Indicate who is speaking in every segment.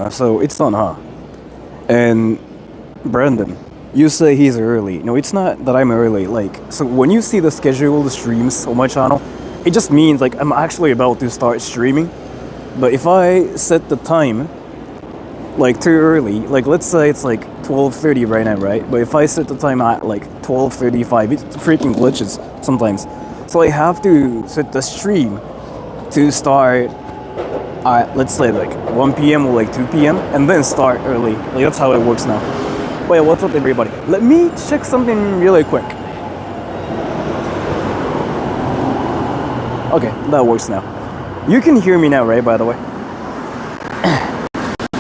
Speaker 1: So it's on, huh? And Brandon, you say he's early. No, it's not that I'm early. Like, so when you see the scheduled streams on my channel, it just means like I'm actually about to start streaming. But if I set the time like too early, like let's say it's like 12:30 right now, right? But if I set the time at like 12:35, it freaking glitches sometimes. So I have to set the stream to start let's say like 1 p.m. or like 2 p.m. and then start early. Like that's how it works now. But yeah, what's up everybody? Let me check something really quick. Okay, that works now. You can hear me now, right, by the way?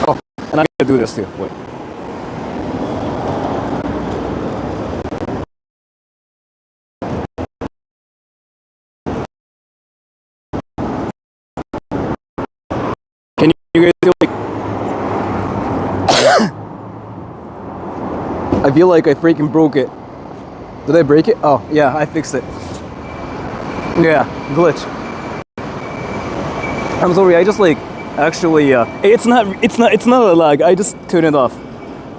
Speaker 1: Oh, and I'm gonna do this too. Wait. Can you guys feel like... I feel like I freaking broke it. Did I break it? Oh, yeah, I fixed it. Yeah, glitch. I'm sorry, I just like actually it's not a lag. I just turned it off.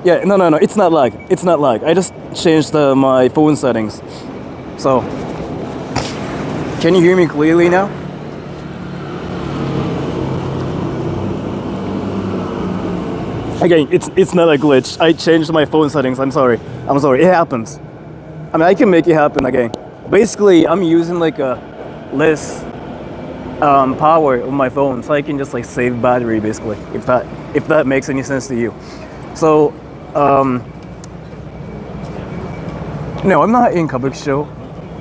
Speaker 1: Yeah, no, it's not lag. It's not lag. I just changed my phone settings. So, can you hear me clearly now? Again, it's not a glitch. I changed my phone settings. I'm sorry. It happens. I mean, I can make it happen again. Basically, I'm using like a less power on my phone, so I can just like save battery, basically. If that makes any sense to you. So, no, I'm not in Kabukicho.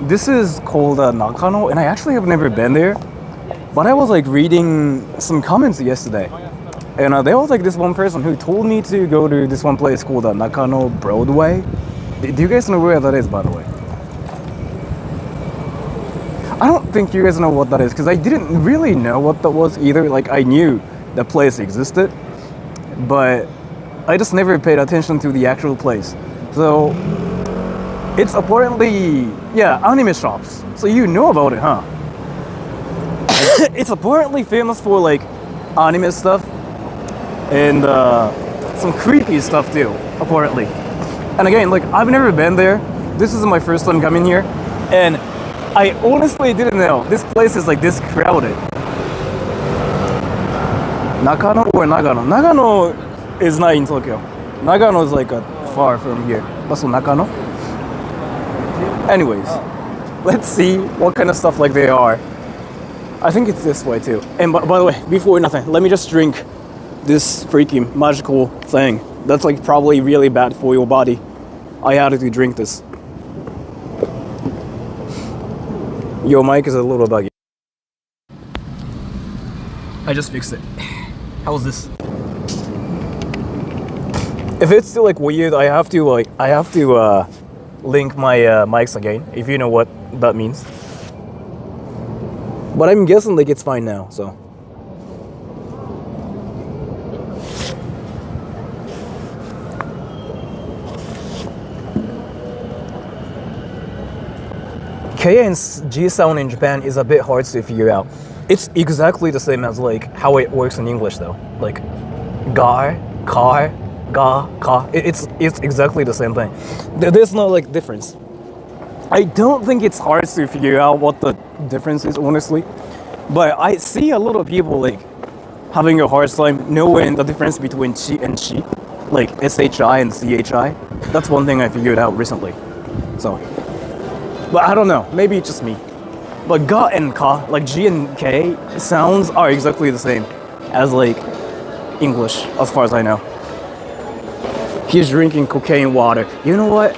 Speaker 1: This is called Nakano, and I actually have never been there. But I was like reading some comments yesterday. And there was like this one person who told me to go to this one place called Nakano Broadway. Do you guys know where that is, by the way? I don't think you guys know what that is, because I didn't really know what that was either. Like, I knew the place existed, but I just never paid attention to the actual place. So, it's apparently, yeah, anime shops. So you know about it, huh? It's apparently famous for like anime stuff. And some creepy stuff too, apparently. And again, like I've never been there. This is my first time coming here, and I honestly didn't know this place is like this crowded. Nakano or Nagano? Nagano is not in Tokyo. Nagano is like far from here. Also Nakano. Anyways, let's see what kind of stuff like they are. I think it's this way too. And by the way, before nothing, let me just drink this freaking magical thing that's like probably really bad for your body. I had to drink this. Your mic is a little buggy. I just fixed it. How's this? If it's still like weird, I have to link my mics again, if you know what that means. But I'm guessing like it's fine now, so. K and G sound in Japan is a bit hard to figure out. It's exactly the same as like how it works in English though. Like gar, car, ga, ka. It's exactly the same thing. There's no like difference. I don't think it's hard to figure out what the difference is, honestly. But I see a lot of people like having a hard time knowing the difference between chi and chi, like SHI and CHI. That's one thing I figured out recently. So. But I don't know, maybe it's just me. But ga and ka, like G and K, sounds are exactly the same as like English, as far as I know. He's drinking cocaine water. You know what?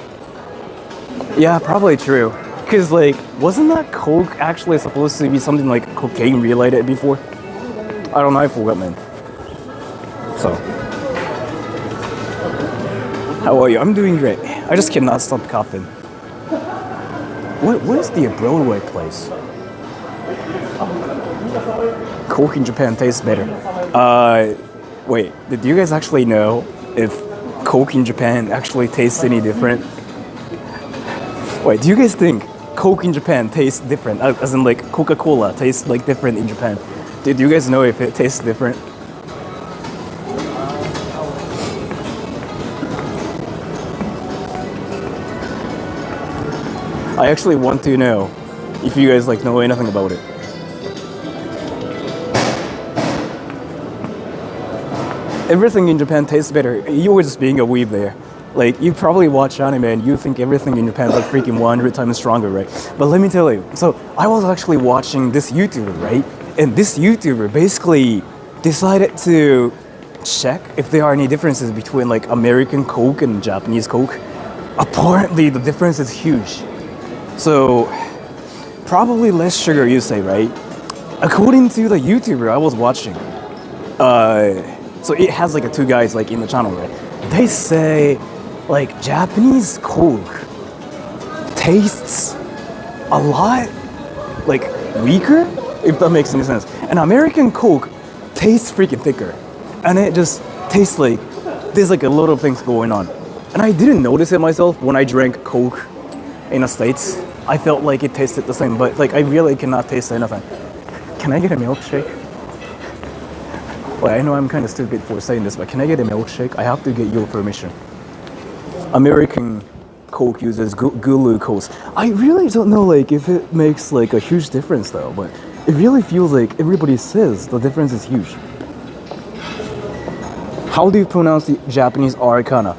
Speaker 1: Yeah, probably true. Cause like, wasn't that Coke actually supposed to be something like cocaine related before? I don't know, I forgot, man. So. How are you? I'm doing great. I just cannot stop coughing. What is the Broadway place? Coke in Japan tastes better. Wait, did you guys actually know if Coke in Japan actually tastes any different? Wait, do you guys think Coke in Japan tastes different? As in like Coca-Cola tastes like different in Japan? Do you guys know if it tastes different? I actually want to know if you guys like know anything about it. Everything in Japan tastes better. You were just being a weeb there. Like, you probably watch anime and you think everything in Japan is like freaking 100 times stronger, right? But let me tell you, so I was actually watching this YouTuber, right? And this YouTuber basically decided to check if there are any differences between like American Coke and Japanese Coke. Apparently the difference is huge. So, probably less sugar, you say, right? According to the YouTuber I was watching, so it has like two guys like in the channel, right? They say like Japanese Coke tastes a lot like weaker, if that makes any sense. And American Coke tastes freaking thicker, and it just tastes like there's like a lot of things going on. And I didn't notice it myself when I drank Coke in the States. I felt like it tasted the same, but like I really cannot taste anything. Can I get a milkshake? Well, I know I'm kind of stupid for saying this, but can I get a milkshake? I have to get your permission. American Coke uses glucose. I really don't know like if it makes like a huge difference though, but it really feels like everybody says the difference is huge. How do you pronounce the Japanese R kana?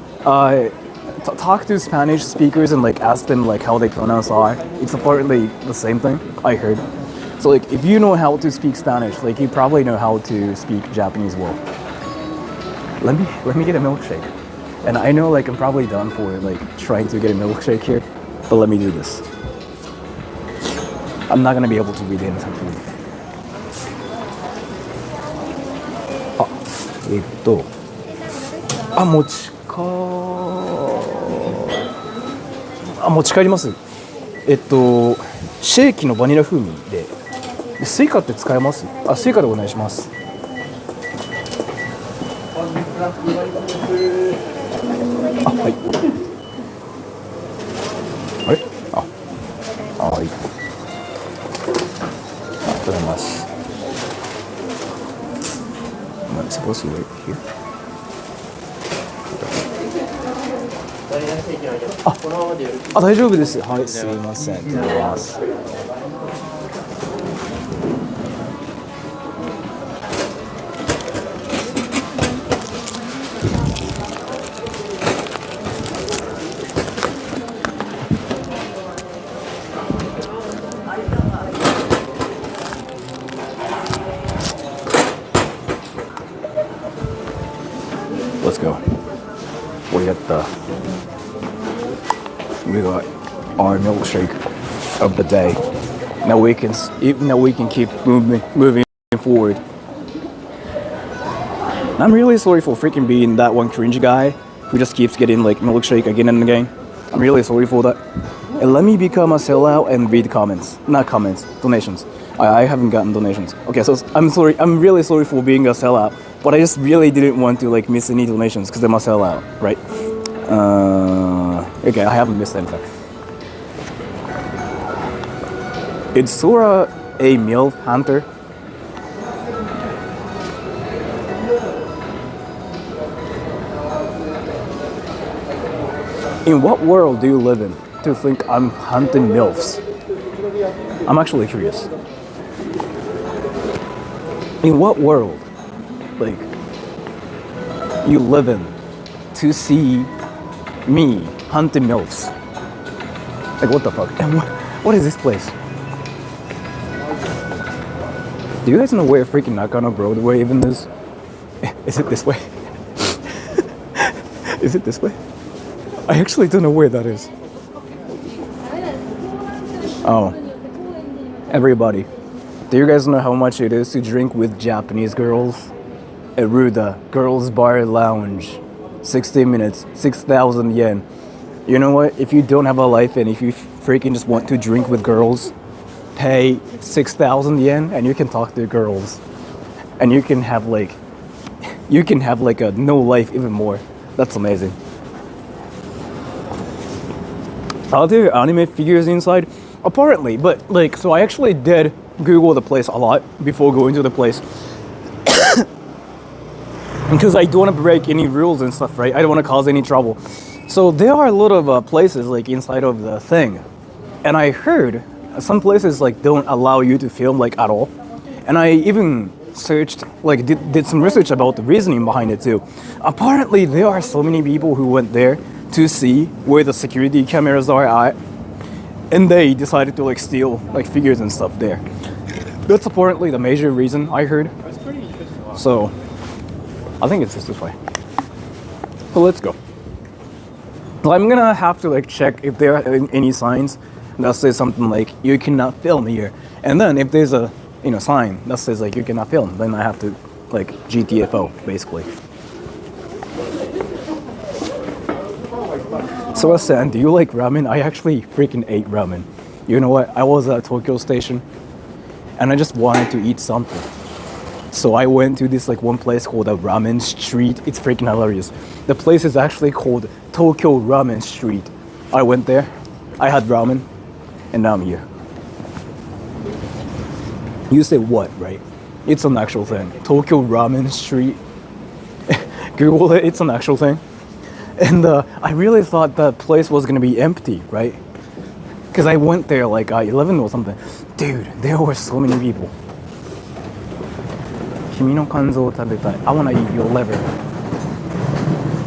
Speaker 1: Talk to Spanish speakers and like ask them like how they pronounce R. It's apparently the same thing, I heard. So like if you know how to speak Spanish, like you probably know how to speak Japanese well. Let me get a milkshake. And I know like I'm probably done for like trying to get a milkshake here, but let me do this. I'm not gonna be able to read the entire food. 持ち帰ります。シェーキのバニラ風味で、スイカって使えます？スイカでお願いします。はい。あれ？はい。ありがとうございます。Am I supposed to wait here? 大丈夫です。はい、すみません。ありがとうございます。Let's go. We got our milkshake of the day. Now we can keep moving forward. I'm really sorry for freaking being that one cringe guy who just keeps getting like milkshake again and again. I'm really sorry for that. And let me become a sellout and read comments. Not comments, donations. I haven't gotten donations. Okay, so I'm sorry. I'm really sorry for being a sellout, but I just really didn't want to like miss any donations because I'm a sellout, right? Okay, I haven't missed anything. Is Sora a MILF hunter? In what world do you live in to think I'm hunting MILFs? I'm actually curious. In what world, like, you live in to see me hunting MILFs? Like, what the fuck? And what is this place? Do you guys know where freaking Nakano Broadway even is? Is it this way? Is it this way? I actually don't know where that is. Oh. Everybody, do you guys know how much it is to drink with Japanese girls? At Ruda Girls Bar Lounge. 60 minutes, 6,000 yen. You know what? If you don't have a life and if you freaking just want to drink with girls, pay 6,000 yen and you can talk to girls. And you can have like a no life even more. That's amazing. Are there anime figures inside? Apparently, but like, so I actually did Google the place a lot before going to the place. Because I don't want to break any rules and stuff, right? I don't want to cause any trouble. So there are a lot of places like inside of the thing. And I heard some places like don't allow you to film like at all. And I even searched, like did some research about the reasoning behind it too. Apparently there are so many people who went there to see where the security cameras are at. And they decided to like steal like figures and stuff there. That's apparently the major reason I heard.
Speaker 2: That's pretty interesting.
Speaker 1: So I think it's just this way. So let's go. So I'm gonna have to like check if there are any signs that says something like you cannot film here. And then if there's a sign that says like you cannot film, then I have to like GTFO basically. So I said, do you like ramen? I actually freaking ate ramen. You know what? I was at Tokyo Station and I just wanted to eat something. So I went to this like one place called a Ramen Street. It's freaking hilarious. The place is actually called Tokyo Ramen Street. I went there, I had ramen, and now I'm here. You say what, right? It's an actual thing. Tokyo Ramen Street. Google it, it's an actual thing. And I really thought that place was gonna be empty, right? Because I went there like 11 or something. Dude, there were so many people. 君の肝臓を食べたい. I wanna eat your liver.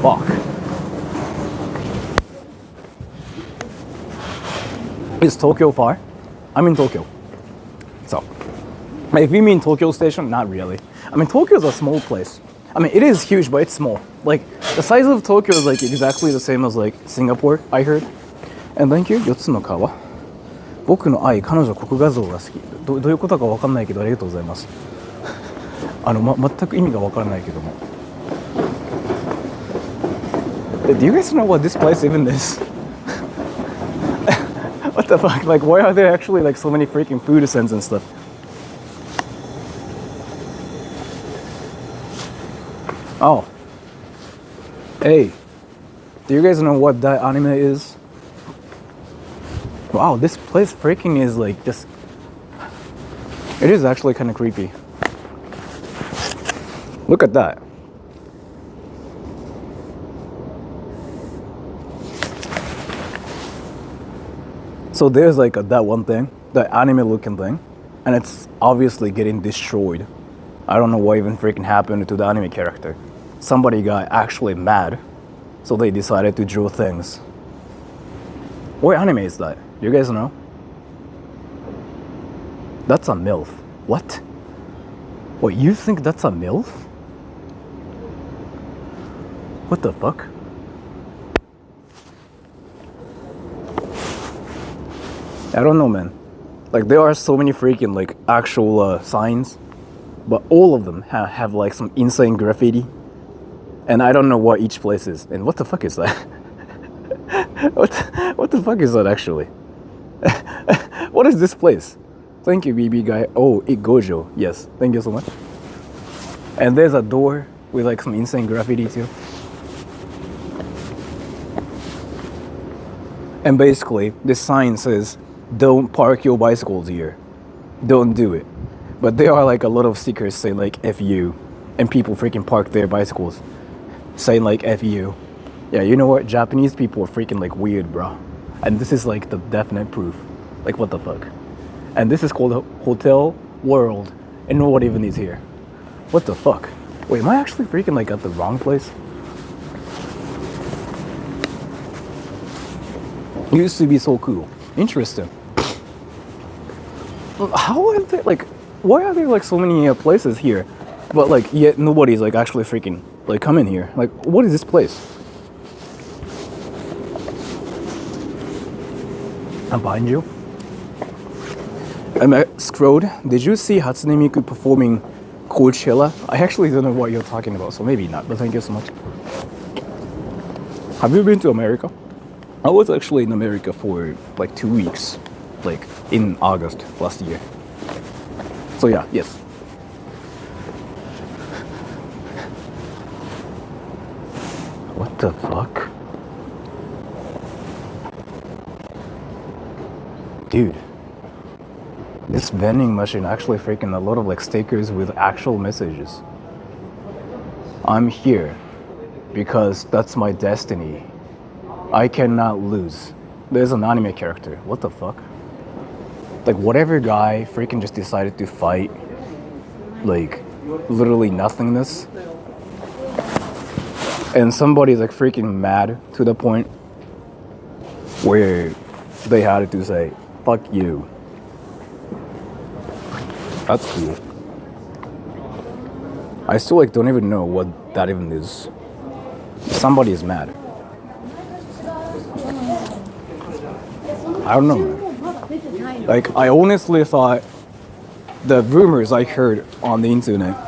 Speaker 1: Fuck. Is Tokyo far? I'm in Tokyo. So, if you mean Tokyo Station, not really. I mean, Tokyo's a small place. I mean, it is huge, but it's small. Like, the size of Tokyo is like exactly the same as like Singapore, I heard. And thank you, 4つの川. 僕の愛、彼女国画像が好き。どういうことかわかんないけどありがとうございます。全く意味がわからないけども。Do you guys know what this place even is? What the fuck? Like, why are there actually like so many freaking food stands and stuff? Oh. Hey. Do you guys know what that anime is? Wow, this place freaking is like just... It is actually kind of creepy. Look at that. So there's like that one thing, the anime looking thing, and it's obviously getting destroyed. I don't know what even freaking happened to the anime character. Somebody got actually mad, so they decided to draw things. What anime is that? Do you guys know? That's a MILF. What? What, you think that's a MILF? What the fuck? I don't know, man. Like, there are so many freaking like actual signs, but all of them have like some insane graffiti, and I don't know what each place is. And what the fuck is that? what the fuck is that actually? What is this place? Thank you, BB guy. Oh, Gojo. Yes, thank you so much. And there's a door with like some insane graffiti too. And basically, this sign says, don't park your bicycles here. Don't do it. But there are like a lot of stickers saying like F you. And people freaking park their bicycles saying like F you. Yeah, you know what? Japanese people are freaking like weird, bro. And this is like the definite proof. Like, what the fuck? And this is called Hotel World. And no one even is here. What the fuck? Wait, am I actually freaking like at the wrong place? It used to be so cool. Interesting. How are there like, why are there like so many places here, but like yet nobody's like actually freaking like coming here? Like, what is this place? I'm behind you. I scrolled. Did you see Hatsune Miku performing Coachella? I actually don't know what you're talking about, so maybe not, but thank you so much. Have you been to America? I was actually in America for like 2 weeks, like in August last year. So yeah, yes. What the fuck? Dude. This vending machine actually freaking a lot of like stickers with actual messages. I'm here because that's my destiny. I cannot lose. There's an anime character. What the fuck? Like whatever guy freaking just decided to fight like literally nothingness. And somebody's like freaking mad to the point where they had to say, fuck you. That's cool. I still like don't even know what that even is. Somebody is mad. I don't know, man. Like I honestly thought the rumors I heard on the internet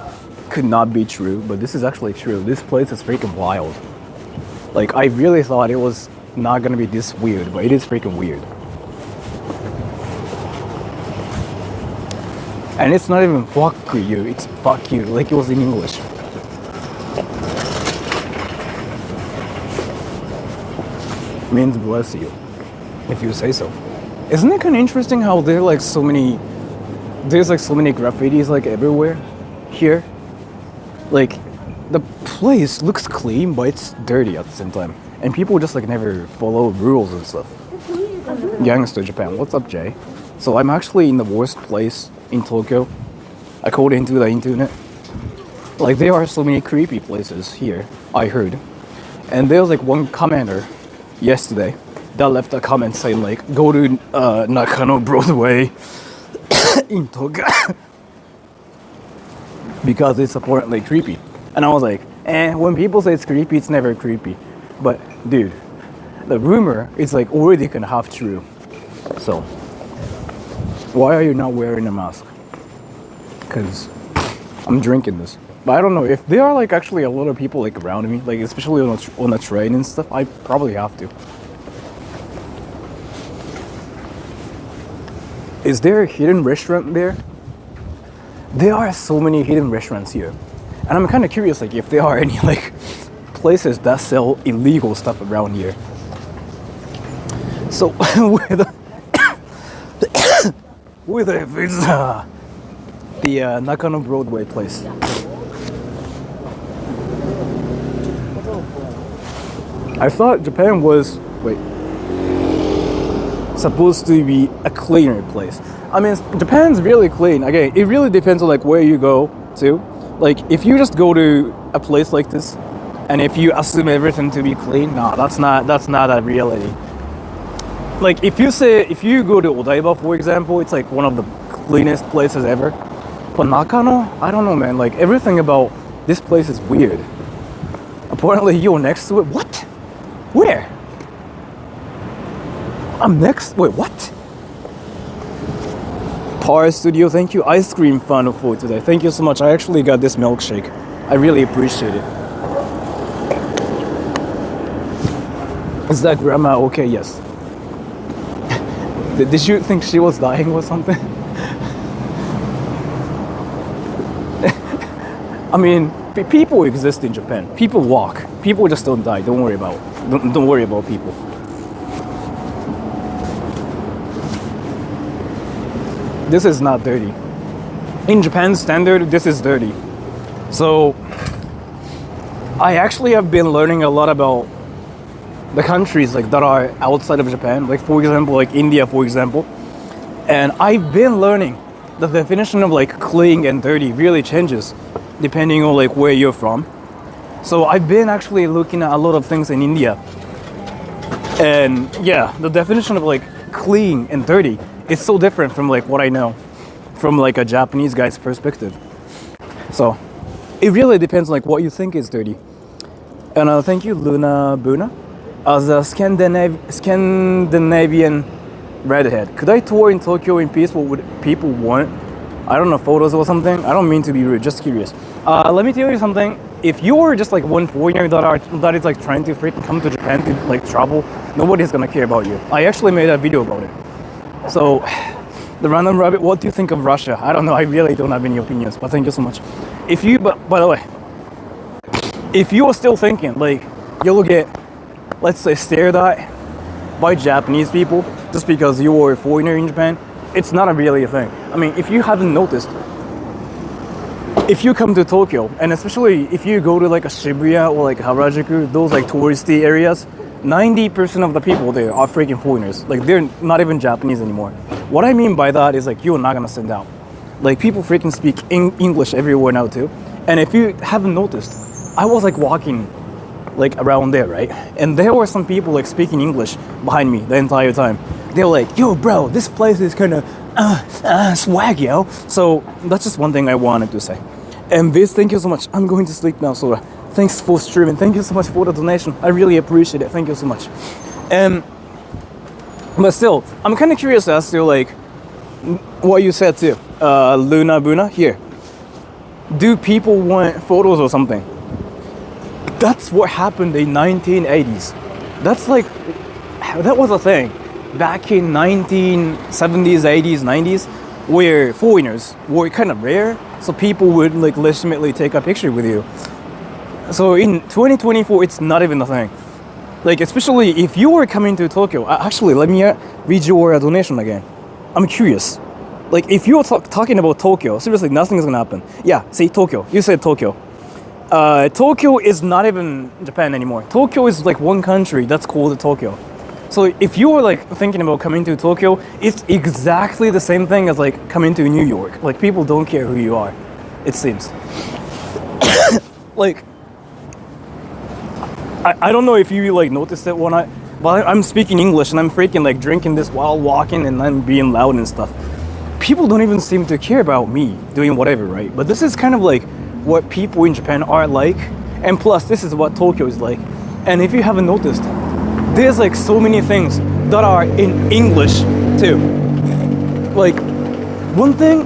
Speaker 1: could not be true, but this is actually true. This place is freaking wild. Like I really thought it was not gonna be this weird, but it is freaking weird. And it's not even fuck you, it's fuck you, like it was in English. Means bless you, if you say so. Isn't it kind of interesting how there's like so many graffitis like everywhere here? Like the place looks clean, but it's dirty at the same time. And people just like never follow rules and stuff. Gangster Japan, what's up, Jay? So I'm actually in the worst place in Tokyo, according to the internet. Like there are so many creepy places here, I heard. And there was like one commenter yesterday that left a comment saying like, go to Nakano Broadway in Tokyo because it's apparently creepy. And I was like, when people say it's creepy, it's never creepy. But dude, the rumor is like already kind of half true. So why are you not wearing a mask? Because I'm drinking this. But I don't know, if there are like actually a lot of people like around me, like especially on a train and stuff, I probably have to. Is there a hidden restaurant there? There are so many hidden restaurants here. And I'm kind of curious like if there are any like places that sell illegal stuff around here. So with the Nakano Broadway place. I thought Japan was supposed to be a cleaner place. I mean, Japan's really clean. Again, it really depends on like where you go to. Like if you just go to a place like this, and if you assume everything to be clean, no, that's not a reality. Like if you go to Odaiba, for example, it's like one of the cleanest places ever. But Nakano, I don't know, man. Like everything about this place is weird. Apparently, you're next to it. What? Where? I'm next. Wait, what? Power Studio, thank you. Ice cream fan for today. Thank you so much. I actually got this milkshake. I really appreciate it. Is that grandma okay? Yes. Did you think she was dying or something? I mean, people exist in Japan. People walk. People just don't die. Don't worry about people. This is not dirty. In Japan's standard, this is dirty. So, I actually have been learning a lot about the countries like that are outside of Japan. Like for example, like India, for example. And I've been learning the definition of like clean and dirty really changes depending on like where you're from. So I've been actually looking at a lot of things in India. And yeah, the definition of like clean and dirty is so different from like what I know from like a Japanese guy's perspective. So it really depends on like what you think is dirty. And thank you, Luna Buna. As a Scandinavian redhead, could I tour in Tokyo in peace? What would people want? I don't know, photos or something? I don't mean to be rude, just curious. Let me tell you something. If you're just like one foreigner that is like trying to freaking come to Japan to like travel, nobody's gonna care about you. I actually made a video about it. So, the random rabbit, what do you think of Russia? I don't know, I really don't have any opinions, but thank you so much. By the way, if you are still thinking like you'll get, let's say, stared at by Japanese people just because you are a foreigner in Japan. It's not really a thing. I mean, if you haven't noticed, if you come to Tokyo, and especially if you go to like a Shibuya or like Harajuku, those like touristy areas, 90% of the people there are freaking foreigners. Like they're not even Japanese anymore. What I mean by that is like you're not gonna stand out. Like people freaking speak English everywhere now too. And if you haven't noticed, I was like walking like around there, right? And there were some people like speaking English behind me the entire time. They were like, yo bro, this place is kind of swag, yo. So that's just one thing I wanted to say. And Viz, thank you so much. I'm going to sleep now, Sora. Thanks for streaming. Thank you so much for the donation. I really appreciate it. Thank you so much. But still, I'm kind of curious as to like what you said too. Luna Buna here. Do people want photos or something? That's what happened in 1980s. That's like, that was a thing back in 1970s, 80s, 90s, where foreigners were kind of rare, so people would like legitimately take a picture with you. So in 2024, it's not even a thing. Like, especially if you were coming to Tokyo, actually, let me read your donation again. I'm curious. Like, if you're talking about Tokyo, seriously, nothing's gonna happen. Yeah, say Tokyo. You said Tokyo. Tokyo is not even Japan anymore. Tokyo is like one country that's called Tokyo. So if you were like thinking about coming to Tokyo, it's exactly the same thing as like coming to New York. Like people don't care who you are, it seems. Like, I don't know if you like noticed it or not, but I'm speaking English and I'm freaking like drinking this while walking and I'm being loud and stuff. People don't even seem to care about me doing whatever, right? But this is kind of like what people in Japan are like, and plus this is what Tokyo is like. And if you haven't noticed, there's like so many things that are in English too. Like one thing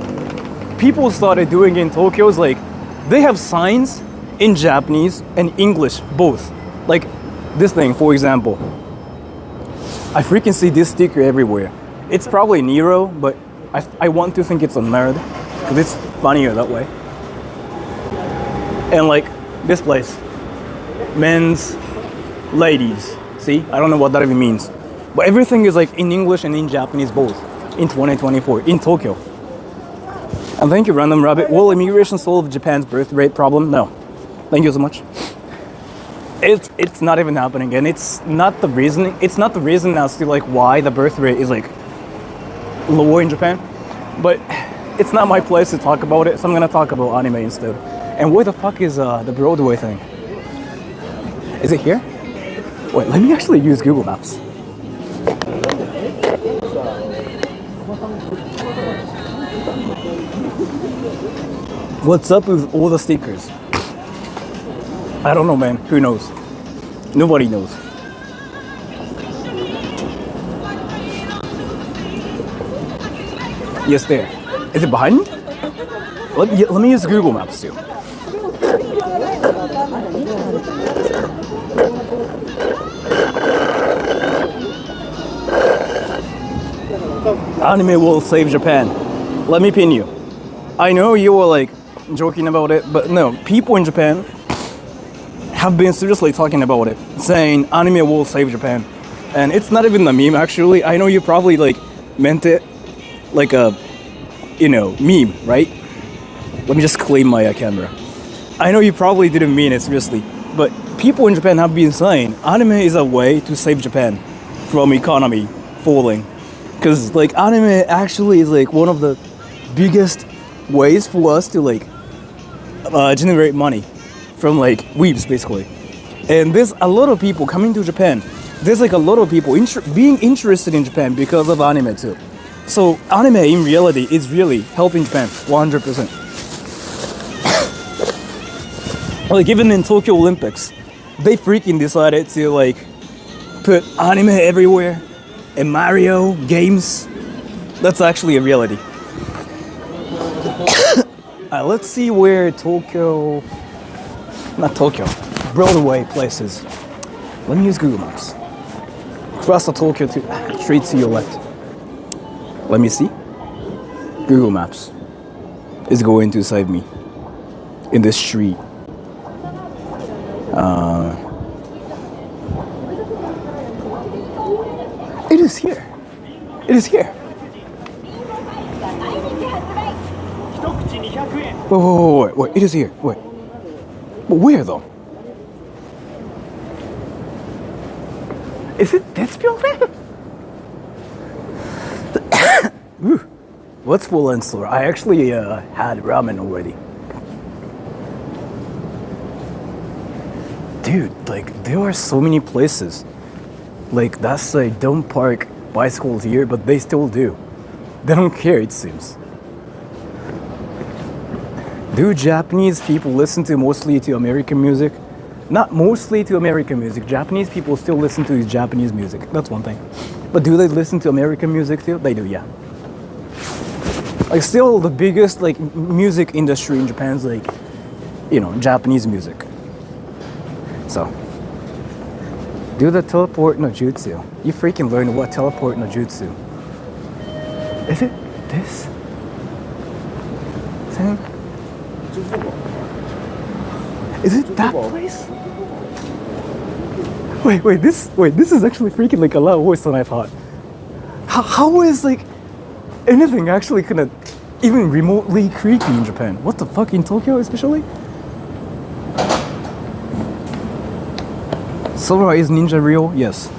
Speaker 1: people started doing in Tokyo is like they have signs in Japanese and English both. Like this thing, for example. I freaking see this sticker everywhere. It's probably Nero, but I want to think it's a nerd because it's funnier that way. And like this place, men's, ladies. See, I don't know what that even means, but everything is like in English and in Japanese both in 2024 in Tokyo. And thank you, Random Rabbit. Will immigration solve Japan's birth rate problem? No. Thank you so much. It's not even happening, and it's not the reason. It's not the reason as to like why the birth rate is like lower in Japan. But it's not my place to talk about it, so I'm gonna talk about anime instead. And where the fuck is the Broadway thing? Is it here? Wait, let me actually use Google Maps. What's up with all the stickers? I don't know, man. Who knows? Nobody knows. Yes, there. Is it behind me? Let me use Google Maps too. Anime will save Japan. Let me pin you. I know you were like joking about it, but no, people in Japan have been seriously talking about it, saying anime will save Japan. And it's not even a meme actually. I know you probably like meant it like a, you know, meme, right? Let me just clean my camera. I know you probably didn't mean it seriously, but people in Japan have been saying anime is a way to save Japan from economy falling. Because like anime actually is like one of the biggest ways for us to like generate money from like weebs basically. And there's a lot of people coming to Japan. There's like a lot of people being interested in Japan because of anime too. So anime in reality is really helping Japan 100%. Like even in Tokyo Olympics, they freaking decided to like put anime everywhere and Mario games. That's actually a reality. Let's see where Broadway places. Let me use Google Maps. Cross the Tokyo street to your left. Let me see. Google Maps is going to save me is here. It is here. Wait. It is here. Wait. But where though? Is it this building? What's full in store? I actually had ramen already. Dude, like there are so many places. Like that's like don't park bicycles here, but they still do. They don't care, it seems. Do Japanese people listen to mostly to American music? Not mostly to American music. Japanese people still listen to Japanese music. That's one thing. But do they listen to American music too? They do, yeah. Like still the biggest like music industry in Japan is like, you know, Japanese music. So, do the teleport no jutsu. You freaking learned what teleport no jutsu. Is it this thing? Is it that place? Wait, this is actually freaking like a lot worse than I thought. How is like anything actually kinda even remotely creepy in Japan? What the fuck, in Tokyo especially? Sora, is ninja real? Yes.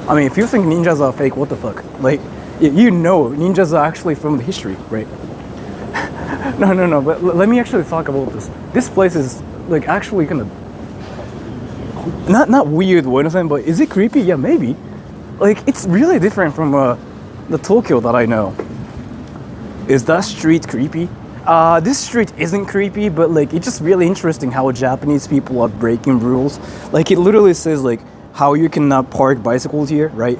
Speaker 1: I mean, if you think ninjas are fake, what the fuck? Like, you know ninjas are actually from the history, right? No, but let me actually talk about this. This place is like actually kind of not weird or anything, but is it creepy? Yeah, maybe. Like, it's really different from the Tokyo that I know. Is that street creepy? This street isn't creepy, but like it's just really interesting how Japanese people are breaking rules. Like it literally says like how you cannot park bicycles here, right?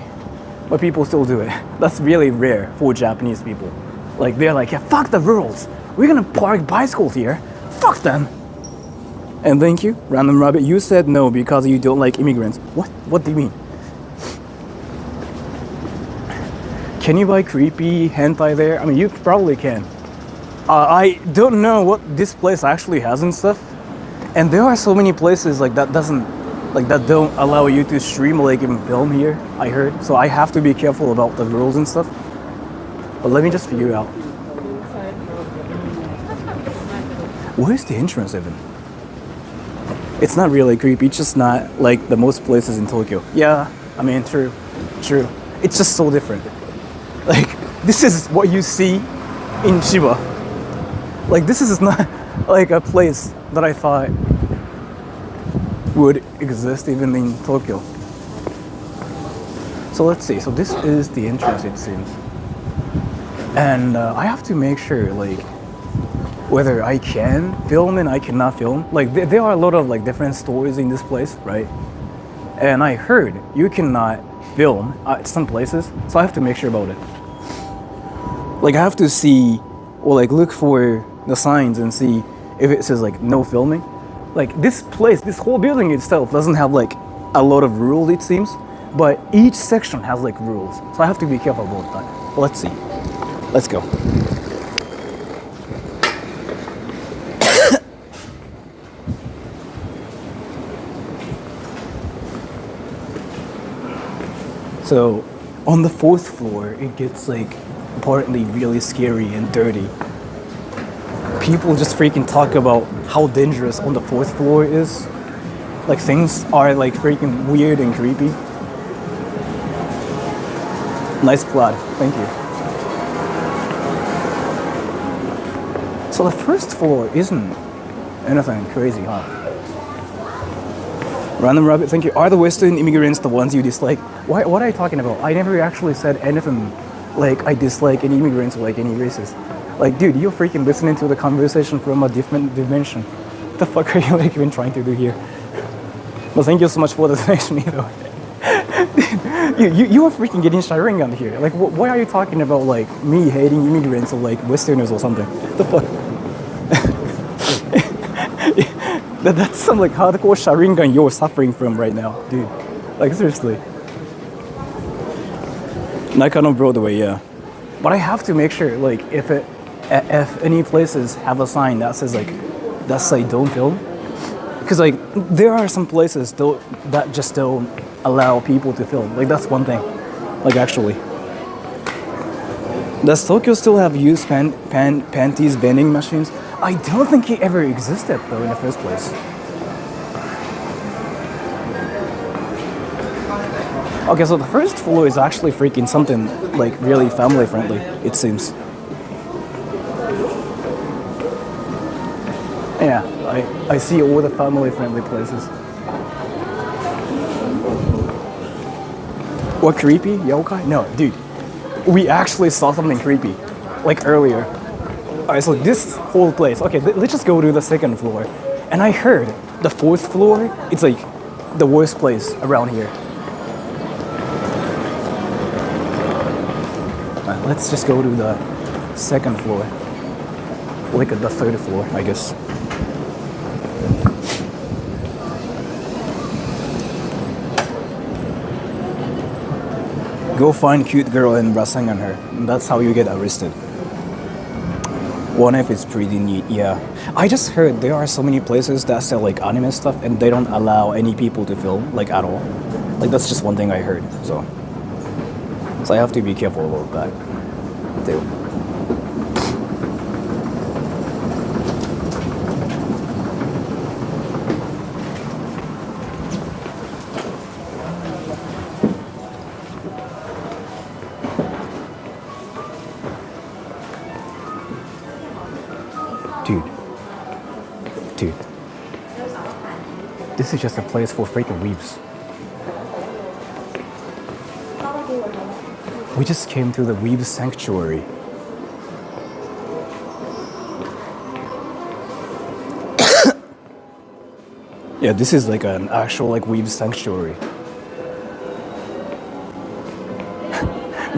Speaker 1: But people still do it. That's really rare for Japanese people. Like they're like, yeah, fuck the rules. We're gonna park bicycles here. Fuck them. And thank you, Random Rabbit. You said no because you don't like immigrants. What? What do you mean? Can you buy creepy hentai there? I mean, you probably can. I don't know what this place actually has and stuff. And there are so many places like that don't allow you to stream like even film here, I heard. So I have to be careful about the rules and stuff. But let me just figure out. Where's the entrance even? It's not really creepy, it's just not like the most places in Tokyo. Yeah, I mean, true. It's just so different. Like, this is what you see in Chiba. Like, this is not like a place that I thought would exist even in Tokyo. So let's see, so this is the entrance, it seems. And I have to make sure, like, whether I can film and I cannot film. Like, there are a lot of like different stories in this place, right? And I heard you cannot film at some places, so I have to make sure about it. Like, I have to see, or like look for the signs and see if it says like no filming. Like, this place, this whole building itself doesn't have like a lot of rules, it seems, but each section has like rules, so I have to be careful about that. But let's see. Let's go. So on the 4th floor, it gets like apparently really scary and dirty. People just freaking talk about how dangerous on the 4th floor is. Like, things are like freaking weird and creepy. Nice plaid, thank you. So the 1st floor isn't anything crazy, huh? Random Rabbit, thank you. Are the Western immigrants the ones you dislike? What are you talking about? I never actually said anything like I dislike any immigrants or like any races. Like, dude, you're freaking listening to the conversation from a different dimension. What the fuck are you like even trying to do here? Well, thank you so much for the donation, either. You are freaking getting Sharingan here. Like, why are you talking about like me hating immigrants or like Westerners or something? What the fuck? That's some like hardcore Sharingan you're suffering from right now, dude. Like, seriously. Nakano Broadway, yeah. But I have to make sure, like, if any places have a sign that says like, that say don't film, because like there are some places that just don't allow people to film. Like, that's one thing. Like actually. Does Tokyo still have used panties vending machines? I don't think it ever existed though in the first place. Okay, so the first floor is actually freaking something like really family friendly, it seems. Yeah, I see all the family friendly places. What, creepy? Yokai? No, dude. We actually saw something creepy, like earlier. Alright, so this whole place, okay, let's just go to the second floor. And I heard the fourth floor, it's like the worst place around here. Let's just go to the second floor. Like the third floor, I guess. Go find cute girl and rasang on her. That's how you get arrested. One if it's pretty neat, yeah. I just heard there are so many places that sell like anime stuff and they don't allow any people to film, like at all. Like that's just one thing I heard, so I have to be careful about that. Too. Dude. This is just a place for freaking weebs. We just came to the weeb sanctuary. Yeah, this is like an actual like weeb sanctuary.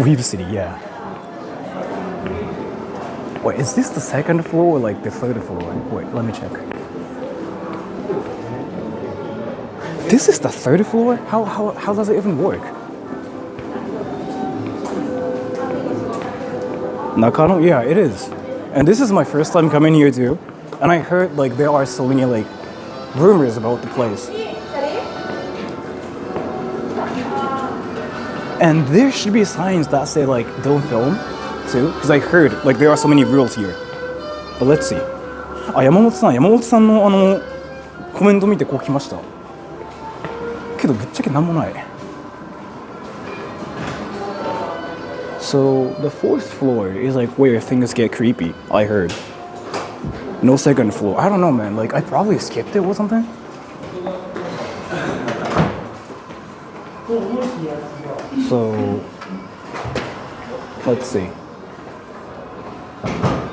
Speaker 1: Weeb city, yeah. Wait, is this the second floor or like the third floor? Wait, let me check. This is the third floor? How does it even work? Nakano? Yeah, it is. And this is my first time coming here too. And I heard like there are so many like rumors about the place. And there should be signs that say like don't film too. Because I heard like there are so many rules here. But let's see. あ、山本さんのコメント見てこう来ました。けどぶっちゃけなんもない。So the fourth floor is like where things get creepy, I heard. No second floor. I don't know, man. Like I probably skipped it or something. So let's see.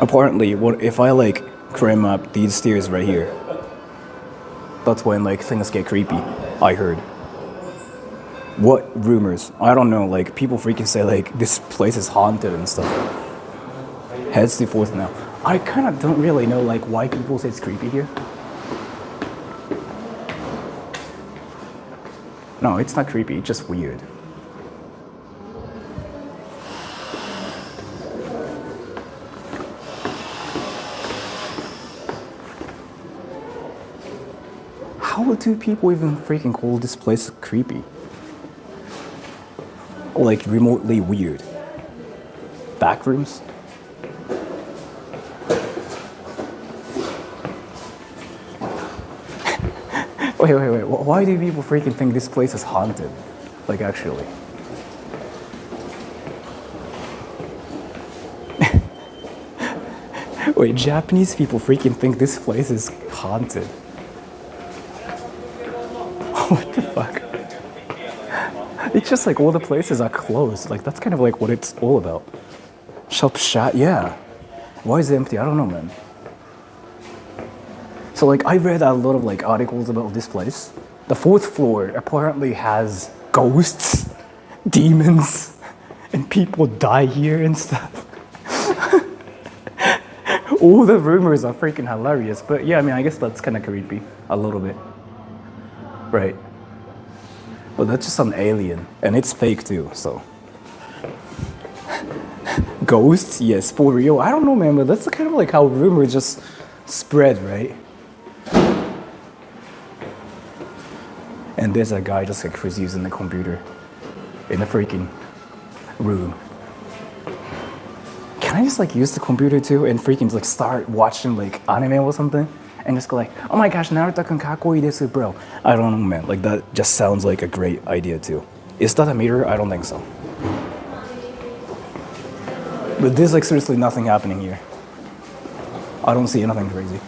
Speaker 1: Apparently, what if I like climb up these stairs right here? That's when like things get creepy, I heard. What rumors? I don't know, like people freaking say like this place is haunted and stuff. Heads to fourth now. I kind of don't really know like why people say it's creepy here. No, it's not creepy, it's just weird. How do people even freaking call this place creepy? Like remotely weird. Backrooms? Wait. Why do people freaking think this place is haunted? Like actually. Wait, Japanese people freaking think this place is haunted. What the fuck? It's just like all the places are closed. Like that's kind of like what it's all about. Shop chat, yeah. Why is it empty? I don't know, man. So like I read a lot of like articles about this place. The fourth floor apparently has ghosts, demons, and people die here and stuff. All the rumors are freaking hilarious. But yeah, I mean, I guess that's kind of creepy. A little bit. Right. But that's just an alien. And it's fake too, so. Ghosts? Yes, for real. I don't know, man, but that's kind of like how rumors just spread, right? And there's a guy just like who's using the computer in the freaking room. Can I just like use the computer too and freaking like start watching like anime or something? And just go like, oh my gosh, Naruto-kun kakoi desu, bro. I don't know, man. Like that just sounds like a great idea too. Is that a mirror? I don't think so. But there's like seriously nothing happening here. I don't see anything crazy.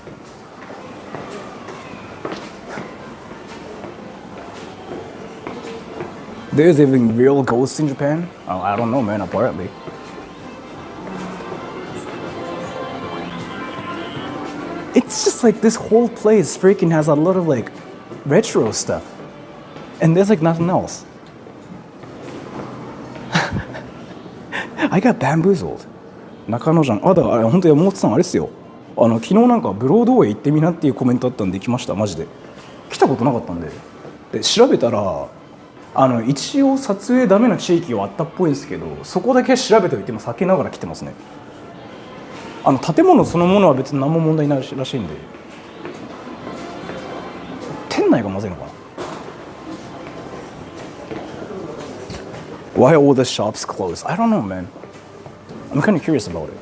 Speaker 1: There's even real ghosts in Japan? Oh, I don't know, man, apparently. It's just like this whole place freaking has a lot of like retro stuff. And there's like nothing else. I got bamboozled. 中野じゃん。あ、だから本当に山本さんあれですよ。昨日なんかブロードウェイ行ってみなっていうコメントあったんで来ました、マジで。来たことなかったんで。で、調べたら、一応撮影ダメな地域はあったっぽいんですけど、そこだけ調べておいても避けながら来てますね。建物そのものは別に何も問題ないらしいんで。店内がまずいのかな。Why all the shops closed? I don't know, man. I'm kind of curious about it.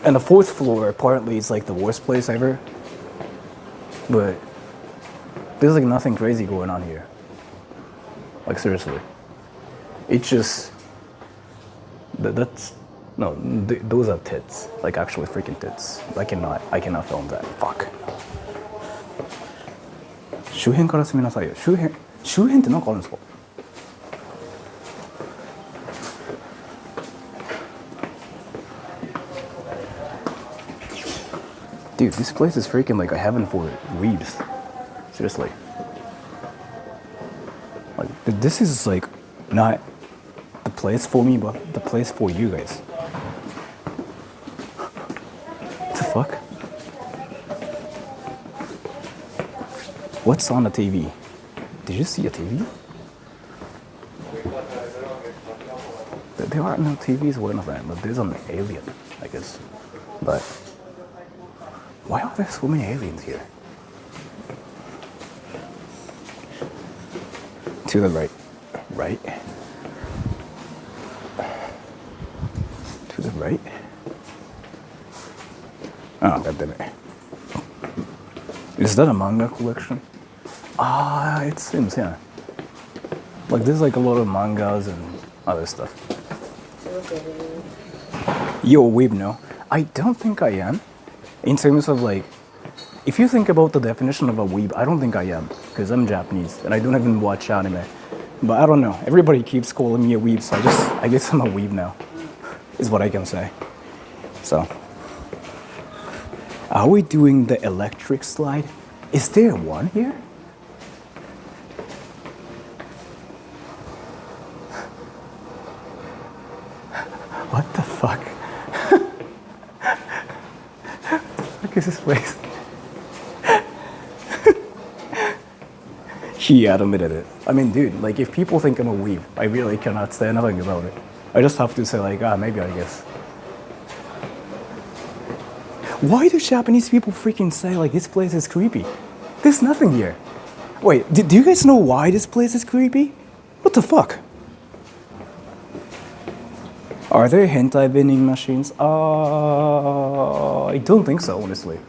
Speaker 1: And the fourth floor, apparently, is like the worst place ever. But there's like nothing crazy going on here. Like seriously, it's just those are tits. Like actually freaking tits. I cannot film that. Fuck. 周辺から進みなさいよ。周辺って何かあるんですか？Dude, this place is freaking like a heaven for weebs. Seriously. Like, this is like not the place for me, but the place for you guys. What the fuck? What's on the TV? Did you see a TV? There are no TVs or anything, but there's an alien, I guess. But why are there so many aliens here? To the right. Right? To the right? Oh, goddammit. Is that a manga collection? Ah, it seems, yeah. Like, there's like a lot of mangas and other stuff. Yo, weeb, no? I don't think I am. In terms of like, if you think about the definition of a weeb, I don't think I am, because I'm Japanese and I don't even watch anime. But I don't know, everybody keeps calling me a weeb, so I guess I'm a weeb now, is what I can say. So, are we doing the electric slide? Is there one here? What the fuck? What is this place? He admitted it. I mean, dude, like if people think I'm a weeb, I really cannot say nothing about it. I just have to say like, maybe I guess. Why do Japanese people freaking say like this place is creepy? There's nothing here. Wait, do you guys know why this place is creepy? What the fuck? Are there hentai vending machines? I don't think so, honestly.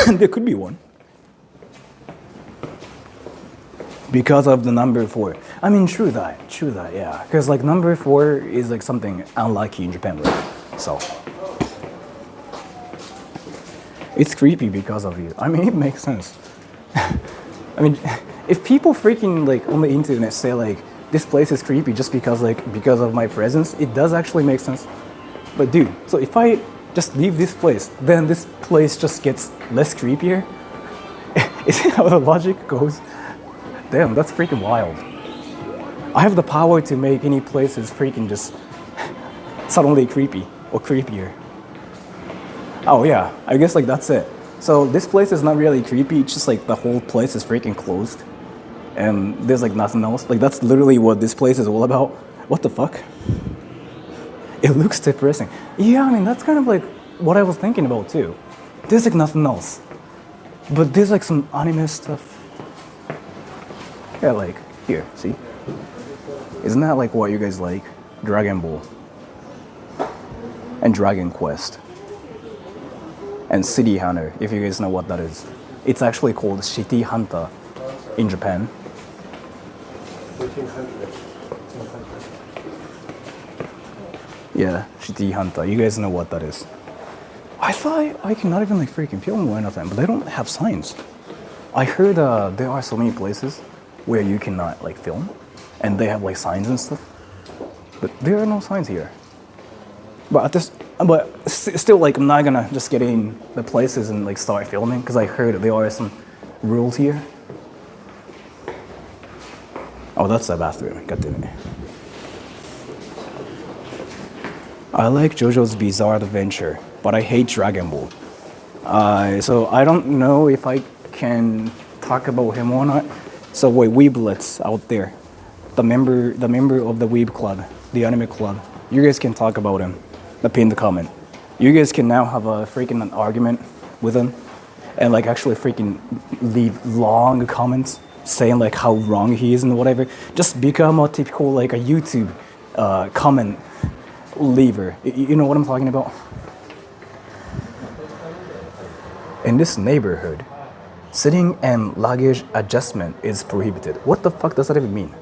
Speaker 1: There could be one. Because of the number 4. I mean, true that, yeah. Because like number 4 is like something unlucky in Japan, right? So it's creepy because of you. I mean, it makes sense. I mean, if people freaking like on the internet say like this place is creepy just because of my presence, it does actually make sense. But dude, so if I just leave this place, then this place just gets less creepier? Is it how the logic goes? Damn, that's freaking wild. I have the power to make any places freaking just suddenly creepy or creepier. Oh yeah, I guess like that's it. So this place is not really creepy, it's just like the whole place is freaking closed. And there's like nothing else. Like that's literally what this place is all about. What the fuck? It looks depressing. Yeah, I mean that's kind of like what I was thinking about too. There's like nothing else. But there's like some anime stuff. Yeah, like here, see? Isn't that like what you guys like? Dragon Ball and Dragon Quest and City Hunter, if you guys know what that is. It's actually called City Hunter in Japan.
Speaker 2: 1800.
Speaker 1: Yeah, City Hunter. You guys know what that is. I thought I cannot even like freaking film or anything, but they don't have signs. I heard there are so many places where you cannot like film, and they have like signs and stuff. But there are no signs here. But still, like I'm not gonna just get in the places and like start filming because I heard there are some rules here. Oh, that's the bathroom. God damn it. I like JoJo's Bizarre Adventure, but I hate Dragon Ball. So I don't know if I can talk about him or not. So wait, Weeblets out there, the member of the Weeb Club, the anime club, you guys can talk about him. The pinned comment. You guys can now have a freaking argument with him, and like actually freaking leave long comments saying like how wrong he is and whatever. Just become a typical like a YouTube comment lever. You know what I'm talking about? In this neighborhood, sitting and luggage adjustment is prohibited. What the fuck does that even mean?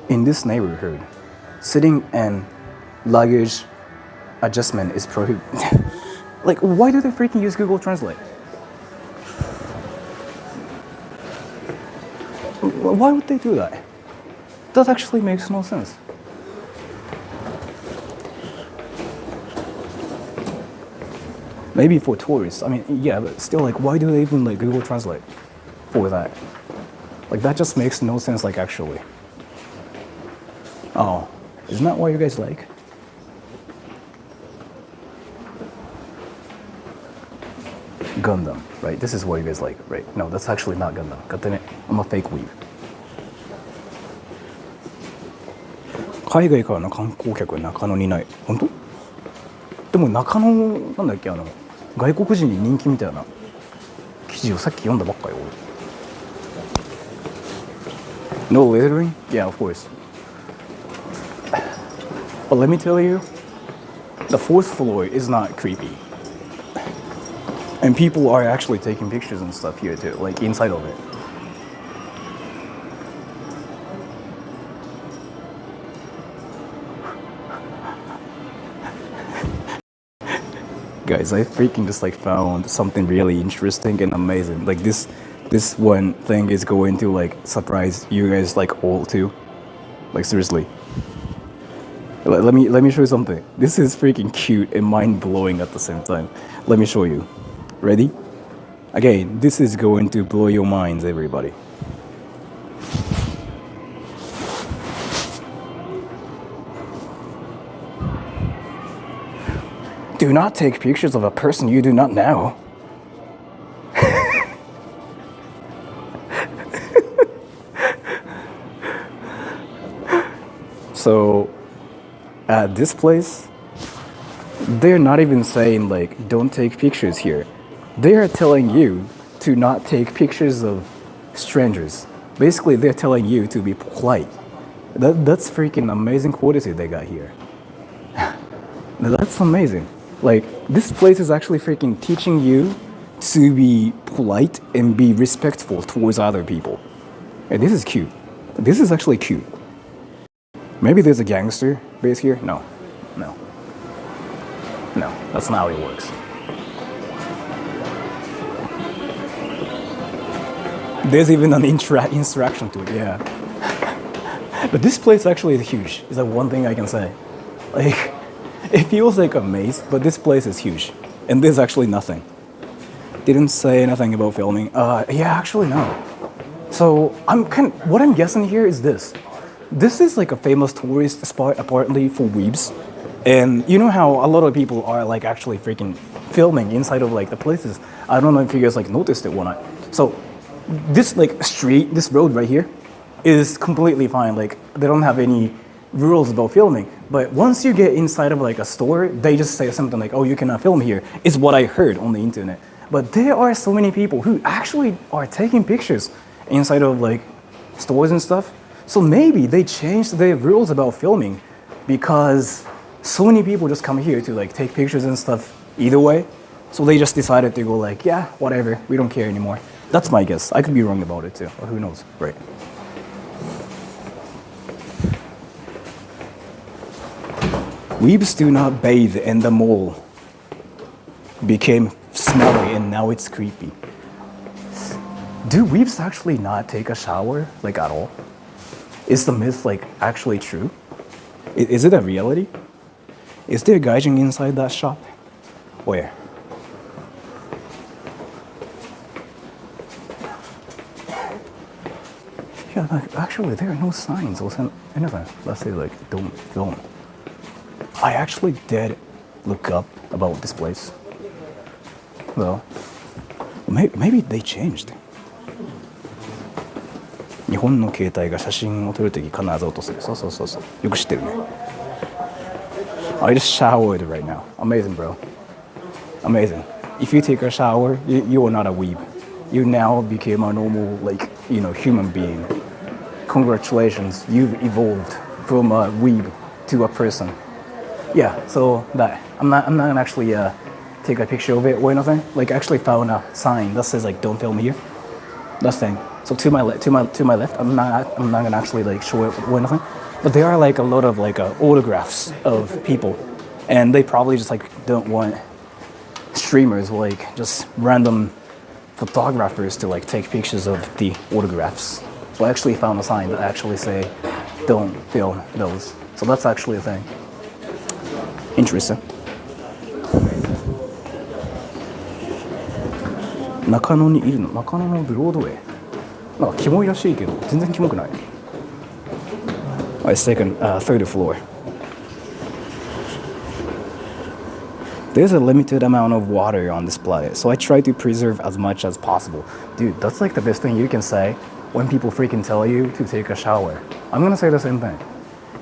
Speaker 1: In this neighborhood, sitting and luggage adjustment is prohibited. Like, why do they freaking use Google Translate? Why would they do that? That actually makes no sense. Maybe for tourists. I mean, yeah, but still, like, why do they even like Google Translate for that? Like, that just makes no sense, like, actually. Oh, isn't that what you guys like? Gundam, right? This is what you guys like, right? No, that's actually not Gundam. God damn it, I'm a fake weeb. 海外からの観光客は中野にいない。本当？でも中野なんだっけ外国人に人気みたいな記事をさっき読んだばっかよ。No littering? Yeah, of course. But let me tell you, the fourth floor is not creepy. And people are actually taking pictures and stuff here too, like inside of it. Guys, I freaking just like found something really interesting and amazing. Like this one thing is going to like surprise you guys like all too. Like seriously. Let me show you something. This is freaking cute and mind-blowing at the same time. Let me show you. Ready? Again, this is going to blow your minds, everybody. Do not take pictures of a person you do not know. So, at this place, they're not even saying like, don't take pictures here. They are telling you to not take pictures of strangers. Basically, they're telling you to be polite. That's freaking amazing quality they got here. That's amazing. Like, this place is actually freaking teaching you to be polite and be respectful towards other people. And this is cute. This is actually cute. Maybe there's a gangster base here? No, that's not how it works. There's even an interaction to it, yeah. But this place actually is huge. Is that one thing I can say? Like, it feels like a maze, but this place is huge. And there's actually nothing. Didn't say anything about filming. Yeah, actually no. So what I'm guessing here is this. This is like a famous tourist spot apparently for weebs. And you know how a lot of people are like actually freaking filming inside of like the places. I don't know if you guys like noticed it or not. So this like street, this road right here is completely fine. Like they don't have any rules about filming. But once you get inside of like a store, they just say something like, oh, you cannot film here, is what I heard on the internet. But there are so many people who actually are taking pictures inside of like stores and stuff. So maybe they changed the rules about filming because so many people just come here to like take pictures and stuff either way. So they just decided to go like, yeah, whatever, we don't care anymore. That's my guess. I could be wrong about it too, or who knows, right? Weebs do not bathe in the mall. Became smelly and now it's creepy. Do weebs actually not take a shower, like at all? Is the myth like actually true? Is it a reality? Is there gaijin inside that shop? Where? Yeah, like actually there are no signs or anything. Let's say like don't film. I actually did look up about this place. Well, maybe they changed. 日本の携帯が写真を撮るとき必ず落とす。そうそうそうそう。よく知ってるね。I just showered right now. Amazing, bro. Amazing. If you take a shower, you are not a weeb. You now became a normal, like, you know, human being. Congratulations, you've evolved from a weeb to a person. Yeah, so that I'm not gonna actually take a picture of it or anything. Like, I actually found a sign that says like don't film here. That's the thing. So to my left, I'm not gonna actually like show it or anything. But there are like a lot of like autographs of people, and they probably just like don't want streamers or like just random photographers to like take pictures of the autographs. So I actually found a sign that actually say don't film those. So that's actually a thing. Interesting. 中野にいるの？中野のブロードウェイ。なんかキモいらしいけど全然キモくない。I second, third floor. There's a limited amount of water on this planet, so I try to preserve as much as possible. Dude, that's like the best thing you can say when people freaking tell you to take a shower. I'm gonna say the same thing.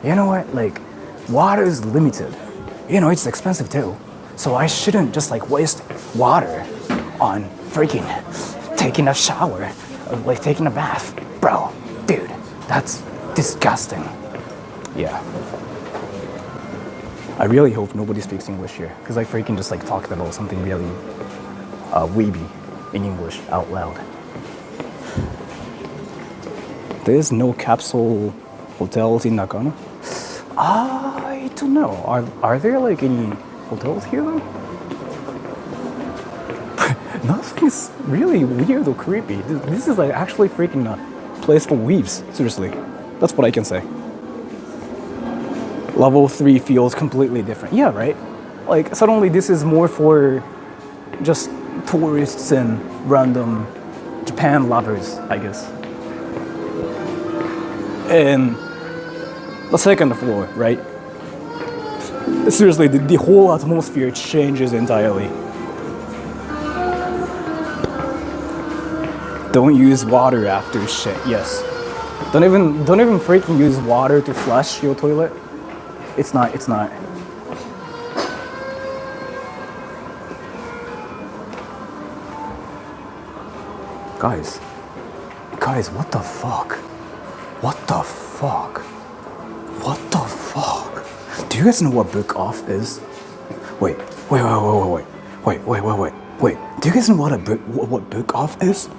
Speaker 1: You know what? Like, water is limited. You know, it's expensive too. So I shouldn't just like waste water on freaking taking a shower, or like taking a bath. Bro, dude, that's disgusting. Yeah. I really hope nobody speaks English here, because I freaking just like talked about something really weeby in English out loud. There's no capsule hotels in Nakano? I don't know. Are there like any hotels here though? Nothing's really weird or creepy. This is like actually freaking a place for weebs. Seriously. That's what I can say. Level 3 feels completely different. Yeah, right? Like, suddenly this is more for just tourists and random Japan lovers, I guess. And the second floor, right? Seriously, the whole atmosphere changes entirely. Don't use water after shit, yes. Don't even freaking use water to flush your toilet. It's not. Guys, what the fuck? What the fuck? Do you guys know what book off is? Wait. Do you guys know what book off is?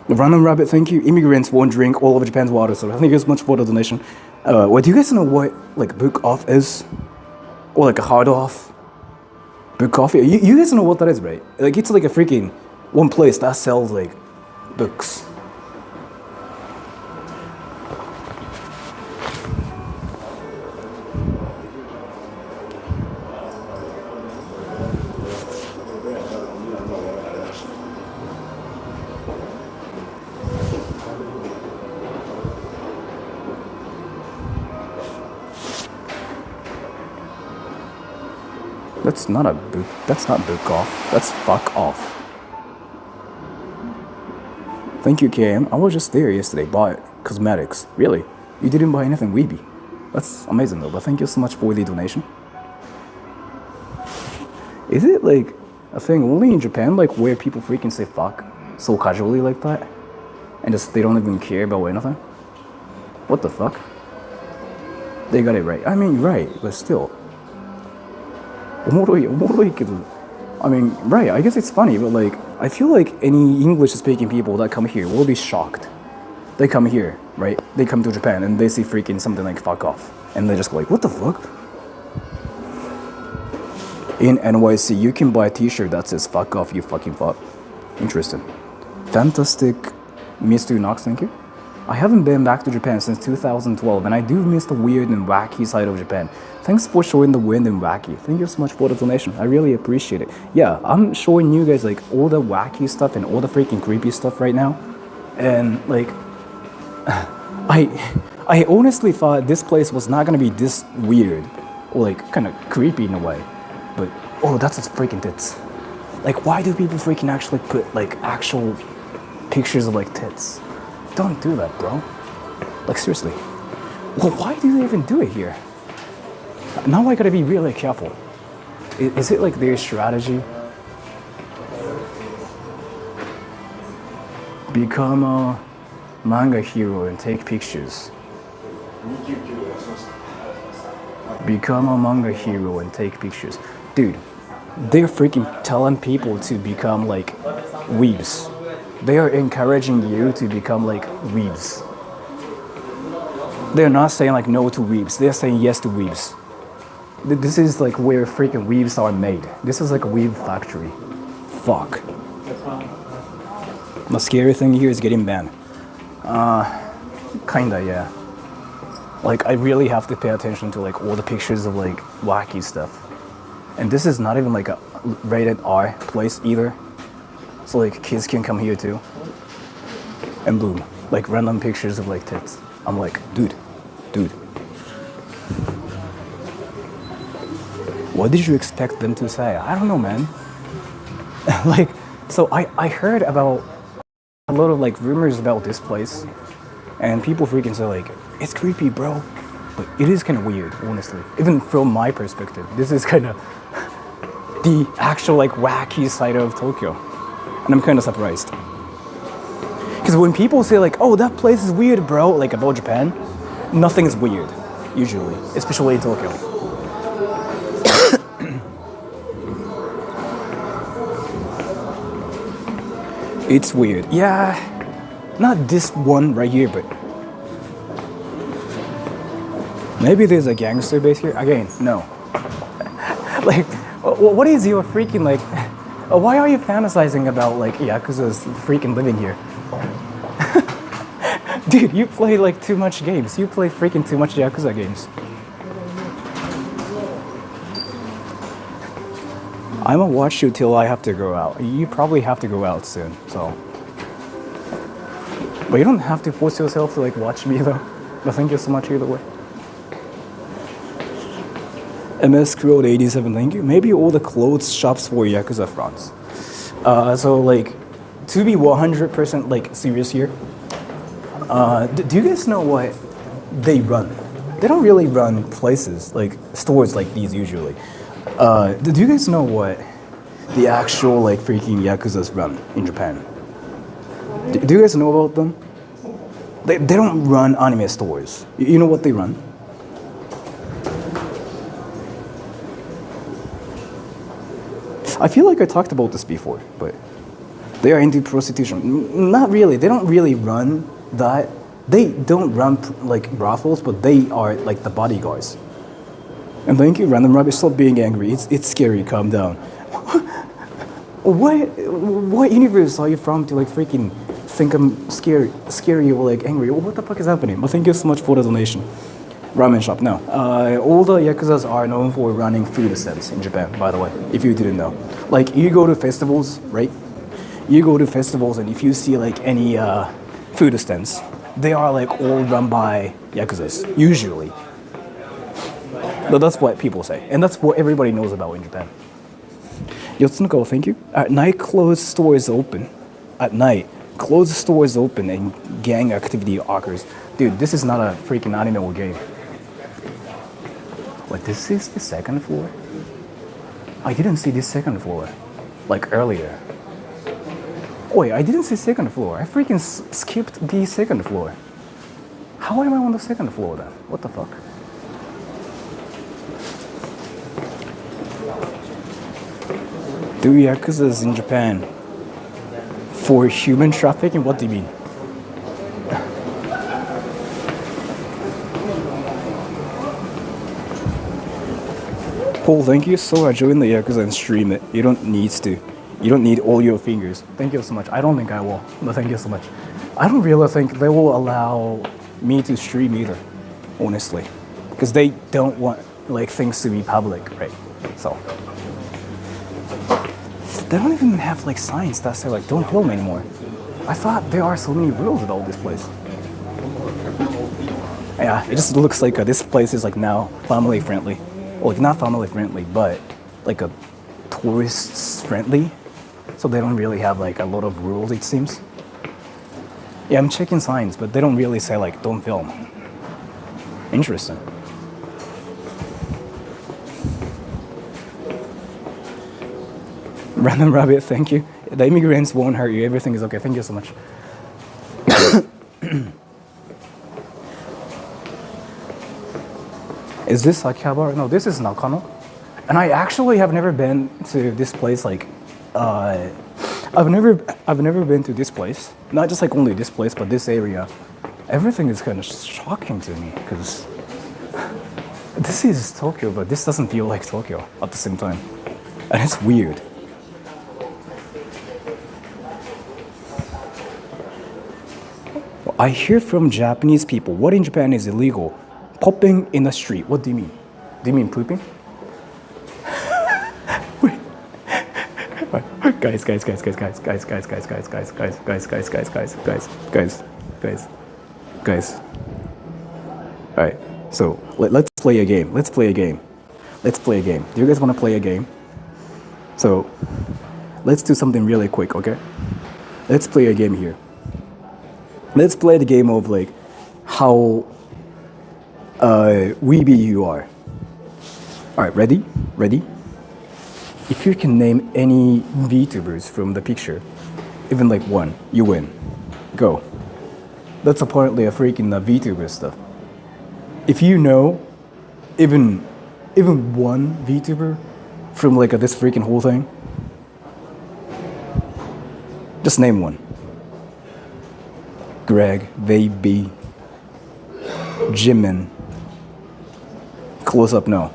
Speaker 1: Random Rabbit, thank you. Immigrants won't drink all of Japan's water, so thank you so much for the donation. Wait, do you guys know what like book off is? Or like a hard off? Book off? You guys know what that is, right? Like it's like a freaking one place that sells like books. That's not a book. That's not book off. That's fuck off. Thank you, KM. I was just there yesterday. Bought cosmetics. Really? You didn't buy anything weeby. That's amazing though. But thank you so much for the donation. Is it like a thing only in Japan, like where people freaking say fuck so casually like that, and just they don't even care about anything? What the fuck? They got it right. I mean, right, but still. おもろいけど, I mean, right, I guess it's funny, but like, I feel like any English-speaking people that come here will be shocked. They come here, right? They come to Japan and they see freaking something like fuck off. And they just go like, what the fuck? In NYC, you can buy a t-shirt that says fuck off, you fucking fuck. Interesting. Fantastic. Mr. Knox, thank you. I haven't been back to Japan since 2012, and I do miss the weird and wacky side of Japan. Thanks for showing the weird and wacky. Thank you so much for the donation. I really appreciate it. Yeah, I'm showing you guys like all the wacky stuff and all the freaking creepy stuff right now. And like, I honestly thought this place was not gonna be this weird or like kind of creepy in a way. But oh, that's its freaking tits. Like, why do people freaking actually put like actual pictures of like tits? Don't do that, bro. Like, seriously. Well, why do they even do it here? Now I gotta be really careful. Is it like their strategy? Become a manga hero and take pictures. Become a manga hero and take pictures. Dude, they're freaking telling people to become like weebs. They are encouraging you to become like weebs. They're not saying like no to weebs. They're saying yes to weebs. This is like where freaking weebs are made. This is like a weeb factory. Fuck. The scary thing here is getting banned. Kinda, yeah. Like, I really have to pay attention to like all the pictures of like wacky stuff. And this is not even like a rated R place either. So like kids can come here too. And boom, like random pictures of like tits. I'm like, dude. What did you expect them to say? I don't know, man. Like, so I heard about a lot of like rumors about this place. And people freaking say like, it's creepy, bro. But it is kind of weird, honestly. Even from my perspective, this is kind of the actual like wacky side of Tokyo. And I'm kind of surprised. Because when people say like, oh, that place is weird, bro, like about Japan, nothing is weird, usually, especially in Tokyo. It's weird. Yeah, not this one right here, but maybe there's a gangster base here. Again, no. Like, what is your freaking like? Why are you fantasizing about like Yakuza's freaking living here? Dude, you play like too much games. You play freaking too much Yakuza games. I'ma watch you till I have to go out. You probably have to go out soon, so. But you don't have to force yourself to like watch me though. But thank you so much either way. MS Crowd 87, thank you. Maybe all the clothes shops for Yakuza fronts. So like, to be 100% like serious here, do you guys know what they run? They don't really run places like stores like these usually. Do you guys know what the actual like freaking Yakuzas run in Japan? Do you guys know about them? They don't run anime stores. You know what they run? I feel like I talked about this before, but they are into prostitution. Not really. They don't really run that. They don't run like brothels, but they are like the bodyguards. And thank you, Random Rabbit. Stop being angry. It's scary. Calm down. What universe are you from to like freaking think I'm scary or like angry? What the fuck is happening? But thank you so much for the donation. Ramen shop. No. All the Yakuzas are known for running food stands in Japan, by the way, if you didn't know. Like, you go to festivals, right? You go to festivals and if you see like any food stands, they are like all run by Yakuzas, usually. But that's what people say. And that's what everybody knows about in Japan. Yotsunuko, thank you. At night, closed stores open. At night, closed stores open and gang activity occurs. Dude, this is not a freaking anime or game. Wait, this is the second floor? I didn't see this second floor, like earlier. Wait, I didn't see second floor. I freaking skipped the second floor. How am I on the second floor then? What the fuck? Do Yakuzas in Japan for human trafficking? What do you mean? Paul, thank you. So I joined the Yakuza and stream it. You don't need to. You don't need all your fingers. Thank you so much. I don't think I will, but thank you so much. I don't really think they will allow me to stream either, honestly, because they don't want like things to be public, right? So they don't even have like signs that say like don't film anymore. I thought there are so many rules about this place. Yeah, it just looks like this place is like now family friendly. Well, like not family friendly, but like a tourists friendly. So they don't really have like a lot of rules, it seems. Yeah, I'm checking signs, but they don't really say like don't film. Interesting. Random rabbit, thank you. The immigrants won't hurt you. Everything is okay. Thank you so much. Is this Akihabara? No, this is Nakano. And I actually have never been to this place. Like, I've never been to this place. Not just like only this place, but this area. Everything is kind of shocking to me because this is Tokyo, but this doesn't feel like Tokyo at the same time, and it's weird. I hear from Japanese people, what in Japan is illegal? Popping in the street. What do you mean? Do you mean pooping? Guys. All right, so let's play a game. Do you guys want to play a game? So let's do something really quick, okay? Let's play a game here. Let's play the game of like how weeby you are. All right, ready? If you can name any VTubers from the picture, even like one, you win. Go. That's apparently a freaking VTuber stuff. If you know even one VTuber from like this freaking whole thing, just name one. Greg, Baby, Jimin, Close Up, no.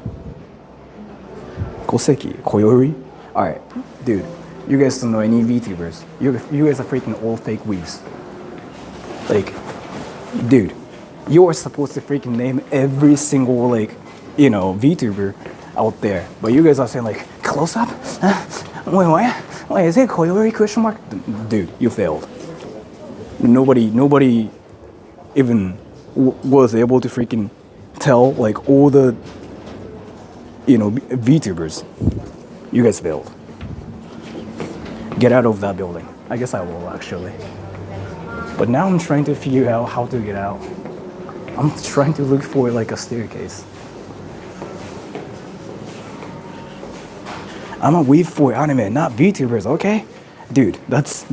Speaker 1: Koseki, Koyori? Alright, dude, you guys don't know any VTubers. You guys are freaking all fake weaves. Like, dude, you're supposed to freaking name every single, like, you know, VTuber out there. But you guys are saying, like, Close Up? Wait, is it Koyori question mark? Dude, you failed. Nobody even was able to freaking tell, like, all the, you know, VTubers. You guys failed. Get out of that building. I guess I will, actually. But now I'm trying to figure out how to get out. I'm trying to look for, like, a staircase. I'm a weeb for anime, not VTubers, okay? Dude, this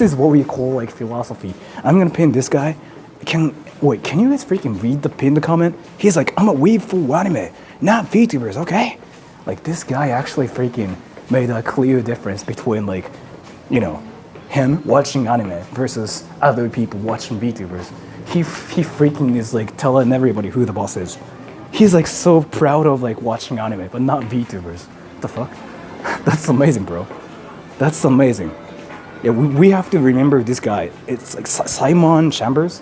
Speaker 1: is what we call, like, philosophy. I'm gonna pin this guy. Can you guys freaking read the pinned comment? He's like, I'm a weeb for anime, not VTubers, okay? Like, this guy actually freaking made a clear difference between, like, you know, him watching anime versus other people watching VTubers. He freaking is, like, telling everybody who the boss is. He's, like, so proud of, like, watching anime, but not VTubers. What the fuck? That's amazing, bro. That's amazing. Yeah, we have to remember this guy. It's like Simon Chambers.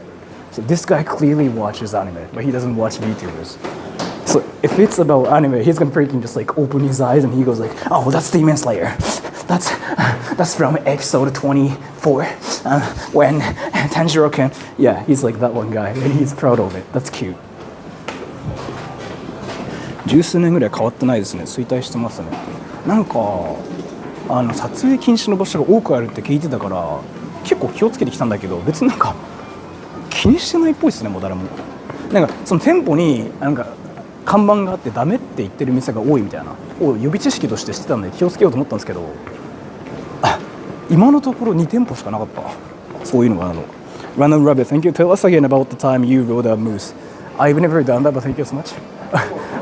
Speaker 1: So this guy clearly watches anime, but he doesn't watch VTubers. So if it's about anime, he's gonna freaking just like open his eyes and he goes like, oh, that's Demon Slayer. That's from episode 24 when Tanjiro can. Yeah, he's like that one guy and he's proud of it. That's cute. 十数年ぐらい変わってないですね。衰退してますね。なんか撮影禁止の場所が多くあるって聞いてたから結構気をつけてきたんだけど、別になんか気にしてないっぽいですね。もう誰もなんかその店舗になんか看板があってダメって言ってる店が多いみたいなを予備知識としてしてたんで気をつけようと思ったんですけど、今のところ2店舗しかなかった。そういうのがあるの。Random Rabbit, thank you. Tell us again about the time you rode a moose. I've never done that, but thank you so much.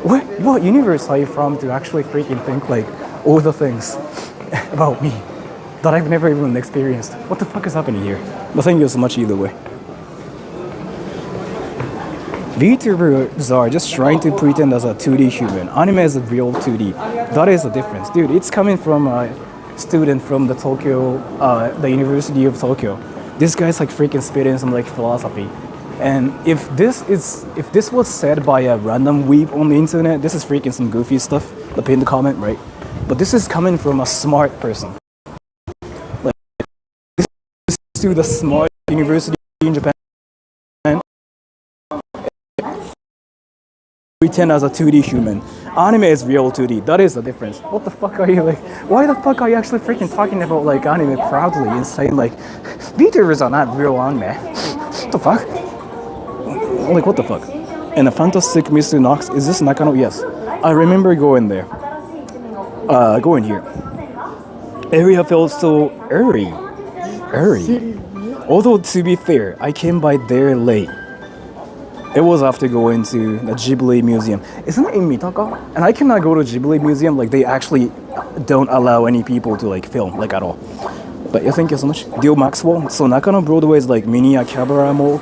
Speaker 1: What universe are you from to actually freaking think like all the things about me that I've never even experienced? What the fuck is happening here? But thank you so much either way. VTubers are just trying to pretend as a 2D human. Anime is a real 2D. That is the difference. Dude, it's coming from a student from the the University of Tokyo. This guy's like freaking spitting some like philosophy. And if this was said by a random weeb on the internet, this is freaking some goofy stuff. The pinned comment, right? But this is coming from a smart person. Like, this is to the smart university in Japan. Pretend as a 2D human. Anime is real 2D. That is the difference. What the fuck are you like? Why the fuck are you actually freaking talking about like anime proudly and saying like VTubers are not real anime? What the fuck? Like what the fuck? And the fantastic Mr. Knox, is this Nakano? Yes. I remember going there. Going here. Area felt so airy. Although to be fair, I came by there late. It was after going to the Ghibli Museum. Isn't it in Mitaka? And I cannot go to Ghibli Museum. Like they actually don't allow any people to like film like at all. But yeah, thank you so much. Dio Maxwell. So Nakano Broadway is like mini Akihabara Mall.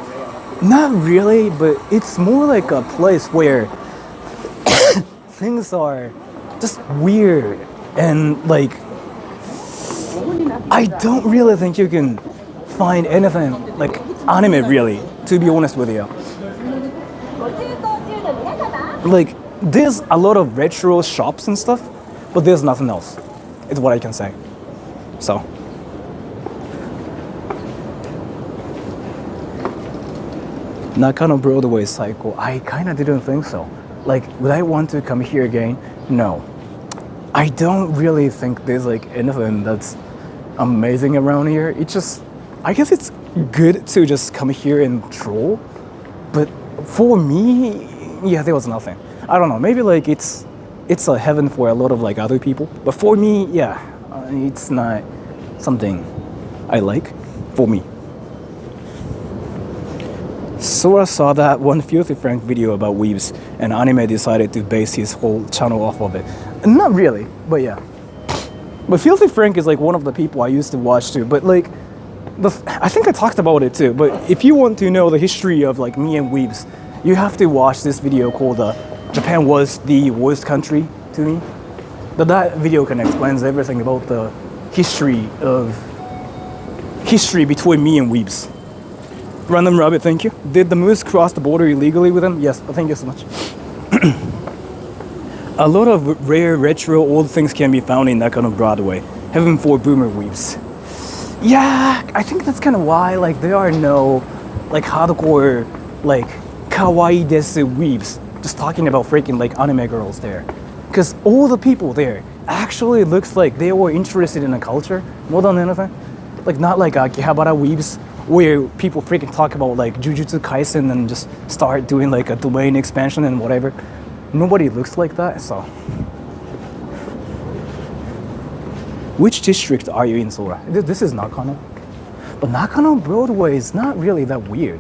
Speaker 1: Not really, but it's more like a place where things are just weird and like I don't really think you can find anything like anime really, to be honest with you. Like, there's a lot of retro shops and stuff, but there's nothing else. It's what I can say. So. Nakano Broadway is psycho. I kind of didn't think so. Like, would I want to come here again? No. I don't really think there's like anything that's amazing around here. It's just, I guess it's good to just come here and troll. But for me, yeah, there was nothing. I don't know. Maybe like it's a heaven for a lot of like other people. But for me, yeah, it's not something I like. For me. Sora saw that one Filthy Frank video about weebs, and anime decided to base his whole channel off of it. Not really, but yeah. But Filthy Frank is like one of the people I used to watch too. But like, I think I talked about it too. But if you want to know the history of like me and weebs, you have to watch this video called Japan Was the Worst Country to Me. That video can explain everything about the history between me and weebs. Random Rabbit, thank you. Did the moose cross the border illegally with him? Yes, thank you so much. A lot of rare retro old things can be found in Nakano Broadway. Heaven for boomer weebs. Yeah, I think that's kind of why like there are no like hardcore like kawaii desu weebs just talking about freaking like anime girls there. Because all the people there actually looks like they were interested in a culture more than anything. Like not like Akihabara weebs where people freaking talk about like Jujutsu Kaisen and just start doing like a domain expansion and whatever. Nobody looks like that, so. Which district are you in, Sora? This is Nakano. But Nakano Broadway is not really that weird.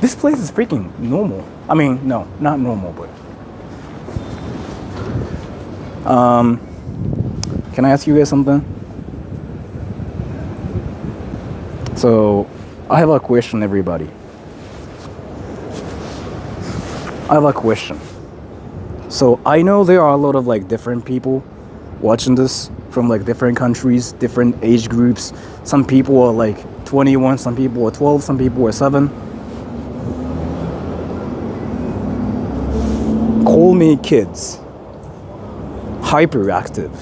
Speaker 1: This place is freaking normal. I mean, no, not normal, but. Can I ask you guys something? So, I have a question, everybody. I have a question. So, I know there are a lot of like different people watching this from like different countries, different age groups. Some people are like 21, some people are 12, some people are 7. Call me kids. Hyperactive.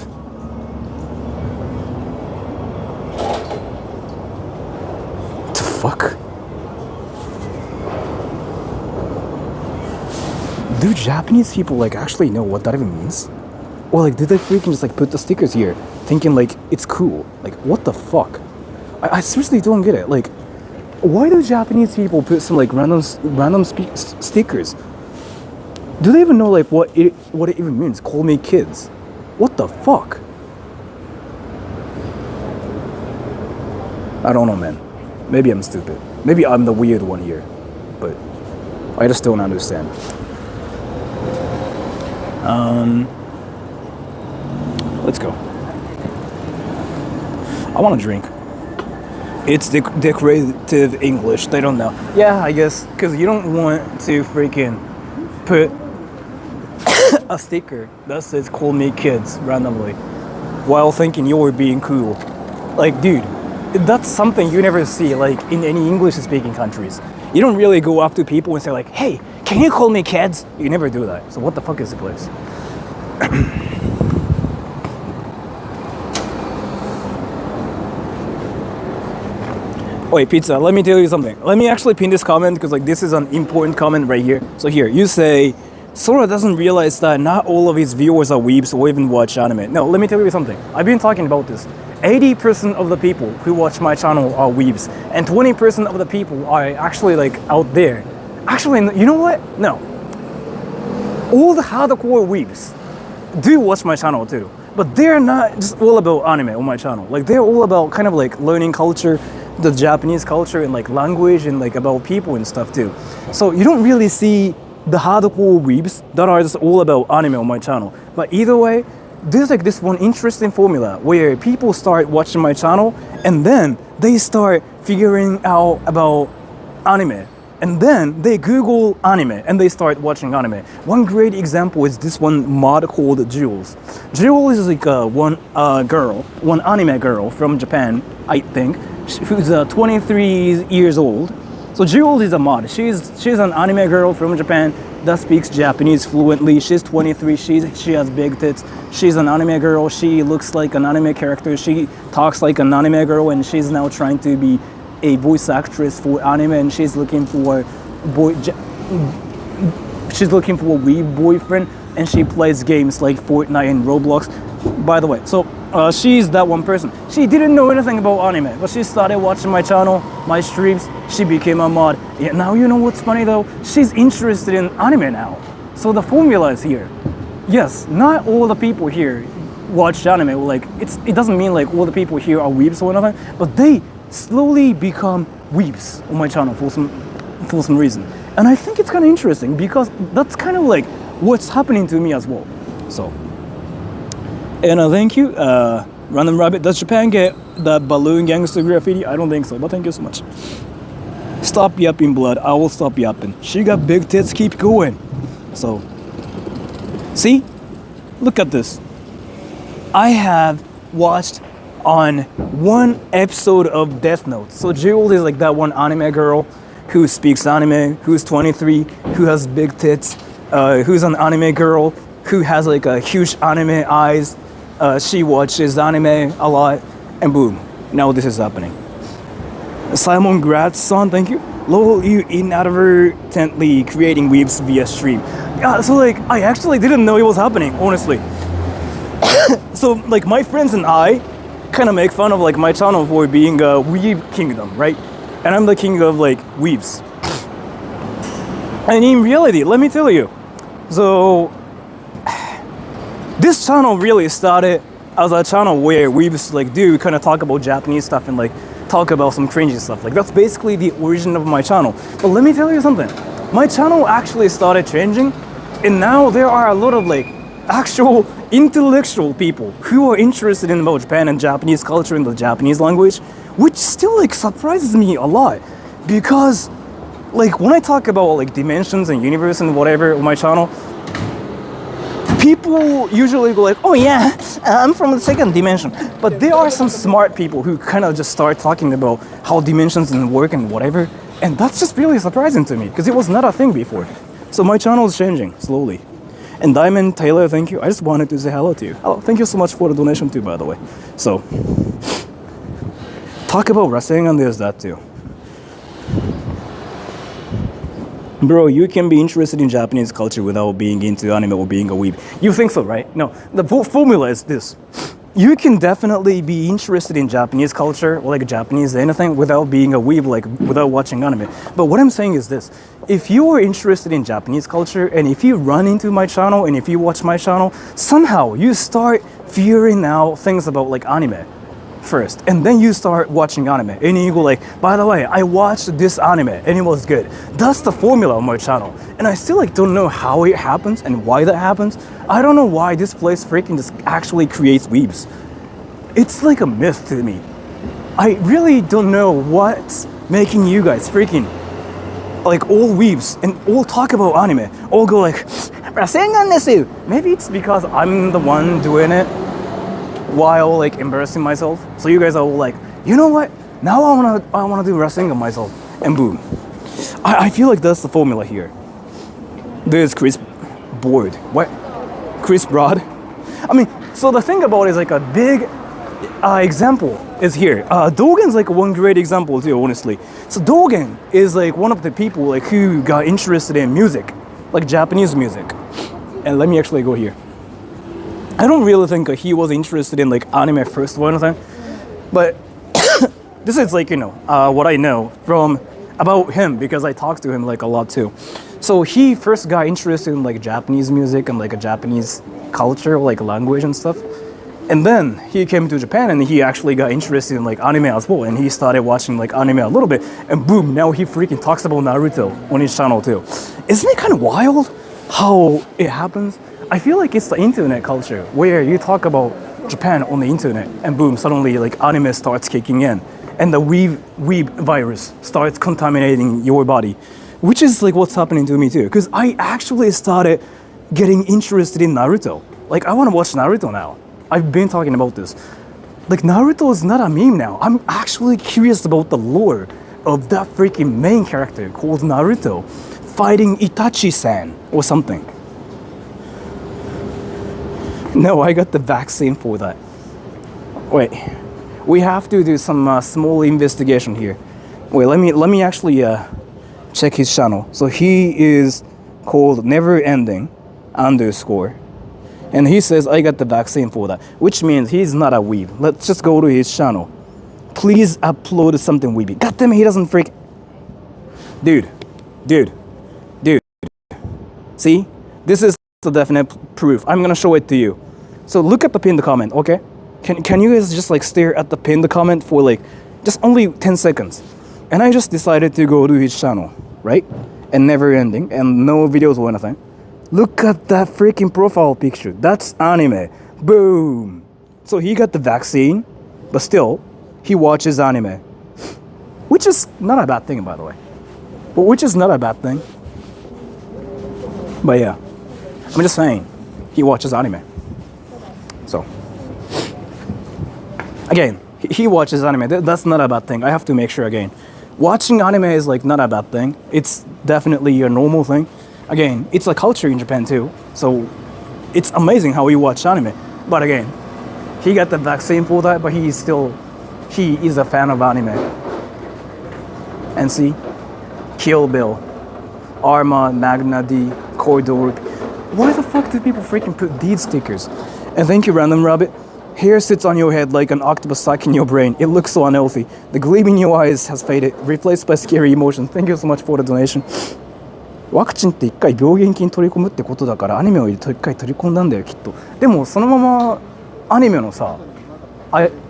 Speaker 1: The fuck? Do Japanese people like actually know what that even means? Or like did they freaking just like put the stickers here thinking like it's cool? Like what the fuck? I seriously don't get it. Like why do Japanese people put some like random stickers? Do they even know like what it even means? Call me kids. What the fuck? I don't know, man. Maybe I'm stupid. Maybe I'm the weird one here. But I just don't understand. Let's go. I want to drink. It's decorative English. They don't know. Yeah, I guess. Because you don't want to freaking put a sticker that says "Call me kids" randomly while thinking you're being cool. Like, dude, that's something you never see like in any English-speaking countries. You don't really go up to people and say like, "Hey, can you call me kids?" You never do that. So what the fuck is the place? Wait, pizza, let me tell you something. Let me actually pin this comment because like this is an important comment right here. So here, you say, Sora doesn't realize that not all of his viewers are weebs or even watch anime. No, let me tell you something. I've been talking about this. 80% of the people who watch my channel are weebs, and 20% of the people are actually like out there. Actually, you know what? No. All the hardcore weebs do watch my channel too, but they're not just all about anime on my channel. Like they're all about kind of like learning culture, the Japanese culture and like language and like about people and stuff too. So you don't really see the hardcore weebs that are just all about anime on my channel. But either way, there's like this one interesting formula where people start watching my channel and then they start figuring out about anime. And then they Google anime and they start watching anime. One great example is this one mod called Jules. Jules is like one anime girl from Japan, I think, who's 23 years old. So Jules is a mod. She's an anime girl from Japan that speaks Japanese fluently. She's 23. She has big tits. She's an anime girl. She looks like an anime character. She talks like an anime girl, and she's now trying to be a voice actress for anime, and she's looking for a wee boyfriend, and she plays games like Fortnite and Roblox. By the way, so she's that one person. She didn't know anything about anime, but she started watching my channel, my streams. She became a mod. Yeah, now you know what's funny though? She's interested in anime now. So the formula is here. Yes, not all the people here watch anime. Like it doesn't mean like all the people here are weebs or anything, but they slowly become weebs on my channel for some reason. And I think it's kind of interesting because that's kind of like what's happening to me as well. So, and thank you, Random Rabbit. Does Japan get that balloon gangster graffiti? I don't think so, but thank you so much. Stop yapping, blood. I will stop yapping. She got big tits, keep going. So, see? Look at this. I have watched on one episode of Death Note. So Jules is like that one anime girl who speaks anime, who's 23, who has big tits, who's an anime girl, who has like a huge anime eyes. She watches anime a lot, and boom, now this is happening. Simon Gratz-san, thank you. Lol, you inadvertently creating weebs via stream. Yeah, so like, I actually didn't know it was happening, honestly. So like my friends and I kind of make fun of like my channel for being a weeb kingdom, right? And I'm the king of like weebs. And in reality, let me tell you, so this channel really started as a channel where weebs like do kind of talk about Japanese stuff and like talk about some cringy stuff. Like that's basically the origin of my channel. But let me tell you something. My channel actually started changing, and now there are a lot of like actual intellectual people who are interested in about Japan and Japanese culture and the Japanese language, which still like surprises me a lot, because like when I talk about like dimensions and universe and whatever on my channel, people usually go like, oh yeah, I'm from the second dimension. But there are some smart people who kind of just start talking about how dimensions and work and whatever, and that's just really surprising to me because it was not a thing before. So my channel is changing slowly. And Diamond Taylor, thank you. I just wanted to say hello to you. Oh, thank you so much for the donation too, by the way. So, talk about wrestling, and there's that too. Bro, you can be interested in Japanese culture without being into anime or being a weeb. You think so, right? No, the formula is this. You can definitely be interested in Japanese culture or like Japanese anything without being a weeb, like without watching anime. But what I'm saying is this. If you are interested in Japanese culture and if you run into my channel and if you watch my channel, somehow you start figuring out things about like anime. first, and then you start watching anime, and you go like, by the way, I watched this anime and it was good. That's the formula on my channel, and I still like don't know how it happens and why that happens. I don't know why this place freaking just actually creates weebs. It's like a myth to me. I really don't know what's making you guys freaking like all weebs and all talk about anime, all go like, maybe it's because I'm the one doing it while like embarrassing myself. So you guys are all like, you know what? Now I wanna do wrestling on myself, and boom. I feel like that's the formula here. There's Chris Board. What? Chris Broad? I mean, so the thing about it is like a big example is here. Dogen's like one great example too, honestly. So Dogen is like one of the people like who got interested in music, like Japanese music. And let me actually go here. I don't really think he was interested in like anime first or anything, but this is like, you know, what I know from about him because I talked to him like a lot too. So he first got interested in like Japanese music and like a Japanese culture, like language and stuff. And then he came to Japan and he actually got interested in like anime as well, and he started watching like anime a little bit, and boom, now he freaking talks about Naruto on his channel too. Isn't it kind of wild how it happens? I feel like it's the internet culture where you talk about Japan on the internet and boom, suddenly like anime starts kicking in and the weeb virus starts contaminating your body, which is like what's happening to me too, because I actually started getting interested in Naruto. Like I want to watch Naruto now. I've been talking about this. Like Naruto is not a meme now. I'm actually curious about the lore of that freaking main character called Naruto fighting Itachi-san or something. No, I got the vaccine for that. Wait, we have to do some small investigation here. Wait, let me actually check his channel. So he is called Never Ending _ and he says I got the vaccine for that, which means he's not a weeb. Let's just go to his channel. Please upload something weeby. God damn it, he doesn't freak. Dude. See? This is the definite proof. I'm gonna show it to you. So look at the pinned comment, okay? Can you guys just like stare at the pinned comment for like just only 10 seconds? And I just decided to go to his channel, right? And Never Ending, and no videos or anything. Look at that freaking profile picture. That's anime. Boom. So he got the vaccine, but still, he watches anime. Which is not a bad thing, by the way. But which is not a bad thing. But yeah, I'm just saying, he watches anime. So, again, he watches anime. That's not a bad thing. I have to make sure again. Watching anime is like not a bad thing. It's definitely a normal thing. Again, it's a culture in Japan too, so it's amazing how we watch anime. But again, he got the vaccine for that, but he is a fan of anime. And see, Kill Bill, Arma, Magna D, Corridor. Why the fuck do people freaking put these stickers? And thank you, Random Rabbit. Hair sits on your head like an octopus stuck in your brain. It looks so unhealthy. The gleam in your eyes has faded, replaced by scary emotions. Thank you so much for the donation. ワクチンって一回病原菌取り込むってことだからアニメを一回取り込んだんだよきっと。でもそのままアニメのさ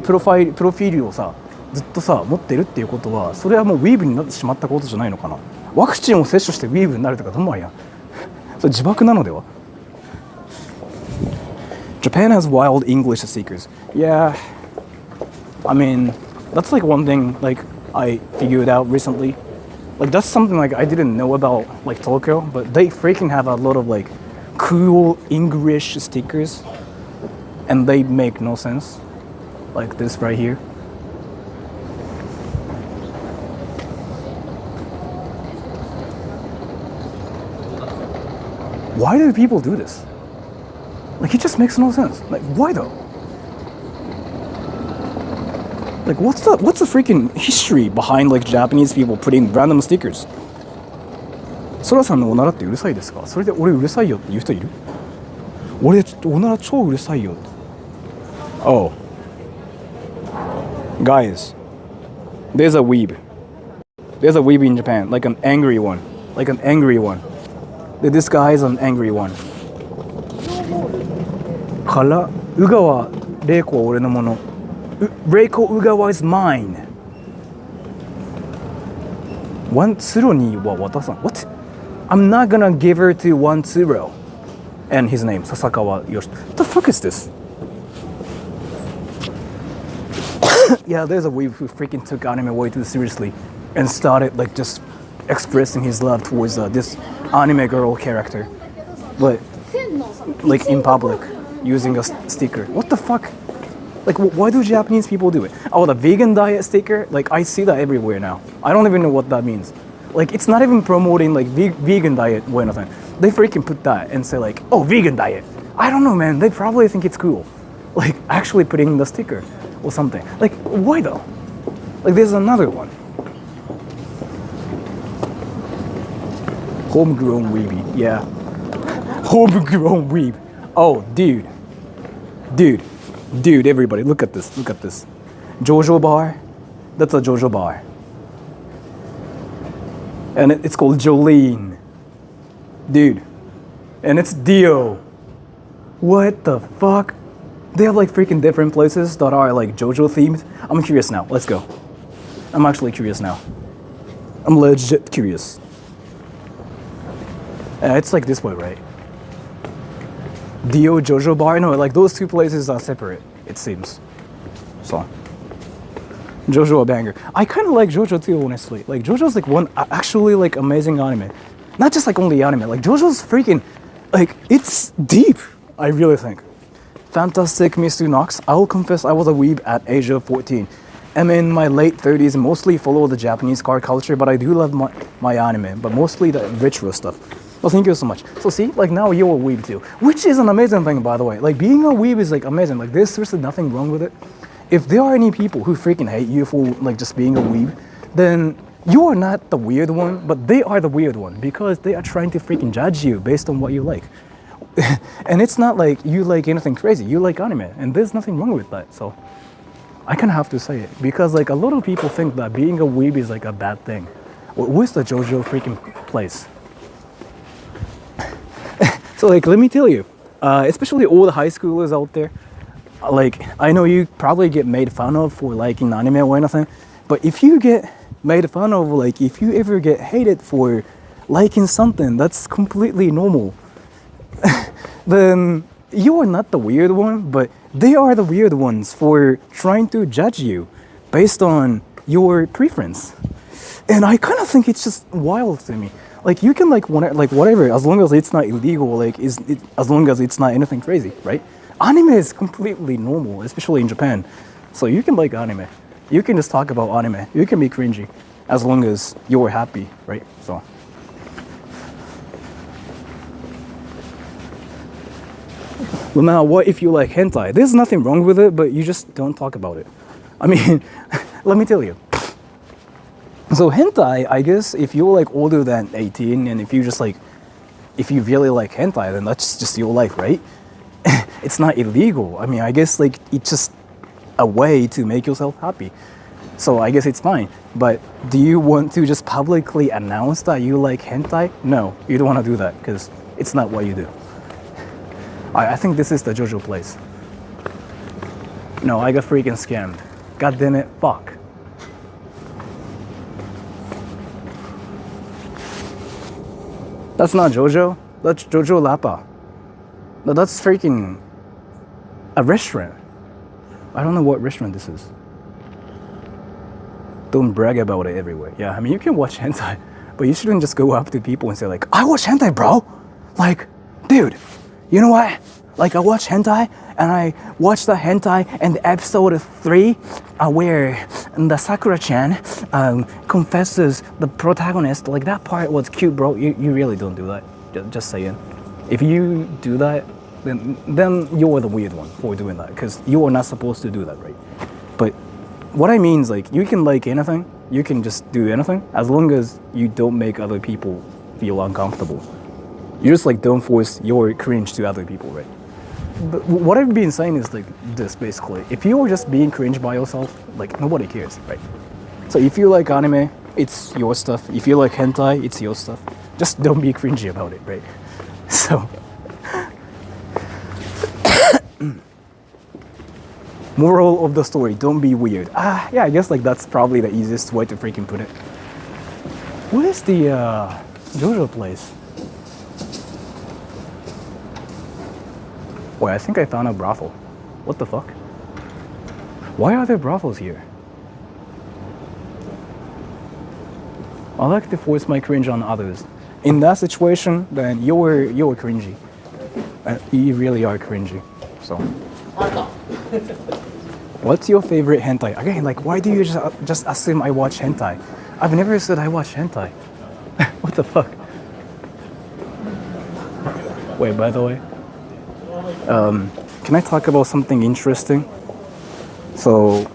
Speaker 1: プロフィールをさずっとさ持ってるっていうことはそれはもうウィーブになってしまったことじゃないのかな。ワクチンを接種してウィーブになるとかどんなんや。それ自爆なのでは。Japan has wild English seekers. Yeah, I mean that's like one thing like I figured out recently. Like that's something like I didn't know about like Tokyo, but they freaking have a lot of like cool English stickers and they make no sense. Like this right here. Why do people do this? Like it just makes no sense. Like why though? Like what's the freaking history behind like Japanese people putting random stickers? ソラさんのおならってうるさいですか？それで俺うるさいよって言う人いる？俺おなら超うるさいよ。Oh, guys, there's a weeb. There's a weeb in Japan, like an angry one, like an angry one. This guy is an angry one. から宇川玲子は俺のもの。Reiko Ugawa is mine. One tsuro ni wa watasan. What? I'm not gonna give her to one tsuro. And his name, Sasakawa Yoshi. What the fuck is this? Yeah, there's a weeb who freaking took anime way too seriously and started like just expressing his love towards this anime girl character, but like in public using a sticker. What the fuck? Like, why do Japanese people do it? Oh, the vegan diet sticker? Like, I see that everywhere now. I don't even know what that means. Like, it's not even promoting like vegan diet or anything. They freaking put that and say like, oh, vegan diet. I don't know, man. They probably think it's cool. Like, actually putting the sticker or something. Like, why though? Like, there's another one. Homegrown weeby, yeah. Homegrown weeb. Oh, dude, everybody, look at this. Jojo bar, that's a Jojo bar. And it's called Jolene. Dude, and it's Dio. What the fuck? They have like freaking different places that are like JoJo themed. I'm curious now, let's go. I'm actually curious now. I'm legit curious. It's like this way, right? Dio Jojo bar? No, like those two places are separate, it seems. So, Jojo a banger. I kind of like Jojo too, honestly. Like Jojo's like one actually like amazing anime. Not just like only anime, like Jojo's freaking, like it's deep, I really think. Fantastic Mr. Knox. I will confess I was a weeb at age of 14. I'm in my late 30s and mostly follow the Japanese car culture, but I do love my anime, but mostly the retro stuff. Well, thank you so much. So see, like now you're a weeb too, which is an amazing thing, by the way. Like being a weeb is like amazing. Like there's seriously nothing wrong with it. If there are any people who freaking hate you for like just being a weeb, then you are not the weird one, but they are the weird one because they are trying to freaking judge you based on what you like. And it's not like you like anything crazy. You like anime, and there's nothing wrong with that. So I kind of have to say it because like a lot of people think that being a weeb is like a bad thing. Where's the JoJo freaking place? So like, let me tell you, especially all the high schoolers out there, like I know you probably get made fun of for liking anime or anything, but if you get made fun of, like if you ever get hated for liking something that's completely normal, then you are not the weird one, but they are the weird ones for trying to judge you based on your preference. And I kind of think it's just wild to me. Like you can like whatever, as long as it's not illegal, like as long as it's not anything crazy, right? Anime is completely normal, especially in Japan. So you can like anime. You can just talk about anime. You can be cringy as long as you're happy, right? So. Well, now what if you like hentai? There's nothing wrong with it, but you just don't talk about it. I mean, let me tell you. So hentai, I guess, if you're like older than 18 and if you just like, if you really like hentai, then that's just your life, right? It's not illegal. I mean, I guess like it's just a way to make yourself happy. So I guess it's fine. But do you want to just publicly announce that you like hentai? No, you don't want to do that because it's not what you do. I think this is the JoJo place. No, I got freaking scammed. God damn it, fuck. That's not JoJo. That's Jojo Lapa. No, that's freaking a restaurant. I don't know what restaurant this is. Don't brag about it everywhere. Yeah, I mean, you can watch hentai, but you shouldn't just go up to people and say like, I watch hentai, bro. Like, dude, you know what? Like, I watch hentai, and I watched the hentai and episode 3, where the Sakura-chan confesses the protagonist. Like, that part was cute, bro. You really don't do that. Just saying. If you do that, then you're the weird one for doing that, because you are not supposed to do that, right? But what I mean is, like, you can like anything. You can just do anything, as long as you don't make other people feel uncomfortable. You just, like, don't force your cringe to other people, right? But what I've been saying is like this, basically. If you are just being cringe by yourself, like nobody cares, right? So if you like anime, it's your stuff. If you like hentai, it's your stuff. Just don't be cringy about it, right? So Moral of the story, don't be weird. Yeah, I guess like that's probably the easiest way to freaking put it. What is the JoJo place? Wait, I think I found a brothel. What the fuck? Why are there brothels here? I like to force my cringe on others. In that situation, then you're cringy. You really are cringy. So. What's your favorite hentai? Again, like, why do you just assume I watch hentai? I've never said I watch hentai. What the fuck? Wait, by the way, can I talk about something interesting? So,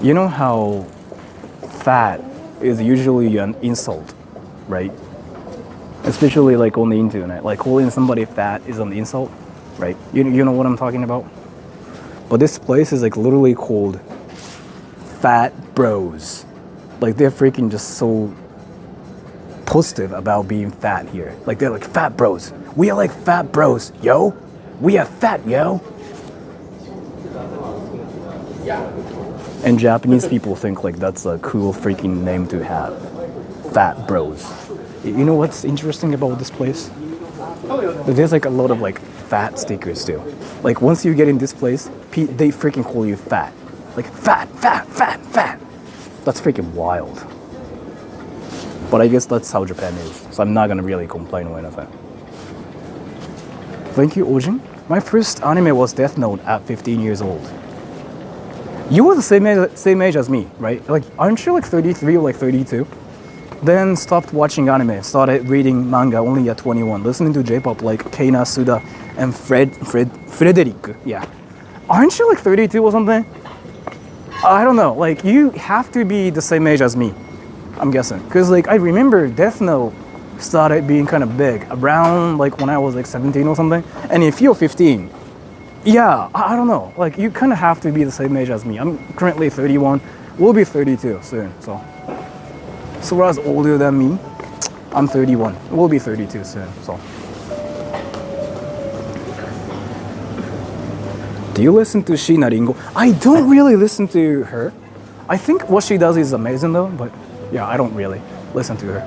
Speaker 1: you know how fat is usually an insult, right? Especially like on the internet, like calling somebody fat is an insult, right? You know what I'm talking about? But this place is like literally called Fat Bros. Like they're freaking just so positive about being fat here. Like they're like, fat bros. We are like fat bros, yo. We are fat, yo. And Japanese people think like that's a cool freaking name to have. Fat bros. You know what's interesting about this place? There's like a lot of like fat stickers too. Like once you get in this place, they freaking call you fat. Like fat, fat, fat, fat. That's freaking wild. But I guess that's how Japan is. So I'm not gonna really complain or anything. Thank you, Ojin. My first anime was Death Note at 15 years old. You were the same age as me, right? Like, aren't you like 33 or like 32? Then stopped watching anime, started reading manga only at 21, listening to J-pop like Keina, Suda, and Frederick. Yeah. Aren't you like 32 or something? I don't know. Like, you have to be the same age as me, I'm guessing. Because like, I remember Death Note started being kind of big around like when I was like 17 or something. And if you're 15, yeah, I don't know. Like, you kind of have to be the same age as me. I'm currently 31. We'll be 32 soon, so. Sora's older than me. I'm 31. We'll be 32 soon, so. Do you listen to Shina Ringo? I don't really listen to her. I think what she does is amazing though, but yeah, I don't really listen to her.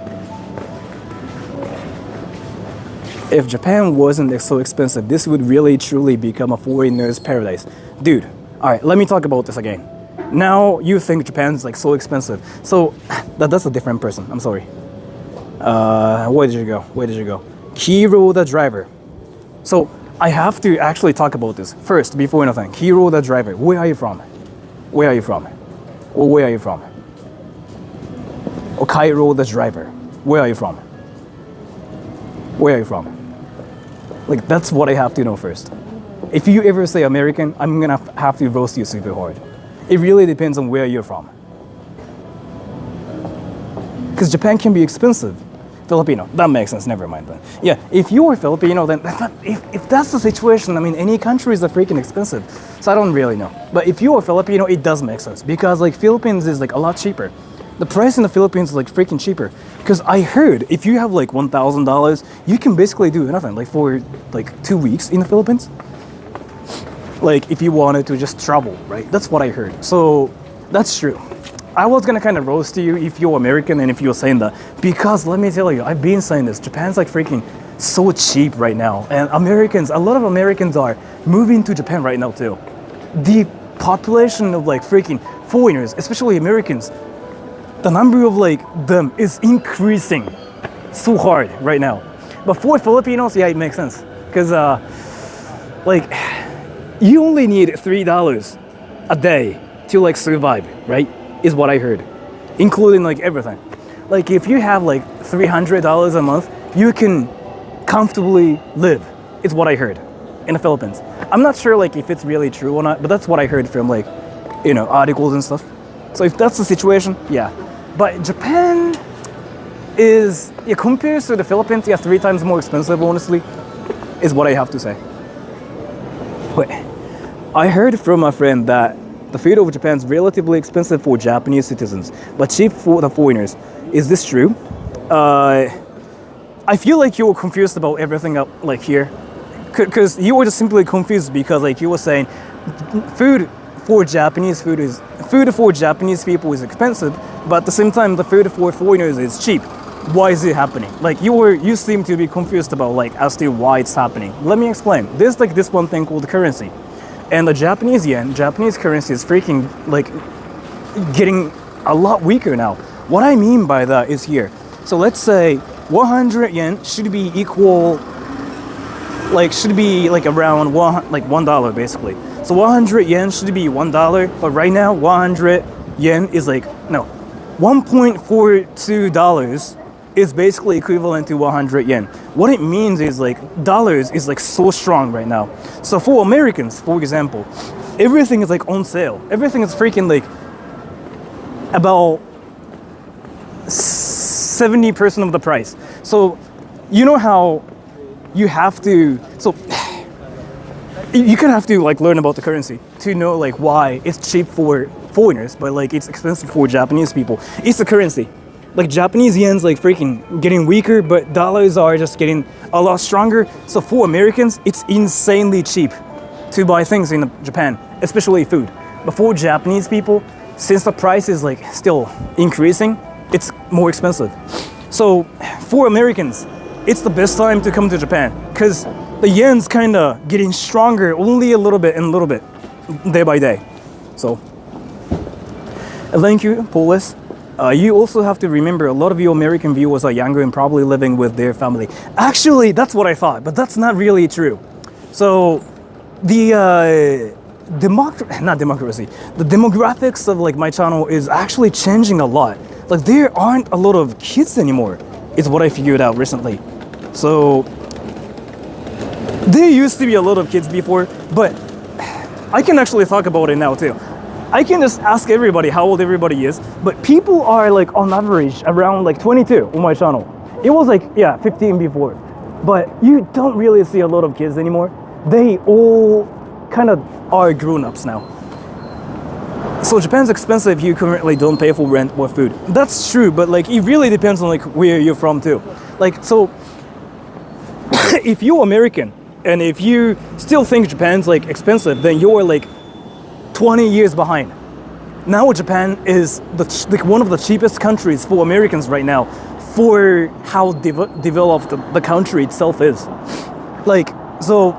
Speaker 1: If Japan wasn't so expensive, this would really truly become a foreigner's paradise. Dude, alright, let me talk about this again. Now you think Japan's like so expensive. So that's a different person, I'm sorry. Where did you go? Hiro the driver. So I have to actually talk about this first before anything. Hiro the driver, where are you from? Or Cairo the driver, where are you from? Like, that's what I have to know first. If you ever say American, I'm gonna have to roast you super hard. It really depends on where you're from. Because Japan can be expensive. Filipino, that makes sense, never mind then. Yeah, if you are Filipino, then if that's the situation, I mean, any country is freaking expensive. So I don't really know. But if you are Filipino, it does make sense. Because like Philippines is like a lot cheaper. The price in the Philippines is like freaking cheaper. Because I heard if you have like $1,000, you can basically do nothing. Like for like 2 weeks in the Philippines. Like if you wanted to just travel, right? That's what I heard. So that's true. I was gonna kind of roast you if you're American and if you're saying that. Because let me tell you, I've been saying this. Japan's like freaking so cheap right now. And Americans, a lot of Americans are moving to Japan right now too. The population of like freaking foreigners, especially Americans, the number of like them is increasing so hard right now. But for Filipinos, yeah, it makes sense. Because like you only need $3 a day to like survive, right? Is what I heard, including like everything. Like if you have like $300 a month, you can comfortably live, is what I heard in the Philippines. I'm not sure like if it's really true or not, but that's what I heard from like, you know, articles and stuff. So if that's the situation, yeah. But Japan is, yeah, compared to the Philippines, yeah, 3 times more expensive, honestly, is what I have to say. Wait, I heard from a friend that the food of Japan is relatively expensive for Japanese citizens, but cheap for the foreigners. Is this true? I feel like you were confused about everything up like here, because you were just simply confused because like you were saying food for Japanese people is expensive, but at the same time, the food for foreigners is cheap. Why is it happening? Like you seem to be confused about like as to why it's happening. Let me explain. There's like this one thing called currency, and the Japanese currency is freaking like getting a lot weaker now. What I mean by that is here. So let's say 100 yen should be equal, like should be like around $1 basically. So 100 yen should be $1, but right now 100 yen is like $1.42 is basically equivalent to 100 yen. What it means is like dollars is like so strong right now. So for Americans, for example, everything is like on sale. Everything is freaking like about 70% of the price. So you know how you have to, so you kind of have to like learn about the currency to know like why it's cheap for foreigners, but like it's expensive for Japanese people. It's the currency. Like Japanese yen's like freaking getting weaker, but dollars are just getting a lot stronger. So for Americans, it's insanely cheap to buy things in Japan, especially food. But for Japanese people, since the price is like still increasing, it's more expensive. So for Americans, it's the best time to come to Japan because the yen's kind of getting stronger only a little bit and a little bit, day by day. So thank you, Paulus. You also have to remember a lot of your American viewers are younger and probably living with their family. Actually, that's what I thought, but that's not really true. So the the demographics of like my channel is actually changing a lot. Like there aren't a lot of kids anymore, is what I figured out recently. So there used to be a lot of kids before, but I can actually talk about it now too. I can just ask everybody how old everybody is, but people are like on average around like 22 on my channel. It was like, 15 before, but you don't really see a lot of kids anymore. They all kind of are grown-ups now. So Japan's expensive if you currently don't pay for rent or food. That's true, but like it really depends on like where you're from too. Like, so if you're American and if you still think Japan's like expensive, then you're like 20 years behind. Now Japan is like one of the cheapest countries for Americans right now for how developed the country itself is. Like, so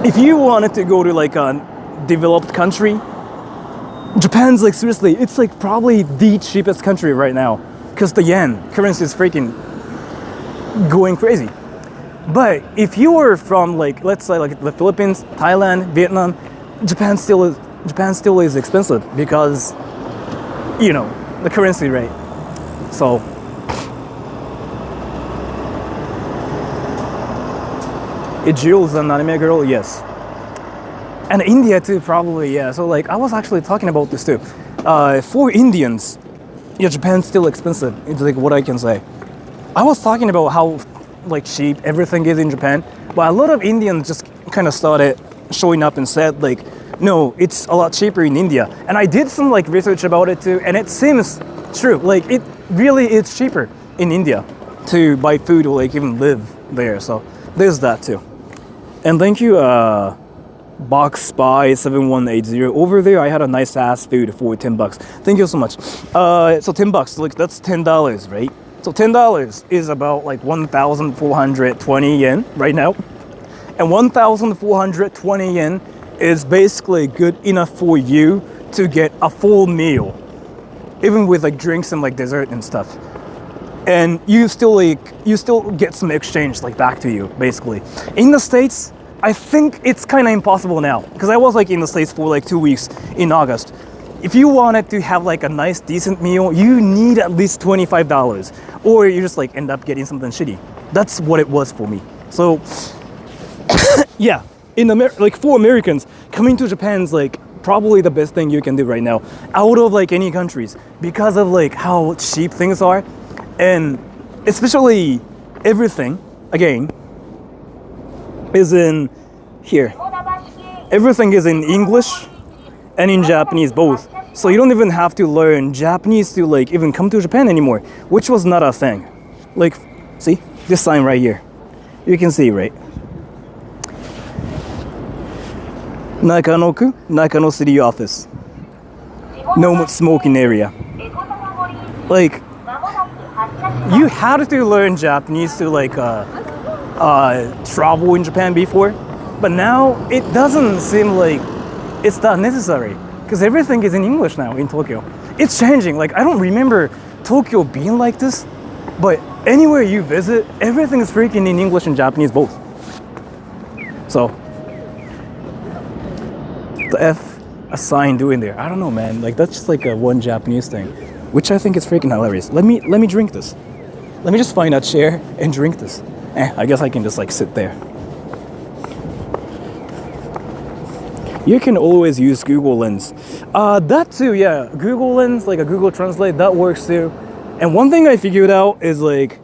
Speaker 1: if you wanted to go to like a developed country, Japan's like seriously, it's like probably the cheapest country right now because the yen currency is freaking going crazy. But if you are from like, let's say like the Philippines, Thailand, Vietnam, Japan still is expensive because, you know, the currency rate. So is Jules an anime girl? Yes. And India too, probably, yeah. So like I was actually talking about this too. For Indians, Japan's still expensive. It's like what I can say. I was talking about how like cheap everything is in Japan, but a lot of Indians just kind of started showing up and said like, no, it's a lot cheaper in India. And I did some like research about it too, and it seems true. Like it really is cheaper in India to buy food or like even live there. So there's that too. And thank you, Box Spy 7180 over there. I had a nice ass food for $10. Thank you so much. So $10, like that's $10, right? So $10 is about like 1,420 yen right now. And 1,420 yen is basically good enough for you to get a full meal, even with like drinks and like dessert and stuff. And you still get some exchange like back to you, basically. In the States, I think it's kind of impossible now because I was like in the States for like 2 weeks in August. If you wanted to have like a nice decent meal, you need at least $25, or you just like end up getting something shitty. That's what it was for me. So yeah, like for Americans, coming to Japan's like probably the best thing you can do right now out of like any countries because of like how cheap things are, and especially everything again is in here. Everything is in English and in Japanese both. So you don't even have to learn Japanese to like even come to Japan anymore, which was not a thing. Like, see this sign right here. You can see, right? Nakanoku, Nakano City Office. No smoking area. Like, you had to learn Japanese to like travel in Japan before, but now it doesn't seem like it's that necessary because everything is in English now in Tokyo. It's changing. Like, I don't remember Tokyo being like this, but anywhere you visit, everything is freaking in English and Japanese both. So the F a sign doing there? I don't know, man. Like, that's just like a one Japanese thing, which I think is freaking hilarious. Let me drink this. Let me just find a chair and drink this. I guess I can just like sit there. You can always use Google Lens. That too, yeah. Google Lens, like a Google Translate, that works too. And one thing I figured out is like,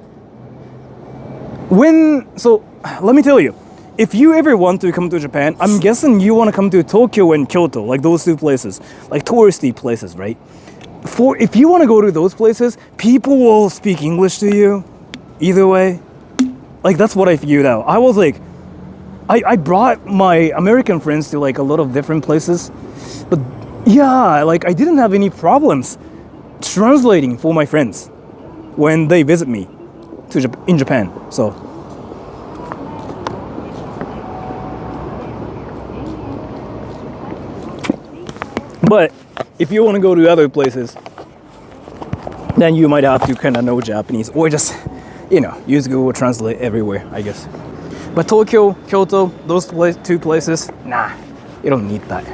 Speaker 1: so let me tell you, if you ever want to come to Japan, I'm guessing you want to come to Tokyo and Kyoto, like those two places, like touristy places, right? If you want to go to those places, people will speak English to you, either way. Like, that's what I figured out. I was like, I brought my American friends to like a lot of different places, but yeah, like I didn't have any problems translating for my friends when they visit me in Japan. So but if you want to go to other places, then you might have to kind of know Japanese or just, use Google Translate everywhere, I guess. But Tokyo, Kyoto, those two places, nah, you don't need that.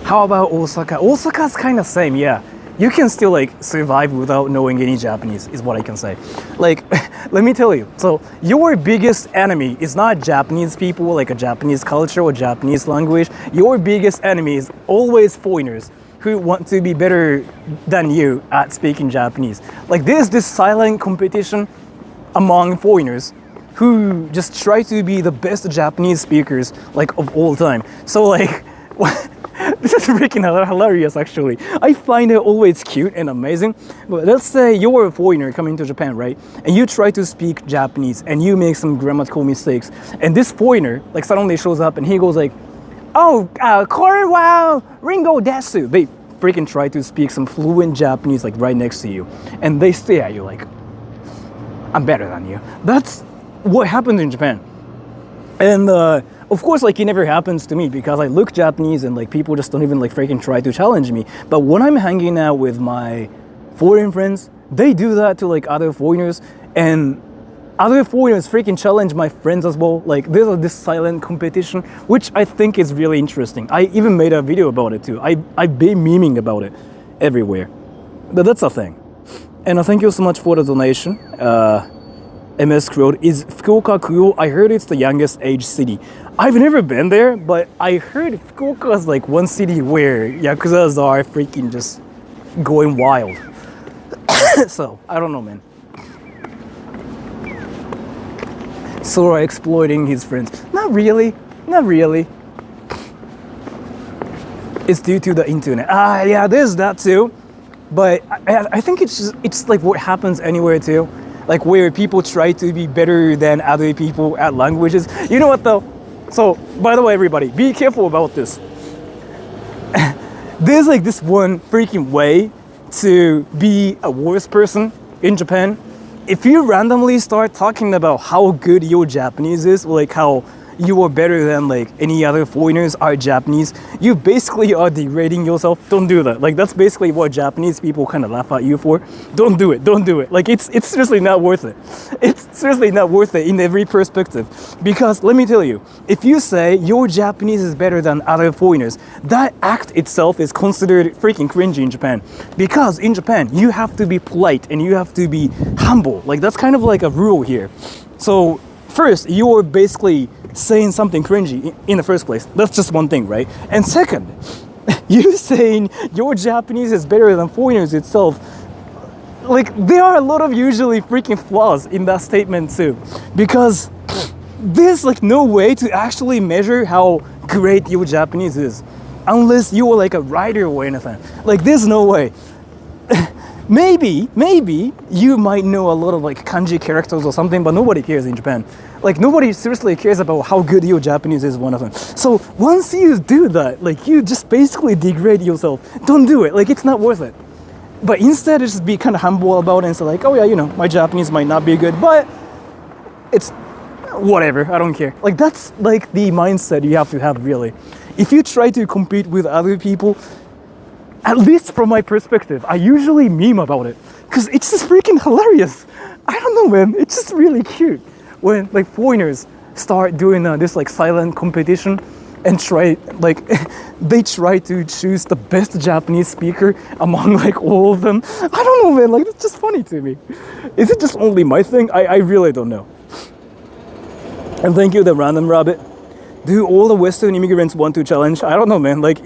Speaker 1: How about Osaka? Osaka's kind of same, yeah. You can still like survive without knowing any Japanese, is what I can say. Like, let me tell you. So your biggest enemy is not Japanese people, like a Japanese culture or Japanese language. Your biggest enemy is always foreigners who want to be better than you at speaking Japanese. Like, there's this silent competition among foreigners who just try to be the best Japanese speakers, like, of all time. So like, this is freaking hilarious, actually. I find it always cute and amazing. But let's say you're a foreigner coming to Japan, right? And you try to speak Japanese and you make some grammatical mistakes. And this foreigner, like, suddenly shows up and he goes like, oh, kore wa ringo desu. They freaking try to speak some fluent Japanese, like, right next to you. And they stare at you like, I'm better than you. That's what happens in Japan. And of course, like, it never happens to me because I look Japanese and like people just don't even like freaking try to challenge me. But when I'm hanging out with my foreign friends, they do that to like other foreigners, and other foreigners freaking challenge my friends as well. Like, there's this silent competition, which I think is really interesting. I even made a video about it too. I've been memeing about it everywhere. But that's a thing. And thank you so much for the donation. MS Crowd is Fukuoka Kuyo. I heard it's the youngest age city. I've never been there, but I heard Fukuoka is like one city where Yakuzas are freaking just going wild. So, I don't know, man. Sora exploiting his friends. Not really. Not really. It's due to the internet. Yeah, there's that too. But I think it's like what happens anywhere too. Like, where people try to be better than other people at languages. You know what though? So, by the way, everybody, be careful about this. There's like this one freaking way to be a worse person in Japan. If you randomly start talking about how good your Japanese is, or like how you are better than like any other foreigners are Japanese, you basically are degrading yourself. Don't do that. Like, that's basically what Japanese people kind of laugh at you for. Don't do it. Don't do it. Like, it's seriously not worth it. It's seriously not worth it in every perspective. Because let me tell you, if you say your Japanese is better than other foreigners, that act itself is considered freaking cringy in Japan. Because in Japan, you have to be polite and you have to be humble. Like, that's kind of like a rule here. So first, you're basically saying something cringy in the first place. That's just one thing, right? And second, you saying your Japanese is better than foreigners itself, like, there are a lot of usually freaking flaws in that statement too. Because there's like no way to actually measure how great your Japanese is unless you are like a writer or anything. Like, there's no way. maybe you might know a lot of like kanji characters or something, but nobody cares in Japan. Like nobody seriously cares about how good your Japanese is, one of them. So once you do that, like you just basically degrade yourself. Don't do it. Like it's not worth it. But instead just be kind of humble about it and say like, oh yeah, you know, my Japanese might not be good, but it's whatever, I don't care. Like that's like the mindset you have to have, really. If you try to compete with other people, at least from my perspective, I usually meme about it because it's just freaking hilarious. I don't know, man. It's just really cute when like foreigners start doing this like silent competition and try like they try to choose the best Japanese speaker among like all of them. I don't know, man. Like it's just funny to me. Is it just only my thing? I really don't know. And thank you, the random rabbit. Do all the Western immigrants want to challenge? I don't know, man. Like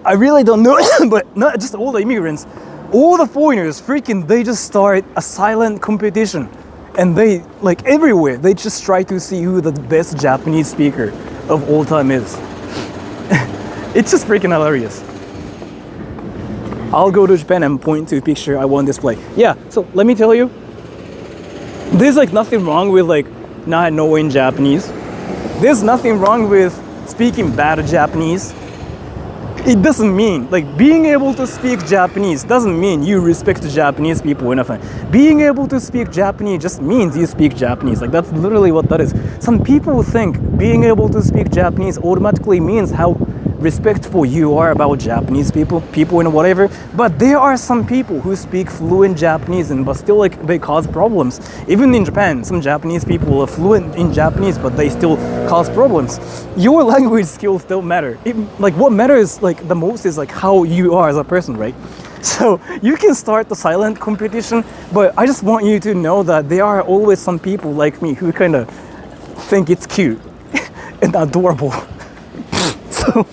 Speaker 1: I really don't know, but not just all the immigrants, all the foreigners, freaking, they just start a silent competition. And they, like everywhere, they just try to see who the best Japanese speaker of all time is. It's just freaking hilarious. I'll go to Japan and point to a picture I want display. Yeah, so let me tell you, there's like nothing wrong with like not knowing Japanese. There's nothing wrong with speaking bad Japanese. It doesn't mean, like, being able to speak Japanese doesn't mean you respect Japanese people or nothing. Being able to speak Japanese just means you speak Japanese. Like, that's literally what that is. Some people think being able to speak Japanese automatically means how respectful you are about Japanese people and whatever. But there are some people who speak fluent Japanese but still like they cause problems. Even in Japan, some Japanese people are fluent in Japanese but they still cause problems. Your language skills don't matter. Like what matters like the most is like how you are as a person, right? So you can start the silent competition, but I just want you to know that there are always some people like me who kind of think it's cute and adorable. So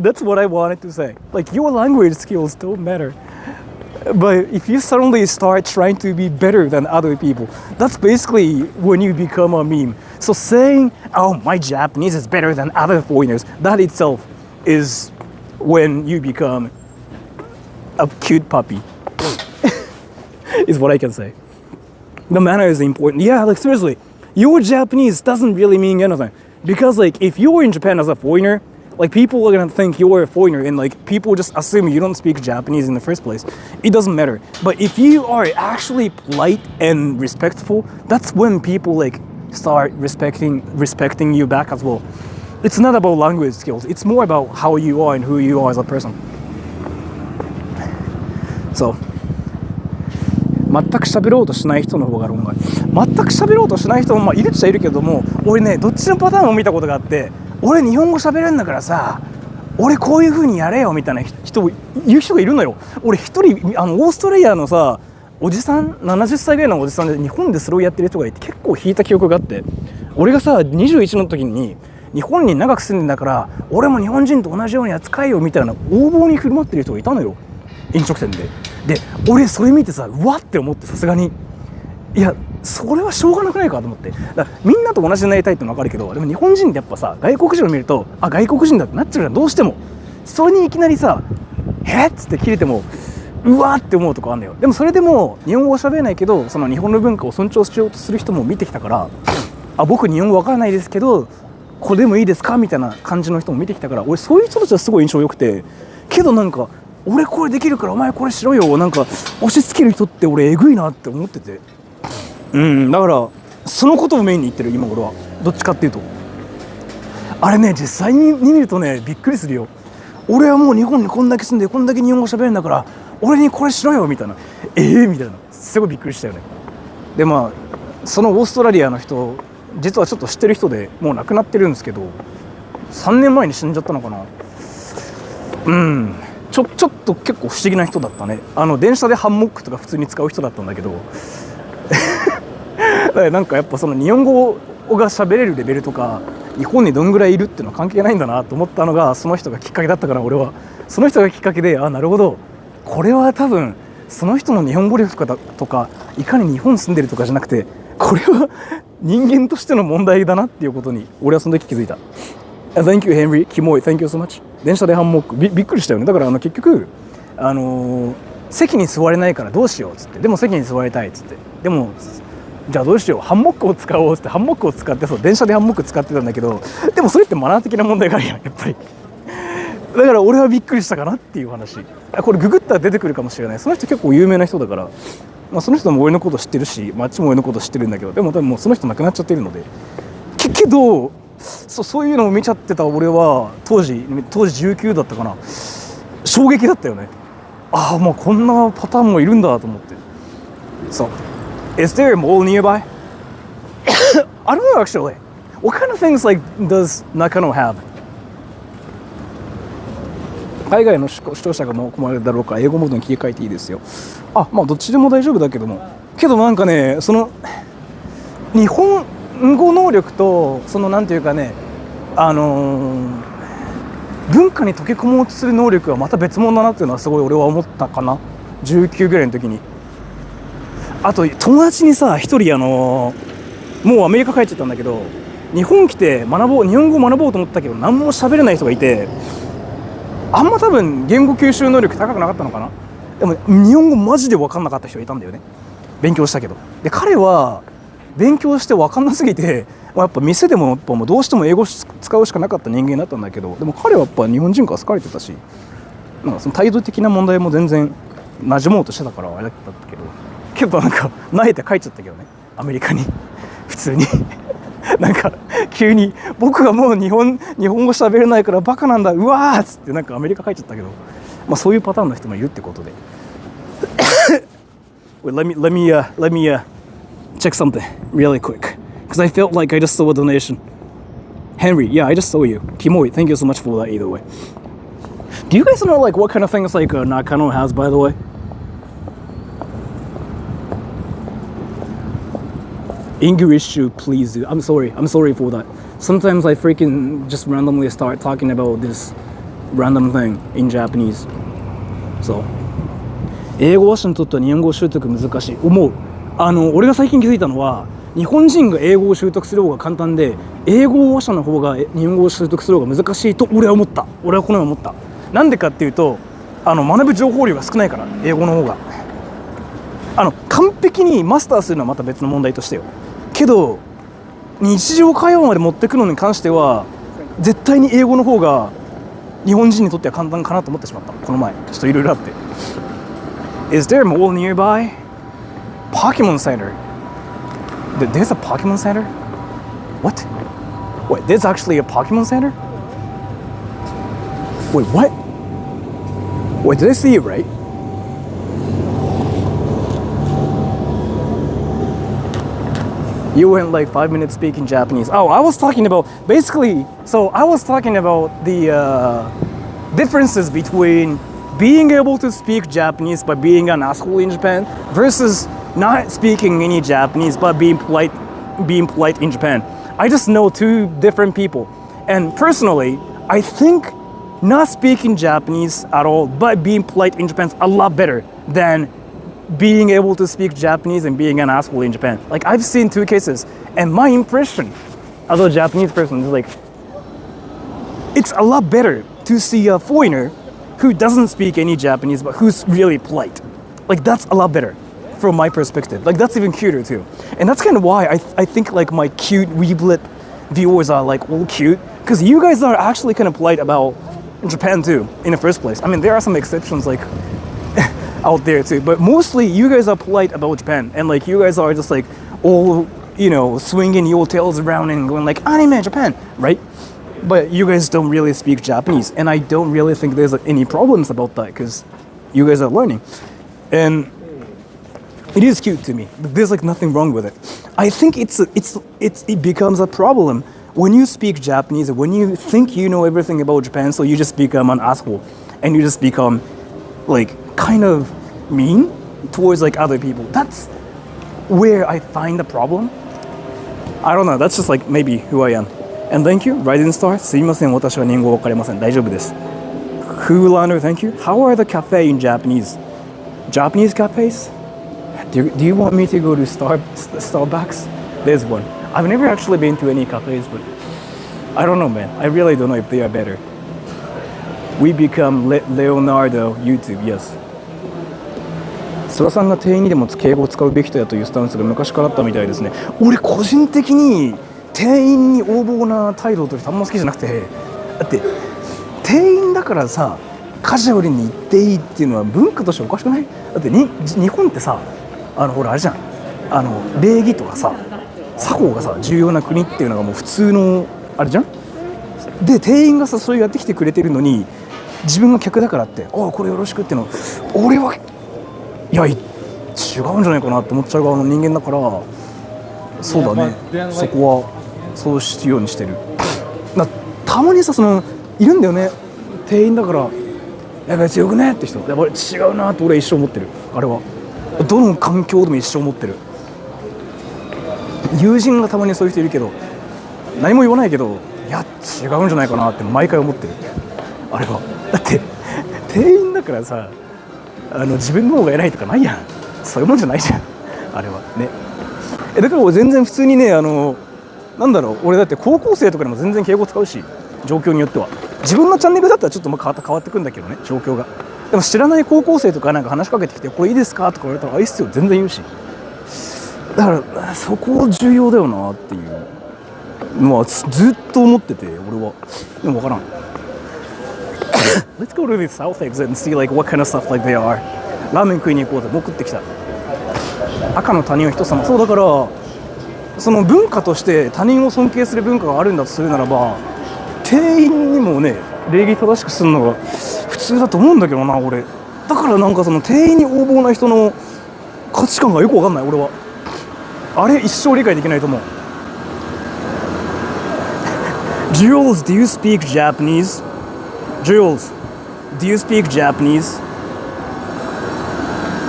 Speaker 1: that's what I wanted to say. Like your language skills don't matter. But if you suddenly start trying to be better than other people, that's basically when you become a meme. So saying, oh, my Japanese is better than other foreigners, that itself is when you become a cute puppy. Is what I can say. The manner is important. Yeah, like seriously, your Japanese doesn't really mean anything. Because like if you were in Japan as a foreigner, like people are gonna think you're a foreigner and like people just assume you don't speak Japanese in the first place. It doesn't matter. But if you are actually polite and respectful, that's when people like start respecting you back as well. It's not about language skills. It's more about how you are and who you are as a person. So, 全く喋ろうとしない人の方が論外。全く喋ろうとしない人もまあいるっちゃいるけども、俺ねどっちのパターンを見たことがあって、俺日本語喋れるんだからさ、俺こういう風にやれよみたいな人言う人がいるのよ。俺一人オーストラリアのさおじさん70歳ぐらいのおじさんで日本でそれをやってる人がいて結構引いた記憶があって、俺がさ21の時に日本に長く住んでんだから俺も日本人と同じように扱いよみたいな横暴に振る舞ってる人がいたのよ、飲食店で。で俺それ見てさうわって思って、さすがにいやそれはしょうがなくないかと思って。だからみんなと同じになりたいってのは分かるけど、でも日本人ってやっぱさ外国人を見るとあ外国人だってなっちゃうじゃん、どうしても。それにいきなりさえっつって切れてもうわーって思うとこあるんだよ。でもそれでも日本語を喋れないけどその日本の文化を尊重しようとする人も見てきたから、あ僕日本語わからないですけどこれでもいいですかみたいな感じの人も見てきたから、俺そういう人たちはすごい印象良くて、けどなんか俺これできるからお前これしろよなんか押し付ける人って俺えぐいなって思ってて、だからそのことをメインに言ってる今俺は。どっちかっていうとあれね実際に見るとねびっくりするよ。俺はもう日本にこんだけ住んでこんだけ日本語喋れるんだから俺にこれしろよみたいな、みたいな、すごいびっくりしたよね。でまあそのオーストラリアの人実はちょっと知ってる人でもう亡くなってるんですけど、3年前に死んじゃったのかな。ちょっと結構不思議な人だったね。電車でハンモックとか普通に使う人だったんだけどなんかやっぱその日本語が喋れるレベルとか日本にどんぐらいいるっていうのは関係ないんだなと思ったのがその人がきっかけだったから、俺はその人がきっかけでなるほどこれは多分その人の日本語力とかいかに日本住んでるとかじゃなくてこれは人間としての問題だなっていうことに俺はその時気づいた。Thank you Henry、キモい Thank you so much。電車でハンモック びっくりしたよね。だから結局席に座れないからどうしようっつって、でも席に座りたいっつって、でもじゃあどうしよう、ハンモックを使おうっつってハンモックを使って、そう電車でハンモック使ってたんだけど、でもそれってマナー的な問題があるやん、やっぱり。だから俺はびっくりしたかなっていう話。これググったら出てくるかもしれない。その人結構有名な人だから、まあ、その人も俺のこと知ってるし、あっちも俺のこと知ってるんだけど、でも多分もうその人亡くなっちゃってるので、けどそういうのを見ちゃってた俺は当時19だったかな、衝撃だったよね。ああ、もうこんなパターンもいるんだと思って。そう。Is there a mall nearby? I don't know actually. What kind of things like does Nakano have? 海外の視聴者が困るだろうか、英語モードに切り替えていいですよ。あ、まあどっちでも大丈夫だけども。けどなんかね、その日本語能力とそのなんていうかね、文化に溶け込もうとする能力はまた別物だなっていうのはすごい俺は思ったかな、19ぐらいの時に。あと友達にさ、一人もうアメリカ帰っちゃったんだけど、日本来て日本語を学ぼうと思ったけど何も喋れない人がいて、あんま多分言語吸収能力高くなかったのかな。でも日本語マジで分かんなかった人がいたんだよね、勉強したけど。で彼は勉強して分かんなすぎて、やっぱ店でもやっぱもうどうしても英語使うしかなかった人間だったんだけど、でも彼はやっぱ日本人から好かれてたし、なんかその態度的な問題も全然馴染もうとしてたからあれだったけどなんか慣れて帰っちゃったけどね、アメリカに普通になんか急に僕がもう日本語喋れないからバカなんだうわーっつってなんかアメリカ帰っちゃったけど、まあそういうパターンの人もいるってことでWait, let me check something really quick because I felt like I just saw a donation. Henry, yeah, I just saw you. Kimoi, thank you so much for that either way. Do you guys know like what kind of things like Nakano has, by the way? English, please do. I'm sorry for that. Sometimes I freaking just randomly start talking about this random thing in Japanese. So, 英語話者にとっては日本語習得難しい思う。俺が最近気づいたのは、日本人が英語を習得する方が簡単で、英語話者の方が日本語を習得する方が難しいと俺は思った。俺はこのように思った。なんでかっていうと、学ぶ情報量が少ないから、英語の方が。完璧にマスターするのはまた別の問題としてよ。けど日常会話まで持ってくのに関しては絶対に英語の方が日本人にとっては簡単かなと思ってしまった。この前ちょっといろいろあって。 Is there a mall nearby? Pokemon Center. There's a Pokemon Center? What? Wait, there's actually a Pokemon Center? Wait, what? Wait, did I see it right? You went like 5 minutes speaking Japanese. Oh, I was talking about basically. So I was talking about the differences between being able to speak Japanese by being an asshole in Japan versus not speaking any Japanese but being polite in Japan. I just know two different people, and personally, I think not speaking Japanese at all but being polite in Japan is a lot better than being able to speak Japanese and being an asshole in Japan. Like I've seen two cases, and my impression as a Japanese person is like it's a lot better to see a foreigner who doesn't speak any Japanese but who's really polite. Like that's a lot better from my perspective. Like that's even cuter too. And that's kind of why I think like my cute weeblet viewers are like all cute, because you guys are actually kind of polite about Japan too in the first place. I mean there are some exceptions like out there too, but mostly you guys are polite about Japan, and like you guys are just like all, you know, swinging your tails around and going like anime Japan, right? But you guys don't really speak Japanese, and I don't really think there's any problems about that because you guys are learning, and it is cute to me. There's like nothing wrong with it. I think it becomes a problem when you speak Japanese, when you think you know everything about Japan, so you just become an asshole and you just become like kind of mean towards like other people. That's where I find the problem. I don't know, that's just like maybe who I am. And thank you, Rising Star. すいません、私は日本語わかりません。大丈夫です。Hulander, thank you. How are the cafe in Japanese? Japanese cafes? Do you want me to go to Starbucks? There's one. I've never actually been to any cafes, but I don't know, man. I really don't know if they are better. We become Leonardo YouTube, yes. ソラさんが店員にでも敬語を使うべきだというスタンスが昔からあったみたいですね。俺個人的に店員に横暴な態度を取るとあんま好きじゃなくて、だって店員だからさカジュアルに言っていいっていうのは文化としておかしくない？だって日本ってさほらあれじゃん、礼儀とかさ作法がさ重要な国っていうのがもう普通のあれじゃん。で店員がさそれやってきてくれてるのに自分が客だからってこれよろしくっての俺はいや違うんじゃないかなって思っちゃう側の人間だから、そうだね、そこはそうしようにしてる。たまにさいるんだよね、店員だからやばい強くねって人、やばい違うなって俺は一生思ってる。あれはどの環境でも一生思ってる。友人がたまにそういう人いるけど何も言わないけど、いや違うんじゃないかなって毎回思ってる。あれはだって店員だからさ自分の方が偉いとかないやん。そういうもんじゃないじゃんあれはね。だから俺全然普通にねなんだろう、俺だって高校生とかでも全然敬語使うし、状況によっては。自分のチャンネルだったらちょっと変わってくんだけどね、状況が。でも知らない高校生とかなんか話しかけてきてこれいいですかとか言われたらいいっすよ全然言うし、だからそこ重要だよなっていうのはずっと思ってて、俺は。でも分からんLet's go to the South exit and see like what kind of stuff like they are. ラーメン食いに行こうぜ。もう食ってきた。赤の他人は人様。そうだからその文化として他人を尊敬する文化があるんだとするならば、店員にもね礼儀正しくするのが普通だと思うんだけどな俺。だからなんかその店員に横暴な人の価値観がよく分かんない俺は。あれ一生理解できないと思う。Jules, do you speak Japanese? Jules, do you speak Japanese?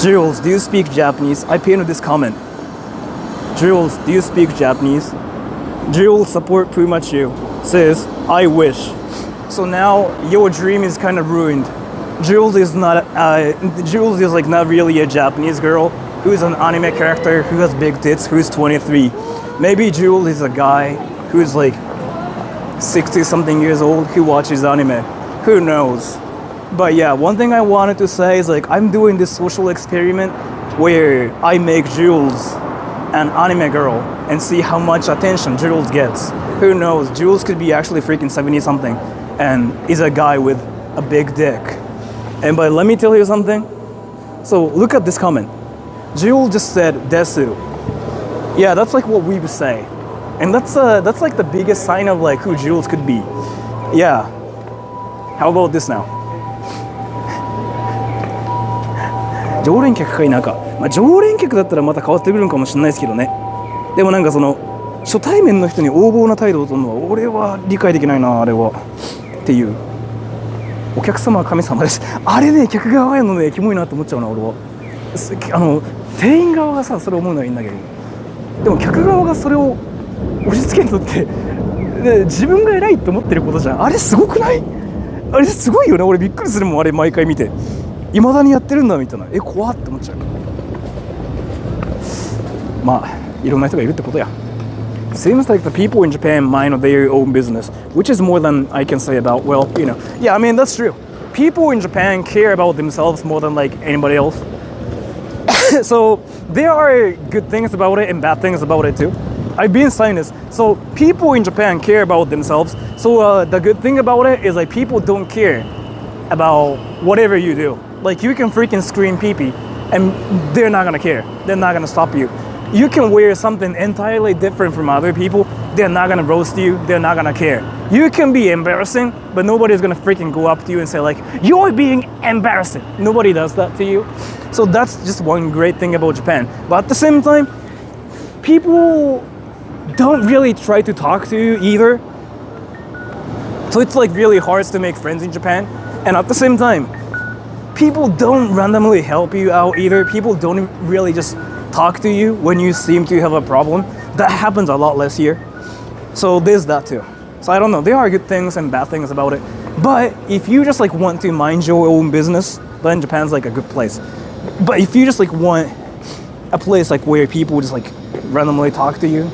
Speaker 1: Jules, do you speak Japanese? I pinned this comment. Jules, do you speak Japanese? Jules support Pumachu says, I wish. So now your dream is kind of ruined. Jules is like not really a Japanese girl who's an anime character who has big tits, who's 23. Maybe Jules is a guy who's like 60 something years old who watches anime. Who knows? But yeah, one thing I wanted to say is like I'm doing this social experiment where I make Jules an anime girl and see how much attention Jules gets. Who knows? Jules could be actually freaking 70 something and is a guy with a big dick. And but let me tell you something. So look at this comment. Jules just said desu. Yeah, that's like what we would say. And that's like the biggest sign of like who Jules could be. Yeah. How about this now? 常連客か否か、常連客だったらまた変わってくるんかもしれないですけどね。でもなんかその初対面の人に横暴な態度を取るのは俺は理解できないなあれはっていう。お客様は神様です。あれね客側がやるのねキモいなって思っちゃうな俺は。店員側がさそれ思うのはいいんだけど、でも客側がそれを押し付けるのって自分が偉いって思ってることじゃん。あれすごくない？あれすごいよね。俺びっくりするもんあれ毎回見て。未だにやってるんだみたいな。怖って思っちゃう。まあいろんな人がいるってことや。Seems like the people in Japan mind their own business, which is more than I can say about, well, you know. Yeah, I mean, that's true. People in Japan care about themselves more than like anybody else. So there are good things about it and bad things about it too. I've been saying this. So people in Japan care about themselves. So the good thing about it is like people don't care about whatever you do. Like you can freaking scream pee-pee and they're not gonna care. They're not gonna stop you. You can wear something entirely different from other people. They're not gonna roast you. They're not gonna care. You can be embarrassing, but nobody's gonna freaking go up to you and say like, you're being embarrassing. Nobody does that to you. So that's just one great thing about Japan. But at the same time, people don't really try to talk to you either. So it's like really hard to make friends in Japan. And at the same time, people don't randomly help you out either. People don't really just talk to you when you seem to have a problem. That happens a lot less here. So there's that too. So I don't know. There are good things and bad things about it. But if you just like want to mind your own business, then Japan's like a good place. But if you just like want a place like where people just like randomly talk to you,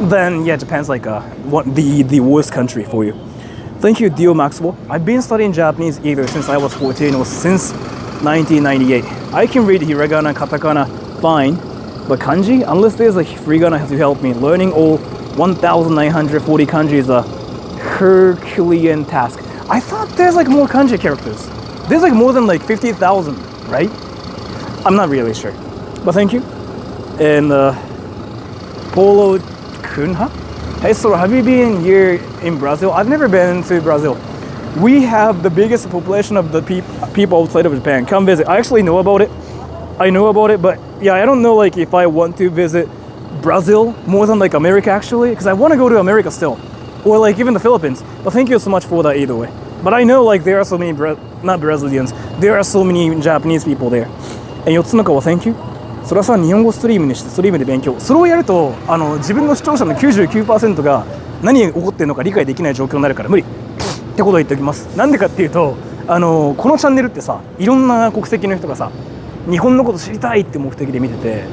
Speaker 1: then yeah, Japan's like the worst country for you. Thank you, Dio Maxwell. I've been studying Japanese either since I was 14 or since 1998. I can read hiragana, katakana fine, but kanji, unless there's a hiragana to help me, learning all 1,940 kanji is a Herculean task. I thought there's like more kanji characters. There's like more than like 50,000, right? I'm not really sure. But thank you. And Polo Kunha? Hey, so have you been here in Brazil? I've never been to Brazil. We have the biggest population of the people outside of Japan. Come visit. I actually know about it. But yeah, I don't know like if I want to visit Brazil more than like America actually, because I want to go to America still, or like even the Philippines. But thank you so much for that either way. But I know like there are so many not Brazilians. There are so many Japanese people there. And 4つの顔 thank you. それはさ、日本語ストリームにしてストリームで勉強。それをやると自分の視聴者の 99% が何が起こってるのか理解できない状況になるから無理ってことを言っておきます。なんでかっていうとこのチャンネルってさ、いろんな国籍の人がさ、日本のこと知りたいって目的で見てて、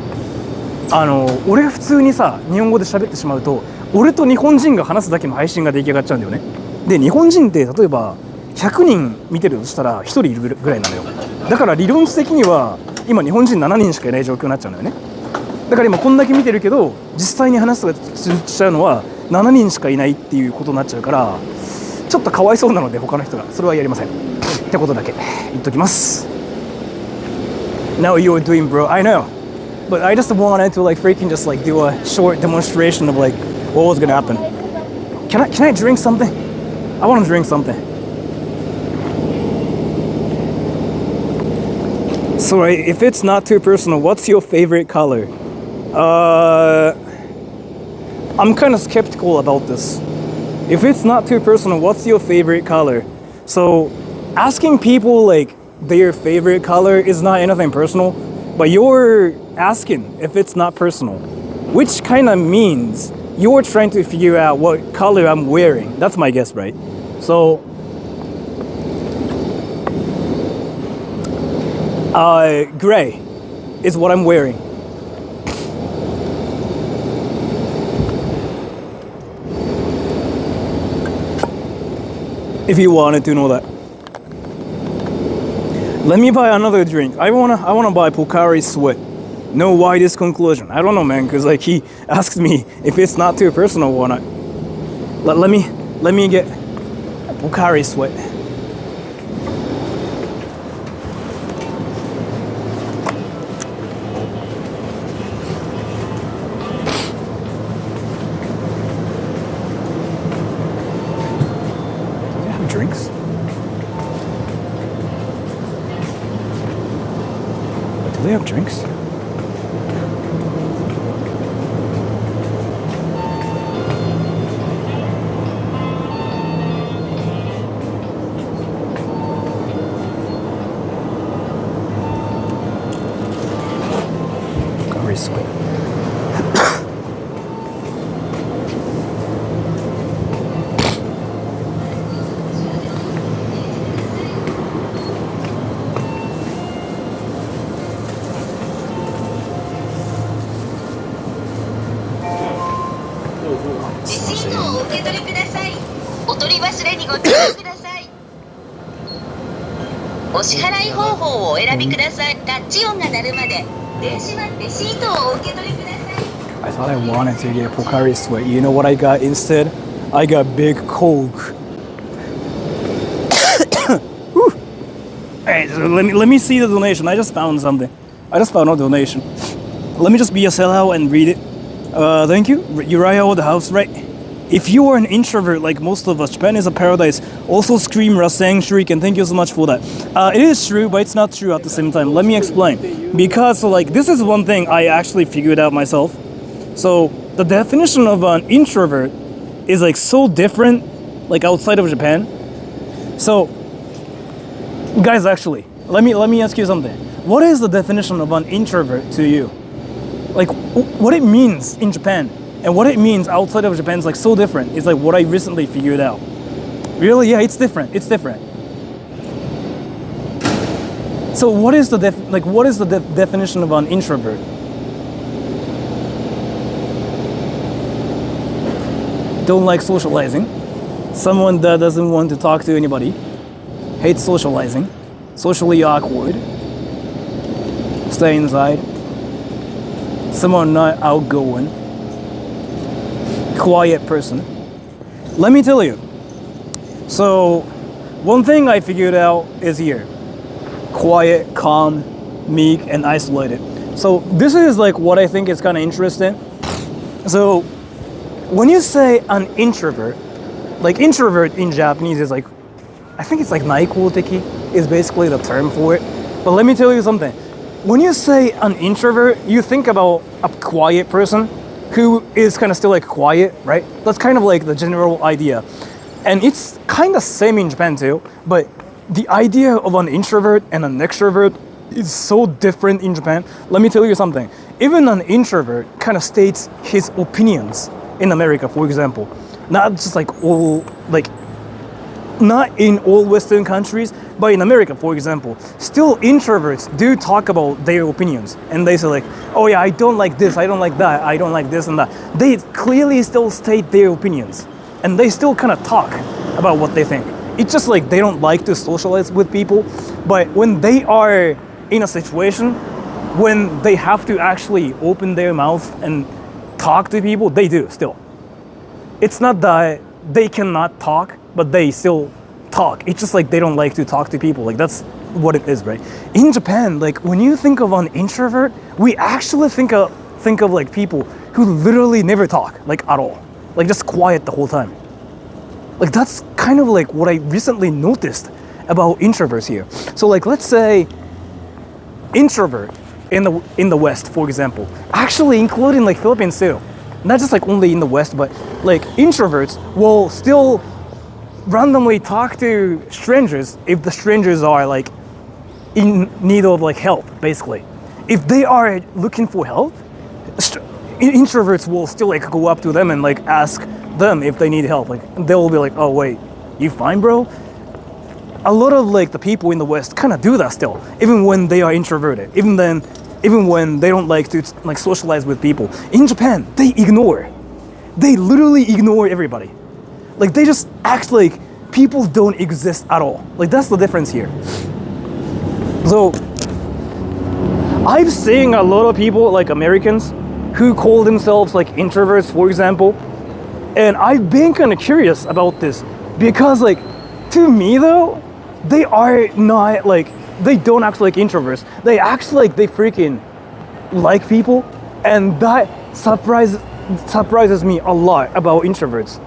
Speaker 1: 俺が普通にさ日本語で喋ってしまうと、俺と日本人が話すだけの配信が出来上がっちゃうんだよね。で日本人って例えば100人見てるとしたら1人いるぐらいなのよ。だから理論的には今日本人7人しかいない状況になっちゃうのよね。だから今こんだけ見てるけど実際に話すしちゃうのは7人しかいないっていうことになっちゃうから、ちょっとかわいそうなので他の人がそれはやりませんってことだけ言っときます。 Now you're doing bro, I know, but I just wanted to like freaking just like do a short demonstration of like what was gonna happen. Can I drink something? I want to drink something. So if it's not too personal, what's your favorite color? I'm kind of skeptical about this. If it's not too personal, what's your favorite color? So asking people like their favorite color is not anything personal, but you're asking if it's not personal, which kind of means you're trying to figure out what color I'm wearing. That's my guess, right? So gray is what I'm wearing. If you wanted to know that. Let me buy another drink. I wanna buy Pocari Sweat. No, why this conclusion? I don't know, man, because like he asked me if it's not too personal or not. Let me get Pocari Sweat. Do they have drinks? Do they have drinks? Pocari Sweat. I thought I wanted to get Pocari Sweat. You know what I got instead? I got Big Coke. Alright, so let me see the donation. I just found something. I just found a donation. Let me just be a sellout and read it. Thank you. Uriah Old House, right? If you are an introvert like most of us, Japan is a paradise. Also scream Rasang Shriek, and thank you so much for that. It is true, but it's not true at the same time. Let me explain. Because like this is one thing I actually figured out myself. So the definition of an introvert is like so different like outside of Japan. So guys, actually, let me ask you something. What is the definition of an introvert to you? Like what it means in Japan and what it means outside of Japan is like so different. It's like what I recently figured out. Really? Yeah, it's different. It's different. So what is the definition of an introvert? Don't like socializing. someone that doesn't want to talk to anybody, hates socializing, socially awkward, stay inside, someone not outgoing, quiet person. Let me tell you. So, one thing I figured out is here. Quiet, calm, meek, and isolated. So this is like what I think is kind of interesting. So when you say an introvert, like introvert in Japanese is like, I think it's like naikoteki is basically the term for it. But let me tell you something. When you say an introvert, you think about a quiet person who is kind of still like quiet, right? That's kind of like the general idea. And it's kind of same in Japan too, but the idea of an introvert and an extrovert is so different in Japan. Let me tell you something. Even an introvert kind of states his opinions in America, for example. Not just like all, like, not in all Western countries, but in America, for example, still introverts do talk about their opinions. And they say like, oh yeah, I don't like this, I don't like that, I don't like this and that. They clearly still state their opinions. And they still kind of talk about what they think. It's just like they don't like to socialize with people, but when they are in a situation when they have to actually open their mouth and talk to people, they do still. It's not that they cannot talk, but they still talk. It's just like they don't like to talk to people. Like that's what it is, right? In Japan, like when you think of an introvert, we actually think of like people who literally never talk, like at all. Like just quiet the whole time. Like that's kind of like what I recently noticed about introverts here. So like let's say introvert in the West, for example, actually including like Philippines too. Not just like only in the West, but like introverts will still randomly talk to strangers if the strangers are like in need of like help, basically. If they are looking for help, introverts will still like go up to them and like ask them if they need help. Like they will be like, oh wait, you fine, bro? A lot of like the people in the West kind of do that still, even when they are introverted, even when they don't like to like socialize with people. In Japan, they literally ignore everybody. Like they just act like people don't exist at all. Like that's the difference here. So I've seen a lot of people like Americans who call themselves like introverts, for example, and I've been kind of curious about this because like to me though, they are not like, they don't act like introverts. They act like they freaking like people, and that surprises me a lot about introverts,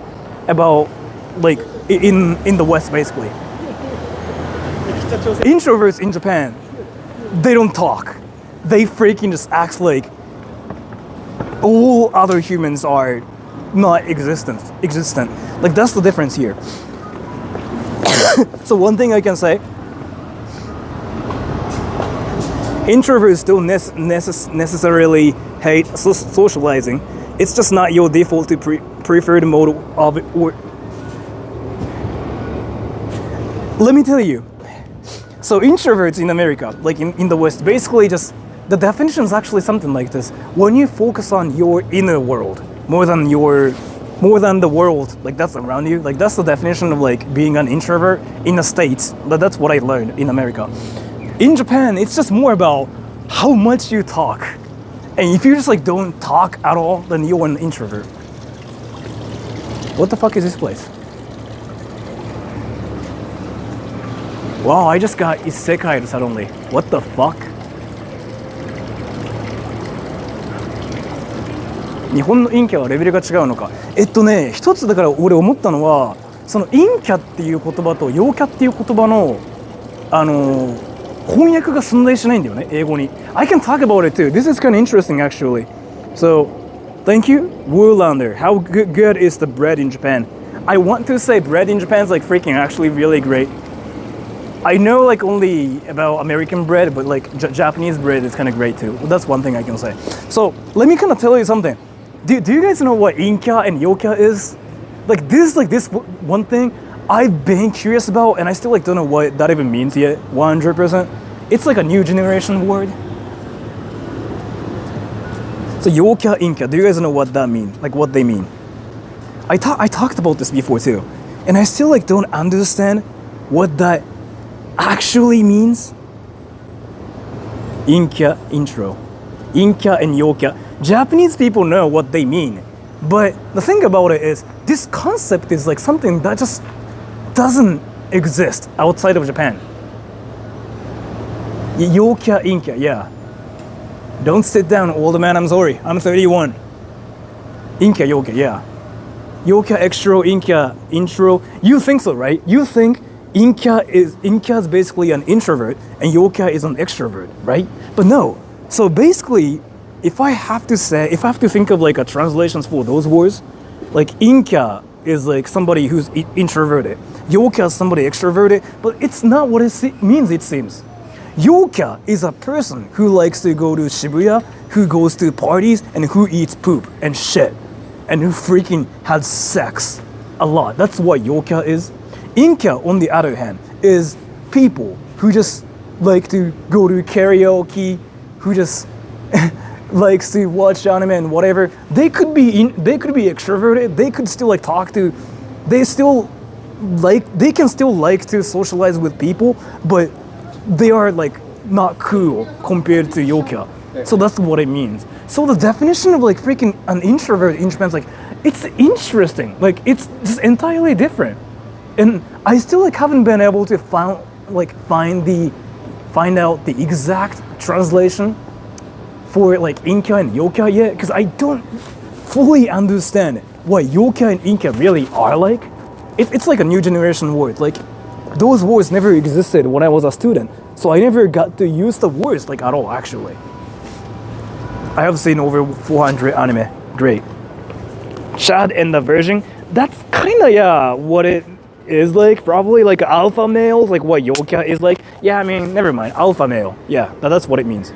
Speaker 1: about like in the West basically. Introverts in Japan, they don't talk. They freaking just act like all other humans are not existent. Like that's the difference here. So one thing I can say, introverts don't necessarily hate socializing. It's just not your default to preferred mode of it. Or let me tell you. So introverts in America, like in the West, basically just, the definition is actually something like this. When you focus on your inner world more than the world like that's around you, like that's the definition of like being an introvert in the States. That's what I learned in America. In Japan, it's just more about how much you talk. And if you just like don't talk at all, then you're an introvert. What the fuck is this place? Wow, I just got isekai suddenly. What the fuck? 日本の陰キャはレベルが違うのか。一つだから俺思ったのは、その陰キャっていう言葉と陽キャっていう言葉の翻訳が存在しないんだよね、英語に。I can talk about it too. This is kind of interesting actually. So, thank you, Woolander. How good is the bread in Japan? I want to say bread in Japan is like freaking actually really great. I know like only about American bread, but like Japanese bread is kind of great too. That's one thing I can say. So, let me kind of tell you something. Do you guys know what Inkya and Yokya is? Like this one thing I've been curious about, and I still like don't know what that even means yet. 100%. It's like a new generation word. So Yokya, Inkya. Do you guys know what that means? Like what they mean? I talked about this before too. And I still like don't understand what that actually means. Inkya intro. Inkya and Yokya. Japanese people know what they mean. But the thing about it is, this concept is like something that just doesn't exist outside of Japan. Yokya, Inkya, yeah. Don't sit down, old man, I'm sorry. I'm 31. Inkya, Yokya, yeah. Yokya, extro, Inkya, intro. You think so, right? You think Inkya is basically an introvert and Yokya is an extrovert, right? But no. So basically, if I have to think of like a translations for those words, like Inkya is like somebody who's introverted. Yokya is somebody extroverted, but it's not what it means, it seems. Yokya is a person who likes to go to Shibuya, who goes to parties, and who eats poop and shit, and who freaking has sex a lot. That's what Yokya is. Inkya, on the other hand, is people who just like to go to karaoke, who just likes to watch anime and whatever. They could be extroverted. They could still like talk to. They can still like to socialize with people, but they are like not cool compared to Yokya. So that's what it means. So the definition of like freaking an introvert in Japan is like, it's interesting. Like it's just entirely different. And I still like haven't been able to find out the exact translation for like Inkya and Yokya yet, because I don't fully understand what Yokya and Inkya really are like. It's like a new generation word. Like those words never existed when I was a student, so I never got to use the words like at all. Actually, I have seen over 400 anime. Great. Chad and the Virgin. That's kind of what it is like. Probably like alpha males, like what Yokya is like. Yeah, I mean, never mind. Alpha male. Yeah, that's what it means.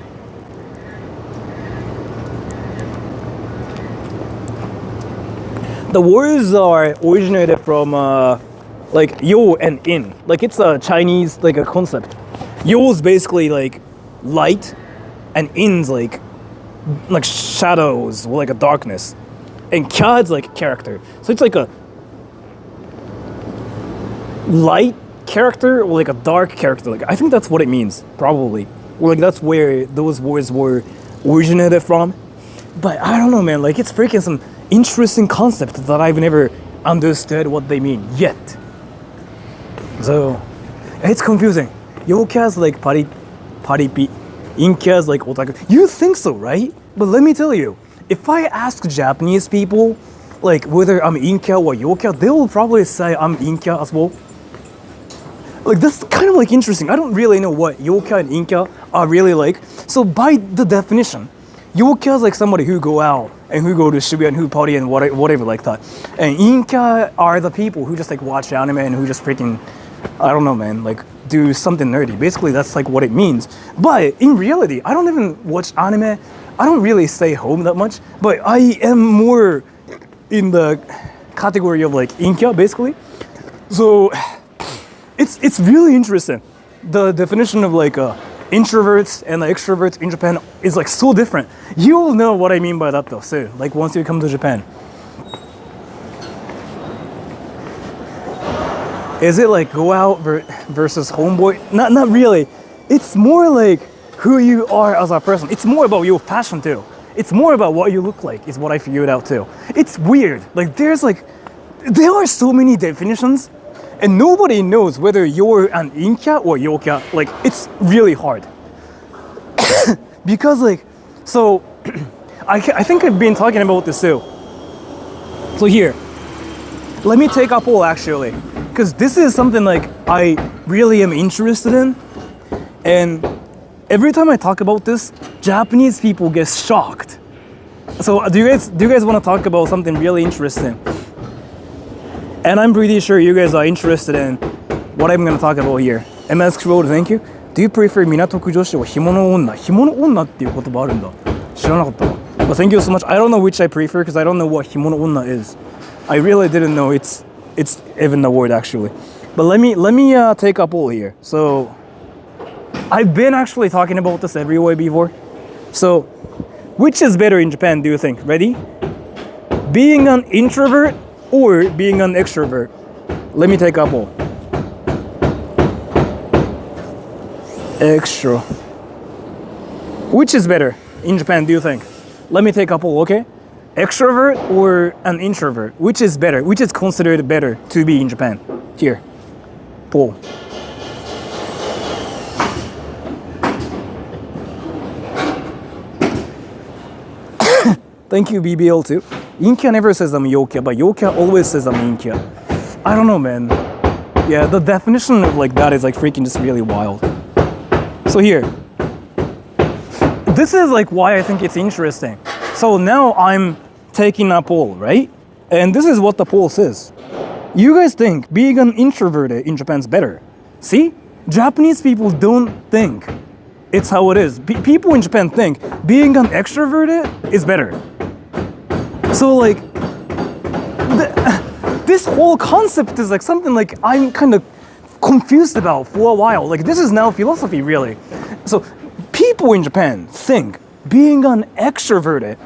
Speaker 1: The words are originated from like yo and in. Like it's a Chinese like a concept. Yo is basically like light, and in's like shadows or like a darkness, and kya is like character. So it's like a light character or like a dark character. Like I think that's what it means, probably. Or like that's where those words were originated from. But I don't know, man. Like it's freaking some interesting concept that I've never understood what they mean yet. So it's confusing. Yokya's like paripi, Inkya's like otaku. You think so, right? But let me tell you, if I ask Japanese people like whether I'm Inkya or Yokya, they will probably say I'm Inkya as well. Like that's kind of like interesting. I don't really know what Yokya and Inkya are really like. So by the definition, Yokya is like somebody who go out and who go to Shibuya and who party and whatever like that. And Inkya are the people who just like watch anime and who just freaking, I don't know, man, like do something nerdy. Basically, that's like what it means. But in reality, I don't even watch anime. I don't really stay home that much. But I am more in the category of like Inkya, basically. So it's really interesting. The definition of like introverts and extroverts in Japan is like so different. You'll know what I mean by that though soon, like once you come to Japan. Is it like go out versus homeboy? Not really. It's more like who you are as a person. It's more about your fashion too. It's more about what you look like is what I figured out too. It's weird. Like there are so many definitions and nobody knows whether you're an Inkya or Yokya. Like it's really hard. Because like, so I think I've been talking about this too. So here, let me take a poll actually, because this is something like I really am interested in, and every time I talk about this, Japanese people get shocked. So do you guys want to talk about something really interesting? And I'm pretty sure you guys are interested in what I'm going to talk about here. MS Road, thank you. Do you prefer 港区女子 or 紐の女? 紐の女っていう言葉あるんだ。知らなかったわ。But thank you so much. I don't know which I prefer because I don't know what 紐の女 is. I really didn't know it's even a word actually. But let me take a poll here. So I've been actually talking about this everywhere before. So which is better in Japan, do you think? Ready? Being an introvert or being an extrovert? Let me take a poll. Extra. Which is better in Japan, do you think? Let me take a poll, okay? Extrovert or an introvert? Which is better? Which is considered better to be in Japan? Here. Poll. Thank you, BBL too. Inkia never says I'm Yokia, but Yokia always says I'm Inkia. I don't know, man. Yeah, the definition of like that is like freaking just really wild. So here. This is like why I think it's interesting. So now I'm taking a poll, right? And this is what the poll says. You guys think being an introvert in Japan is better? See? Japanese people don't think it's how it is. People in Japan think being an extrovert is better. So like, this whole concept is like something like I'm kind of confused about for a while. Like this is now philosophy really. So people in Japan think being an extroverted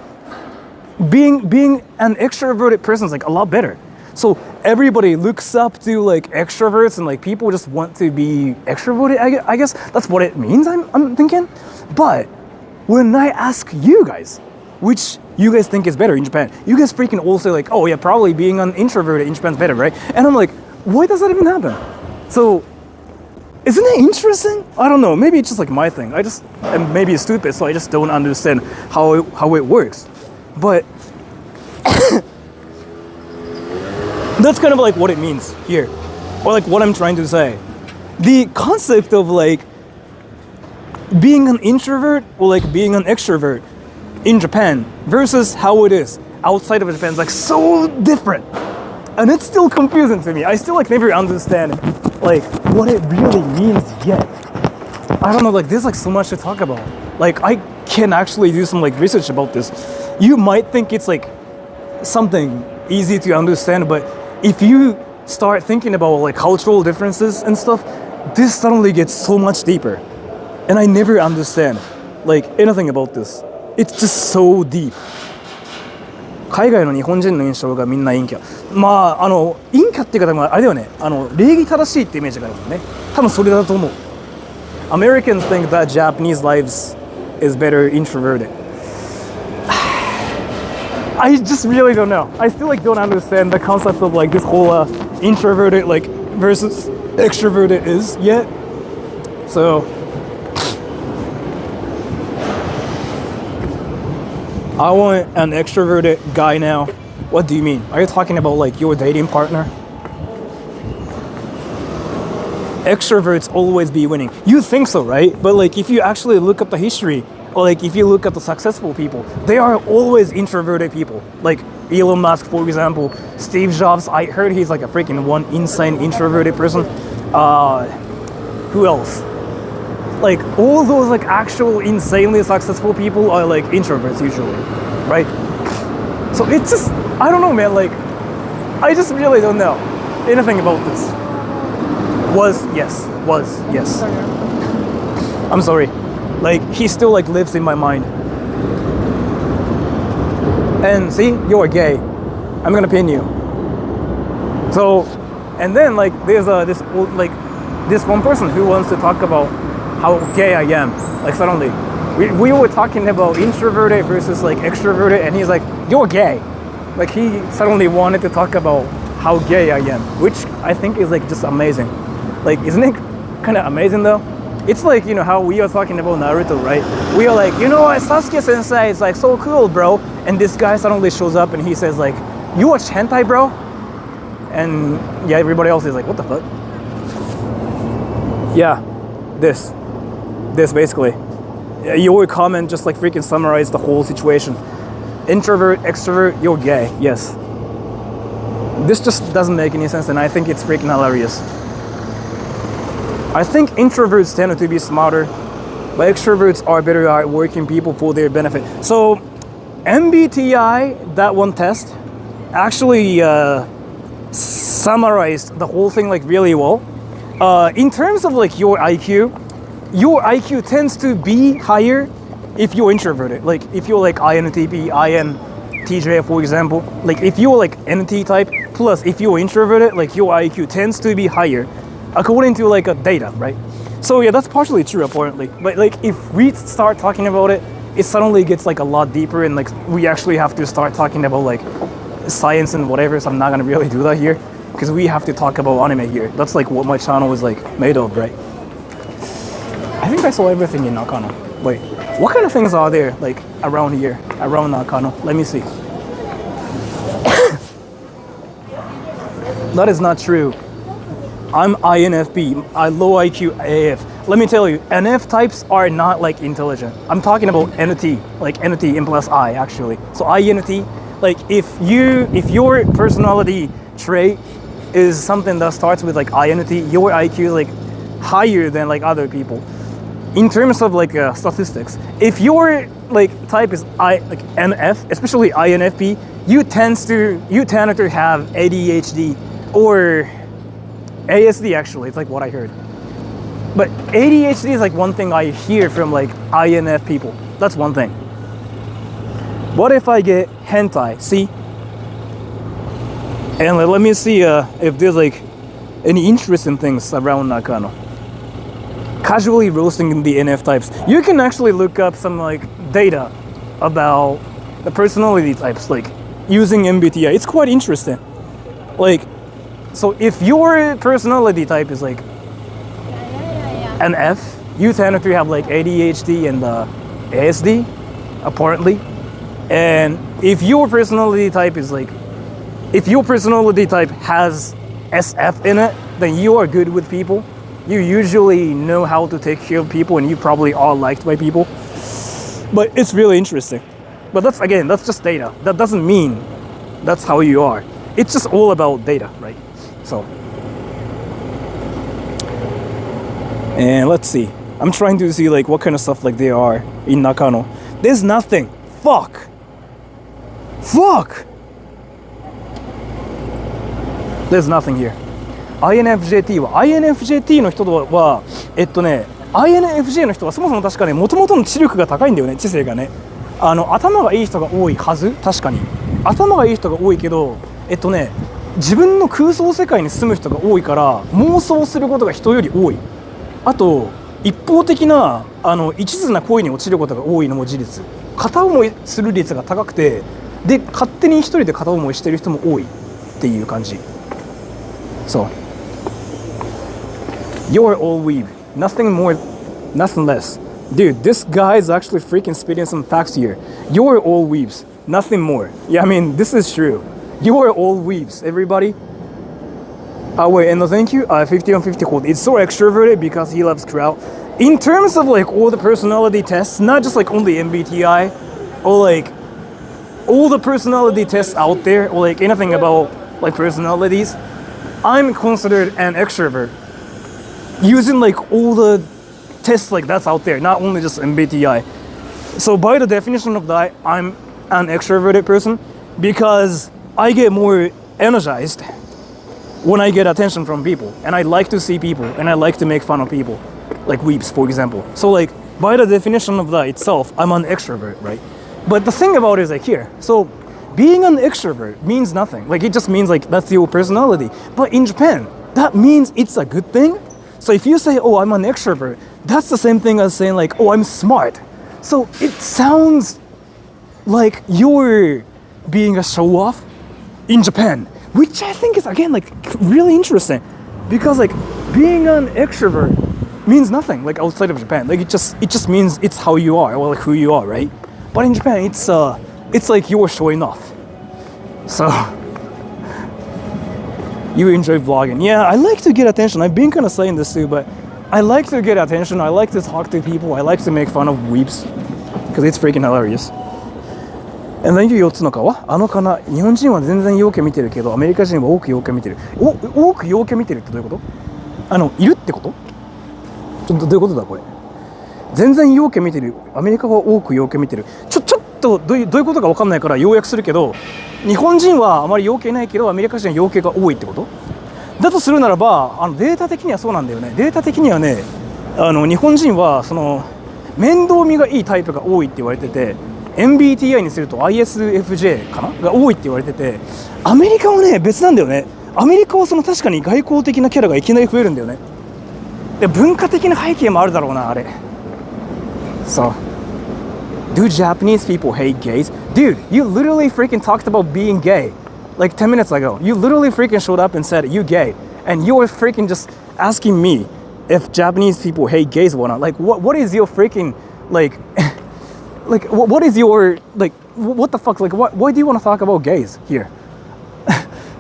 Speaker 1: person is like a lot better. So everybody looks up to like extroverts and like people just want to be extroverted. I guess that's what it means, I'm thinking. But when I ask you guys, which you guys think is better in Japan, you guys freaking all say like, oh yeah, probably being an introvert in Japan is better, right? And I'm like, why does that even happen? So, isn't it interesting? I don't know, maybe it's just like my thing. And maybe it's stupid, so I just don't understand how it works. But that's kind of like what it means here, or like what I'm trying to say. The concept of like being an introvert or like being an extrovert in Japan versus how it is outside of Japan is like so different, and it's still confusing to me. I still like never understand like what it really means yet. I don't know, like there's like so much to talk about. Like I can actually do some like research about this. You might think it's like something easy to understand, but if you start thinking about like cultural differences and stuff, this suddenly gets so much deeper. And I never understand like anything about this. It's just so deep. 海外の日本人の印象がみんな陰キャ。まあ陰キャっていう方もあれだよね。礼儀正しいってイメージがあるもんね。多分それだと思う。Americans think that Japanese lives is better introverted. I just really don't know. I still like don't understand the concept of like this whole introverted like versus extroverted is yet. So I want an extroverted guy now. What do you mean? Are you talking about like your dating partner? Extroverts always be winning. You think so, right? But like if you actually look up the history, or like if you look at the successful people, they are always introverted people. Like Elon Musk, for example, Steve Jobs, I heard he's like a freaking one insane introverted person. Who else? Like all those like actual insanely successful people are like introverts usually, right? So it's just, I don't know, man, like I just really don't know anything about this. Was yes. I'm sorry. Like he still like lives in my mind. And see, you're gay. I'm gonna pin you. So, and then like there's this one person who wants to talk about how gay I am. Like suddenly, we were talking about introverted versus like extroverted, and he's like, you're gay. Like he suddenly wanted to talk about how gay I am, which I think is like just amazing. Like, isn't it kind of amazing though? It's like, you know, how we are talking about Naruto, right? We are like, you know what, Sasuke sensei is like so cool, bro. And this guy suddenly shows up and he says like, you watch hentai, bro? And yeah, everybody else is like, what the fuck? Yeah, this basically. Your comment just like freaking summarized the whole situation. Introvert, extrovert, you're gay, yes. This just doesn't make any sense, and I think it's freaking hilarious. I think introverts tend to be smarter, but extroverts are better at working people for their benefit. So MBTI, that one test, actually summarized the whole thing like really well. In terms of like your IQ tends to be higher if you're introverted. Like if you're like INTP, INTJ, for example, like if you're like NT type, plus if you're introverted, like your IQ tends to be higher, according to like a data, right? So yeah, that's partially true apparently. But like if we start talking about it, it suddenly gets like a lot deeper, and like we actually have to start talking about like science and whatever. So I'm not gonna really do that here because we have to talk about anime here. That's like what my channel is like made of, right? I think I saw everything in Nakano. Wait, what kind of things are there like around here, around Nakano? Let me see. That is not true. I'm INFP, low IQ AF. Let me tell you, NF types are not like intelligent. I'm talking about NT, like NT and plus I actually. So INT, like if your personality trait is something that starts with like INT, your IQ is like higher than like other people. In terms of like statistics, if your like type is NF, especially INFP, you tend to have ADHD or ASD actually. It's like what I heard. But ADHD is like one thing I hear from like INF people. That's one thing. What if I get hentai? See? And let me see if there's like any interesting things around Nakano. Casually roasting the NF types. You can actually look up some like data about the personality types, like using MBTI. It's quite interesting. Like, so if your personality type is like NF, you tend to have like ADHD and ASD, apparently. And if your personality type is like, if your personality type has SF in it, then you are good with people. You usually know how to take care of people, and you probably are liked by people. But it's really interesting. But that's just data. That doesn't mean that's how you are. It's just all about data, right? So, and let's see. I'm trying to see like what kind of stuff like there are in Nakano. There's nothing. Fuck. There's nothing here. INFJT は INFJT の人はINFJ の人はそもそも確かね、元々の知力が高いんだよね、知性がね。頭がいい人が多いはず。確かに頭がいい人が多いけど、自分の空想世界に住む人が多いから妄想することが人より多い。あと一方的な一途な恋に落ちることが多いのも事実。片思いする率が高くて、で勝手に一人で片思いしてる人も多いっていう感じ。そう。You're all weeb. Nothing more, nothing less. Dude, this guy is actually freaking spitting some facts here. You're all weebs. Nothing more. Yeah, I mean, this is true. You are all weebs, everybody. Wait, and no thank you. 50 on 50 called. It's so extroverted because he loves crowd. In terms of like all the personality tests, not just like only MBTI, or like all the personality tests out there, or like anything about like personalities, I'm considered an extrovert. Using like all the tests like that's out there, not only just MBTI. So by the definition of that, I'm an extroverted person because I get more energized when I get attention from people, and I like to see people, and I like to make fun of people, like weeps, for example. So like by the definition of that itself, I'm an extrovert, right? But the thing about it is like here, so being an extrovert means nothing. Like it just means like that's your personality. But in Japan, that means it's a good thing. So if you say, oh, I'm an extrovert, that's the same thing as saying like, oh, I'm smart. So it sounds like you're being a show-off in Japan, which I think is again like really interesting, because like being an extrovert means nothing like outside of Japan. Like it just means it's how you are, or like who you are, right? But in Japan, it's like you're showing off. So you enjoy vlogging. Yeah, I like to get attention. I've been kind of saying this too, but I like to get attention. I like to talk to people. I like to make fun of weeps because it's freaking hilarious. And then 4つの顔はかな、日本人は全然陽気見てるけどアメリカ人は多く陽気見てる。多く陽気見てるってどういうこと？いるってこと？どういうことだこれ？全然陽気見てる。アメリカは多く陽気見てる。ちょっとどういうことか分かんないから要約するけど、日本人はあまり陽気ないけどアメリカ人は陽気が多いってこと？だとするならばデータ的にはそうなんだよね。データ的にはね、日本人はその面倒見がいいタイプが多いって言われてて、MBTI にすると ISFJ かなが多いって言われてて、アメリカはね別なんだよね。アメリカはその確かに外交的なキャラがいきなり増えるんだよね。で文化的な背景もあるだろうなあれ。So, do Japanese people hate gays? Dude, you literally freaking talked about being gay like 10 minutes ago. You literally freaking showed up and said you gay, and you were freaking just asking me if Japanese people hate gays or not. Like what is your freaking like like what is your like what the fuck, like why do you want to talk about gays here?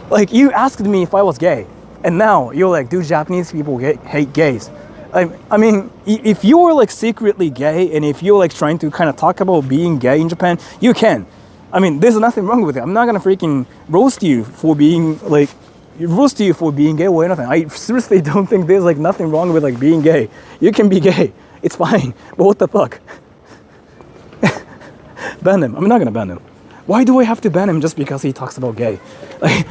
Speaker 1: Like you asked me if I was gay, and now you're like, do Japanese people hate gays? I mean, if you're like secretly gay, and if you're like trying to kind of talk about being gay in Japan, you can. I mean, there's nothing wrong with it. I'm not gonna freaking roast you for being gay or anything. I seriously don't think there's like nothing wrong with like being gay. You can be gay. It's fine. But what the fuck? Ban him. I'm not gonna ban him. Why do I have to ban him just because he talks about gay? Like,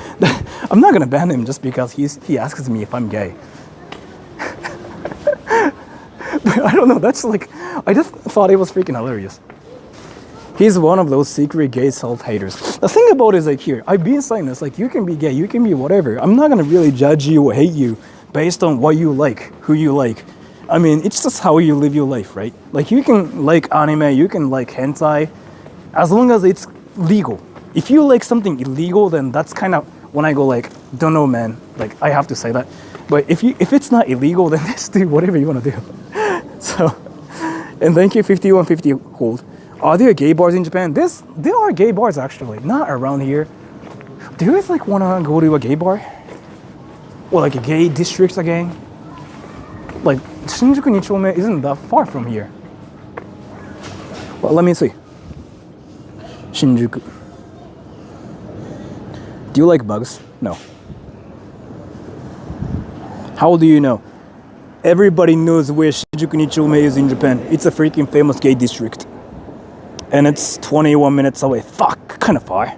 Speaker 1: I'm not gonna ban him just because he asks me if I'm gay. But I don't know, that's like, I just thought it was freaking hilarious. He's one of those secret gay self-haters. The thing about it is like here, I've been saying this, like you can be gay, you can be whatever. I'm not gonna really judge you or hate you based on what you like, who you like. I mean, it's just how you live your life, right? Like you can like anime, you can like hentai, as long as it's legal. If you like something illegal, then that's kind of when I go like, don't know man, like I have to say that. But if it's not illegal, then just do whatever you want to do. So, and thank you 5150 hold. Are there gay bars in Japan? There are gay bars actually, not around here. Do you guys like want to go to a gay bar? Or like a gay district again? Like Shinjuku Nichome isn't that far from here. Well, let me see. Shinjuku. Do you like bugs? No. How do you know? Everybody knows where Shinjuku Nichome is in Japan. It's a freaking famous gay district. And it's 21 minutes away. Fuck, kind of far.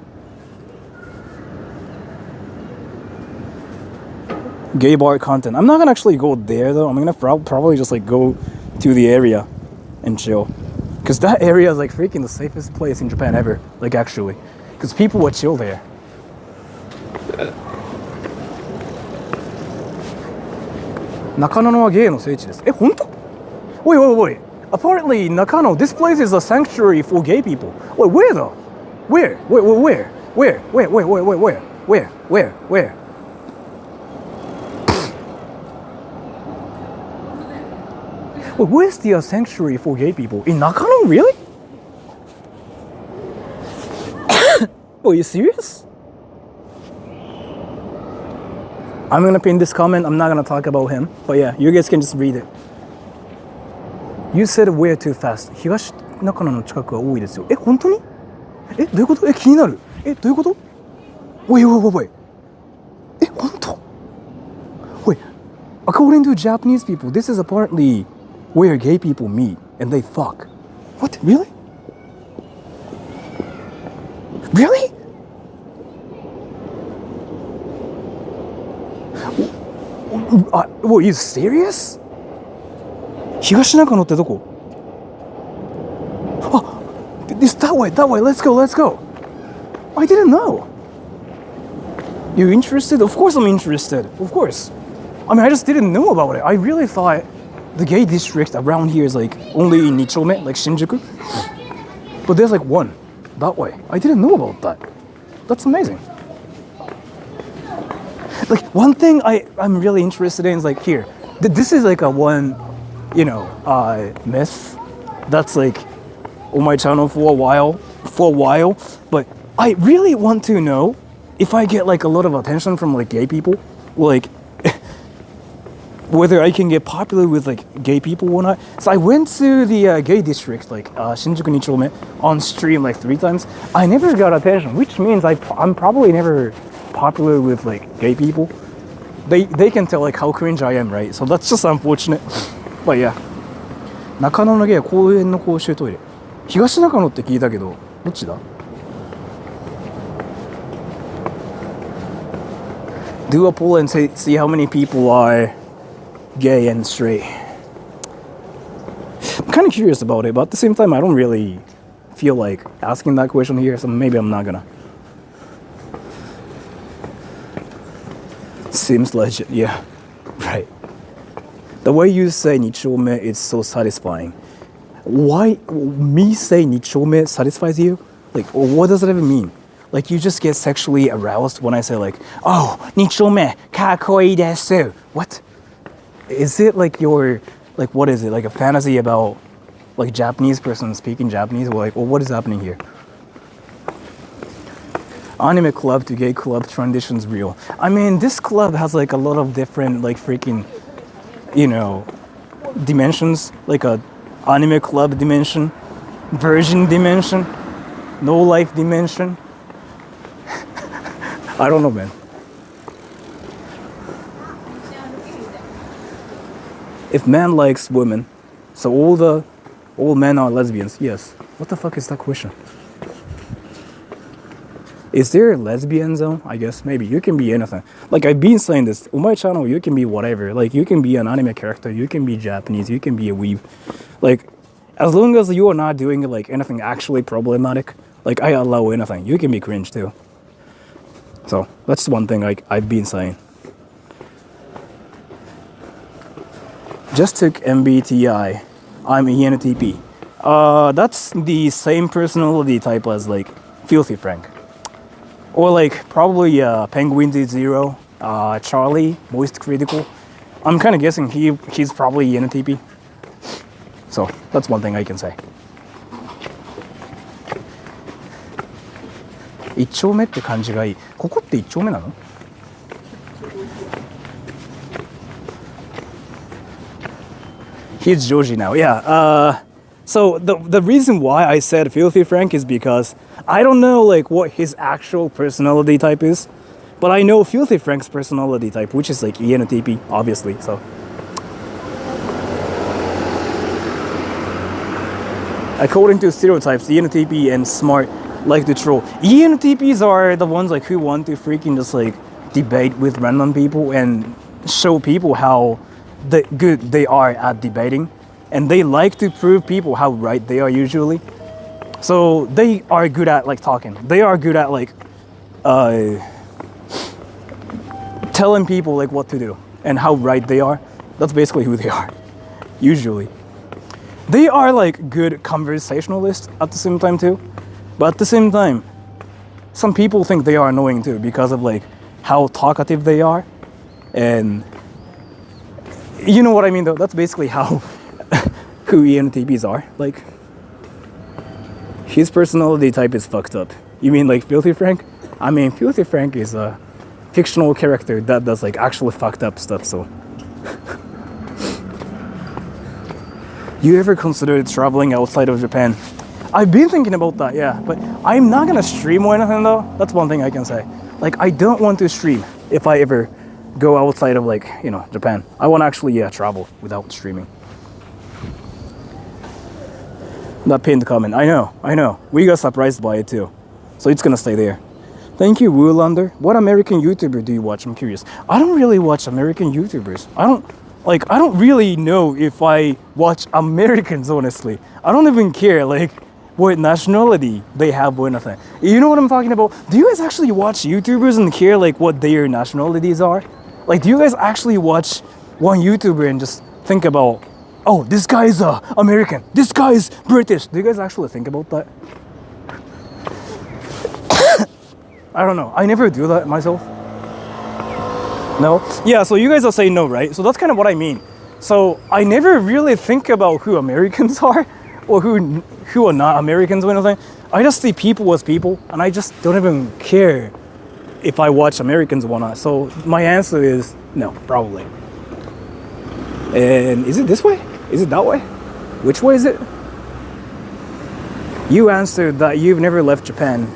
Speaker 1: Gay bar content. I'm not gonna actually go there though. I'm gonna probably just like go to the area and chill. Because that area is like freaking the safest place in Japan ever. Like actually. Because people would chill there. Nakanoはゲイの聖地です。え、本当? Wait. Apparently, Nakano, this place is a sanctuary for gay people. Wait, where though? Where? Where? Wait, where's the sanctuary for gay people? In Nakano, really? Are you serious? I'm gonna pin this comment. I'm not gonna talk about him. But yeah, you guys can just read it. You said we're too fast. 東中野の近くが多いですよ。え、本当に？え、どういうこと？え、気になる。え、どういうこと？Wait. え、本当？ Wait. According to Japanese people, this is apparently where gay people meet and they fuck. What? Really? Really? Were you serious? 東中野ってどこ? This that way, let's go. I didn't know. You interested? Of course I'm interested. Of course. I mean, I just didn't know about it. I really thought the gay district around here is like only in Nichome, like Shinjuku. But there's like one that way. I didn't know about that. That's amazing. Like one thing I'm really interested in is like here. This is like a one, myth that's like on my channel for a while. But I really want to know if I get like a lot of attention from like gay people, like whether I can get popular with like gay people or not. So I went to the gay district, like Shinjuku Nichome, on stream like 3 times. I never got attention, which means I'm probably never popular with like gay people. They can tell like how cringe I am, right? So that's just unfortunate. But yeah. 中野のゲイは公園の公衆トイレ。東中野って聞いたけど、どっちだ? Do a poll and see how many people are gay and straight. I'm kind of curious about it, but at the same time, I don't really feel like asking that question here, so maybe I'm not gonna. Seems legit, yeah, right. The way you say nichome is so satisfying. Why me say nichome satisfies you? Like, what does that even mean? Like, you just get sexually aroused when I say like, oh, nichome kakoi desu. What? Is it like your, like, what is it? Like a fantasy about like Japanese person speaking Japanese? Or like, well, what is happening here? Anime club to gay club transition's real. I mean, this club has like a lot of different like freaking, you know, dimensions. Like a anime club dimension, virgin dimension, no life dimension. I don't know, man. If man likes women, so all men are lesbians. Yes. What the fuck is that question? Is there a lesbian zone? I guess maybe. You can be anything. Like I've been saying this on my channel. You can be whatever. Like you can be an anime character. You can be Japanese. You can be a weeb. Like as long as you are not doing like anything actually problematic. Like I allow anything. You can be cringe too. So that's one thing I've been saying. Just took MBTI. I'm ENTP. That's the same personality type as like Filthy Frank. Or like probably Penguin D0, Charlie, Moist Critical. I'm kind of guessing he's probably ENTP. So that's one thing I can say. 一丁目って感じがいい。ここって一丁目なの? He's Georgie now. Yeah. So the reason why I said Filthy Frank is because I don't know like what his actual personality type is, but I know Filthy Frank's personality type, which is like ENTP, obviously. So according to stereotypes, ENTP and smart like to troll. ENTPs are the ones like who want to freaking just like debate with random people and show people how good they are at debating, and they like to prove people how right they are usually. So they are good at like talking. They are good at like telling people like what to do and how right they are. That's basically who they are usually. They are like good conversationalists at the same time too, but at the same time some people think they are annoying too because of like how talkative they are, and you know what I mean though. That's basically how who ENTPs are. Like his personality type is fucked up. You mean like Filthy Frank? I mean Filthy Frank is a fictional character that does like actually fucked up stuff. So you ever considered traveling outside of Japan? I've been thinking about that, yeah, but I'm not gonna stream or anything though. That's one thing I can say. Like I don't want to stream if I ever go outside of like, you know, Japan. I want to actually travel without streaming. That pinned comment. I know. We got surprised by it too. So it's gonna stay there. Thank you, Woolander. What American YouTuber do you watch? I'm curious. I don't really watch American YouTubers. I don't really know if I watch Americans, honestly. I don't even care like what nationality they have or anything. You know what I'm talking about? Do you guys actually watch YouTubers and care like what their nationalities are? Like, do you guys actually watch one YouTuber and just think about, oh, this guy's American, this guy's British? Do you guys actually think about that? I don't know. I never do that myself. No? Yeah, so you guys are saying no, right? So that's kind of what I mean. So I never really think about who Americans are or who are not Americans or anything. I just see people as people, and I just don't even care if I watch Americans or not. So my answer is no, probably. And is it this way? Is it that way? Which way is it? You answered that you've never left Japan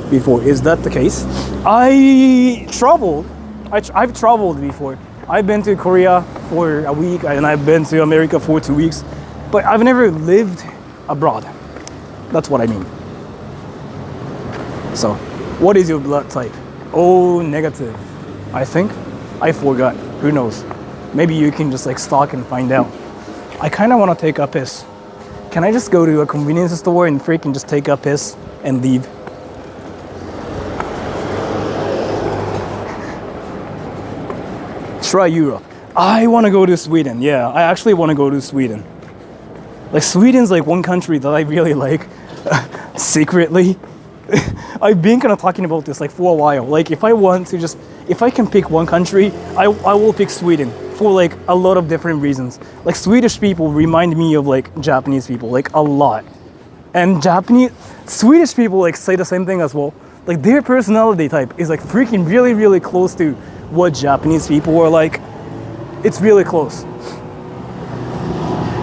Speaker 1: before. Is that the case? I've traveled before. I've been to Korea for a week and I've been to America for 2 weeks, but I've never lived abroad. That's what I mean. So, what is your blood type? O negative, I think. I forgot. Who knows? Maybe you can just like stalk and find out. I kind of want to take a piss. Can I just go to a convenience store and freaking just take a piss and leave? Try Europe. I want to go to Sweden. Yeah, I actually want to go to Sweden. Like, Sweden's like one country that I really like. Secretly. I've been kind of talking about this like for a while. Like, if I can pick one country, I will pick Sweden for like a lot of different reasons. Like, Swedish people remind me of like Japanese people, like a lot. And Swedish people like say the same thing as well. Like, their personality type is like freaking really, really close to what Japanese people are like. It's really close.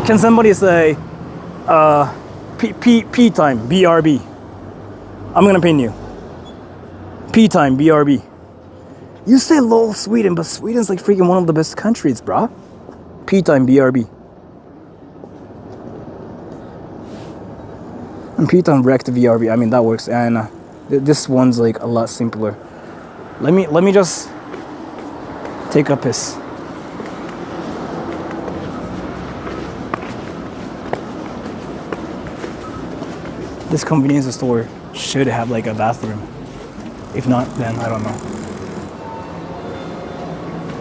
Speaker 1: Can somebody say P time, BRB? I'm gonna pin you. P time, BRB. You say lol Sweden, but Sweden's like freaking one of the best countries, brah. P time, BRB. And P time rect VRB. I mean, that works. And this one's like a lot simpler. Let me just take a piss. This convenience store should have like a bathroom. If not, then I don't know.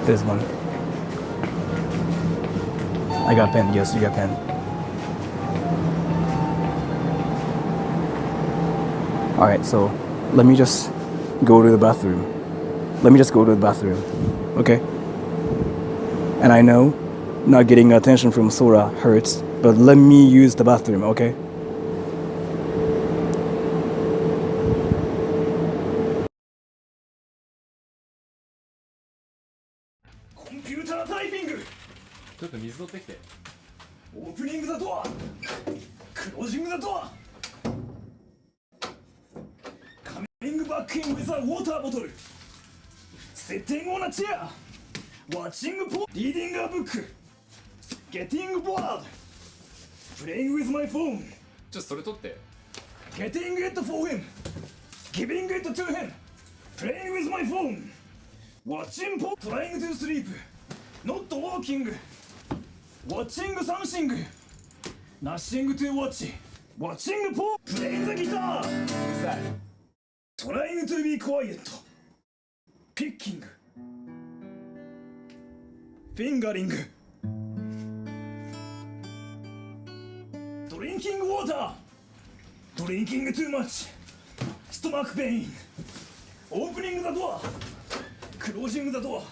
Speaker 1: This one. I got pen. Yes, you got pen. Alright, so let me just go to the bathroom. Okay? And I know not getting attention from Sora hurts, but let me use the bathroom, okay? Computer typing!
Speaker 2: ちょっと水取ってきて。
Speaker 1: Opening the door! Closing the door! Coming back in with a water bottle! Sitting on a chair! Watching reading a book! Getting bored! Playing with my phone!
Speaker 2: ちょっとそれ取って。
Speaker 1: Getting it for him! Giving it to him! Playing with my phone! Watching trying to sleep! Not walking! Watching something! Nothing to watch! Watching playing the guitar!
Speaker 2: うるさい。
Speaker 1: Trying to be quiet! Picking! Fingering! Drinking water! Drinking too much! Stomach pain! Opening the door! Closing the door!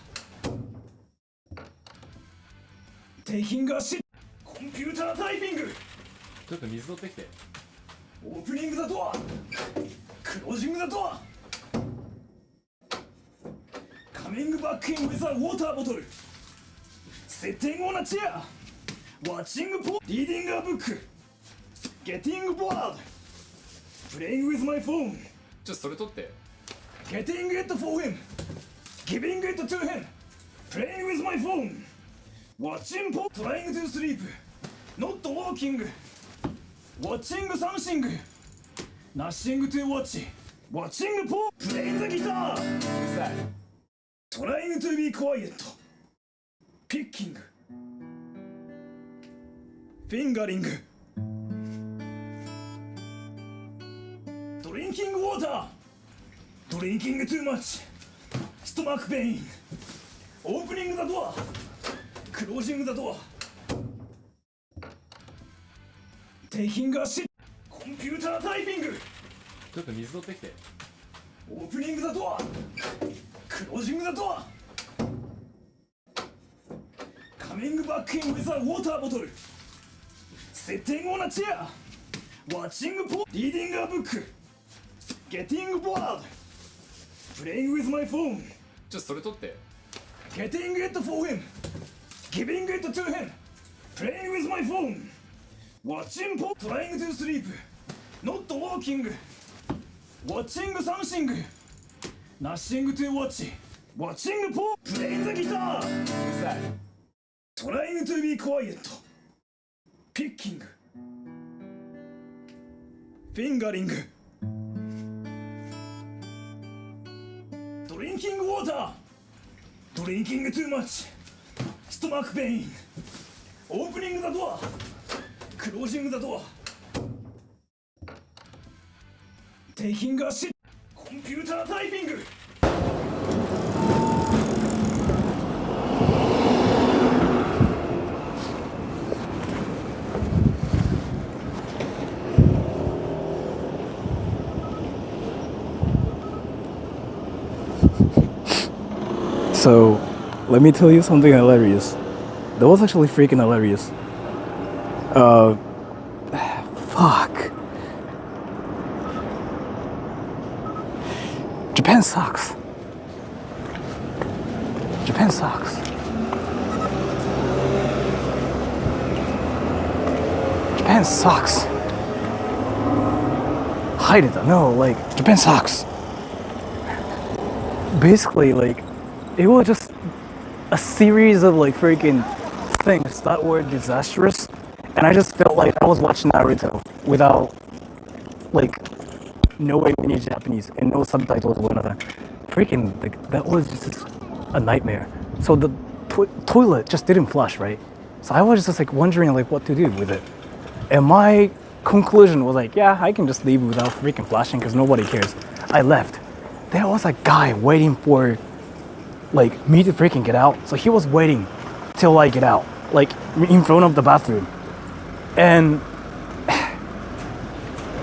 Speaker 1: Taking a shit! Computer typing!
Speaker 2: ちょっと水取ってきて。
Speaker 1: Opening the door! Closing the door! Coming back in with a water bottle! Sitting on a chair! Watching reading a book! Getting bored! Playing with my phone!
Speaker 2: ちょっとそれ取って。
Speaker 1: Getting it for him! Giving it to him! Playing with my phone! Watching trying to sleep! Not walking! Watching something! Nothing to watch! Watching playing the guitar!
Speaker 2: うるさい。
Speaker 1: Trying to be quiet! Picking! Fingering! Drinking water! Drinking too much! Stomach pain! Opening the door! Closing the door! Taking a shit! Computer typing!
Speaker 2: ちょっと水取ってきて。
Speaker 1: Opening the door! Closing the door! Coming back in with a water bottle! Sitting on a chair! Watching reading a book! Getting bored! Playing with my phone!
Speaker 2: ちょっとそれ取って。
Speaker 1: Getting it for him! Giving it to him! Playing with my phone! Watching trying to sleep! Not walking! Watching something! Nothing to watch! Watching playing the guitar!
Speaker 2: うるさい。
Speaker 1: Trying to be quiet! Picking! Fingering! Drinking water! Drinking too much! Stomach pain! Opening the door! Closing the door. Taking a shit. Computer typing. So, let me tell you something hilarious. That was actually freaking hilarious. Fuck. Japan sucks. Japan sucks. Japan sucks. Hide it. No, like, Japan sucks. Basically, like, it was just a series of like freaking things that were disastrous, and I just felt like I was watching Naruto without like knowing any Japanese and no subtitles or nothing. Freaking like that was just a nightmare. So the toilet just didn't flush, right? So I was just like wondering like what to do with it, and my conclusion was like, yeah, I can just leave without freaking flashing because nobody cares. I left. There was a guy waiting for like me to freaking get out, so he was waiting till I get out, like in front of the bathroom, and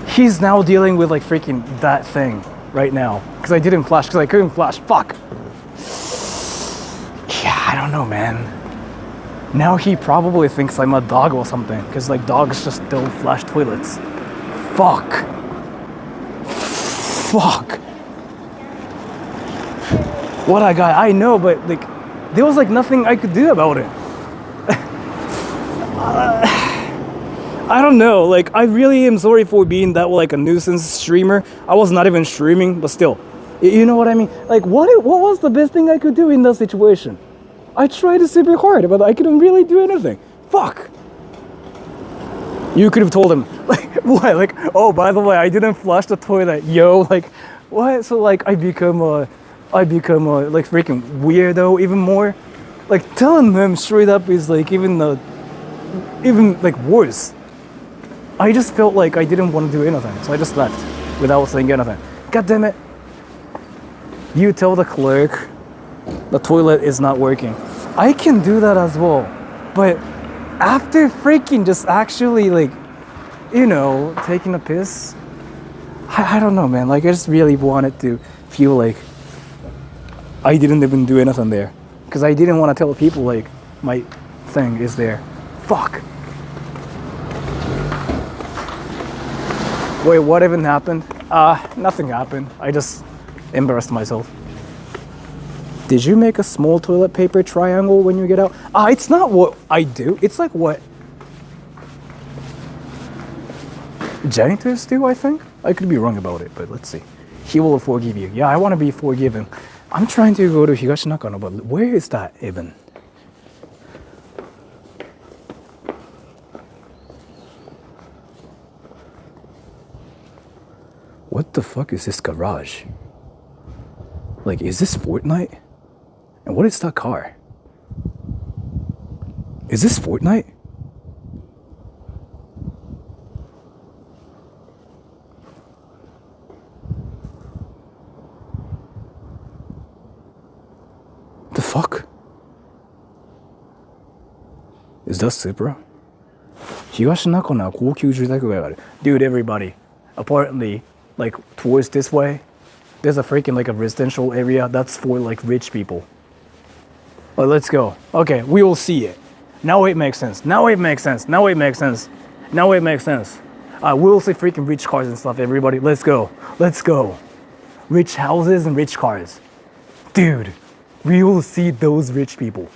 Speaker 1: he's now dealing with like freaking that thing right now because I didn't flash because I couldn't flash. Fuck. Yeah, I don't know, man. Now he probably thinks I'm a dog or something because like dogs just don't flash toilets. Fuck. What a guy. I know, but like there was like nothing I could do about it. I don't know, like I really am sorry for being that like a nuisance streamer. I was not even streaming, but still, you know what I mean? Like what was the best thing I could do in that situation? I tried super hard, but I couldn't really do anything. Fuck. You could have told him, like, what? Like, oh, by the way, I didn't flush the toilet, yo. Like, what? So like I become a like freaking weirdo even more. Like telling them straight up is like even like worse. I just felt like I didn't want to do anything, so I just left without saying anything. God damn it. You tell the clerk the toilet is not working. I can do that as well, but after freaking just actually like, you know, taking a piss, I don't know, man. Like I just really wanted to feel like I didn't even do anything there because I didn't want to tell people like my thing is there. Fuck. Wait, what even happened? Nothing happened. I just embarrassed myself. Did you make a small toilet paper triangle when you get out? It's not what I do. It's like what janitors do, I think. I could be wrong about it, but let's see. He will forgive you. Yeah, I want to be forgiven. I'm trying to go to Higashi Nakano, but where is that even? What the fuck is this garage? Like, is this Fortnite? And what is that car? Is this Fortnite? The fuck? Is that Supra? 東中野は高級住宅街がある. Dude, everybody. Apparently, like towards this way, there's a freaking like a residential area that's for like rich people. Well, let's go. Okay, we will see it. Now it makes sense. Now it makes sense. Now it makes sense. Now it makes sense. We'll see freaking rich cars and stuff, everybody. Let's go. Let's go. Rich houses and rich cars. Dude, we will see those rich people.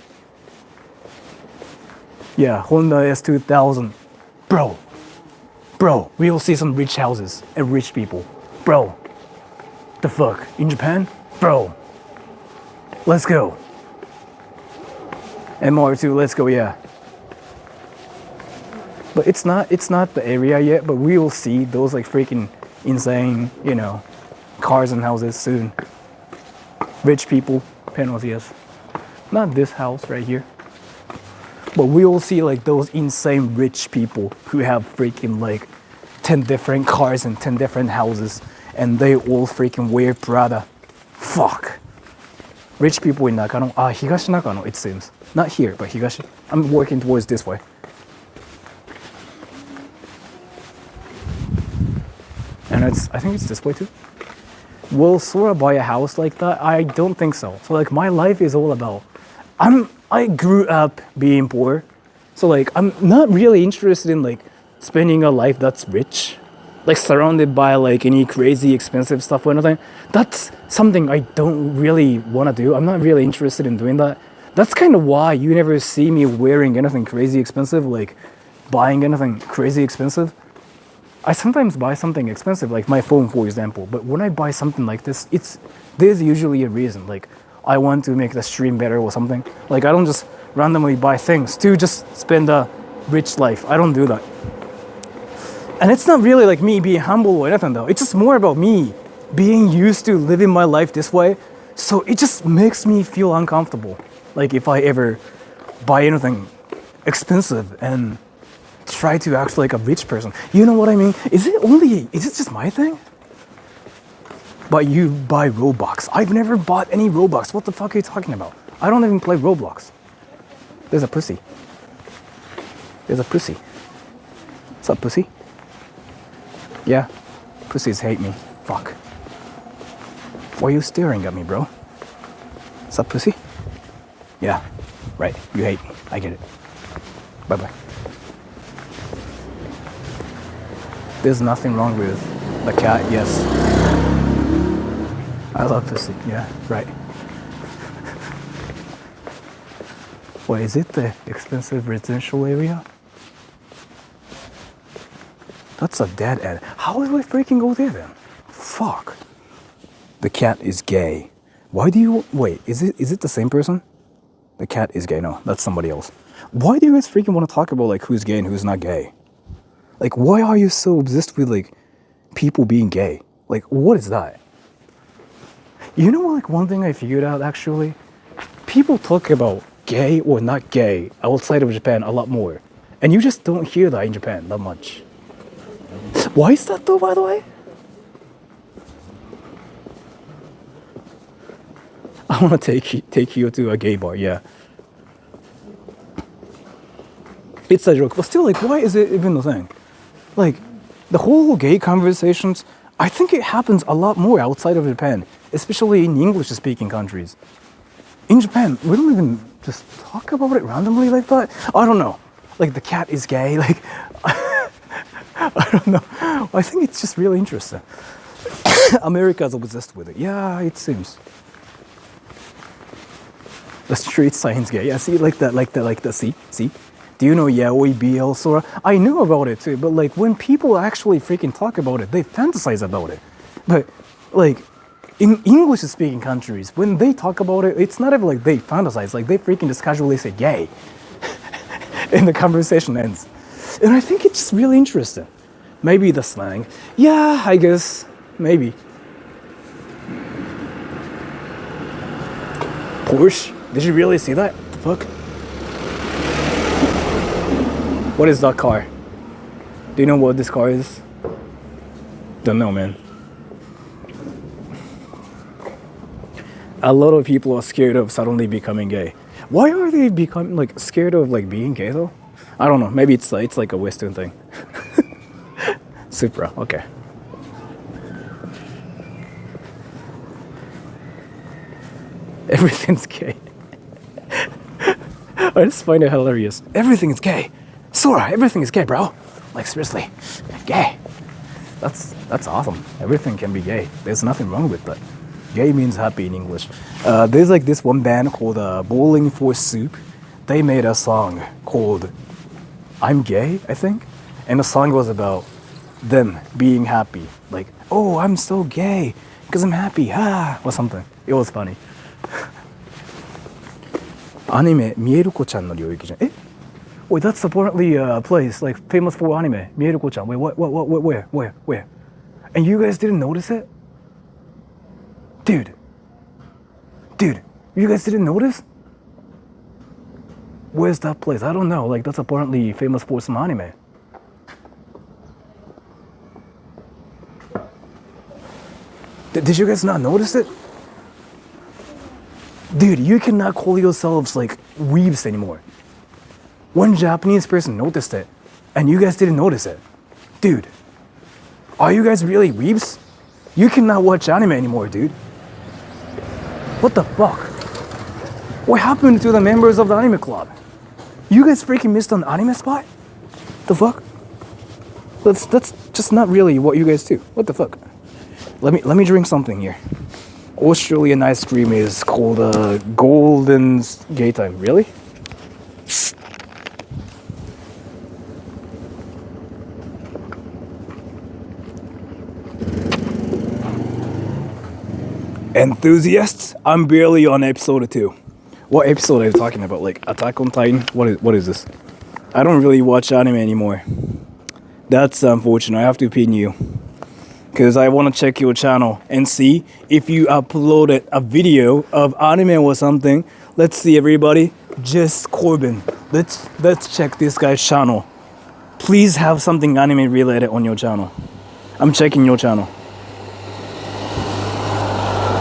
Speaker 1: Yeah, Honda S2000. Bro, we will see some rich houses and rich people. Bro, the fuck? In Japan? Bro, let's go. MR2, let's go, yeah. But it's not the area yet, but we will see those like freaking insane, you know, cars and houses soon. Rich people, panels, yes. Not this house right here. But we all see like those insane rich people who have freaking like 10 different cars and 10 different houses, and they all freaking wear Prada. Fuck. Rich people in Nakano, Higashi Nakano, it seems. Not here, but Higashi. I'm working towards this way. And I think it's this way too. Will Sora buy a house like that? I don't think so. So like my life is all about, I grew up being poor. So like I'm not really interested in like spending a life that's rich, like surrounded by like any crazy expensive stuff or anything. That's something I don't really want to do. I'm not really interested in doing that. That's kind of why you never see me wearing anything crazy expensive, like buying anything crazy expensive. I sometimes buy something expensive, like my phone, for example. But when I buy something like this, there's usually a reason. Like I want to make the stream better or something. Like I don't just randomly buy things to just spend a rich life. I don't do that. And it's not really like me being humble or anything though. It's just more about me being used to living my life this way. So it just makes me feel uncomfortable. Like if I ever buy anything expensive and try to act like a rich person. You know what I mean? Is it just my thing? But you buy Roblox. I've never bought any Roblox. What the fuck are you talking about? I don't even play Roblox. There's a pussy. There's a pussy. What's up, pussy? Yeah, pussies hate me. Fuck. Why are you staring at me, bro? What's up, pussy? Yeah, right. You hate me. I get it. Bye-bye. There's nothing wrong with the cat, yes. I love pussy, yeah, right. Wait, is it the expensive residential area? That's a dead end. How do I freaking go there then? Fuck. The cat is gay. Why do you, wait, is it the same person? The cat is gay, no, that's somebody else. Why do you guys freaking want to talk about like who's gay and who's not gay? Like, why are you so obsessed with, like, people being gay? Like, what is that? You know, like, one thing I figured out, actually? People talk about gay or not gay outside of Japan a lot more. And you just don't hear that in Japan that much. Why is that, though, by the way? I want to take you to a gay bar, yeah. It's a joke, but still, like, why is it even a thing? Like, the whole gay conversations, I think it happens a lot more outside of Japan, especially in English-speaking countries. In Japan, we don't even just talk about it randomly like that. I don't know. Like, the cat is gay, like, I don't know. I think it's just really interesting. America's obsessed with it. Yeah, it seems. The street sign's gay. Yeah, see, like that, see? Do you know yaoi BL Sora? I knew about it too, but like when people actually freaking talk about it, they fantasize about it. But like in English-speaking countries, when they talk about it, it's not even like they fantasize, like they freaking just casually say gay. And the conversation ends. And I think it's just really interesting. Maybe the slang. Yeah, I guess, maybe. Porsche? Did you really see that? The fuck? What is that car? Do you know what this car is? Don't know, man. A lot of people are scared of suddenly becoming gay. Why are they becoming like scared of like being gay though? I don't know. Maybe it's like a Western thing. Supra. Okay. Everything's gay. I just find it hilarious. Everything is gay. Sora, everything is gay, bro. Like seriously, gay. That's awesome. Everything can be gay. There's nothing wrong with that. Gay means happy in English. There's like this one band called Bowling for Soup. They made a song called I'm Gay, I think. And the song was about them being happy. Like, oh, I'm so gay because I'm happy, or something. It was funny. Anime, 見える子ちゃんの領域じゃん。Wait, that's apparently a place like famous for anime. 見える子ちゃん. Wait, what, where? And you guys didn't notice it? Dude, you guys didn't notice? Where's that place? I don't know. Like, that's apparently famous for some anime. Did you guys not notice it? Dude, you cannot call yourselves like weebs anymore. One Japanese person noticed it, and you guys didn't notice it. Dude, are you guys really weebs? You cannot watch anime anymore, dude. What the fuck? What happened to the members of the anime club? You guys freaking missed an anime spot? The fuck? That's just not really what you guys do. What the fuck? Let me drink something here. Australian ice cream is called Golden Gate Time. Really? Enthusiasts, I'm barely on episode 2. What episode are you talking about? Like Attack on Titan? What is this? I don't really watch anime anymore. That's unfortunate. I have to pin you. Because I want to check your channel and see if you uploaded a video of anime or something. Let's see, everybody. Just Corbin. Let's check this guy's channel. Please have something anime related on your channel. I'm checking your channel.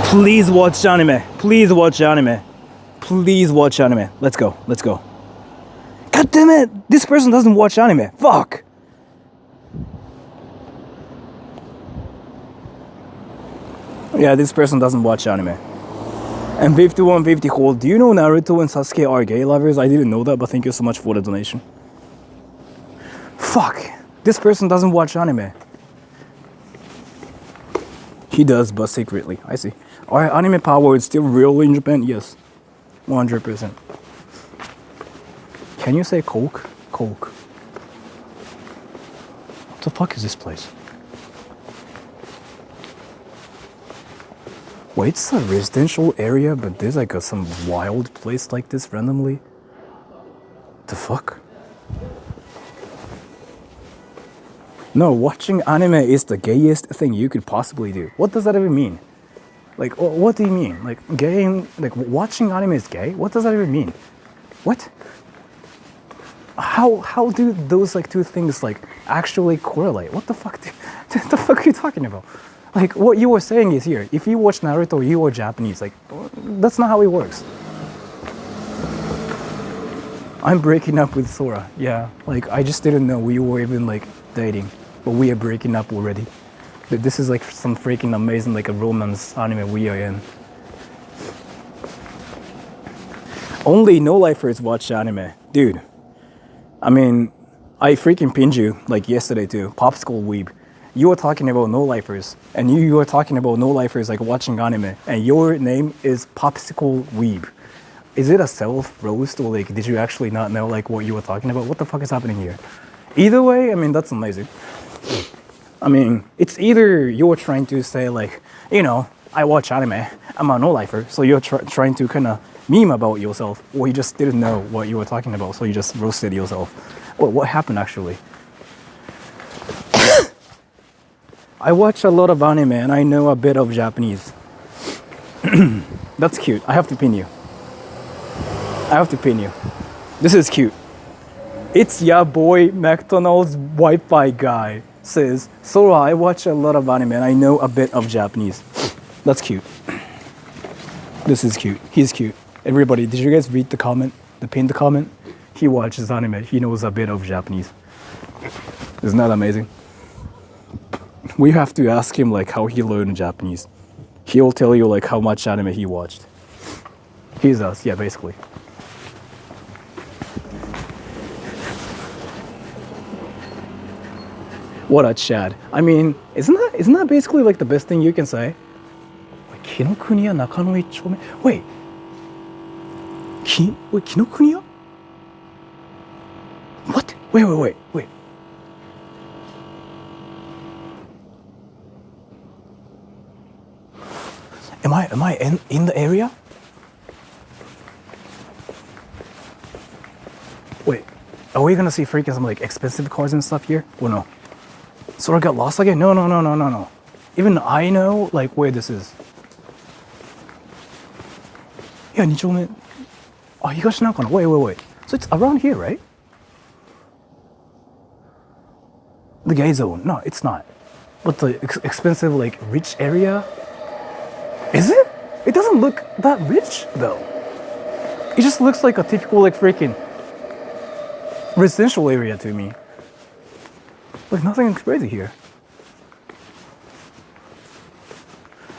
Speaker 1: Please watch anime. Please watch anime. Please watch anime. Let's go. Let's go. God damn it! This person doesn't watch anime. Fuck! Yeah, this person doesn't watch anime. And 5150 Hole, do you know Naruto and Sasuke are gay lovers? I didn't know that, but thank you so much for the donation. Fuck! This person doesn't watch anime. He does, but secretly. I see. Are anime power still real in Japan? Yes. 100%. Can you say Coke? Coke. What the fuck is this place? Wait, it's a residential area, but there's like some wild place like this randomly? The fuck? No, watching anime is the gayest thing you could possibly do. What does that even mean? Like, what do you mean? Like, gay, like, watching anime is gay? What does that even mean? What? How do those, like, two things, like, actually correlate? What the fuck? What the fuck are you talking about? Like, what you were saying is here, if you watch Naruto, you are Japanese. Like, that's not how it works. I'm breaking up with Sora. Yeah, like, I just didn't know we were even, like, dating. But we are breaking up already. This is, like, some freaking amazing, like, a romance anime we are in. Only no-lifers watch anime. Dude. I mean, I freaking pinned you, like, yesterday, too. Popsicle weeb. You were talking about no-lifers, and you were talking about no-lifers like watching anime, and your name is Popsicle Weeb. Is it a self-roast, or like did you actually not know like what you were talking about? What the fuck is happening here? Either way, I mean, that's amazing. I mean, it's either you're trying to say like, you know, I watch anime, I'm a no-lifer, so you're trying to kind of meme about yourself, or you just didn't know what you were talking about, so you just roasted yourself. Well, what happened actually? I watch a lot of anime and I know a bit of Japanese. That's cute. I have to pin you. I have to pin you. This is cute. It's ya boy McDonald's Wi-Fi guy says, Sora, I watch a lot of anime and I know a bit of Japanese. That's cute. This is cute. He's cute. Everybody, did you guys read the comment? The pinned comment? He watches anime. He knows a bit of Japanese. Isn't that amazing? We have to ask him like how he learned Japanese. He'll tell you like how much anime he watched. He's us, yeah, basically. What a Chad. I mean, isn't that basically like the best thing you can say? Wait, Kinokuniya Nakano 1丁目? Wait, Kinokuniya? What? Wait. Am I in the area? Wait, are we gonna see freaking some like expensive cars and stuff here? Or no? Sora got lost again? No. Even I know like where this is. Yeah, 2丁目. あ、東中野. Wait. So it's around here, right? The gay zone. No, it's not. But the expensive, like, rich area? Is it? It doesn't look that rich, though. It just looks like a typical, like, freaking residential area to me. Like, nothing crazy here.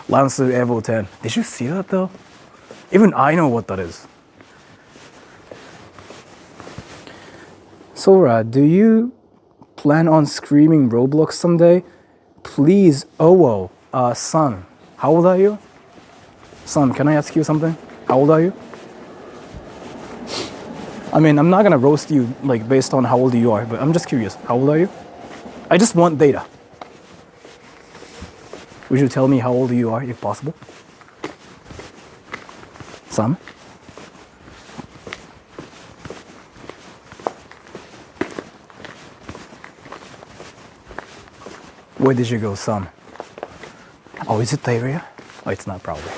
Speaker 1: Lancer Evo 10. Did you see that, though? Even I know what that is. Sora, do you plan on streaming Roblox someday? Please, son. How old are you? Son, can I ask you something? How old are you? I mean, I'm not gonna roast you like based on how old you are, but I'm just curious. How old are you? I just want data. Would you tell me how old you are, if possible? Son? Where did you go, son? Oh, is it the area? Oh, it's not probably.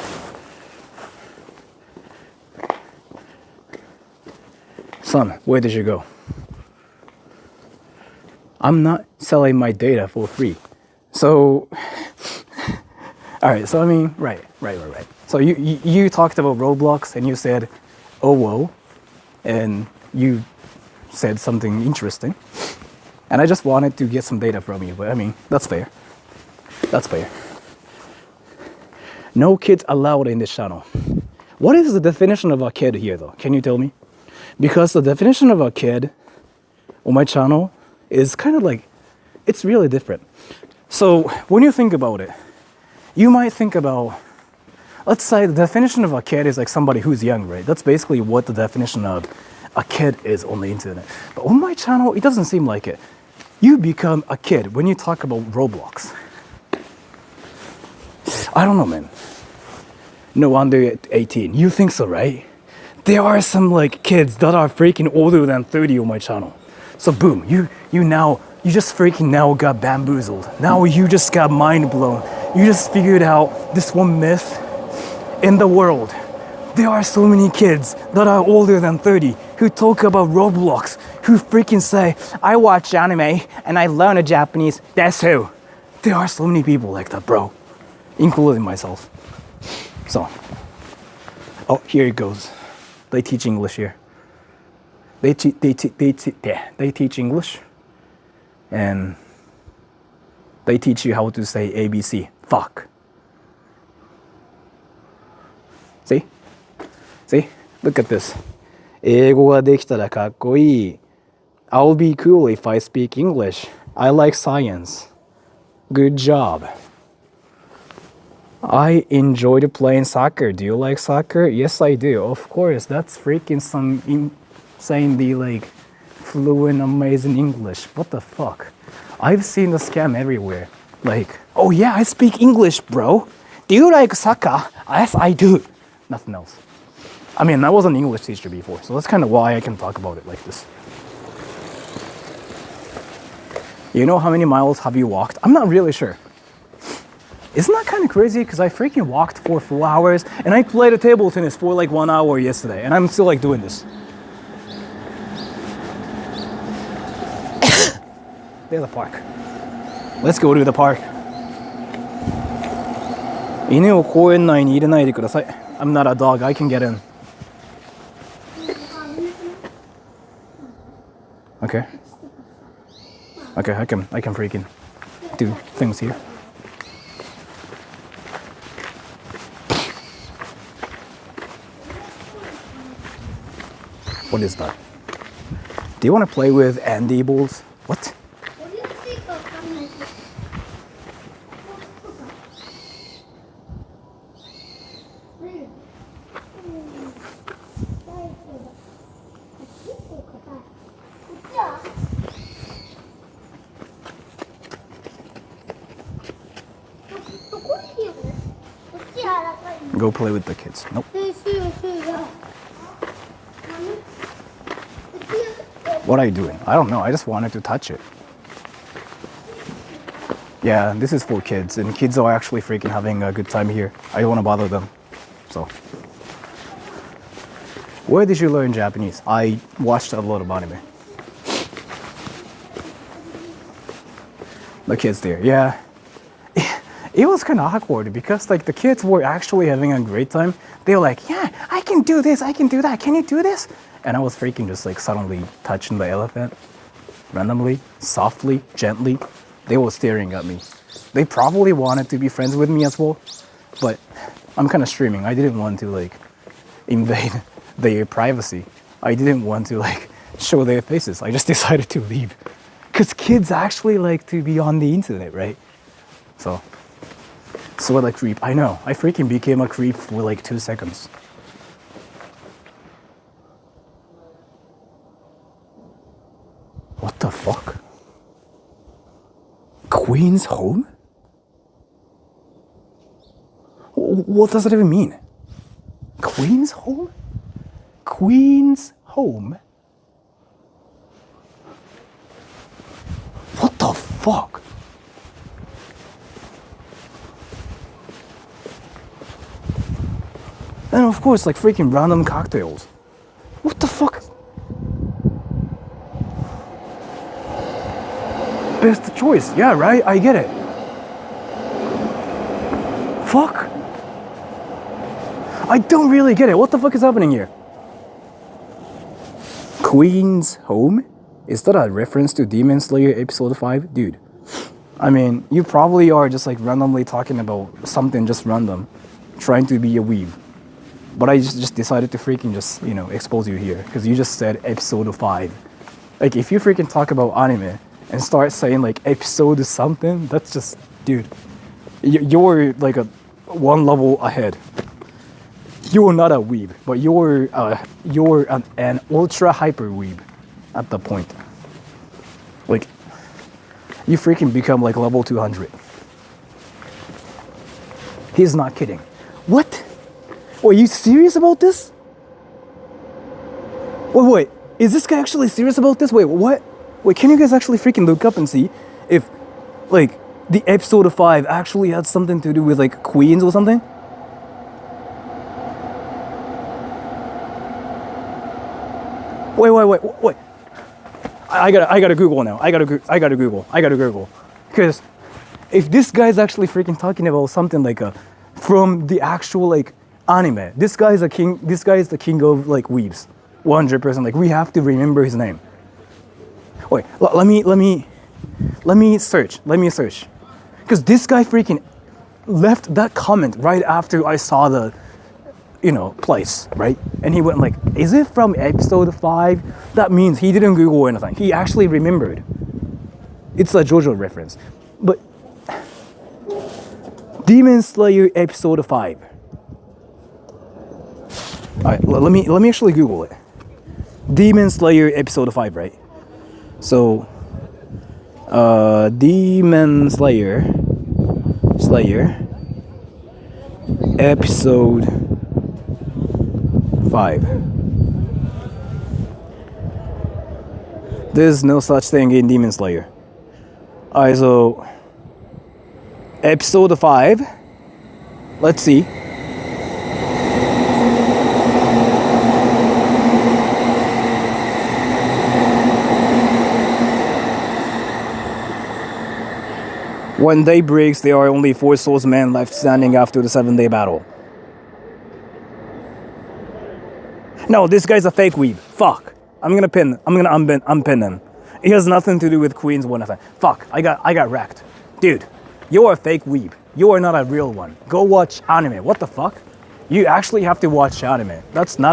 Speaker 1: Son, where did you go? I'm not selling my data for free. So, all right, so I mean, right. So you talked about Roblox and you said, oh, whoa, and you said something interesting. And I just wanted to get some data from you, but I mean, that's fair. That's fair. No kids allowed in this channel. What is the definition of a kid here, though? Can you tell me? Because the definition of a kid on my channel is kind of like, it's really different. So when you think about it, you might think about, let's say the definition of a kid is like somebody who's young, right? That's basically what the definition of a kid is on the internet. But on my channel, it doesn't seem like it. You become a kid when you talk about Roblox. I don't know, man. No, under 18. You think so, right? There are some like kids that are freaking older than 30 on my channel. So boom, you just freaking now got bamboozled. Now you just got mind blown. You just figured out this one myth in the world. There are so many kids that are older than 30 who talk about Roblox, who freaking say, I watch anime and I learn Japanese, that's who. There are so many people like that, bro, including myself. So, oh, here it goes. They teach English here. They teach English, and they teach you how to say ABC. Fuck. See? See? Look at this. 英語ができたらかっこいい. I'll be cool if I speak English. I like science. Good job. I enjoyed playing soccer. Do you like soccer? Yes, I do. Of course. That's freaking some insanely like fluent, amazing English. What the fuck? I've seen the scam everywhere. Like, oh yeah, I speak English, bro. Do you like soccer? Yes, I do. Nothing else. I mean, I was an English teacher before, so that's kind of why I can talk about it like this. You know how many miles have you walked? I'm not really sure. Isn't that kind of crazy? Because I freaking walked for 4 hours and I played a table tennis for like 1 hour yesterday and I'm still like doing this. There's a park. Let's go to the park. 犬を公園内に入れないでください. I'm not a dog. I can get in. Okay. Okay, I can freaking do things here. What is that? Do you want to play with Andy balls? What? Go play with the kids. Nope. What are you doing? I don't know. I just wanted to touch it. Yeah, this is for kids, and kids are actually freaking having a good time here. I don't want to bother them. So, Where did you learn Japanese? I watched a lot of anime. The kids there, yeah. It was kind of awkward because like the kids were actually having a great time. They were like, yeah, I can do this, I can do that. Can you do this? And I was freaking just like suddenly touching the elephant randomly, softly, gently. They were staring at me. They probably wanted to be friends with me as well, but I'm kind of streaming. I didn't want to like invade their privacy. I didn't want to like show their faces. I just decided to leave. Because kids actually like to be on the internet, right? So what a creep. I know. I freaking became a creep for like 2 seconds. What the fuck? Queen's home? What does that even mean? Queen's home? Queen's home? What the fuck? And of course, like freaking random cocktails. What the fuck? Best choice. Yeah, right? I get it. Fuck. I don't really get it. What the fuck is happening here? Queen's home? Is that a reference to Demon Slayer episode 5? Dude. I mean, you probably are just like randomly talking about something just random. Trying to be a weeb. But I just decided to freaking just, you know, expose you here. Because you just said episode 5. Like, if you freaking talk about anime and start saying like episode something, that's just, dude. You're like a one level ahead. You're not a weeb, but you're an ultra hyper weeb at the point. Like, you freaking become like level 200. He's not kidding. What? Are you serious about this? Wait, is this guy actually serious about this? Wait, what? Wait, can you guys actually freaking look up and see if, like, the episode 5 actually had something to do with, like, queens or something? Wait. I gotta Google now. I gotta Google. Because if this guy's actually freaking talking about something like from the actual, like, anime, this guy is the king of, like, weebs. 100%. Like, we have to remember his name. Wait, let me search. Because this guy freaking left that comment right after I saw the, you know, place, right? And he went like, is it from episode 5? That means he didn't Google or anything. He actually remembered. It's a JoJo reference. But Demon Slayer episode 5. Alright, let me actually Google it. Demon Slayer episode 5, right? So Demon Slayer episode 5. There's no such thing in Demon Slayer. Alright, so episode 5. Let's see. When day breaks, there are only 4 swordsmen left standing after the 7-day battle. No, this guy's a fake weeb. Fuck. I'm gonna unpin him. It has nothing to do with Queens or nothing. Fuck. I got wrecked. Dude, you're a fake weeb. You are not a real one. Go watch anime. What the fuck? You actually have to watch anime. That's not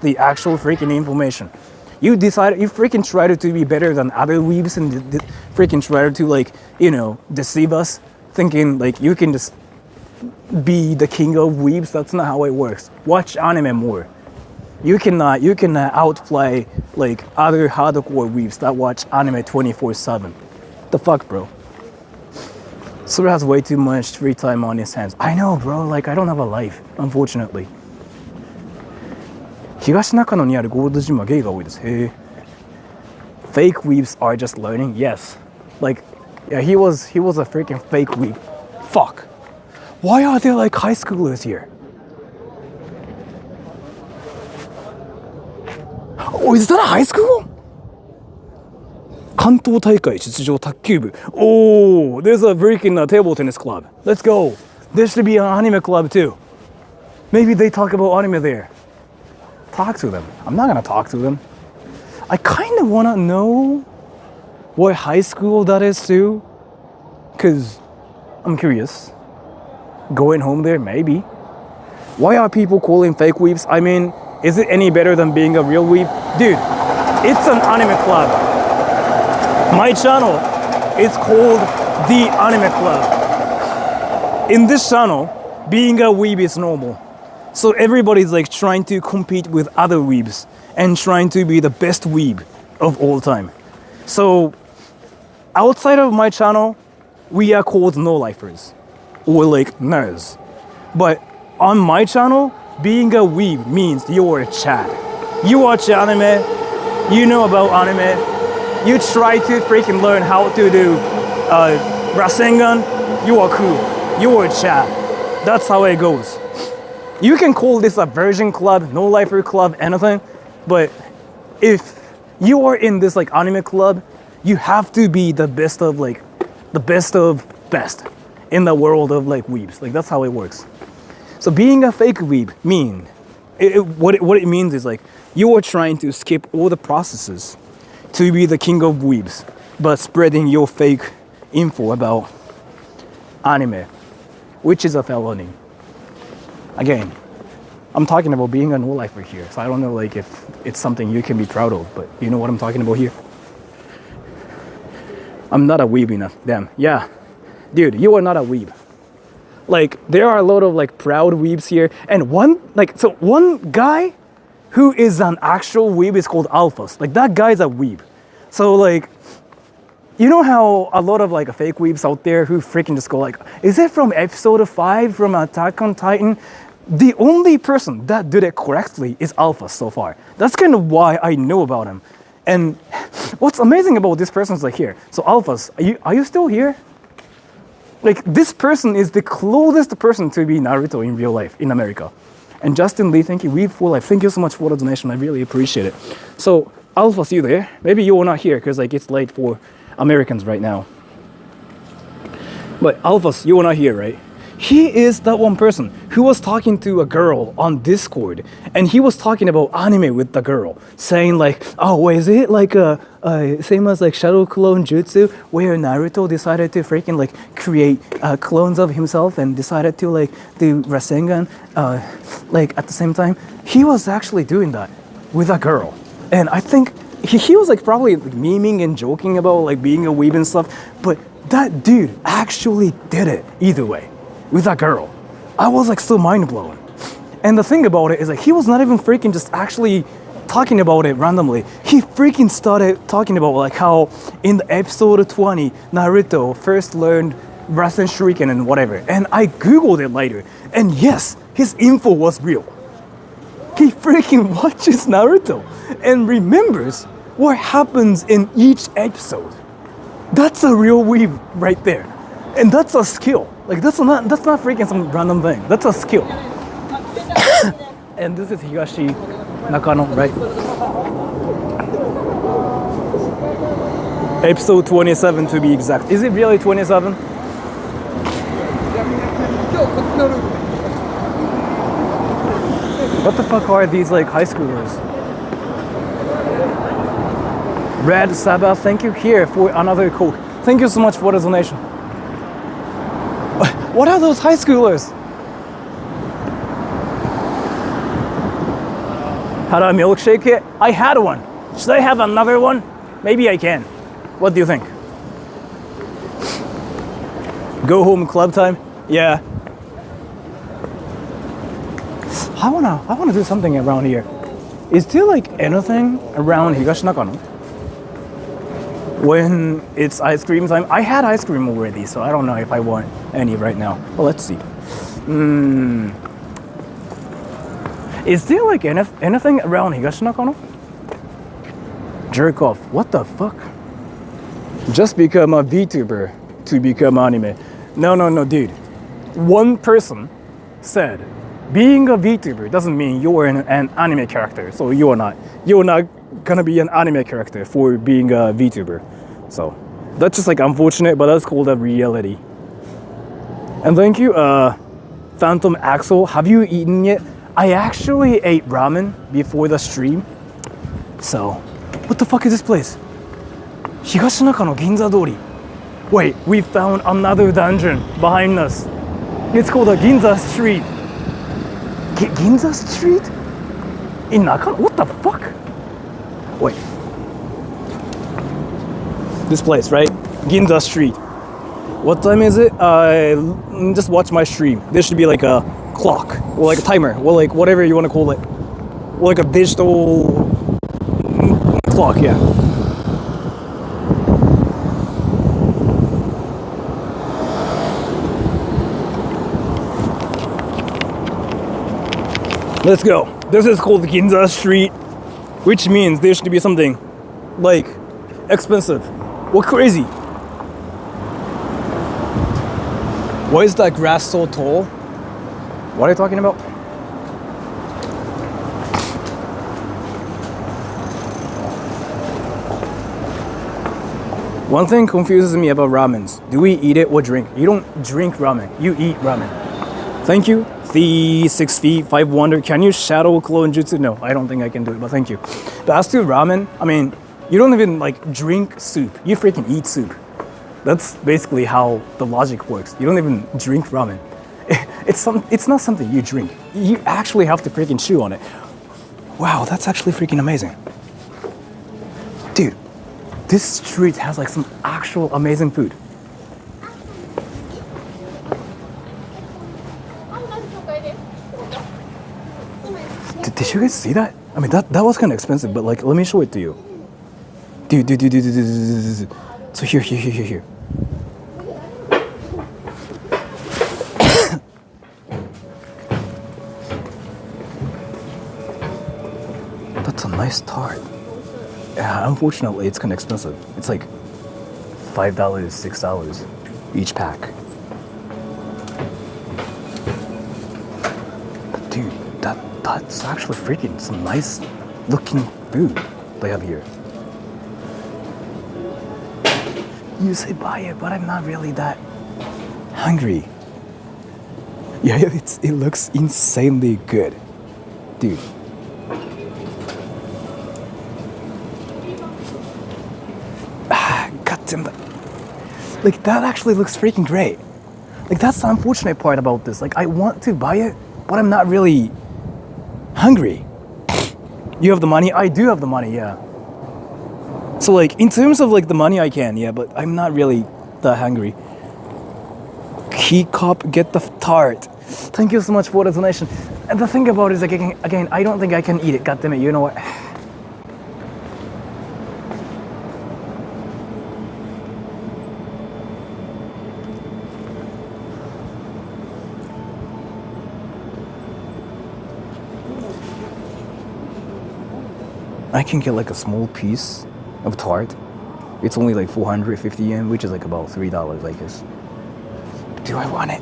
Speaker 1: the actual freaking information. You freaking try to be better than other weebs and freaking try to, like, you know, deceive us, thinking like you can just be the king of weebs. That's not how it works. Watch anime more. You cannot outplay like other hardcore weebs that watch anime 24/7. The fuck, bro? Sora has way too much free time on his hands. I know, bro. Like, I don't have a life, unfortunately. 東中野にあるゴールドジムはゲイが多いです。へえ。Fake weebs are just learning? Yes. Like, yeah, he was a freaking fake weeb. Fuck. Why are there like high schoolers here? Oh, is that a high school? 関東大会出場卓球部. Oh, there's a freaking table tennis club. Let's go. There should be an anime club too. Maybe they talk about anime there. Talk to them. I'm not gonna talk to them. I kind of wanna know what high school that is too, cause I'm curious. Going home there, maybe. Why are people calling fake weebs? I mean, is it any better than being a real weeb? Dude, it's an anime club. My channel is called The Anime Club. In this channel, being a weeb is normal. So everybody's like trying to compete with other weebs and trying to be the best weeb of all time. So outside of my channel, we are called no-lifers or like nerds. But on my channel, being a weeb means you're a Chad. You watch anime, you know about anime, you try to freaking learn how to do Rasengan, you are cool. You are a Chad. That's how it goes. You can call this a virgin club, no-lifer club, anything, but if you are in this like anime club, you have to be the best of like, the best of best in the world of like weebs. Like that's how it works. So being a fake weeb what it means is like you are trying to skip all the processes to be the king of weebs, but spreading your fake info about anime, which is a felony. Again, I'm talking about being a no-lifer here, so I don't know like if it's something you can be proud of, but you know what I'm talking about here? I'm not a weeb enough. Damn, yeah. Dude, you are not a weeb. Like, there are a lot of like proud weebs here, and one guy who is an actual weeb is called Alphas. Like, that guy's a weeb. So like, you know how a lot of like fake weebs out there who freaking just go like, is it from episode 5 from Attack on Titan? The only person that did it correctly is Alpha so far. That's kind of why I know about him. And what's amazing about this person is like here. So Alphas, are you still here? Like this person is the closest person to be Naruto in real life in America. And Justin Lee, thank you. Weeb for life. Thank you so much for the donation. I really appreciate it. So Alphas, you there? Maybe you are not here because like it's late for Americans right now. But Alphas, you are not here, right? He is that one person who was talking to a girl on Discord, and he was talking about anime with the girl, saying like, oh, is it like a same as like Shadow Clone Jutsu, where Naruto decided to freaking like create clones of himself and decided to like do Rasengan like at the same time? He was actually doing that with a girl, and I think he was like probably like, memeing and joking about like being a weeb and stuff, but that dude actually did it either way. With that girl. I was like so mind blown. And the thing about it is like he was not even freaking just actually talking about it randomly. He freaking started talking about like how in the episode 20 Naruto first learned Rasen Shuriken and whatever. And I googled it later. And yes, his info was real. He freaking watches Naruto and remembers what happens in each episode. That's a real weeb right there. And that's a skill. Like that's not freaking some random thing. That's a skill. And this is Higashi Nakano, right? Episode 27 to be exact. Is it really 27? What the fuck are these like high schoolers? Red Sabbath, thank you here for another Coke. Thank you so much for the donation. What are those high schoolers? Had a milkshake yet? I had one. Should I have another one? Maybe I can. What do you think? Go home club time? Yeah. I wanna do something around here. Is there like anything around Higashi Nakano? When it's ice cream time. I had ice cream already, so I don't know if I want any right now. Well, let's see. Is there like anything around Higashi Nakano? Jerk off. What the fuck? Just become a VTuber to become anime. No, dude. One person said being a VTuber doesn't mean you're an anime character. So you're not gonna be an anime character for being a VTuber. So that's just like unfortunate, but that's called a reality. And thank you, Phantom Axel. Have you eaten yet? I actually ate ramen before the stream. So, what the fuck is this place? 東中野銀座通り. Wait, we found another dungeon behind us. It's called the Ginza Street. Ginza Street? In Nakano? What the fuck? Wait. This place, right? Ginza Street. What time is it? Just watch my stream. There should be like a clock or like a timer or like whatever you want to call it. Or like a digital clock, yeah. Let's go. This is called Ginza Street, which means there should be something like expensive or crazy. Why is that grass so tall? What are you talking about? One thing confuses me about ramens. Do we eat it or drink? You don't drink ramen. You eat ramen. Thank you. The 6 feet, 5 wonder. Can you shadow clone jutsu? No, I don't think I can do it, but thank you. But as to ramen, I mean, you don't even like drink soup. You freaking eat soup. That's basically how the logic works. You don't even drink ramen. It's not something you drink. You actually have to freaking chew on it. Wow, that's actually freaking amazing. Dude, this street has like some actual amazing food. Did you guys see that? I mean, that was kind of expensive, but like, let me show it to you. Dude. So here. That's a nice tart. Yeah, unfortunately, it's kind of expensive. It's like $5, $6 each pack. But dude, that's actually freaking some nice looking food they have here. You say buy it, but I'm not really that hungry. Yeah, it looks insanely good, dude. God damn that! Like that actually looks freaking great. Like that's the unfortunate part about this. Like I want to buy it, but I'm not really hungry. You have the money? I do have the money, yeah. So like in terms of like the money I can, yeah, but I'm not really that hungry. Key cop, get the tart. Thank you so much for the donation. And the thing about it is again, I don't think I can eat it. God damn it, you know what? I can get like a small piece of tart. It's only like 450 yen, which is like about $3, I guess. Do I want it?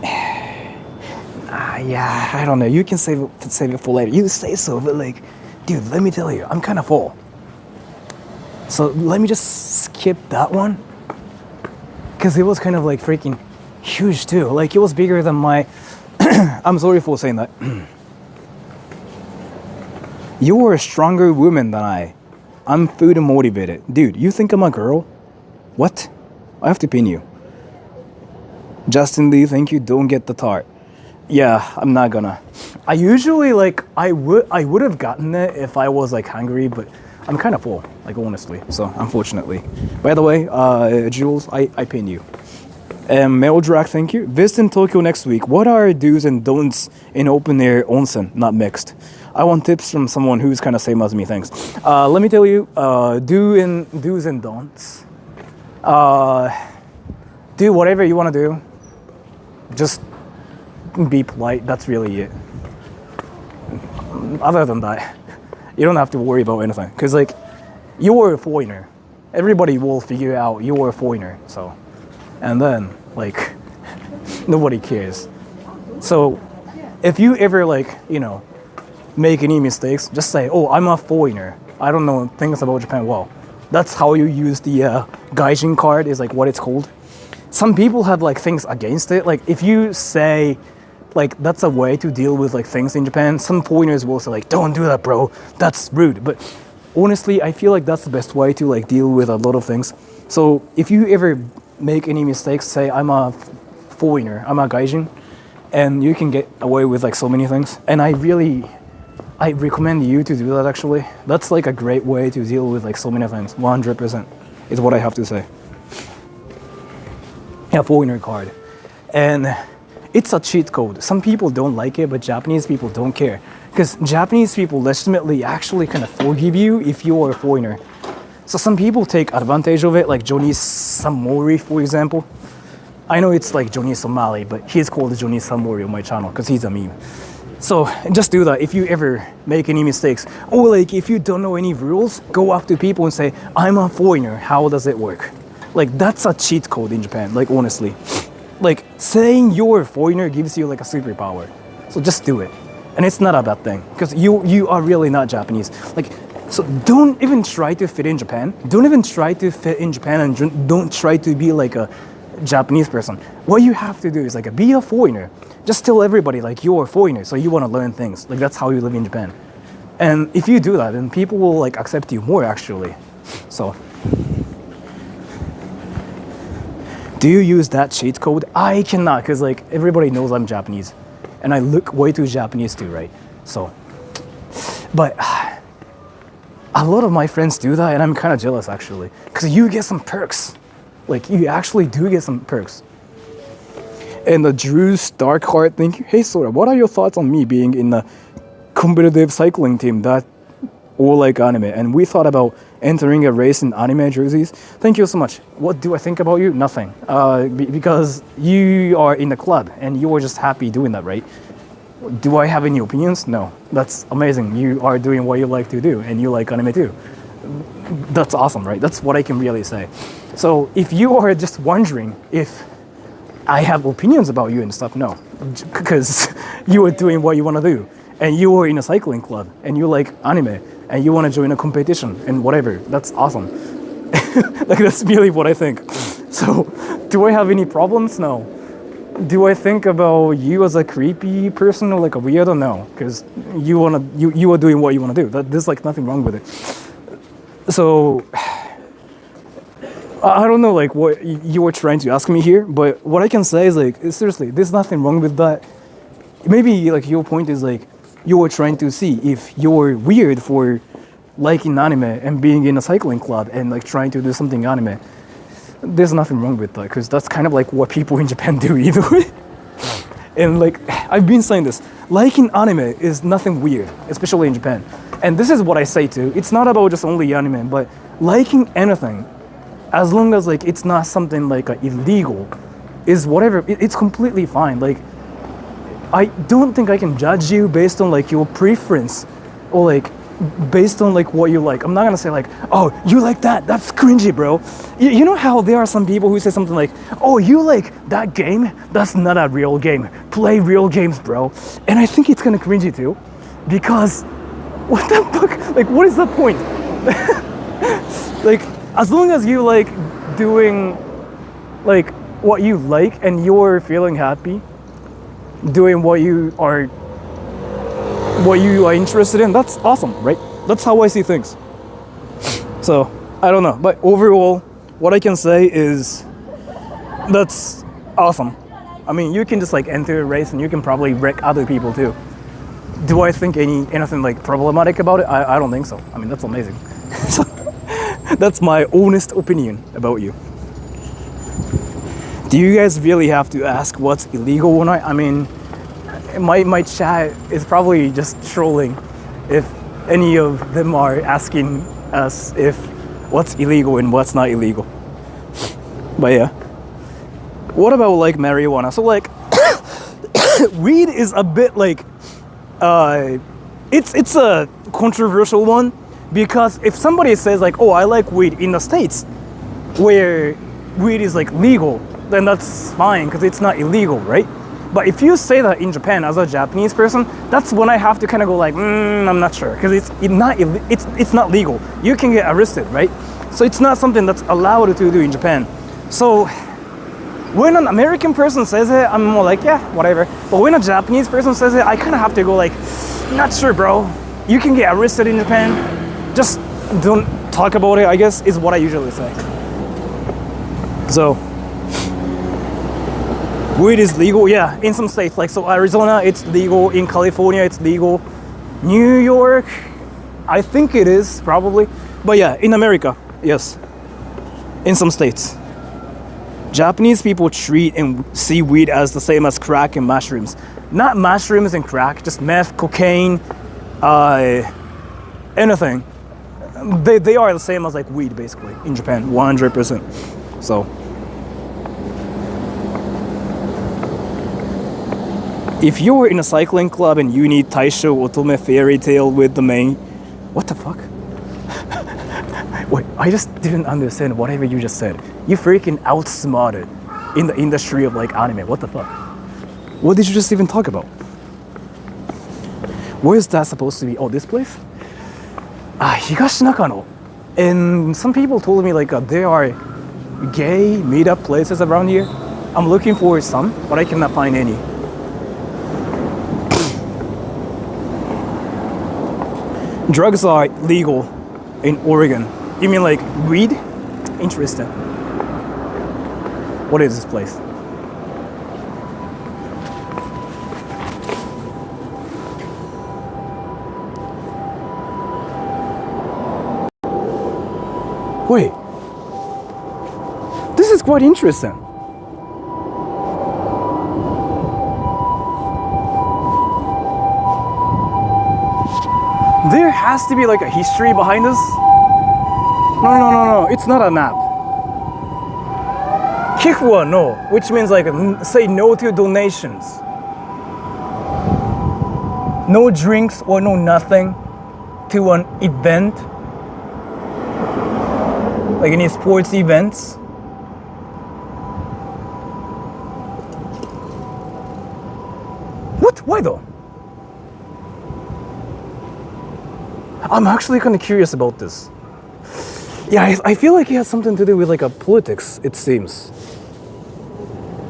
Speaker 1: Yeah, I don't know. You can save it for later. You say so, but like, dude, let me tell you, I'm kind of full. So let me just skip that one, because it was kind of like freaking huge too. Like it was bigger than my. I'm sorry for saying that. You're a stronger woman than I. I'm food motivated. Dude, you think I'm a girl? What? I have to pin you. Justin Lee, thank you. Don't get the tart. Yeah, I'm not gonna. I usually like, I would have gotten it if I was like hungry, but I'm kind of full, like honestly. So unfortunately. By the way, Jules, I pin you. Meldrak, thank you. Visit Tokyo next week. What are do's and don'ts in open air onsen, not mixed? I want tips from someone who's kind of same as me, thanks. Let me tell you, do's and don'ts. Do whatever you want to do. Just be polite, that's really it. Other than that, you don't have to worry about anything. Because like, you're a foreigner. Everybody will figure out you're a foreigner, so. And then, like, nobody cares. So, if you ever like, make any mistakes, just say, oh, I'm a foreigner. I don't know things about Japan well. That's how you use the gaijin card, is like what it's called. Some people have like things against it. Like if you say like that's a way to deal with like things in Japan, some foreigners will say like, don't do that, bro. That's rude. But honestly, I feel like that's the best way to like deal with a lot of things. So if you ever make any mistakes, say I'm a foreigner, I'm a gaijin, and you can get away with like so many things. And I recommend you to do that actually. That's like a great way to deal with like so many things. 100% is what I have to say. Yeah, foreigner card. And it's a cheat code. Some people don't like it, but Japanese people don't care. Because Japanese people legitimately actually kind of forgive you if you are a foreigner. So some people take advantage of it, like Johnny Samori, for example. I know it's like Johnny Somali, but he's called Johnny Samori on my channel because he's a meme. So just do that if you ever make any mistakes. Or like if you don't know any rules, go up to people and say, I'm a foreigner, how does it work? Like that's a cheat code in Japan, like honestly. Like saying you're a foreigner gives you like a superpower. So just do it. And it's not a bad thing because you are really not Japanese. Like, so don't even try to fit in Japan. Don't even try to fit in Japan and don't try to be like a Japanese person. What you have to do is like be a foreigner. Just tell everybody like you're a foreigner, so you want to learn things. Like that's how you live in Japan. And if you do that, then people will like accept you more actually. So do you use that cheat code? I cannot, because like everybody knows I'm Japanese. And I look way too Japanese too, right? So, but a lot of my friends do that and I'm kind of jealous actually. Because you get some perks. Like you actually do get some perks. And the Drew Star card, thank you. Hey Sora, what are your thoughts on me being in the competitive cycling team that all like anime? And we thought about entering a race in anime jerseys. Thank you so much. What do I think about you? Nothing. Because you are in the club and you are just happy doing that, right? Do I have any opinions? No. That's amazing. You are doing what you like to do and you like anime too. That's awesome, right? That's what I can really say. So if you are just wondering if I have opinions about you and stuff, no. Because you are doing what you want to do. And you are in a cycling club and you like anime and you want to join a competition and whatever. That's awesome. Like that's really what I think. So do I have any problems? No. Do I think about you as a creepy person or like a weirdo? No. Because you are doing what you want to do. There's like nothing wrong with it. So I don't know like what you were trying to ask me here, but what I can say is like, seriously, there's nothing wrong with that. Maybe like your point is like, you were trying to see if you're weird for liking anime and being in a cycling club and like trying to do something anime. There's nothing wrong with that because that's kind of like what people in Japan do either way. And like, I've been saying this, liking anime is nothing weird, especially in Japan. And this is what I say too. It's not about just only anime, but liking anything, as long as like it's not something like illegal, is whatever, it's completely fine. Like, I don't think I can judge you based on like your preference or like based on like what you like. I'm not gonna say like, oh, you like that, that's cringy, bro. You know how there are some people who say something like, oh, you like that game? That's not a real game. Play real games, bro. And I think it's kind of cringy too, because what the fuck? Like, what is the point? Like, as long as you like doing like what you like and you're feeling happy, doing what you are interested in, that's awesome, right? That's how I see things. So I don't know, but overall what I can say is that's awesome. I mean, you can just like enter a race and you can probably wreck other people too. Do I think anything like problematic about it? I don't think so. I mean, that's amazing. So that's my honest opinion about you. Do you guys really have to ask what's illegal or not? I mean, my chat is probably just trolling if any of them are asking us if what's illegal and what's not illegal. But yeah. What about like marijuana? So like weed is a bit like it's a controversial one, because if somebody says like, oh, I like weed in the States where weed is like legal, then that's fine because it's not illegal, right? But if you say that in Japan as a Japanese person, that's when I have to kind of go like, I'm not sure, because it's not legal. You can get arrested, right? So it's not something that's allowed to do in Japan. So when an American person says it, I'm more like, yeah, whatever. But when a Japanese person says it, I kind of have to go like, not sure, bro. You can get arrested in Japan. Just don't talk about it, I guess, is what I usually say. So, weed is legal, yeah, in some states. Like, so Arizona, it's legal. In California, it's legal. New York, I think it is, probably. But yeah, in America, yes. In some states. Japanese people treat and see weed as the same as crack and mushrooms. Not mushrooms and crack, just meth, cocaine, anything. They are the same as like weed basically in Japan, 100%. So if you were in a cycling club and you need Taisho Otome fairy tale with the main, what the fuck? Wait, I just didn't understand whatever you just said. You freaking outsmarted in the industry of like anime. What the fuck? What did you just even talk about? Where is that supposed to be? Oh, this place? Higashi Nakano. And some people told me like there are gay meetup places around here. I'm looking for some, but I cannot find any. Drugs are legal in Oregon. You mean like weed? Interesting. What is this place? Wait. This is quite interesting. There has to be like a history behind this. No. It's not a map. Kiku wa no, which means like say no to donations. No drinks or no nothing to an event. Like any sports events. What? Why though? I'm actually kind of curious about this. Yeah, I feel like it has something to do with like a politics, it seems.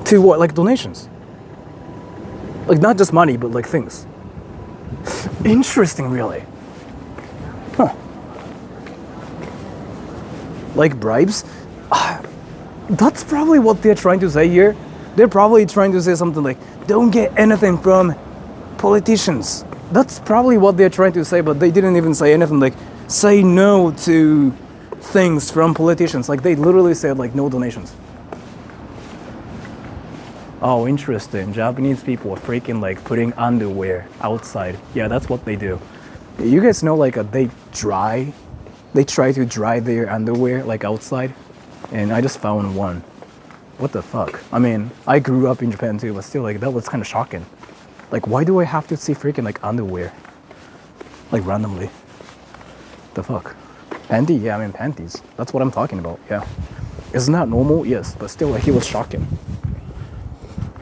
Speaker 1: To what? Like donations. Like not just money, but like things. Interesting, really. Huh. Like bribes? That's probably what they're trying to say here. They're probably trying to say something like, don't get anything from politicians. That's probably what they're trying to say, but they didn't even say anything like, say no to things from politicians. Like they literally said like no donations. Oh, interesting. Japanese people are freaking like putting underwear outside. Yeah, that's what they do. You guys know like they try to dry their underwear like outside, and I just found one. What the fuck? I mean, I grew up in Japan too, but still like that was kind of shocking. Like why do I have to see freaking like underwear? Like randomly. The fuck? Panty? Yeah, I mean panties. That's what I'm talking about, yeah. Isn't that normal? Yes, but still like it was shocking.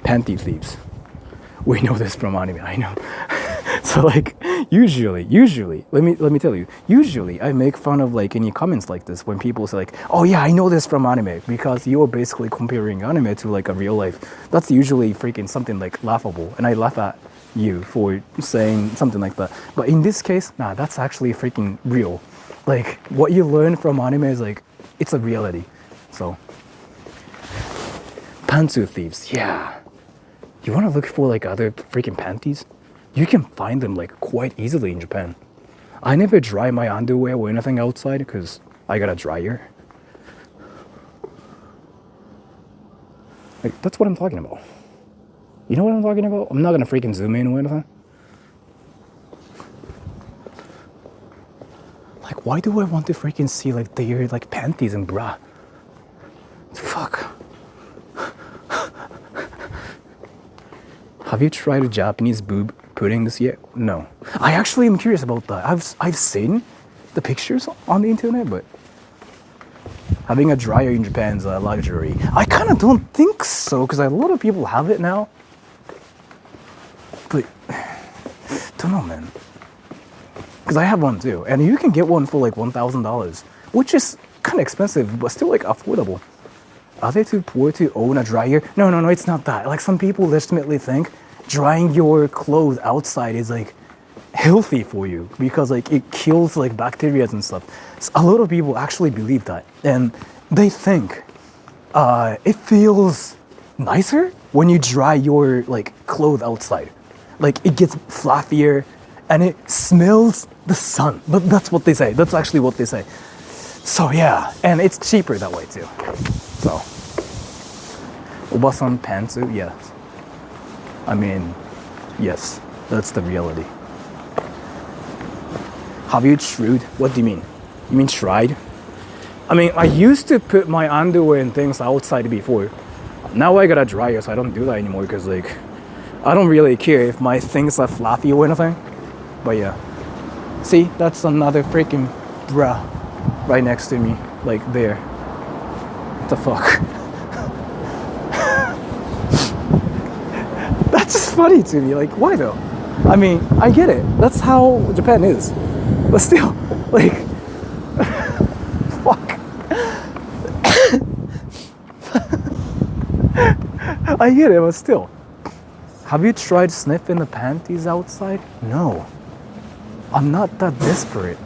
Speaker 1: Panty thieves. We know this from anime, I know. So like usually, let me tell you, usually I make fun of like any comments like this when people say like, oh yeah, I know this from anime, because you're basically comparing anime to like a real life. That's usually freaking something like laughable, and I laugh at you for saying something like that. But in this case, nah, that's actually freaking real. Like what you learn from anime is like, it's a reality. So pantsu thieves, yeah. You wanna look for like other freaking panties? You can find them like quite easily in Japan. I never dry my underwear or anything outside because I got a dryer. Like, that's what I'm talking about. You know what I'm talking about? I'm not gonna freaking zoom in or anything. Like, why do I want to freaking see like their like panties and bra? Fuck. Have you tried a Japanese boob pudding this yet? No. I actually am curious about that. I've seen the pictures on the internet, but having a dryer in Japan is a luxury. I kind of don't think so, because a lot of people have it now. But don't know, man. Because I have one too, and you can get one for like $1,000, which is kind of expensive, but still like affordable. Are they too poor to own a dryer? No, it's not that. Like some people legitimately think drying your clothes outside is like healthy for you because like it kills like bacteria and stuff. So a lot of people actually believe that, and they think it feels nicer when you dry your like clothes outside. Like it gets fluffier and it smells the sun. But that's what they say. That's actually what they say. So yeah, and it's cheaper that way too. So, Obasan pantsu, yes. I mean, yes, that's the reality. Have you tried? What do you mean? You mean tried? I mean, I used to put my underwear and things outside before. Now I got a dryer, so I don't do that anymore because like, I don't really care if my things are fluffy or anything. But yeah. See, that's another freaking bra right next to me, like there. What the fuck? That's just funny to me. Like, why though? I mean, I get it. That's how Japan is. But still, like, fuck. I get it, but still. Have you tried sniffing the panties outside? No. I'm not that desperate.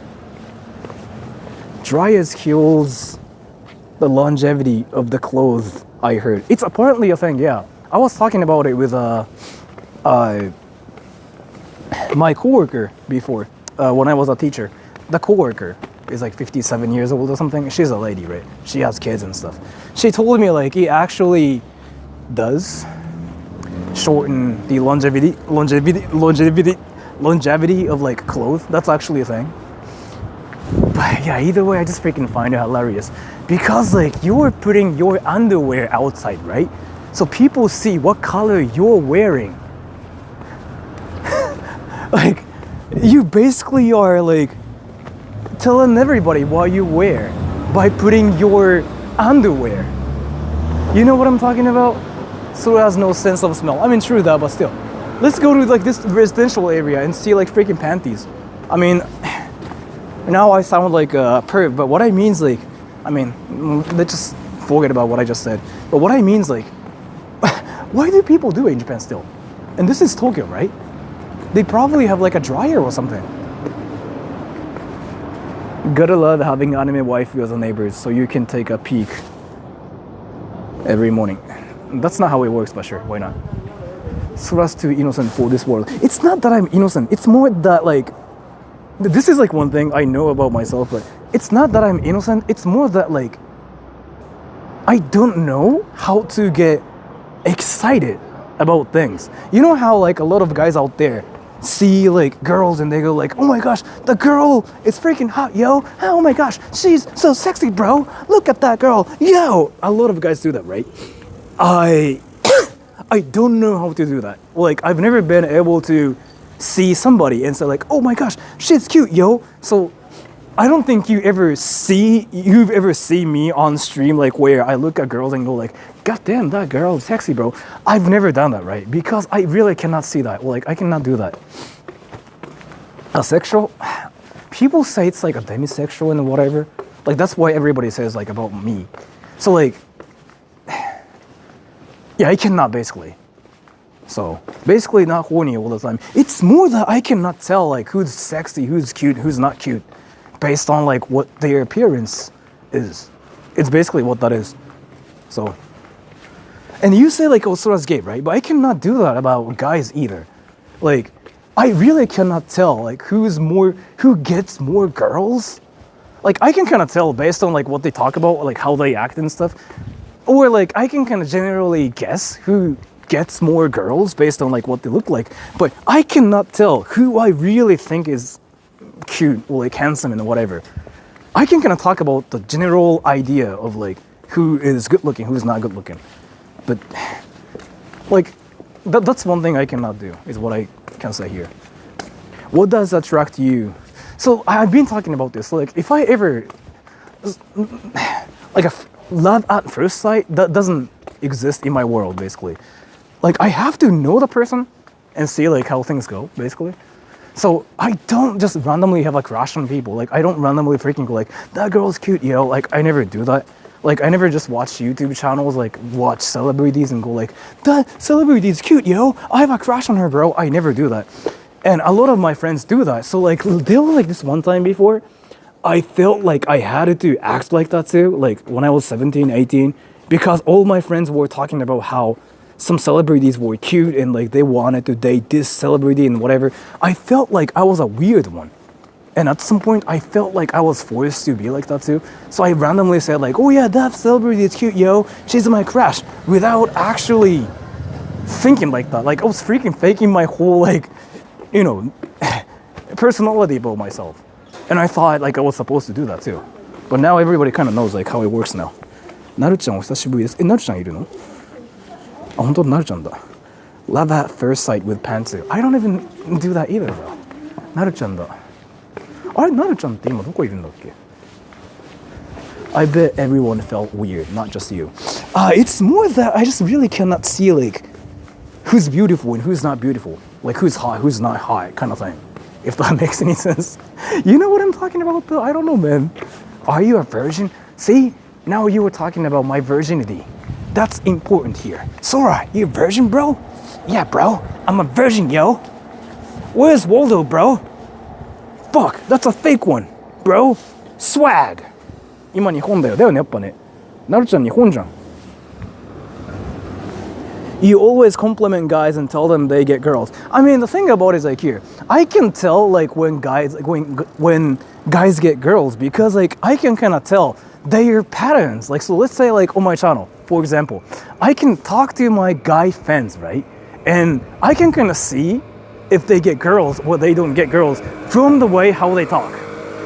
Speaker 1: Dryers kills the longevity of the clothes, I heard. It's apparently a thing, yeah. I was talking about it with my coworker before, when I was a teacher. The coworker is like 57 years old or something. She's a lady, right? She has kids and stuff. She told me like it actually does shorten the longevity of like clothes. That's actually a thing. But yeah, either way, I just freaking find it hilarious because like you're putting your underwear outside, right? So people see what color you're wearing. Like you basically are like telling everybody what you wear by putting your underwear. You know what I'm talking about? So it has no sense of smell. I mean, true that, but still. Let's go to like this residential area and see like freaking panties. I mean, now I sound like a perv, but what I mean is like, I mean, let's just forget about what I just said. But what I mean is like, why do people do it in Japan still? And this is Tokyo, right? They probably have like a dryer or something. Gotta love having anime waifu as a neighbors so you can take a peek every morning. That's not how it works, but sure, why not? Sora's too innocent for this world. It's not that I'm innocent. It's more that like, this is like one thing I know about myself, but it's not that I'm innocent. It's more that like, I don't know how to get excited about things. You know how like a lot of guys out there see like girls and they go like, oh my gosh, the girl is freaking hot, yo. Oh my gosh, she's so sexy, bro. Look at that girl, yo. A lot of guys do that, right? I don't know how to do that. Like I've never been able to see somebody and say like, oh my gosh, she's cute, yo. So I don't think you've ever seen me on stream like where I look at girls and go like, god damn, that girl is sexy, bro. I've never done that, right? Because I really cannot see that. Like I cannot do that. Asexual? People say it's like a demisexual and whatever. Like that's why everybody says like about me. So like, yeah, I cannot basically. So basically not horny all the time. It's more that I cannot tell like who's sexy, who's cute, who's not cute based on like what their appearance is. It's basically what that is. So, and you say like, oh, Sora's gay, right? But I cannot do that about guys either. Like, I really cannot tell like who gets more girls. Like I can kind of tell based on like what they talk about, like how they act and stuff. Or like I can kind of generally guess who gets more girls based on like what they look like, but I cannot tell who I really think is cute or like handsome and whatever. I can kind of talk about the general idea of like who is good looking, who's not good looking, but like that's one thing I cannot do is what I can say here. What does attract you? So I've been talking about this. Like if I ever like a love at first sight, that doesn't exist in my world basically. Like I have to know the person and see like how things go, basically. So I don't just randomly have a crush on people. Like I don't randomly freaking go like, that girl's cute, yo. Like I never do that. Like I never just watch YouTube channels, like watch celebrities and go like, that celebrity's cute, yo. I have a crush on her, bro. I never do that. And a lot of my friends do that. So like there was like this one time before, I felt like I had to act like that too. Like when I was 17, 18, because all my friends were talking about how some celebrities were cute and like they wanted to date this celebrity and whatever. I felt like I was a weird one. And at some point I felt like I was forced to be like that too. So I randomly said like, oh yeah, that celebrity is cute, yo. She's my crush, without actually thinking like that. Like I was freaking faking my whole like, you know, personality about myself. And I thought like I was supposed to do that too. But now everybody kind of knows like how it works now. なるちゃんお久しぶりです。なるちゃんいるの？あ、本当なるちゃんだ。Love at first sight with pantsu. I don't even do that either though. なるちゃんだ。あれ、なるちゃんって今どこいるんだっけ？ I bet everyone felt weird, not just you. It's more that I just really cannot see like who's beautiful and who's not beautiful. Like who's hot, who's not hot, kind of thing. If that makes any sense. You know what I'm talking about though? I don't know, man. Are you a virgin? See? Now you were talking about my virginity. That's important here. Sora, you a virgin, bro? Yeah, bro. I'm a virgin, yo. Where's Waldo, bro? Fuck, that's a fake one, bro. Swag. 今日本だよ。だよね、やっぱね。なるちゃん日本じゃん。You always compliment guys and tell them they get girls. I mean, the thing about it is like here, I can tell like when guys get girls because like I can kind of tell their patterns. Like so, let's say like on my channel, for example, I can talk to my guy fans, right? And I can kind of see if they get girls or they don't get girls from the way how they talk.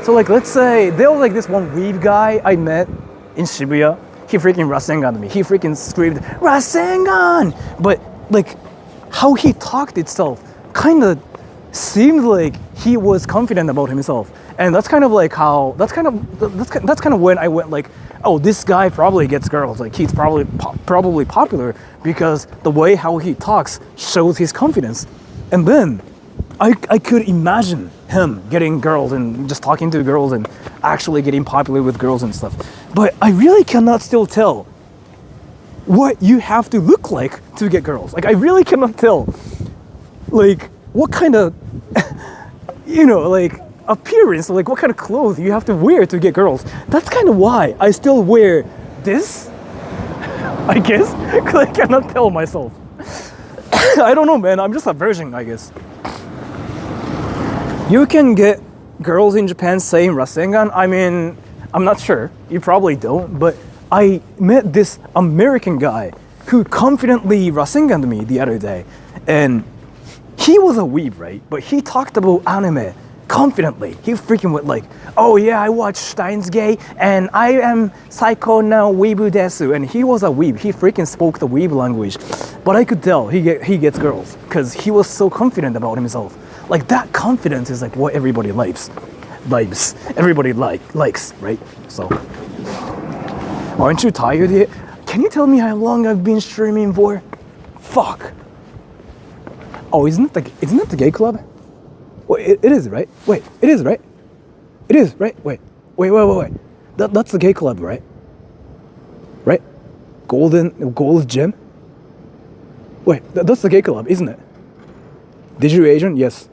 Speaker 1: So like let's say there was like this one weeb guy I met in Shibuya. He freaking Rasengan me. He freaking screamed Rasengan! But like how he talked itself kind of seemed like he was confident about himself. And that's kind of like how that's kind of when I went like, oh, this guy probably gets girls. Like he's probably popular because the way how he talks shows his confidence. And then I could imagine him getting girls and just talking to girls and actually getting popular with girls and stuff. But I really cannot still tell what you have to look like to get girls. Like I really cannot tell like what kind of you know like appearance, like what kind of clothes you have to wear to get girls. That's kind of why I still wear this, I guess, because I cannot tell myself. I don't know, man. I'm just a virgin, I guess. You can get girls in Japan saying Rasengan. I mean, I'm not sure. You probably don't. But I met this American guy who confidently Rasenganed me the other day. And he was a weeb, right? But he talked about anime confidently. He freaking went like, oh yeah, I watch Steins Gate and I am psycho now weebu desu. And he was a weeb. He freaking spoke the weeb language. But I could tell he gets girls because he was so confident about himself. Like that confidence is like what everybody likes. Everybody likes, right? So, aren't you tired yet? Can you tell me how long I've been streaming for? Fuck. Oh, isn't it the gay club? Wait, it is, right? Wait, it is, right? It is, right? Wait. That's the gay club, right? Right? Gold Gem? Wait, that's the gay club, isn't it? Did you Asian? Yes.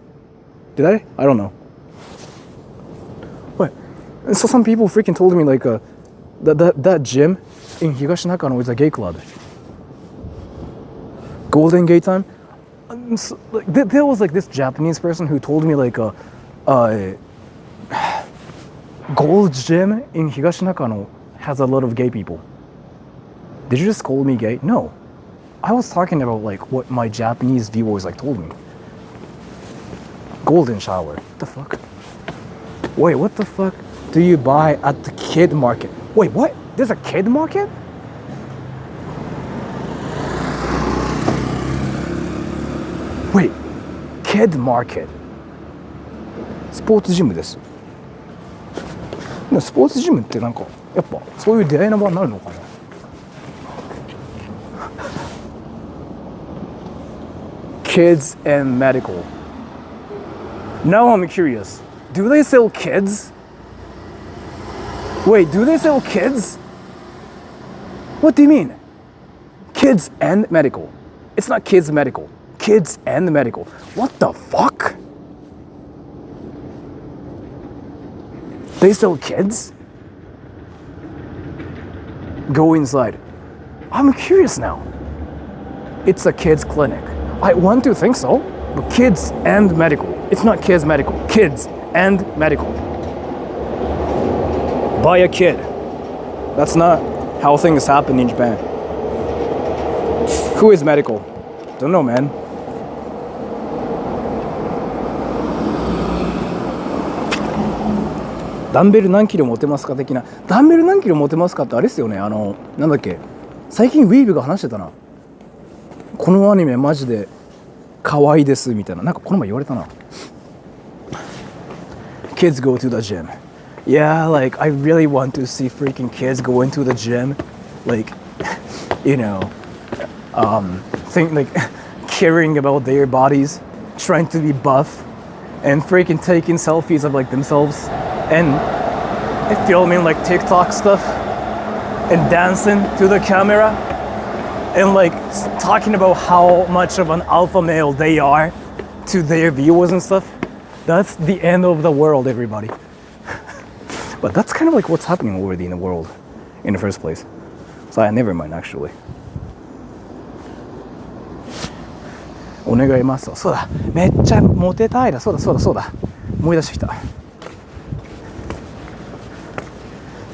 Speaker 1: Did I? I don't know. Wait. So some people freaking told me like that gym in Higashi Nakano is a gay club. Golden Gay Time? So, like, there was like this Japanese person who told me like Gold Gym in Higashi Nakano has a lot of gay people. Did you just call me gay? No. I was talking about like what my Japanese viewers like told me. Golden shower. What the fuck? Wait, what the fuck do you buy at the kid market? Wait, what? There's a kid market? Wait, kid market. スポーツジムです。スポーツジムってなんかやっぱそういう出会いの場になるのかな。Kids and medical. Now I'm curious. Do they sell kids? Wait, do they sell kids? What do you mean? Kids and medical. It's not kids medical. Kids and medical. What the fuck? They sell kids? Go inside. I'm curious now. It's a kids clinic. I want to think so, but kids and medical. It's not kids medical. Kids and medical. Buy a kid. That's not how things happen in Japan. Who is medical? Don't know, man.ダンベル何キロ持てますか的な。ダンベル何キロ持てますかってあれですよね。なんだっけ。最近ウィーブが話してたな。このアニメマジで可愛いですみたいな。なんかこの前言われたな。Kids go to the gym. Yeah, like I really want to see freaking kids go into the gym. Like, you know, think like caring about their bodies, trying to be buff, and freaking taking selfies of like themselves. And filming like TikTok stuff and dancing to the camera and like talking about how much of an alpha male they are to their viewers and stuff. That's the end of the world, everybody. But that's kind of like what's happening already in the world in the first place. So never mind, actually. お願います。そうだ。めっちゃモテたいだ。そうだ。思い出してきた。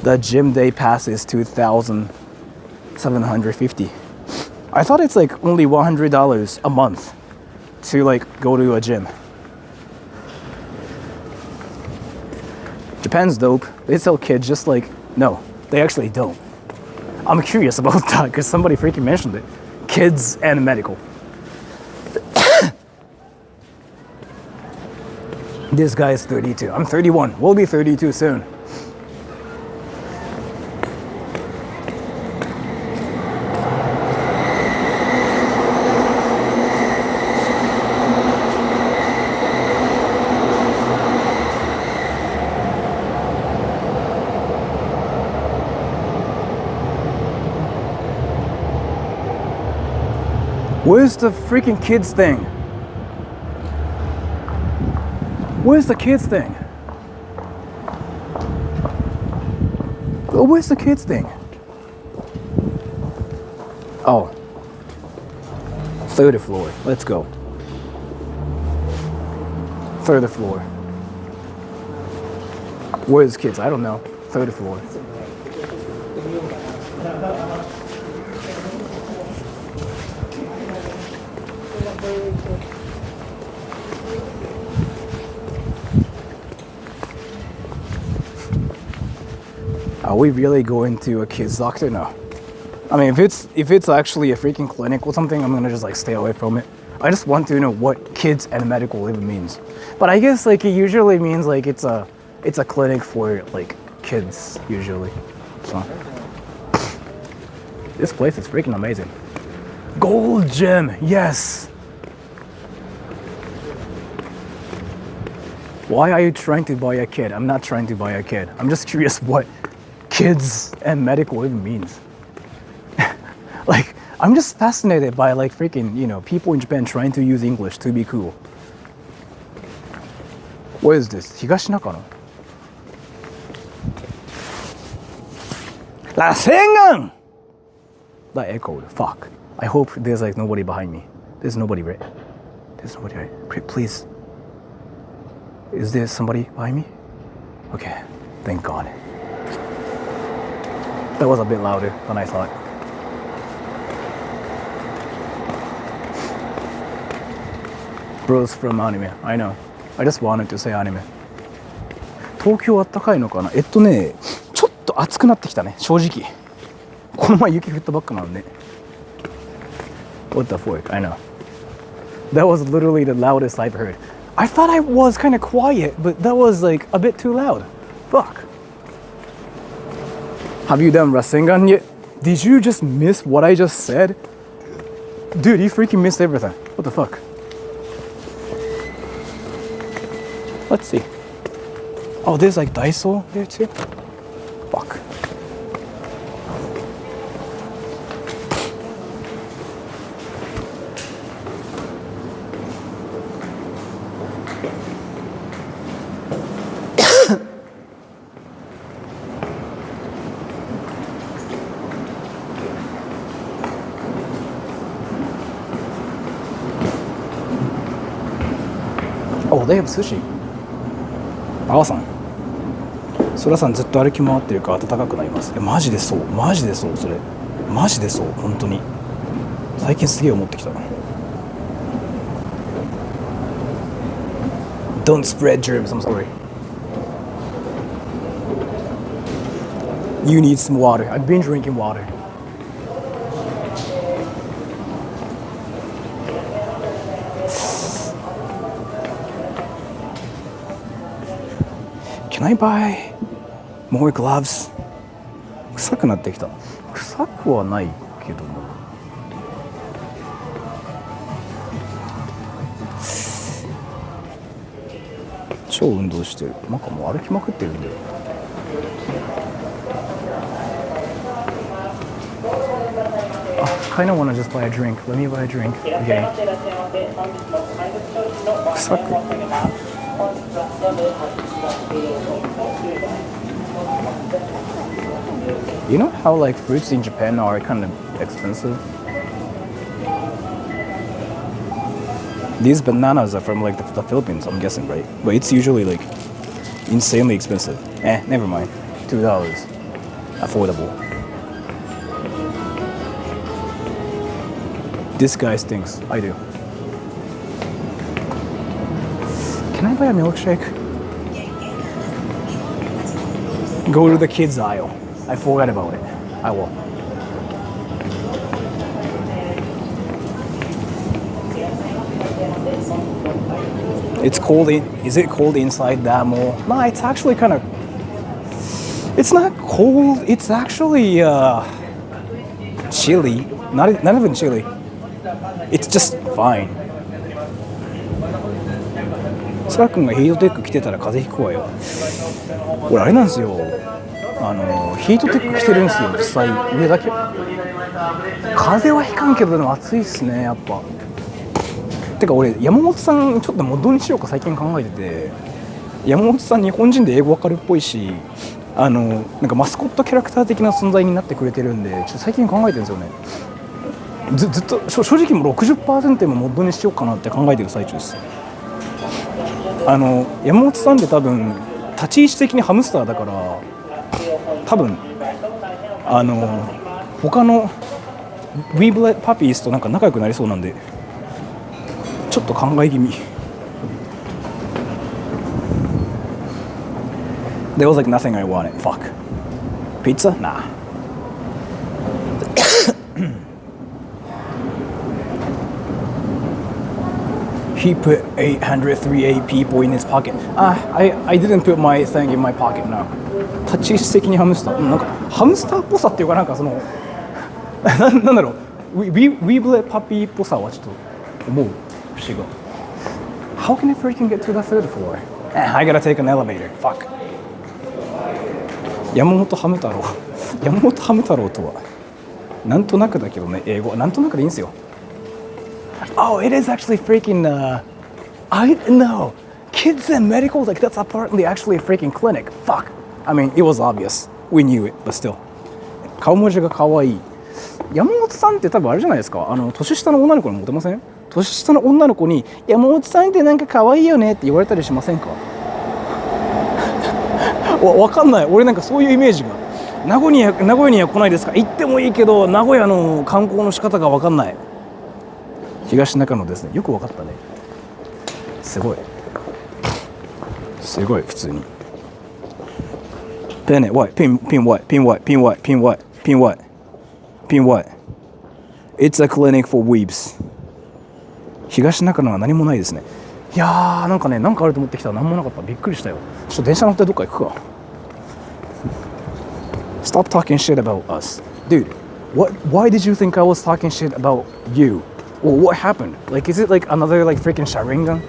Speaker 1: The gym day pass is $2,750. I thought it's like only $100 a month to like go to a gym. Japan's dope. They sell kids just like, no, they actually don't. I'm curious about that because somebody freaking mentioned it. Kids and medical. This guy is 32. I'm 31. We'll be 32 soon. Where's the freaking kids thing? Where's the kids thing? Oh, where's the kids thing? Oh. Third floor. Let's go. Third floor. Where's kids? I don't know. Third floor. Are we really going to a kids doctor? No. I mean, if it's actually a freaking clinic or something, I'm gonna just like stay away from it. I just want to know what kids and medical even means. But I guess like it usually means like it's a clinic for like kids usually. So this place is freaking amazing. Gold gym, yes. Why are you trying to buy a kid? I'm not trying to buy a kid. I'm just curious what kids and medical even means. Like, I'm just fascinated by like freaking, you know, people in Japan trying to use English to be cool. What is this? Higashinaka? Rasengan! That echoed. Fuck. I hope there's like nobody behind me. There's nobody, right? There's nobody, right? Please. Is there somebody behind me? Okay. Thank God. That was a bit louder than I thought. Bros from anime. I know. I just wanted to say anime. 東京あったかいのかな？ちょっと暑くなってきたね、正直。この前雪降ったばっかなので。What the fuck? I know. That was literally the loudest I've heard. I thought I was kind of quiet, but that was like a bit too loud. Fuck. Have you done Rasengan yet? Did you just miss what I just said? Dude, you freaking missed everything. What the fuck? Let's see. Oh, there's like Daiso there too. Fuck. Oh, they have sushi. あわさん、そらさんずっと歩き回ってるから暖かくなります。マジでそう、マジでそう、それマジでそう、本当に最近すげえ思ってきた。 Don't spread germs, I'm sorry. You need some water. I've been drinking water. Can I buy more gloves? 臭くなってきた。臭くはないけども。超運動してる。なんかもう歩きまくってるんだよ。I kind of want to just buy a drink. Let me buy a drink. Okay. 臭く。You know how like fruits in Japan are kind of expensive? These bananas are from like the Philippines, I'm guessing, right? But it's usually like insanely expensive. Never mind. $2. Affordable. This guy stinks. I do. Can I buy a milkshake? Go to the kids aisle. I forgot about it. I will. It's cold in. Is it cold inside that mall? No, it's actually kind of. It's not cold. It's actually chilly. Not even chilly. It's just fine. スラ君がヒートテック着てたら風邪ひくわよ。俺あれなんですよ。ヒートテック着てるんですよ。実際上だけ。風邪はひかんけどでも暑いっすねやっぱ。てか俺山本さんちょっとモッドにしようか最近考えてて、山本さん日本人で英語わかるっぽいし、なんかマスコットキャラクター的な存在になってくれてるんで、ちょっと最近考えてるんですよね。ずっと正直もう 60% もモッドにしようかなって考えてる最中です。山本さんって多分立ち位置的にハムスターだから多分他のウィーブレットパピーズとなんか仲良くなりそうなんでちょっと考え気味。There was like nothing I wanted. Fuck. Pizza? Nah. He put 803 people in his pocket. I didn't put my thing in my pocket now. 立ち位置的にハムスター。なんかハムスターっぽさっていうかなんかそのなんだろう。ウィーブレパピーっぽさはちょっと思う節が。How can I freaking get to the third floor? I gotta take an elevator. Fuck. 山本ハム太郎。山本ハム太郎とはなんとなくだけどね、英語はなんとなくでいいんですよ。Oh, it is actually freaking, I know. Kids and medical, like that's apparently actually a freaking clinic. Fuck. I mean, it was obvious. We knew it, but still. 顔文字が可愛い。山本さんって多分あれじゃないですか。年下の女の子にモテません？年下の女の子に山本さんってなんか可愛いよねって言われたりしませんか？わかんない。俺なんかそういうイメージが。名古屋には来ないですか？行ってもいいけど名古屋の観光の仕方がわかんない。東中野ですね。よくわかったね。すごい普通に。Pin it what? Pin what? It's a clinic for weebs. 東中野は何もないですね。いやーなんかあると思ってきたら何もなかった。びっくりしたよ。ちょっと電車乗ってどっか行くか。Stop talking shit about us, dude. Why did you think I was talking shit about you? Well, what happened? Like, is it like another like freaking Sharingan?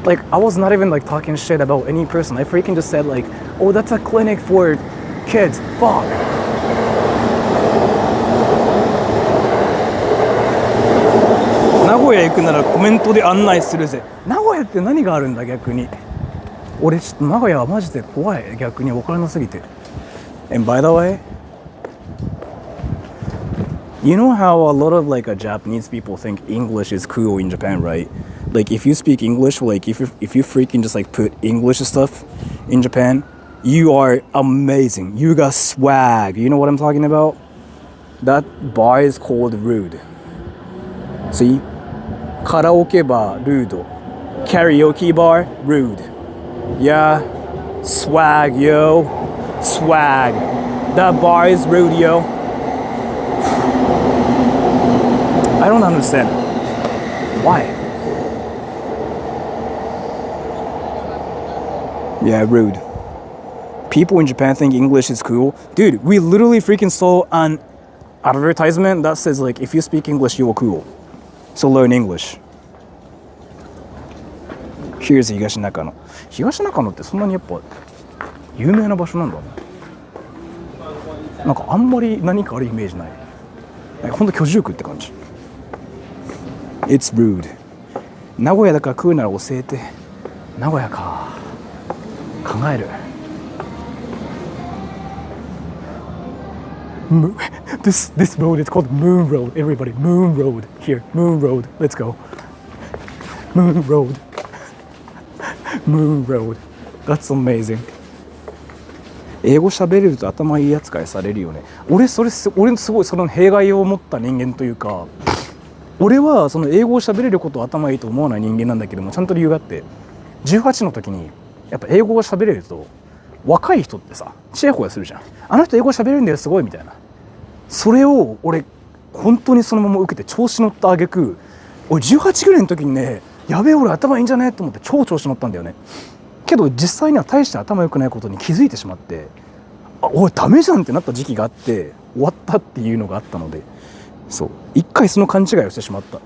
Speaker 1: Like, I was not even like talking shit about any person. I freaking just said like, oh, that's a clinic for kids. Fuck. 名古屋行くならコメントで案内するぜ。名古屋って何があるんだ逆に。俺ちょっと名古屋はマジで怖い。逆に分からなすぎて。And by the way, you know how a lot of like Japanese people think English is cool in Japan, right? Like if you speak English, like if you freaking just like put English stuff in Japan, you are amazing. You got swag. You know what I'm talking about? That bar is called rude. See? Karaoke bar, rude. Karaoke bar, rude. Yeah. Swag, yo. Swag. That bar is rude, yo. I don't understand. Why? Yeah, rude. People in Japan think English is cool. Dude, we literally freaking saw an advertisement that says like, if you speak English, you are cool. So learn English. Here's 東中野。東中野ってそんなにやっぱ有名な場所なんだね。なんかあんまり何かあるイメージない。ほんと居住区って感じ。It's rude. 名古屋だから食うなら教えて。名古屋か。考える。This road is called Moon Road. Everybody, Moon Road. Here, Moon Road. Let's go. Moon Road. Moon Road. That's amazing. 英語喋れると頭いい扱いされるよね。俺すごいその弊害を持った人間というか、俺はその英語を喋れることを頭いいと思わない人間なんだけども、ちゃんと理由があって、18の時にやっぱ英語を喋れると若い人ってさ、チヤホヤするじゃん。あの人英語喋れるんだよすごいみたいな。それを俺本当にそのまま受けて調子乗った挙句、俺18ぐらいの時にね、やべえ俺頭いいんじゃねと思って超調子乗ったんだよね。けど実際には大して頭良くないことに気づいてしまって、おいダメじゃんってなった時期があって終わったっていうのがあったので、そう一回その勘違いをしてしまった。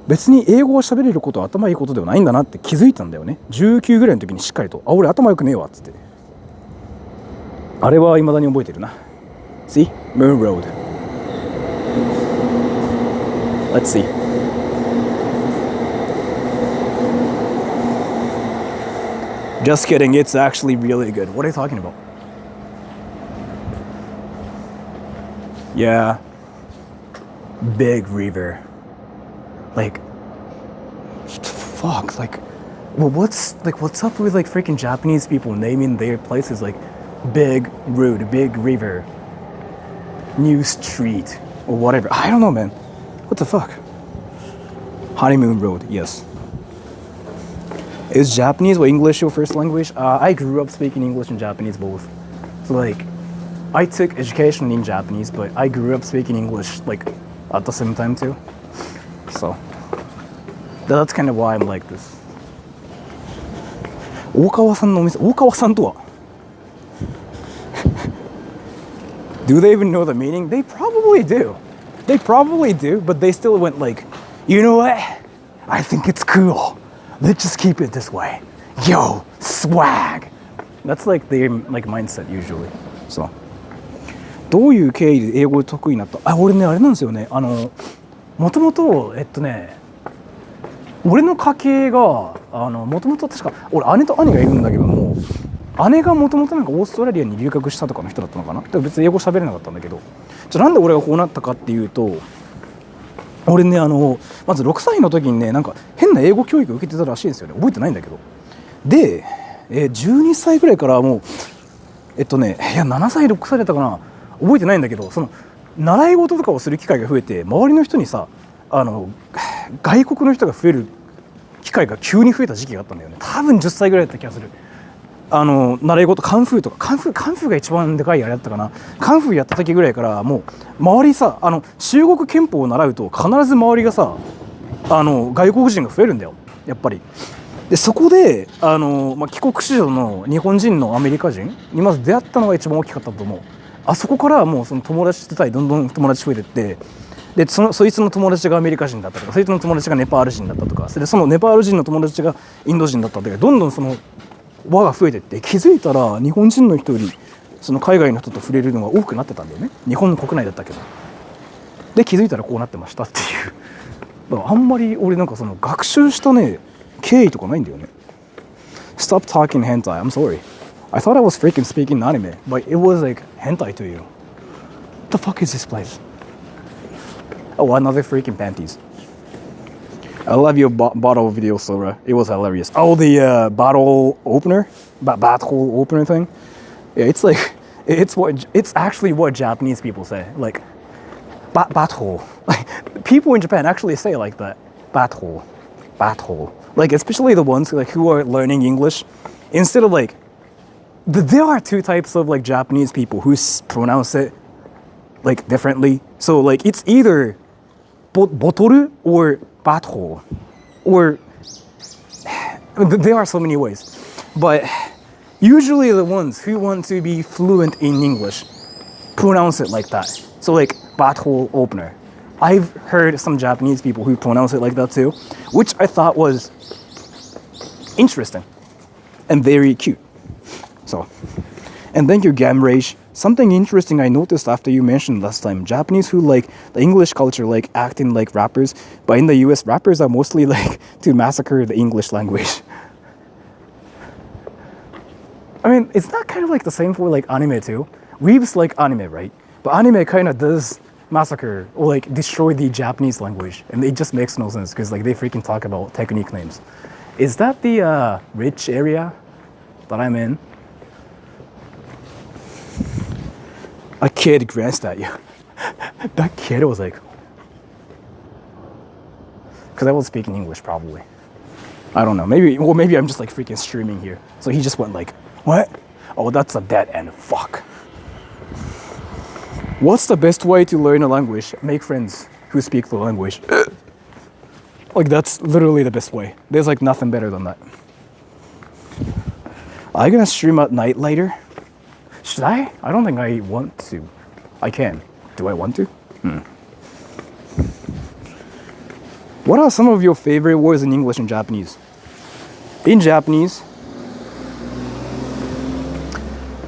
Speaker 1: 別に英語を喋れることは頭いいことではないんだなって気づいたんだよね。19ぐらいの時にしっかりと、俺頭良くねえわっつって。あれは未だに覚えてるな。See? Moon Road. Let's see. Just kidding, it's actually really good. What are you talking about? Yeah. Big river. Like, fuck, like, well, what's up with like freaking Japanese people naming their places like Big Road, Big River, New Street, or whatever? I don't know, man. What the fuck? Honeymoon Road, yes. Is Japanese or English your first language? I grew up speaking English and Japanese both. So like, I took education in Japanese, but I grew up speaking English like at the same time too. So that's kind of why I'm like this. 大川さんのお店、大川さんとはDo they even know the meaning? They probably do. They probably do, but they still went like, you know what? I think it's cool. Let's just keep it this way. Yo, swag. That's like their like mindset usually. So. どういう経緯で英語得意になった？俺ねあれなんですよね。もともと俺の家系がもともと確か俺姉と兄がいるんだけども、姉がもともとなんかオーストラリアに留学したとかの人だったのかな。でも別に英語喋れなかったんだけど、じゃあなんで俺がこうなったかっていうと、俺ねまず6歳の時にねなんか変な英語教育を受けてたらしいんですよね。覚えてないんだけど。で、12歳ぐらいからもういや7歳6歳だったかな。覚えてないんだけど、その習い事とかをする機会が増えて、周りの人にさ外国の人が増える機会が急に増えた時期があったんだよね。多分10歳ぐらいだった気がする。習い事カンフーとかカンフーが一番でかいあれだったかな。カンフーやった時ぐらいからもう周りさ中国憲法を習うと必ず周りがさ外国人が増えるんだよやっぱり。でそこで帰国子女の日本人のアメリカ人にまず出会ったのが一番大きかったと思う。あそこからもうその友達自体どんどん友達増えてって、でそいつの友達がアメリカ人だったとか、そいつの友達がネパール人だったとか、でそのネパール人の友達がインド人だったとか、どんどんその輪が増えていって、気づいたら日本人の人よりその海外の人と触れるのが多くなってたんだよね。日本の国内だったけど。で気づいたらこうなってましたっていう。だからあんまり俺なんかその学習したね経緯とかないんだよね。Stop talking hentai. I'm sorry. I thought I was freaking speaking anime, but it was like hentai to you. What the fuck is this place? Oh, another freaking panties. I love your bottle video, Sora. It was hilarious. Oh, the bottle opener, bottle opener thing. Yeah, it's like it's actually what Japanese people say. Like, butthole. Like people in Japan actually say like that. Butthole, butthole. Like especially the ones who are learning English, instead of like, there are two types of like Japanese people who pronounce it like differently. So like it's either bottle or butthole, or there are so many ways, but usually the ones who want to be fluent in English pronounce it like that. So like butthole opener. I've heard some Japanese people who pronounce it like that too, which I thought was interesting and very cute. So, and thank you, Gamrage. Something interesting I noticed after you mentioned last time, Japanese who like the English culture like acting like rappers, but in the US rappers are mostly like to massacre the English language. I mean, it's not kind of like the same for like anime too. Weebs like anime, right? But anime kind of does massacre or like destroy the Japanese language, and it just makes no sense because like they freaking talk about technique names. Is that the rich area that I'm in? A kid glanced at you. That kid was like, because I was speaking English probably. I don't know. Maybe I'm just like freaking streaming here. So he just went like, what? Oh, that's a dead end. Fuck. What's the best way to learn a language? Make friends who speak the language. Like that's literally the best way. There's like nothing better than that. Are you gonna stream at night later? Should I? I don't think I want to. I can. Do I want to? What are some of your favorite words in English and Japanese? In Japanese,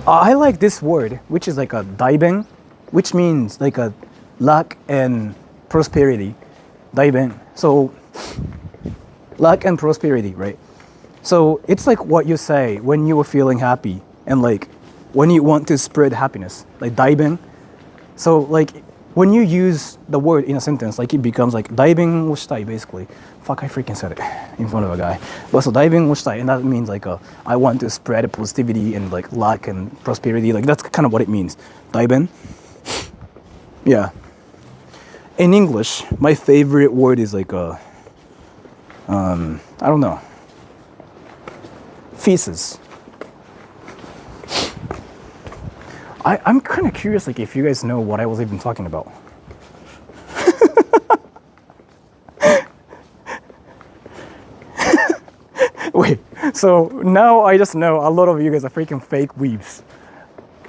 Speaker 1: I like this word, which is like a daiben, which means like a luck and prosperity. Daiben. So, luck and prosperity, right? So it's like what you say when you are feeling happy and like when you want to spread happiness, like daiben. So like when you use the word in a sentence, like it becomes like daiben wo shitai basically. Fuck, I freaking said it in front of a guy. But so daiben wo shitai, and that means like I want to spread positivity and like luck and prosperity. Like that's kind of what it means. Daiben. Yeah. In English, my favorite word is like I don't know. Feces. I'm kind of curious, like, if you guys know what I was even talking about. Wait, so now I just know a lot of you guys are freaking fake weebs.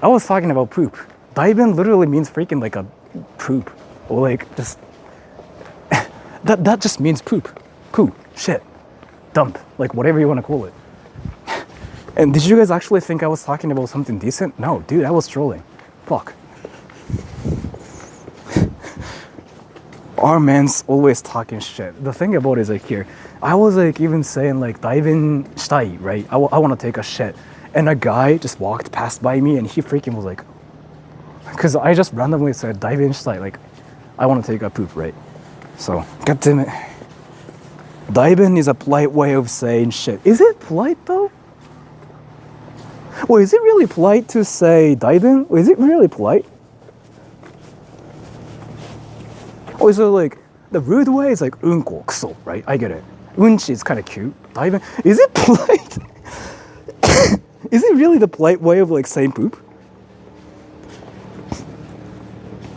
Speaker 1: I was talking about poop. Daiben literally means freaking like a poop. Or like just... that just means poop. Poo. Shit. Dump. Like whatever you want to call it. And did you guys actually think I was talking about something decent? No, dude, I was trolling. Fuck. Our man's always talking shit. The thing about it is like here, I was like even saying like daiben shitai, right? I want to take a shit. And a guy just walked past by me and he freaking was like, because I just randomly said daiben shitai, like I want to take a poop, right? So, god damn it. Daiben is a polite way of saying shit. Is it polite though? Well, is it really polite to say daiben? Is it really polite? Or is it like, the rude way is like unko, kuso, right? I get it. Unchi is kind of cute. Daiben, is it polite? Is it really the polite way of like saying poop?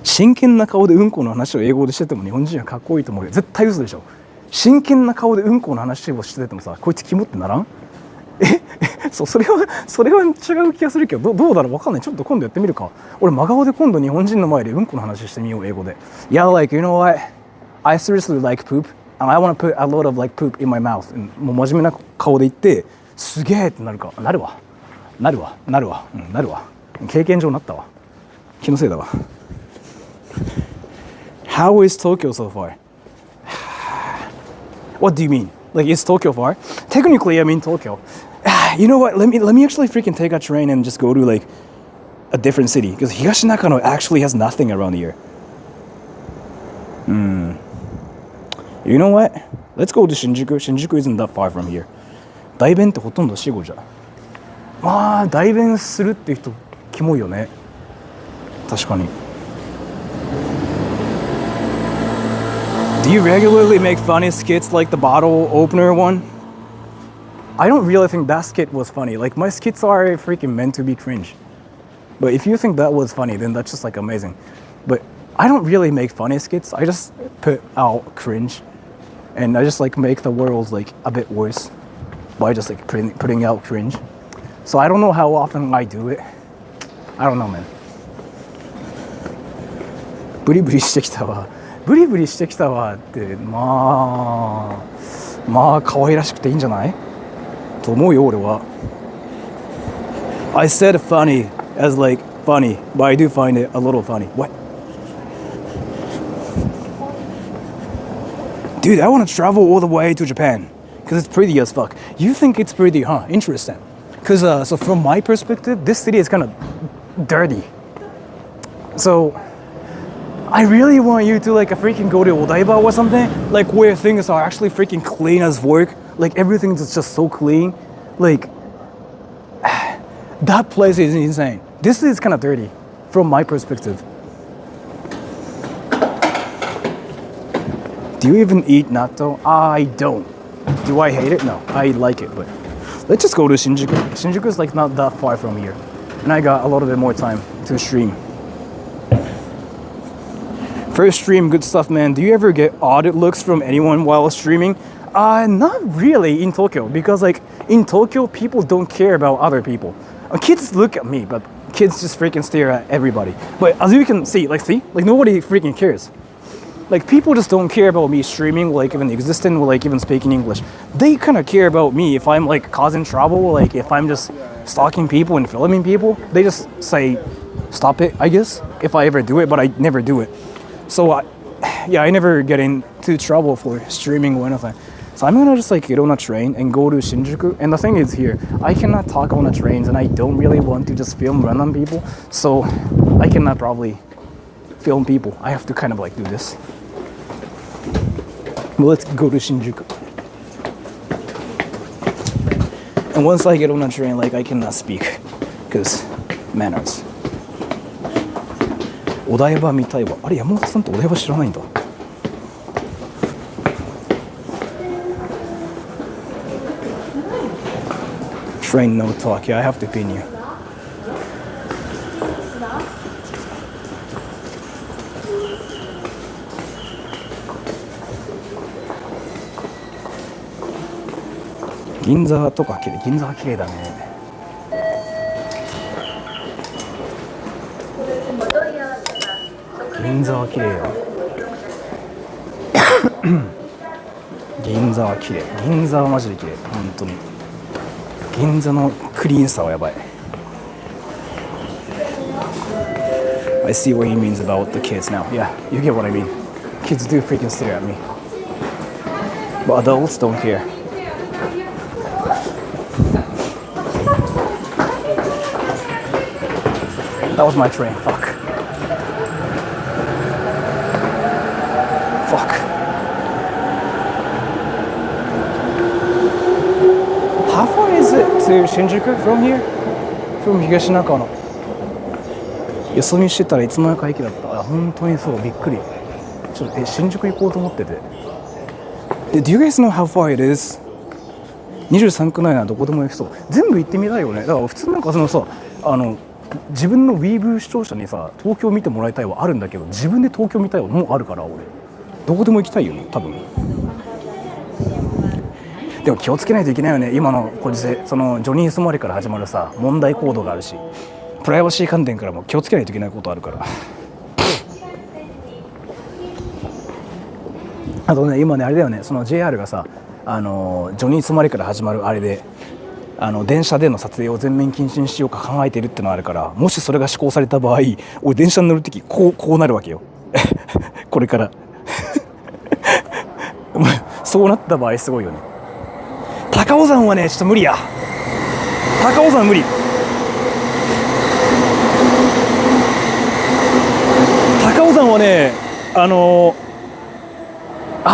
Speaker 1: 真剣な顔でうんこの話を英語でしてても日本人はかっこいいと思うよ。絶対嘘でしょ。真剣な顔でうんこの話をしててもさ、こいつキモってならん？それは違う気がするけど、どうだろう、わかんない。ちょっと今度やってみるか。俺真顔で今度日本人の前でうんこの話してみよう、英語で。Yeah, like you know what? I seriously like poop, and I want to put a lot of like poop in my mouth. もう真面目な顔で言って、すげえってなるか。なるわ。なるわ。経験上なったわ。気のせいだわ。How is Tokyo so far? What do you mean? Like, is Tokyo far? Technically, I'm in Tokyo. You know what? Let me actually freaking take a train and just go to like a different city because Higashinakano actually has nothing around here. You know what? Let's go to Shinjuku. Shinjuku isn't that far from here. 代弁ってほとんど死語じゃん。まあ代弁するって人キモいよね。確かに。Do you regularly make funny skits like the bottle opener one? I don't really think that skit was funny. Like, my skits are freaking meant to be cringe. But if you think that was funny, then that's just like amazing. But I don't really make funny skits. I just put out cringe. And I just like make the world like a bit worse by just like putting out cringe. So I don't know how often I do it. I don't know, man. ブリブリしてきたわってまあ可愛らしくていいんじゃないと思うよ俺は。I said funny as like funny, but I do find it a little funny. What? Dude, I want to travel all the way to Japan because it's pretty as fuck. You think it's pretty, huh? Interesting. Because so from my perspective, this city is kind of dirty. So I really want you to like freaking go to Odaiba or something, like where things are actually freaking clean as work, like everything's just so clean. Like that place is insane. This is kind of dirty from my perspective. Do you even eat natto? I don't. Do I hate it? No, I like it, but let's just go to Shinjuku. Shinjuku is like not that far from here, and I got a little bit more time to stream. First stream, good stuff, man. Do you ever get odd looks from anyone while streaming? Not really in Tokyo, because like in Tokyo, people don't care about other people. Kids look at me, but kids just freaking stare at everybody. But as you can see, like nobody freaking cares. Like people just don't care about me streaming, like even existing, like even speaking English. They kind of care about me if I'm like causing trouble, like if I'm just stalking people and filming people. They just say, stop it, I guess, if I ever do it, but I never do it. So I never get into trouble for streaming or anything. So I'm gonna just like get on a train and go to Shinjuku. And the thing is here, I cannot talk on the trains and I don't really want to just film random people. So I cannot probably film people. I have to kind of like do this. But let's go to Shinjuku. And once I get on a train, like I cannot speak because manners. お台場見たいわ。あれ山本さんってお台場知らないんだ。Train no talk. Yeah, I have to pin you.銀座とか銀座は綺麗だね。銀座は綺麗よ。銀座は綺麗。銀座はマジで綺麗。本当に。銀座のクリーンさはやばい。I see what he means about the kids now. Yeah, you get what I mean. Kids do freaking stare at me. But adults don't care. That was my train. Fuck. How far is it to Shinjuku from here? From 東中野。よそ見してたらいつの間にか駅だった。本当にそうびっくり。ちょっと新宿行こうと思ってて。Do you guys know how far it is? 23区内ならどこでも行きそう。全部行ってみたいよね。だから普通なんかそのさ自分の Weeb 視聴者にさ東京見てもらいたいはあるんだけど自分で東京見たいはもうあるから俺どこでも行きたいよね多分。でも気をつけないといけないよね。今のご時世、そのジョニー・スモリから始まるさ問題行動があるし、プライバシー観点からも気をつけないといけないことあるから。あとね、今ねあれだよね、その JR がさジョニー・スモリから始まるあれで電車での撮影を全面禁止にしようか考えてるってのがあるから、もしそれが施行された場合、俺電車に乗るときこうなるわけよこれからそうなった場合すごいよね。高尾山はねちょっと無理や。高尾山無理。高尾山はねあ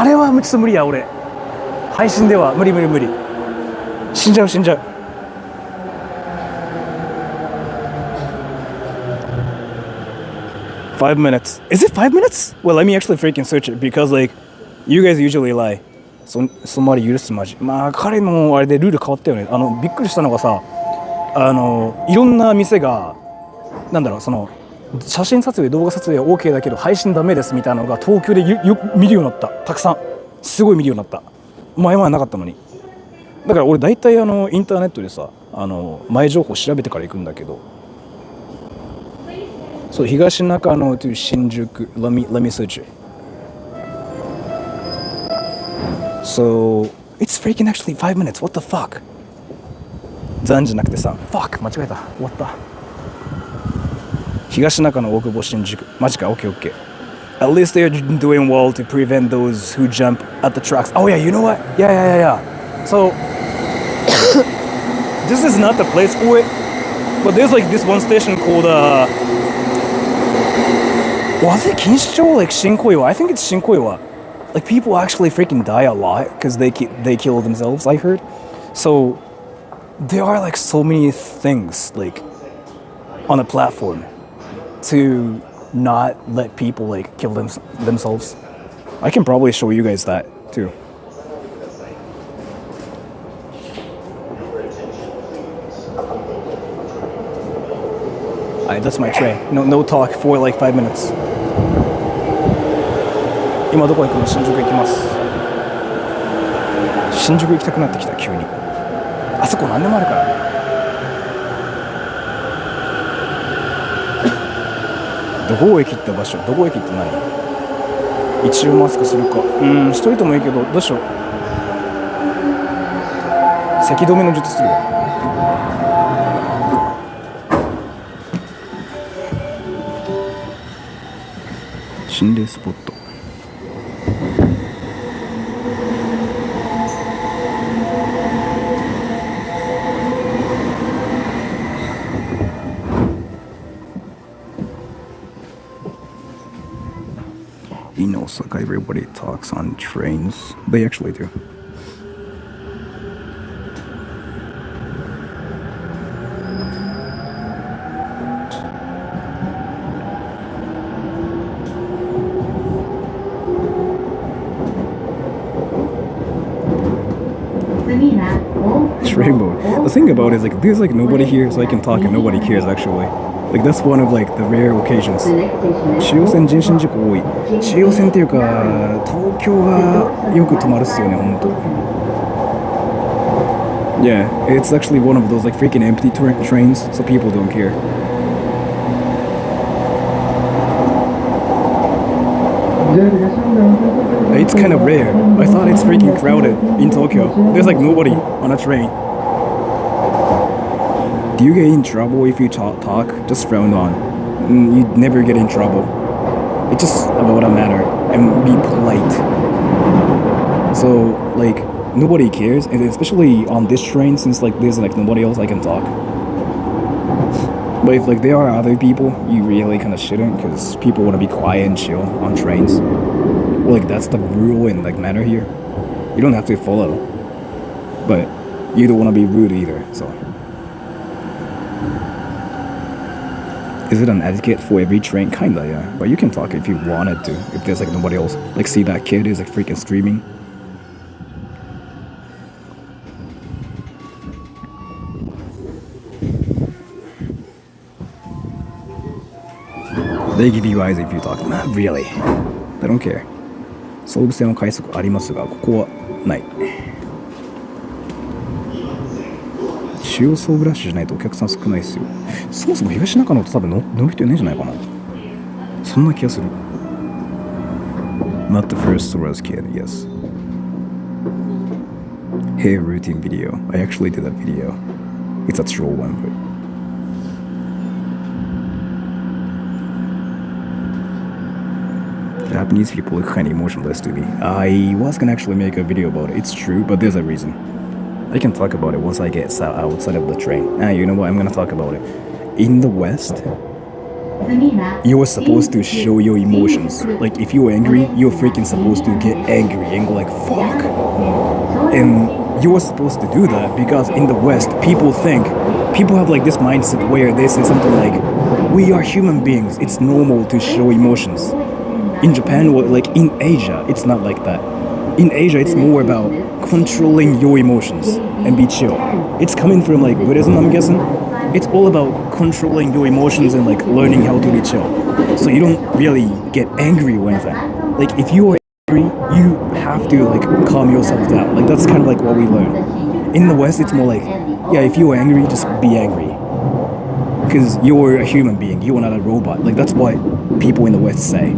Speaker 1: れはちょっと無理や。俺配信では無理。死んじゃう。5 minutes. Is it 5 minutes? Well, let me actually freaking search it because like you guys usually lie. そんまり許すマジ。まあ彼もあれでルール変わったよね。びっくりしたのがさ、いろんな店がなんだろう、その写真撮影動画撮影は OK だけど配信ダメですみたいなのが東京でよく見るようになった。たくさんすごい見るようになった。前はなかったのに。だから俺大体インターネットでさ前情報調べてから行くんだけど、そう東中野と新宿 let me search it. So it's freaking actually 5 minutes. What the fuck? 残じゃなくてさ fuck 間違えた。終わった。東中野大久保新宿マジか。 OKOK. At least they're doing well to prevent those who jump at the tracks. Oh yeah, you know what? Yeah. So this is not the place for it, but there's like this one station called was it 錦糸町 like 新小岩? I think it's 新小岩. Like people actually freaking die a lot because they kill themselves, I heard. So there are like so many things like on a platform to not let people like kill themselves. I can probably show you guys that too. Alright, that's my tray. No talk for like 5 minutes. 今どこ行くの？新宿行きます。新宿行きたくなってきた急に。あそこ何でもあるからね。どこ駅って場所？どこ駅って何？一応マスクするか。しといてもいいけどどうしよう。咳止めの術するわ。心霊スポット。You know, it's like everybody talks on trains. They actually do. Train mode. The thing about it is like there's like nobody here, so I can talk and nobody cares actually. Like that's one of like the rare occasions. 中央線人身事故多い。中央線っていうか東京がよく止まるっすよね、本当。Yeah, it's actually one of those like freaking empty trains, so people don't care. It's kind of rare. I thought it's freaking crowded in Tokyo. There's like nobody on a train. Do you get in trouble if you talk? Just frowned on. You never get in trouble. It's just about a manner and be polite. So like nobody cares, and especially on this train since like there's like nobody else I can talk. But if like there are other people, you really kind of shouldn't, because people want to be quiet and chill on trains. Well, like that's the rule and like manner here. You don't have to follow, but you don't want to be rude either. So, is it an etiquette for every train? Kinda, yeah. But you can talk if you wanted to. If there's like nobody else, like see that kid is like freaking streaming. They give you eyes if you talk. Not really. They don't care. 総武線は快速ありますが、ここはない。主要ソウルラッシュじゃないとお客さん少ないですよ。そもそも東中野と多分乗る人いないんじゃないかな。そんな気がする。Not the first Sora's kid, yes. Hair routine video. I actually did that video. It's a troll one, but Japanese people look kind of emotionless to me. I was gonna actually make a video about it. It's true, but there's a reason. I can talk about it once I get outside of the train. You know what? I'm gonna talk about it. In the West, you're supposed to show your emotions. Like, if you're angry, you're freaking supposed to get angry and go like, fuck. And you're supposed to do that because in the West, people have like this mindset where they say something like, we are human beings. It's normal to show emotions. In Japan or like in Asia, it's not like that. In Asia, it's more about controlling your emotions and be chill. It's coming from like Buddhism, I'm guessing. It's all about controlling your emotions and like learning how to be chill. So you don't really get angry or anything. Like if you are angry, you have to like calm yourself down. Like that's kind of like what we learn. In the West, it's more like, yeah, if you are angry, just be angry. Because you're a human being, you are not a robot. Like that's what people in the West say.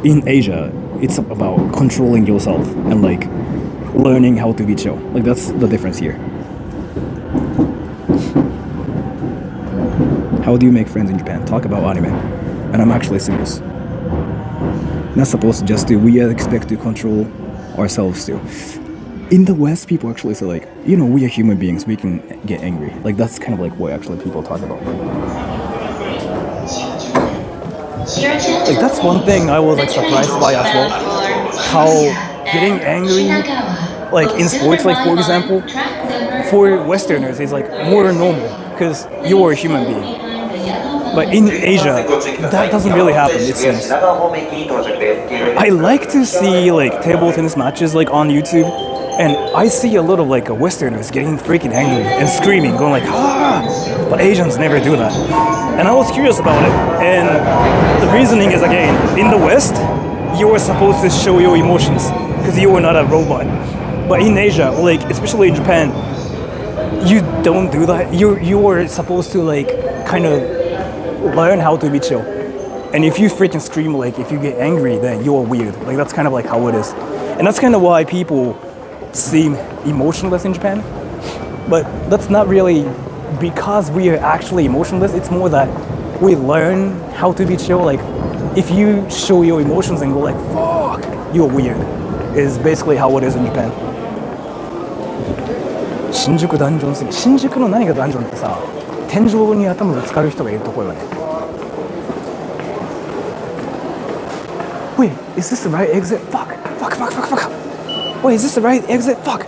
Speaker 1: In Asia, it's about controlling yourself and like learning how to be chill. Like that's the difference here. How do you make friends in Japan? Talk about anime. And I'm actually serious. Not supposed to just do, we expect to control ourselves too. In the West, people actually say like, you know, we are human beings, we can get angry. Like that's kind of like what actually people talk about. Like that's one thing I was like surprised by as well. How getting angry, like in sports, like for example, for Westerners is like more normal because you're a human being. But in Asia, that doesn't really happen, it seems. I like to see like table tennis matches like on YouTube, and I see a lot of like Westerners getting freaking angry and screaming, going like, ah! But Asians never do that. And I was curious about it, and the reasoning is again, in the West, you are supposed to show your emotions because you are not a robot. But in Asia, like especially in Japan, you don't do that. You are supposed to like kind of learn how to be chill. And if you freaking scream, like if you get angry, then you are weird. Like that's kind of like how it is. And that's kind of why people seem emotionless in Japan. But that's not really because we are actually emotionless. It's more that we learn how to be chill. Like if you show your emotions and go like, fuck, you're weird, is basically how it is in Japan. 新宿ダンジョンすぎ。新宿の何がダンジョンってさ、天井に頭ぶつかる人がいるところよね。Wait, is this the right exit? Fuck. Wait, is this the right exit? Fuck.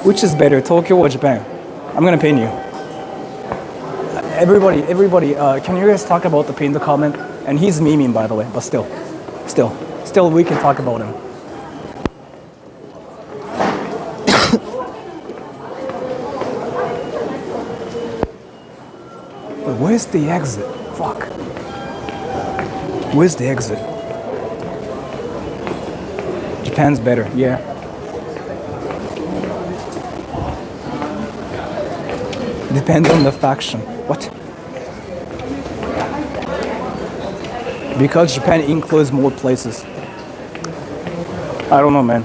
Speaker 1: Which is better, Tokyo or Japan? I'm gonna pin you. Everybody, can you guys talk about the pinned comment? And he's memeing, by the way, but still, we can talk about him. Wait, where's the exit? Fuck. Where's the exit? Japan's better, yeah. Depends on the faction. What? Because Japan includes more places. I don't know, man.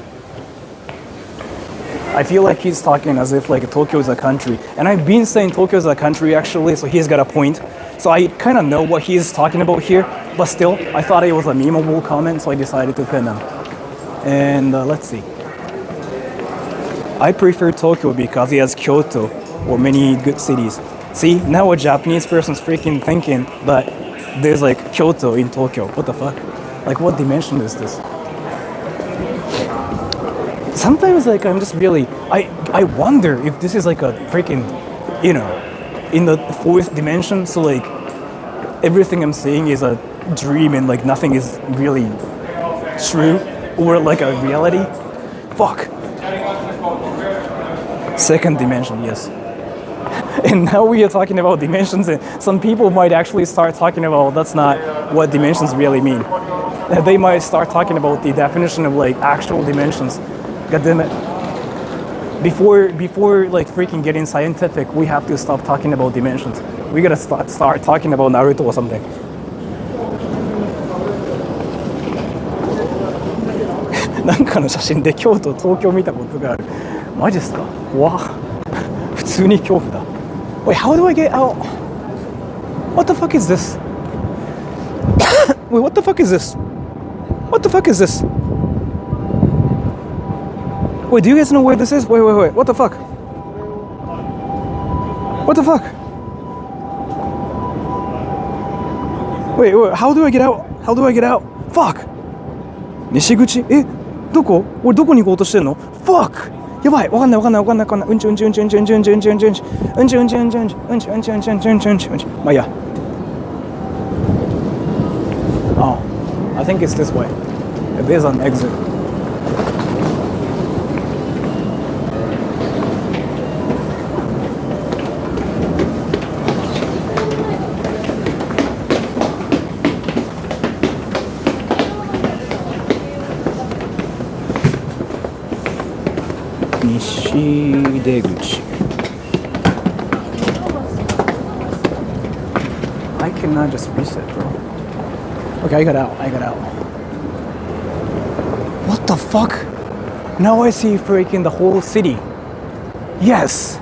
Speaker 1: I feel like he's talking as if like Tokyo is a country. And I've been saying Tokyo is a country actually, so he's got a point. So I kind of know what he's talking about here, but still, I thought it was a memeable comment, so I decided to pin him. And let's see. I prefer Tokyo because it has Kyoto or many good cities. See, now a Japanese person's freaking thinking that there's like Kyoto in Tokyo. What the fuck? Like what dimension is this? Sometimes like I'm just really, I wonder if this is like a freaking, you know, in the fourth dimension. So like everything I'm seeing is a dream and like nothing is really true or like a reality. Fuck. Second dimension, yes. And now we are talking about dimensions, and some people might actually start talking about that's not what dimensions really mean. They might start talking about the definition of like actual dimensions. God damn it. before like freaking getting scientific, we have to stop talking about dimensions. We gotta start talking about Naruto or something. なんかの写真で京都、東京見たことがある。マジっすか？わあ、普通に恐怖だ。Wait, how do I get out? What the fuck is this? Wait, what the fuck is this? What the fuck is this? Wait, do you guys know where this is? Wait, what the fuck? What the fuck? Wait, how do I get out? How do I get out? Fuck! 西口？え、どこ？俺どこに行こうとしてんの？ Fuck! やばい、わかんない。うんち。まあいいや。Oh, I think it's this way. There's an exit. Nishi Deguchi. I cannot just reset, bro. Okay, I got out. What the fuck? Now I see freaking the whole city. Yes.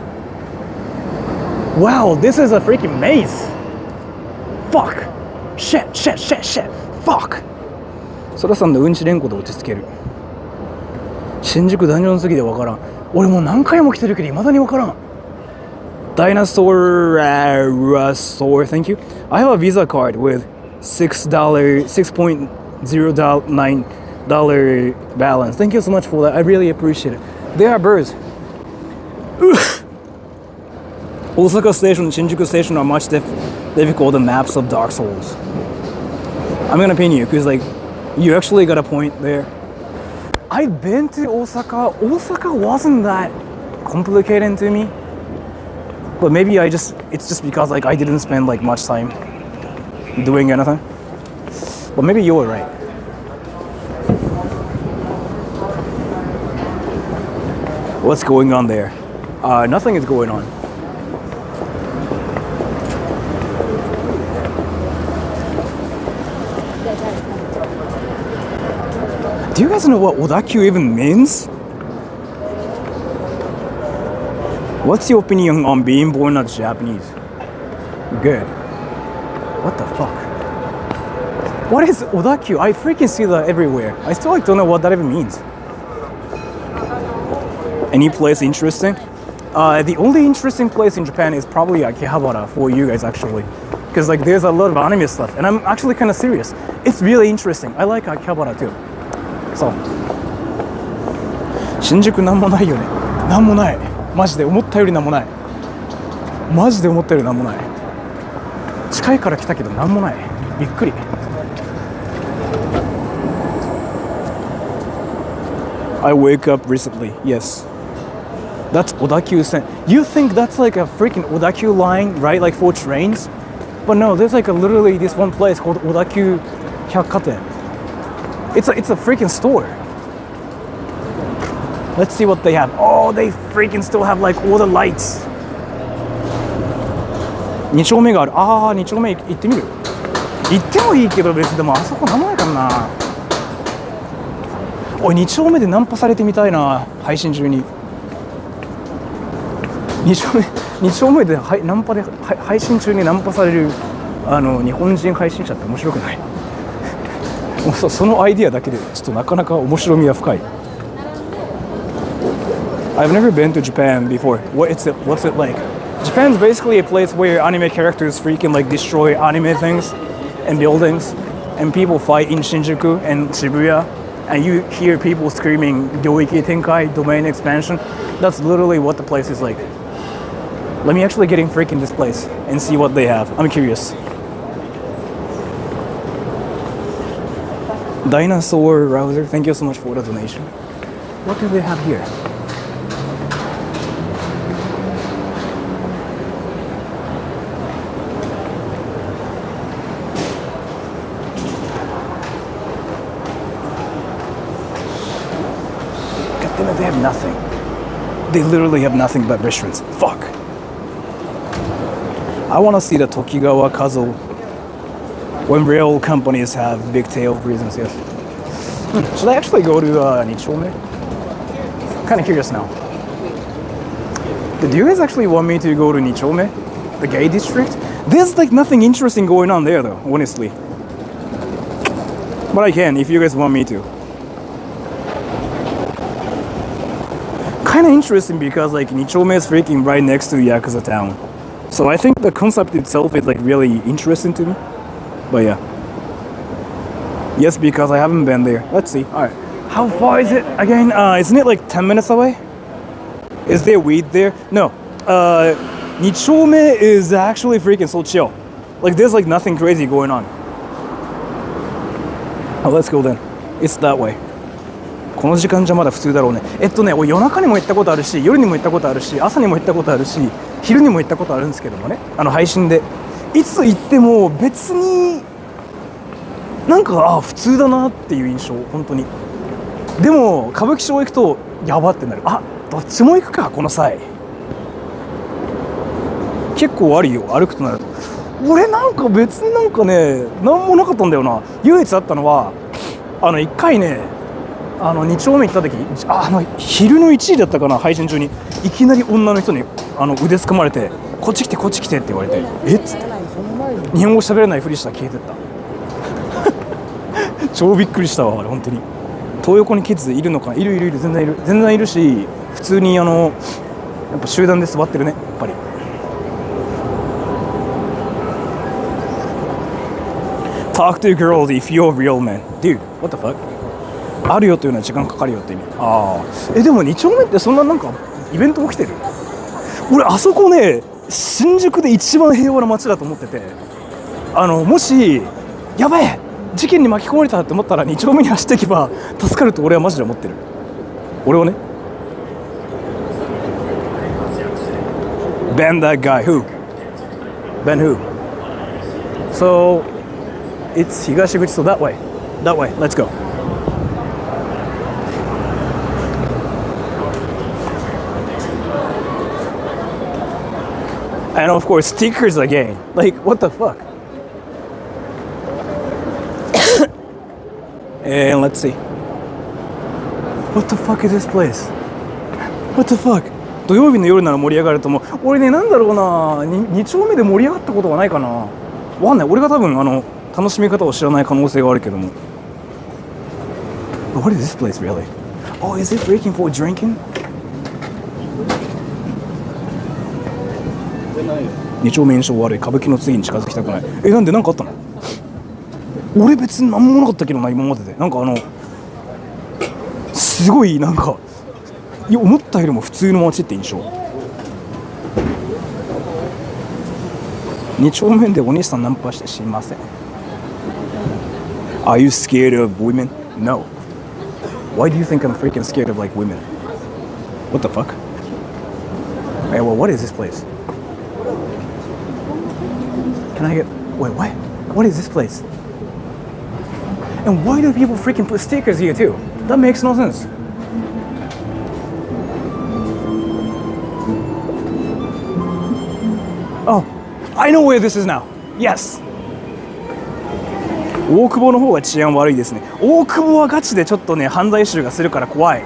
Speaker 1: Wow, this is a freaking maze. Fuck. Shit. Fuck. そらさんのうんち連呼で落ち着ける。新宿ダンジョンすぎてわからん。俺もう何回も来てるけど未だにわからん。Dinosaur, thank you. I have a Visa card with $6.09 balance. Thank you so much for that. I really appreciate it. There are birds. Osaka Station and Shinjuku Station are much difficult than maps of Dark Souls. I'm gonna pin you because like you actually got a point there. I've been to Osaka. Osaka wasn't that complicated to me. But maybe it's just because like I didn't spend like much time doing anything. But maybe you were right. What's going on there? Nothing is going on. Do you guys know what odaku even means? What's your opinion on being born as Japanese? Good. What the fuck? What is odaku? I freaking see that everywhere. I still like don't know what that even means. Any place interesting? The only interesting place in Japan is probably Akihabara for you guys actually. Because like there's a lot of anime stuff and I'm actually kind of serious. It's really interesting. I like Akihabara too. So 新宿なんもないよね。なんもない。マジで思ったよりなんもない。マジで思ったよりなんもない。近いから来たけどなんもない。びっくり。I wake up recently. Yes. That's Odakyu Sen. You think that's like a freaking Odakyu line, right? Like for trains? But no, there's like literally this one place called Odakyu Hyakkaten. It's a freaking store. Let's see what they have. Oh, they freaking still have like all the lights. 2丁目がある。ああ、2丁目行ってみる？行ってもいいけど別にでもあそこなんもないからな。おい、2丁目でナンパされてみたいな、配信中に。2丁目でナンパで配信中にナンパされる日本人配信者って面白くない？そのアイディアだけでちょっとなかなか面白みが深い。I've never been to Japan before. What's it like? Japan's basically a place where anime characters freaking like destroy anime things and buildings, and people fight in Shinjuku and Shibuya, and you hear people screaming "Gyoiki Tenkai, domain expansion." That's literally what the place is like. Let me actually get in freaking this place and see what they have. I'm curious. Dinosaur Rouser, thank you so much for the donation. What do they have here? God damn it, they have nothing. They literally have nothing but restaurants. Fuck. I want to see the Tokigawa Kazo when real companies have big tail reasons, yes. Should I actually go to Nichome? Kind of curious now. Do you guys actually want me to go to Nichome? The gay district? There's like nothing interesting going on there though, honestly. But I can if you guys want me to. Kind of interesting because like Nichome is freaking right next to Yakuza town. So I think the concept itself is like really interesting to me. But yeah. Yes, because I haven't been there. Let's see. Alright. How far is it again? Isn't it like 10 minutes away? Is there weed there? No. Nichome is actually freaking so chill. Like there's like nothing crazy going on. Oh, let's go then. It's that way. この時間じゃまだ普通だろうね。俺夜中にも行ったことあるし、夜にも行ったことあるし、朝にも行ったことあるし、昼にも行ったことあるんですけどもね。配信でいつ行っても別になんか普通だなっていう印象、本当に。でも歌舞伎町行くとやばってなる。どっちも行くかこの際。結構あるよ、歩くとなると。俺なんか別になんかね、なんもなかったんだよな。唯一あったのは一回ね、2丁目行った時、昼の1時だったかな、配信中にいきなり女の人に腕掴まれて、こっち来てこっち来てって言われて、えっつって日本語喋れないふりしたら消えてった超びっくりしたわ、あれ本当に。東横にキッズいるのかな。いる全然いるし、普通にやっぱ集団で座ってるね、やっぱり。Talk to girls if you're a real man. Dude, what the fuck? あるよというのは時間かかるよって意味。でも2丁目ってそんななんかイベント起きてる？俺あそこね、新宿で一番平和な街だと思ってて、もしやばい事件に巻き込まれたって思ったら2丁目に走っていけば助かると俺はマジで思ってる。俺はね。Ban that guy. Who? Ban who? So it's 東口, so that way. Let's go. And of course, stickers again. Like, what the fuck? And let's see. What the fuck is this place? What the fuck? 土曜日の夜なら盛り上がると思う。俺ね、なんだろうな、2丁目で盛り上がったことがないかな。わかんない。俺が多分楽しみ方を知らない可能性があるけども。What is this place really? Oh, is it freaking for drinking? 2丁目印象悪い。歌舞伎の次に近づきたくない。なんでなんかあったの？俺別に何もなかったけどな、今までで。なんかすごいなんか思ったよりも普通の街って印象。2丁目でお兄さんナンパしてしません。Are you scared of women? No. Why do you think I'm freaking scared of like women? What the fuck? Hey, well, what is this place? Can I get... Wait, what? What is this place? And why do people freaking put stickers here too? That makes no sense. Oh, I know where this is now. Yes. 大久保の方が治安悪いですね。大久保はガチでちょっとね、犯罪集がするから怖い。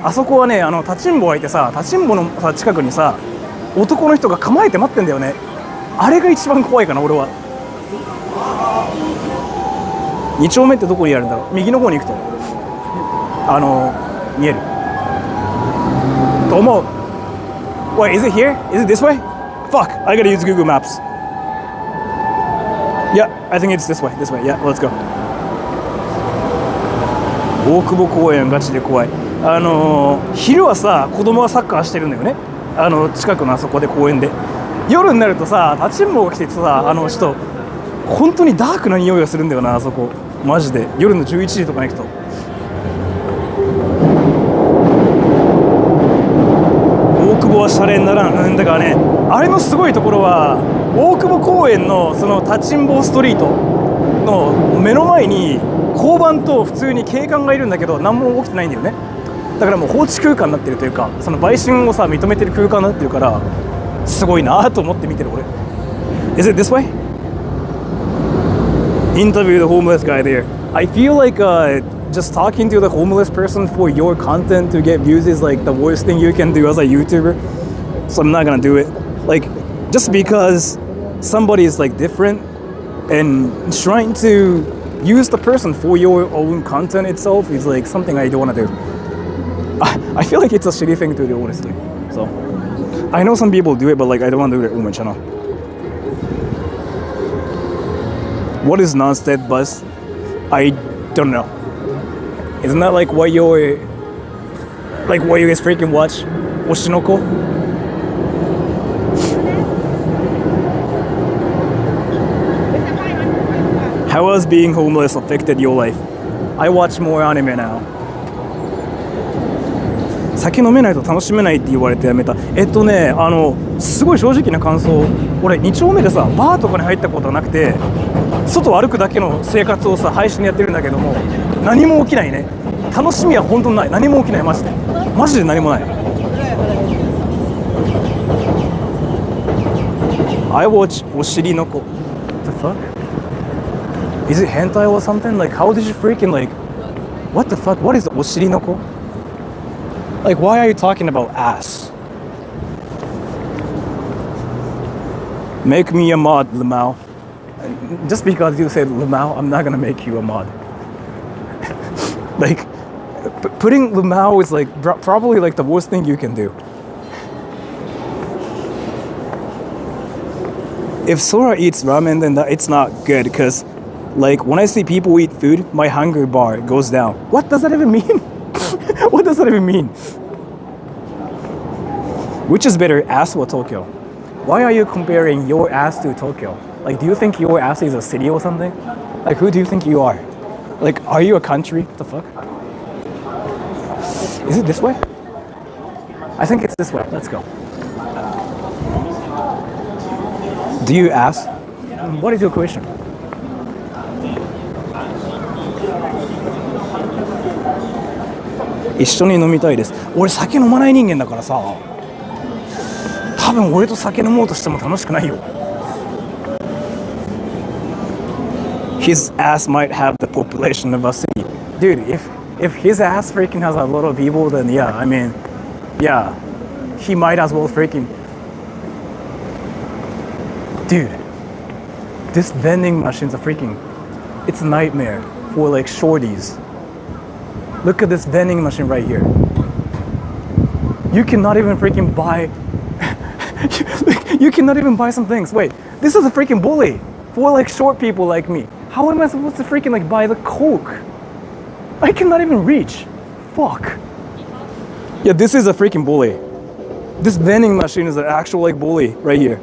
Speaker 1: あそこはね、立ちんぼがいてさ、立ちんぼのさ近くにさ、男の人が構えて待ってんだよね。あれが一番怖いかな、俺は。2丁目ってどこにあるんだろう。右の方に行くと見えると思う。Wait, is it here? Is it this way? Fuck, I gotta use Google Maps. Yeah, I think it's this way. Yeah, let's go. 大久保公園ガチで怖い。昼はさ、子供がサッカーしてるんだよね。近くのあそこで公園で。夜になるとさ、立ちんぼが来ててさ、ちょっと本当にダークな匂いがするんだよな、あそこ。マジで夜の11時とかに行くと。大久保はシャレにならん。だからね、あれのすごいところは大久保公園のその立ちんぼストリートの目の前に交番と普通に警官がいるんだけど何も起きてないんだよね。だからもう放置空間になってるというか、その売春をさ認めてる空間になってるから、すごいなと思って見てる俺。Is it this way? Interview the homeless guy there. I feel like just talking to the homeless person for your content to get views is like the worst thing you can do as a YouTuber. So I'm not gonna do it. Like, just because somebody is like different and trying to use the person for your own content itself is like something I don't want to do. I feel like it's a shitty thing to do, honestly. So I know some people do it, but like I don't want to do it on my channel. What is non-stat bus? I don't know. Isn't that like what you guys freaking watch? Oshinoko? How has being homeless affected your life? I watch more anime now. 酒飲めないと楽しめないって言われてやめた。すごい正直な感想。俺2丁目でさ、バーとかに入ったことなくて、外を歩くだけの生活をさ配信でやってるんだけども、何も起きないね。楽しみは本当にない。何も起きない。マジで何もない。I watch お尻の子。What the fuck? Is it hentai or something? Like, how did you freaking like? What the fuck? What is お尻の子? Like, why are you talking about ass? Make me a mod, Lamau. Just because you said Lamau, I'm not gonna make you a mod. Like, putting Lamau is like probably like the worst thing you can do. If Sora eats ramen, then it's not good because, like, when I see people eat food, my hunger bar goes down. What does that even mean? What does that even mean? Which is better, ass or Tokyo? Why are you comparing your ass to Tokyo? Like, do you think your ass is a city or something? Like, who do you think you are? Like, are you a country? What the fuck? Is it this way? I think it's this way. Let's go. Do you ask? What is your question? "一緒に飲みたいです." 俺酒飲まない人間だからさ、多分俺と酒飲もうとしても楽しくないよ。His ass might have the population of a city. Dude, if his ass freaking has a lot of people, then yeah, I mean, yeah, he might as well freaking. Dude, this vending machine's a freaking, it's a nightmare for like shorties. Look at this vending machine right here. You cannot even freaking buy, you cannot even buy some things. Wait, this is a freaking bully for like short people like me. How am I supposed to freaking like buy the Coke? I cannot even reach. Fuck. Yeah, this is a freaking bully. This vending machine is an actual like bully right here.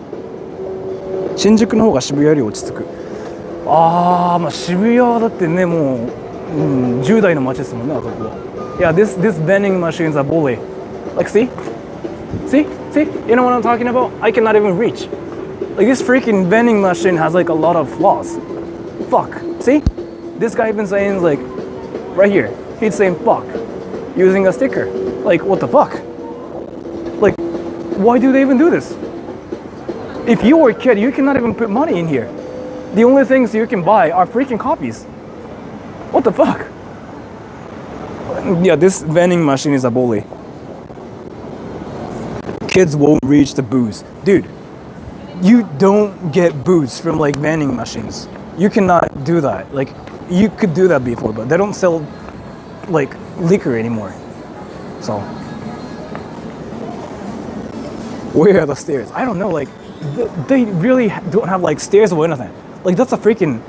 Speaker 1: 新宿の方が渋谷より落ち着く。まあ渋谷だってね、もう、10代の街ですもんね、あそこは。Yeah, this vending machine is a bully. Like, see? You know what I'm talking about? I cannot even reach. Like, this freaking vending machine has like a lot of flaws. Fuck. See? This guy even saying like, right here, he's saying fuck, using a sticker. Like, what the fuck? Like, why do they even do this? If you were a kid, you cannot even put money in here. The only things you can buy are freaking copies. What the fuck? Yeah, this vending machine is a bully. Kids won't reach the booze. Dude, you don't get booze from like vending machines. You cannot do that. Like, you could do that before, but they don't sell like liquor anymore. So, where are the stairs? I don't know, like, they really don't have like stairs or anything. Like, that's a freaking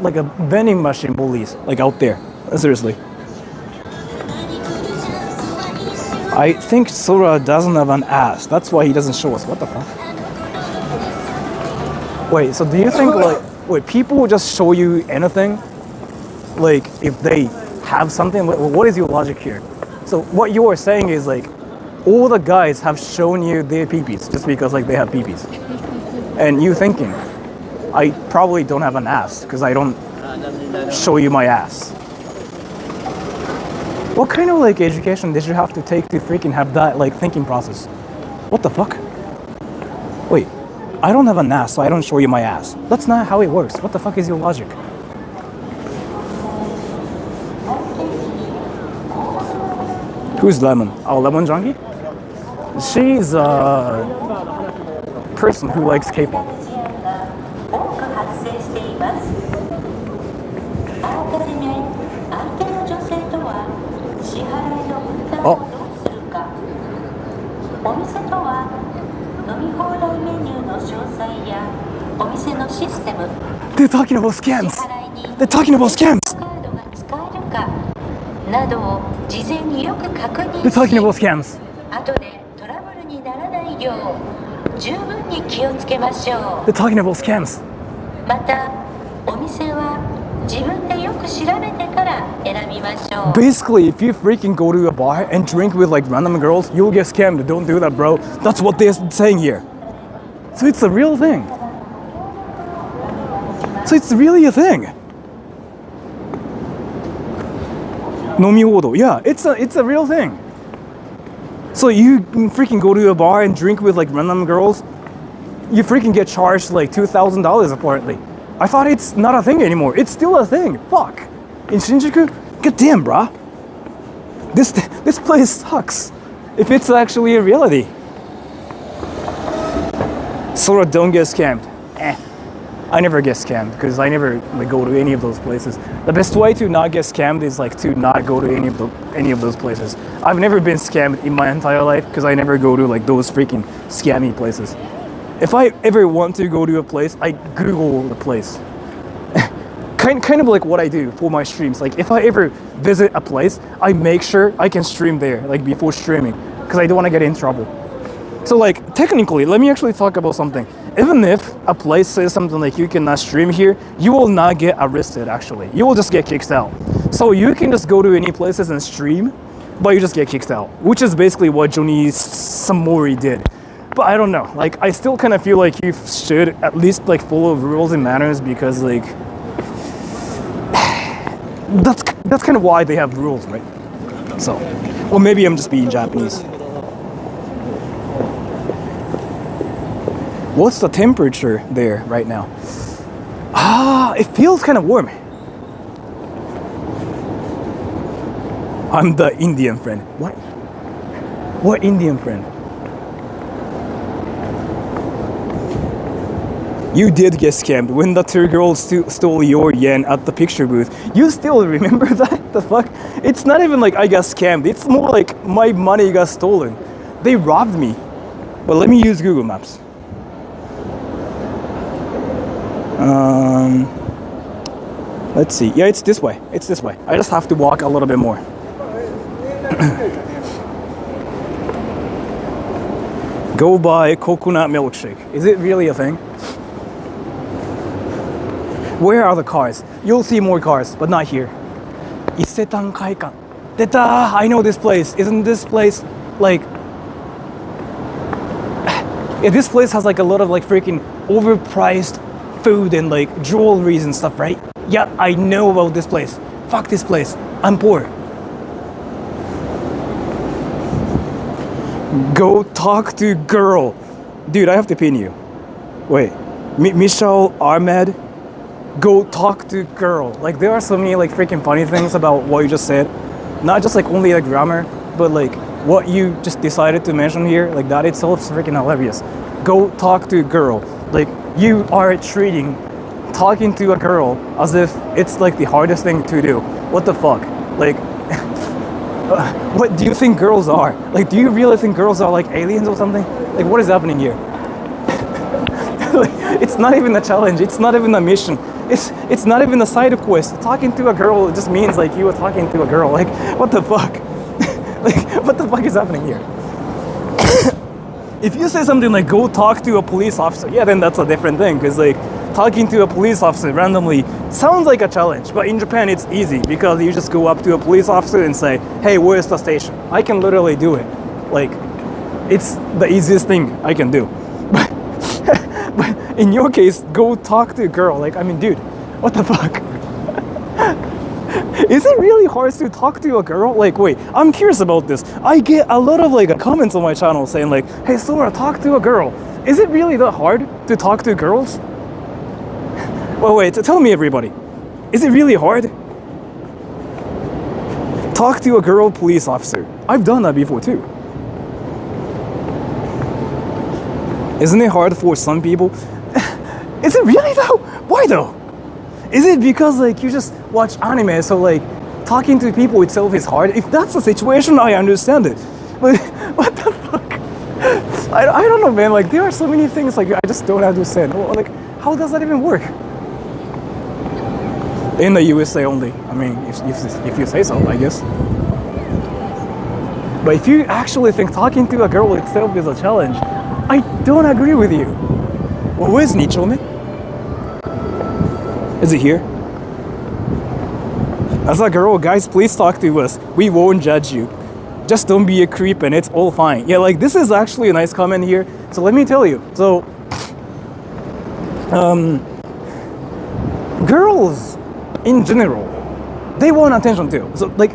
Speaker 1: like a vending machine bullies, like out there. Seriously. I think Sora doesn't have an ass. That's why he doesn't show us. What the fuck? Wait, so do you think like, people will just show you anything? Like, if they have something, what is your logic here? So what you are saying is like, all the guys have shown you their peepees just because like they have peepees. And you thinking, I probably don't have an ass because I don't show you my ass. What kind of like education did you have to take to freaking have that like thinking process? What the fuck? Wait, I don't have an ass, so I don't show you my ass. That's not how it works. What the fuck is your logic? Who's Lemon? Oh, Lemon Junkie? She's a person who likes K-pop. Oh. They're talking about scams. They're talking about scams. They're talking about scams. They're talking about scams. Basically, if you freaking go to a bar and drink with like random girls, you'll get scammed. Don't do that, bro. That's what they're saying here. So it's a real thing. So it's really a thing. Nomiwodo. Yeah, it's a real thing. So you freaking go to a bar and drink with like random girls, you freaking get charged like $2,000 apparently. I thought it's not a thing anymore. It's still a thing. Fuck. In Shinjuku? Goddamn, bruh. This place sucks. If it's actually a reality. Sora, don't get scammed. I never get scammed because I never like go to any of those places. The best way to not get scammed is like to not go to any of those places. I've never been scammed in my entire life because I never go to like those freaking scammy places. If I ever want to go to a place, I Google the place. kind of like what I do for my streams. Like if I ever visit a place, I make sure I can stream there like before streaming because I don't want to get in trouble. So like technically, let me actually talk about something. Even if a place says something like you cannot stream here, you will not get arrested actually. You will just get kicked out. So you can just go to any places and stream, but you just get kicked out, which is basically what Johnny Samori did. But I don't know, like I still kind of feel like you should at least like follow rules and manners because like that's kind of why they have rules, right? So, or maybe I'm just being Japanese. What's the temperature there right now? It feels kind of warm. I'm the Indian friend. What? What Indian friend? You did get scammed when the two girls stole your yen at the picture booth. You still remember that? The fuck? It's not even like I got scammed. It's more like my money got stolen. They robbed me. But let me use Google Maps. Let's see. Yeah, it's this way. It's this way. I just have to walk a little bit more. Go buy coconut milkshake. Is it really a thing? Where are the cars? You'll see more cars, but not here. Isetan Kaikan. Deta! I know this place. Isn't this place like... Yeah, this place has like a lot of like freaking overpriced food and like jewelries and stuff, right? Yeah, I know about this place. Fuck this place. I'm poor. Go talk to girl. Dude, I have to pin you. Wait. Michelle Ahmed. Go talk to girl. Like there are so many like freaking funny things about what you just said. Not just like only the grammar, but like what you just decided to mention here. Like that itself is freaking hilarious. Go talk to girl. Like you are treating talking to a girl as if it's like the hardest thing to do. What the fuck? Like what do you think girls are? Like do you really think girls are like aliens or something? Like what is happening here? Like, it's not even a challenge. It's not even a mission. It's not even a side quest. Talking to a girl just means like you were talking to a girl. Like what the fuck? Like what the fuck is happening here? If you say something like go talk to a police officer, yeah, then that's a different thing because like talking to a police officer randomly sounds like a challenge. But in Japan it's easy because you just go up to a police officer and say, hey, where's the station? I can literally do it. Like it's the easiest thing I can do. But in your case, go talk to a girl. Like, I mean, dude, what the fuck? Is it really hard to talk to a girl? Like, wait, I'm curious about this. I get a lot of like comments on my channel saying like, hey Sora, talk to a girl. Is it really that hard to talk to girls? Well, wait, tell me everybody. Is it really hard? Talk to a girl police officer. I've done that before too. Isn't it hard for some people? Is it really though? Why though? Is it because like you just watch anime, so like talking to people itself is hard? If that's the situation, I understand it. But what the fuck? I don't know, man. Like there are so many things like I just don't understand. Like how does that even work? In the USA only. I mean, if you say so, I guess. But if you actually think talking to a girl itself is a challenge, I don't agree with you. Well, where's Nichome? Is it here? As a girl, guys, please talk to us. We won't judge you. Just don't be a creep and it's all fine. Yeah, like this is actually a nice comment here. So let me tell you. So, girls in general, they want attention too. So like,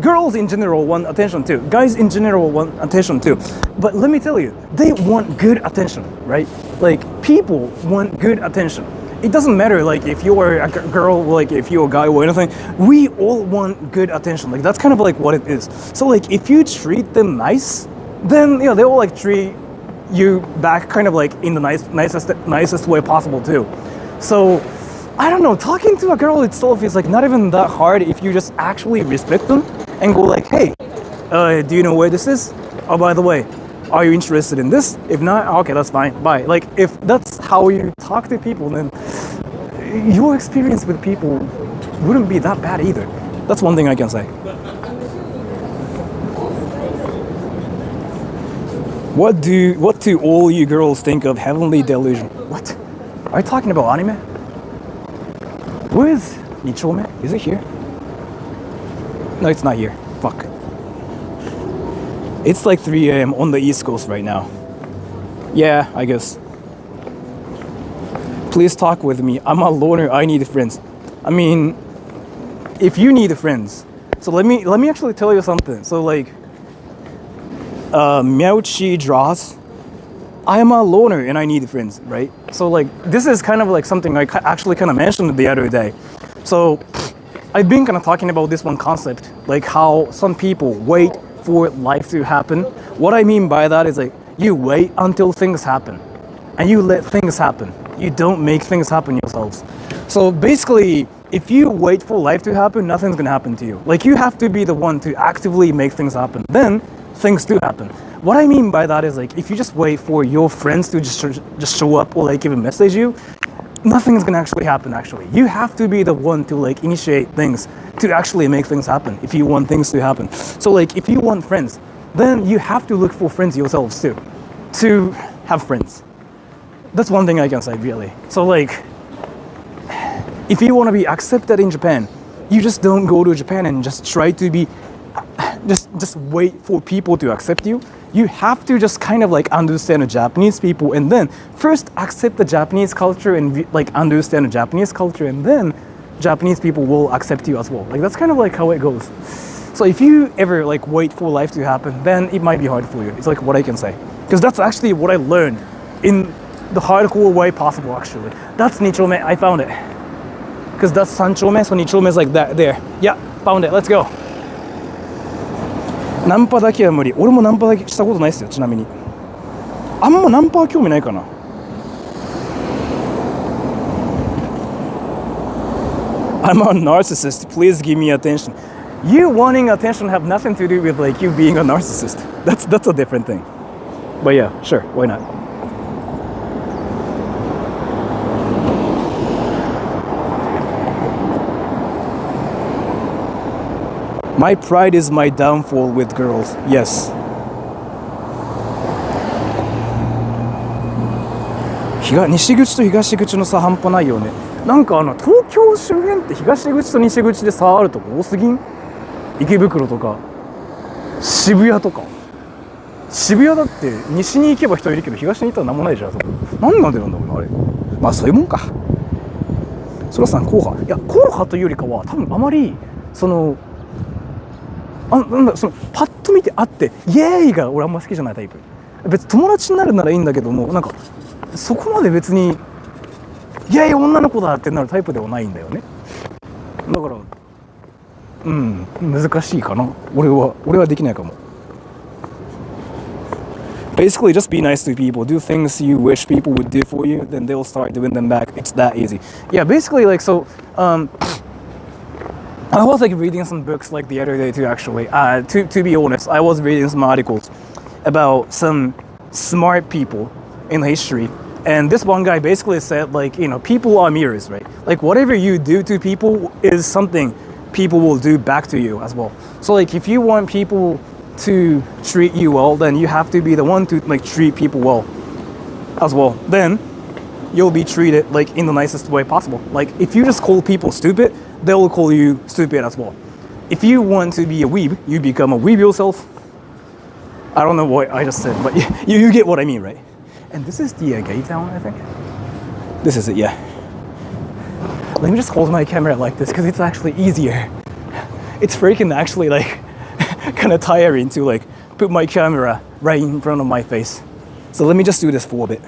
Speaker 1: girls in general want attention too. Guys in general want attention too. But let me tell you, they want good attention, right? Like people want good attention. It doesn't matter like if you're a girl, like if you're a guy or anything, we all want good attention. Like that's kind of like what it is. So like if you treat them nice, then you know they will like treat you back kind of like in the nicest way possible too. So I don't know, talking to a girl itself is like not even that hard if you just actually respect them and go like, hey, do you know where this is? Oh, by the way, are you interested in this? If not, okay, that's fine, bye. Like if that's how you talk to people, then your experience with people wouldn't be that bad either. That's one thing I can say. What do all you girls think of Heavenly Delusion? What? Are you talking about anime? Where is Nichome? Is it here? No, it's not here. Fuck. It's like 3 a.m. on the East Coast right now. Yeah, I guess. Please talk with me. I'm a loner. I need friends. I mean, if you need friends, so let me actually tell you something. So like, Miauchi draws. I am a loner and I need friends, right? So like, this is kind of like something I actually kind of mentioned the other day. So I've been kind of talking about this one concept, like how some people wait for life to happen. What I mean by that is like, you wait until things happen and you let things happen. You don't make things happen yourselves. So basically, if you wait for life to happen, nothing's gonna happen to you. Like you have to be the one to actively make things happen. Then things do happen. What I mean by that is like, if you just wait for your friends to just show up or like even message you, nothing's gonna actually happen actually. You have to be the one to like initiate things, to actually make things happen if you want things to happen. So like, if you want friends, then you have to look for friends yourselves too, to have friends. That's one thing I can say really. So like, if you want to be accepted in Japan, you just don't go to Japan and just try to be, just wait for people to accept you. You have to just kind of like understand the Japanese people and then first accept the Japanese culture and like understand the Japanese culture and then Japanese people will accept you as well. Like that's kind of like how it goes. So if you ever like wait for life to happen, then it might be hard for you. It's like what I can say. Because that's actually what I learned in the hardcore way possible actually. That's Nichome, I found it. Because that's Sanchome, so Nichome is like that, there. Yeah, found it, let's go. ナンパだけは無理。俺もナンパだけしたことないですよ、ちなみに。あんまナンパは興味ないかな。I'm a narcissist. Please give me attention. You wanting attention have nothing to do with like you being a narcissist. That's a different thing. But yeah, sure, why not? My pride is my downfall with girls. Yes. 西口と東口の差半端ないよね。なんか東京周辺って東口と西口で差あるとこ多すぎん？池袋とか渋谷とか。渋谷だって西に行けば人いるけど東に行ったら何もないじゃん。そこ。なんでなんだろうなあれ。まあそういうもんか。そらさん硬派。いや硬派というよりかは多分あまりそのなんだそのパッと見て会ってイエーイが俺あんま好きじゃないタイプ。別に友達になるならいいんだけども、なんかそこまで別にイエーイ女の子だってなるタイプではないんだよね。だから難しいかな。俺はできないかも。Basically, just be nice to people. Do things you wish people would do for you, then they'll start doing them back. It's that easy. Yeah, basically, like, so, I was, like, reading some books, like, the other day, too, actually. To be honest, I was reading some articles about some smart people in history. And this one guy basically said, like, you know, people are mirrors, right? Like, whatever you do to people is something people will do back to you as well. So, like, if you want people to treat you well, then you have to be the one to like treat people well as well. Then you'll be treated like in the nicest way possible. Like if you just call people stupid, they'll call you stupid as well. If you want to be a weeb, you become a weeb yourself. I don't know what I just said, but you get what I mean, right? And this is the gay town, I think. This is it, yeah. Let me just hold my camera like this because it's actually easier. It's freaking actually like kind of tiring to like put my camera right in front of my face. So let me just do this for a bit.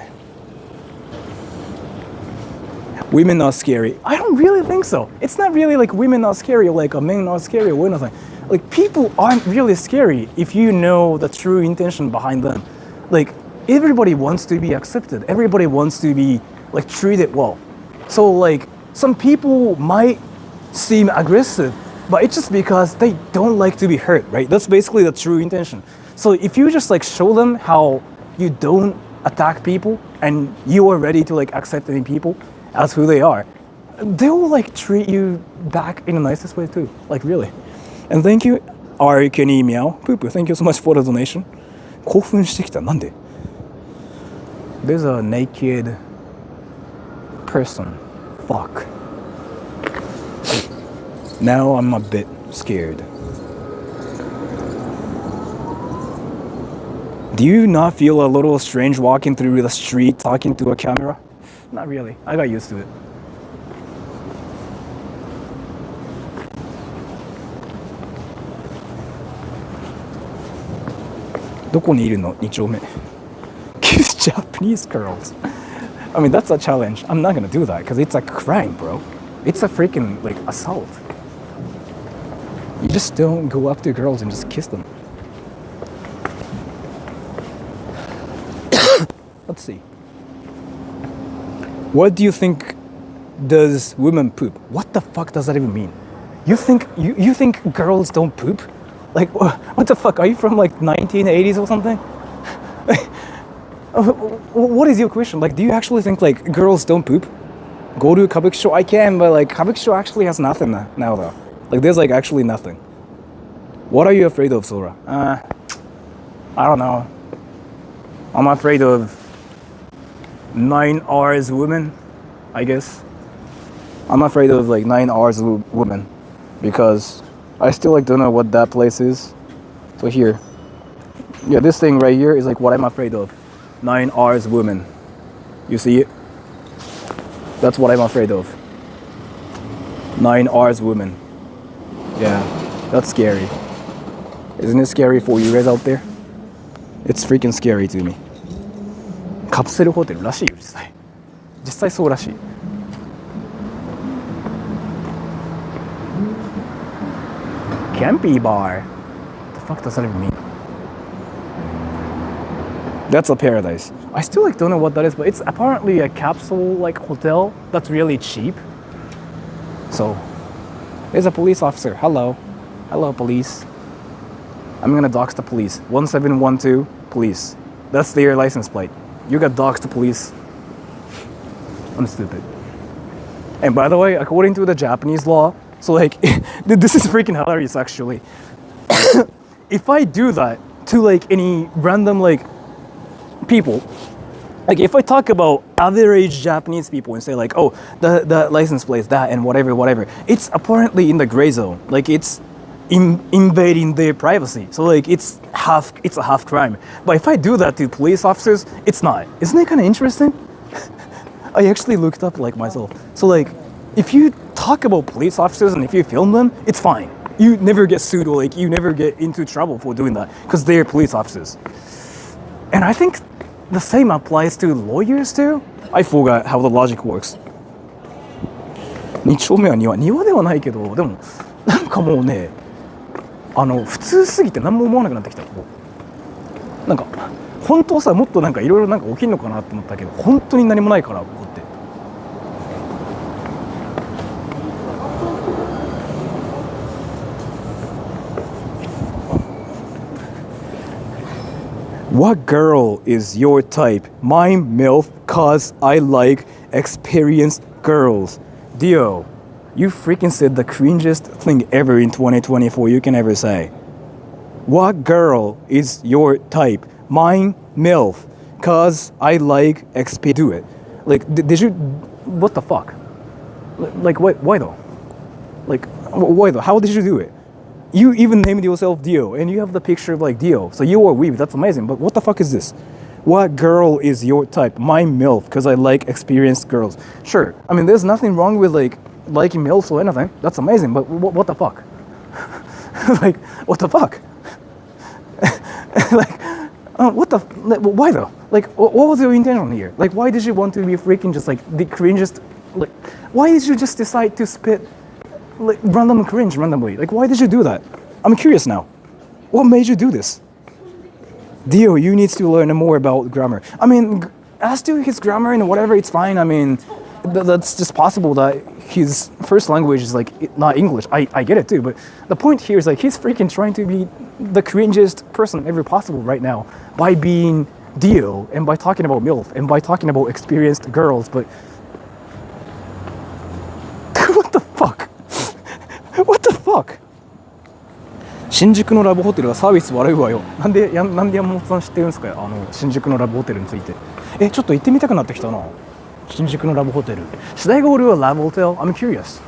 Speaker 1: Women are scary. I don't really think so. It's not really like women are scary, like men are scary or nothing. Like people aren't really scary if you know the true intention behind them. Like everybody wants to be accepted. Everybody wants to be like treated well. So like some people might seem aggressive, but it's just because they don't like to be hurt, right? That's basically the true intention. So if you just like show them how you don't attack people and you are ready to like accept any people as who they are, they will like treat you back in the nicest way too. Like really. And thank you, R. Kenny Meow. Poo-poo, thank you so much for the donation. 興奮してきた。なんで? There's a naked person. Fuck. Now I'm a bit scared. Do you not feel a little strange walking through the street talking to a camera? Not really. I got used to it. (2 丁目? Kiss Japanese girls. I mean, that's a challenge. I'm not gonna do that because it's a crime, bro. It's a freaking like assault. You just don't go up to girls and just kiss them. Let's see. What do you think does women poop? What the fuck does that even mean? You think girls don't poop? Like what the fuck? Are you from like 1980s or something? What is your question? Like do you actually think like girls don't poop? Go to Kabukicho? I can, but like Kabukicho actually has nothing now though. Like there's like actually nothing. What are you afraid of, Sora? I don't know. I'm afraid of 9 hours women, I guess. I'm afraid of like 9 hours women because I still like don't know what that place is. So here, yeah, this thing right here is like what I'm afraid of. 9 hours women. You see it? That's what I'm afraid of. 9 hours women. Yeah, that's scary. Isn't it scary for you guys out there? It's freaking scary to me. カプセルホテルらしいよ、実際そうらしい。Campy bar. The fuck does that even mean? That's a paradise. I still like don't know what that is, but it's apparently a capsule like hotel that's really cheap. So there's a police officer. Hello police. I'm gonna dox the police. 1712 police. That's their license plate. You got doxed to police. I'm stupid. And by the way, according to the Japanese law, so like this is freaking hilarious actually. If I do that to like any random like people, like if I talk about average Japanese people and say like, oh, the license plate is that and whatever, it's apparently in the gray zone. Like it's invading their privacy. So like it's a half crime. But if I do that to police officers, it's not. Isn't it kind of interesting? I actually looked up like myself. So like if you talk about police officers and if you film them, it's fine. You never get sued or like you never get into trouble for doing that because they're police officers. And I think the same applies to lawyers too. I forgot how the logic works. 2丁目は庭ではないけど、でもなんかもうね、普通すぎて何も思わなくなってきた。なんか本当さ、もっとなんかいろいろなんか起きるのかなと思ったけど、本当に何もないからここって。What girl is your type? Mine MILF, cause I like experienced girls. Dio, you freaking said the cringiest thing ever in 2024 you can ever say. What girl is your type? Mine MILF, cause I like do it. Like, did you, what the fuck? Like, why though? Like, why though? How did you do it? You even named yourself Dio, and you have the picture of like Dio. So you are weeb, that's amazing. But what the fuck is this? What girl is your type? My MILF, because I like experienced girls. Sure, I mean, there's nothing wrong with like liking MILFs or anything. That's amazing, but what the fuck? Like, what the fuck? Like, why though? Like, what was your intention here? Like, why did you want to be freaking just like the cringest? Like, why did you just decide to spit like random cringe randomly? Like, why did you do that? I'm curious now. What made you do this? Dio, you need to learn more about grammar. I mean, as to his grammar and whatever, it's fine. I mean, that's just possible that his first language is like not English. I get it too, but the point here is like he's freaking trying to be the cringiest person ever possible right now by being Dio and by talking about MILF and by talking about experienced girls, but what the fuck? What the fuck? 新宿のラブホテルはサービス悪いわよ。なんで山本さん知ってるんですか？新宿のラブホテルについて。ちょっと行ってみたくなってきたな。新宿のラブホテル。Should I go to a lab hotel? I'm curious.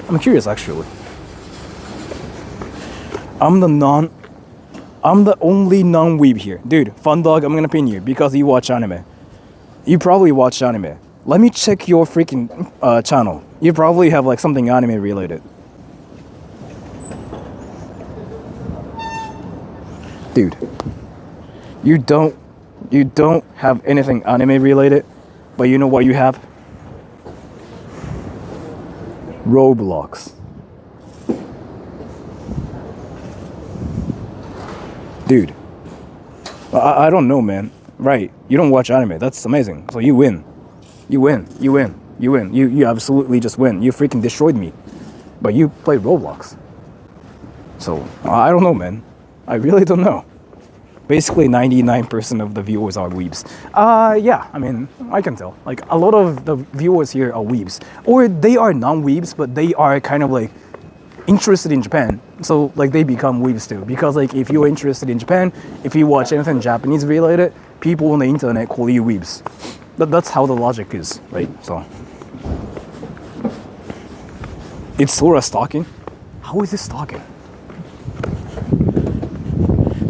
Speaker 1: I'm curious actually. I'm the only non-weeb here. Dude, Fun Dog, I'm gonna pin you because you watch anime. You probably watch anime. Let me check your freaking channel. You probably have like something anime related. Dude, you don't have anything anime related, but you know what you have? Roblox. Dude, I don't know, man. Right, you don't watch anime. That's amazing. So you win. You absolutely just win. You freaking destroyed me. But you play Roblox. So, I don't know, man. I really don't know. Basically, 99% of the viewers are weebs. Yeah, I mean, I can tell. Like, a lot of the viewers here are weebs. Or they are non-weebs, but they are kind of like interested in Japan. So, like, they become weebs too. Because, like, if you're interested in Japan, if you watch anything Japanese related, people on the internet call you weebs. That's how the logic is, right? So, it's Sora stalking? How is this stalking?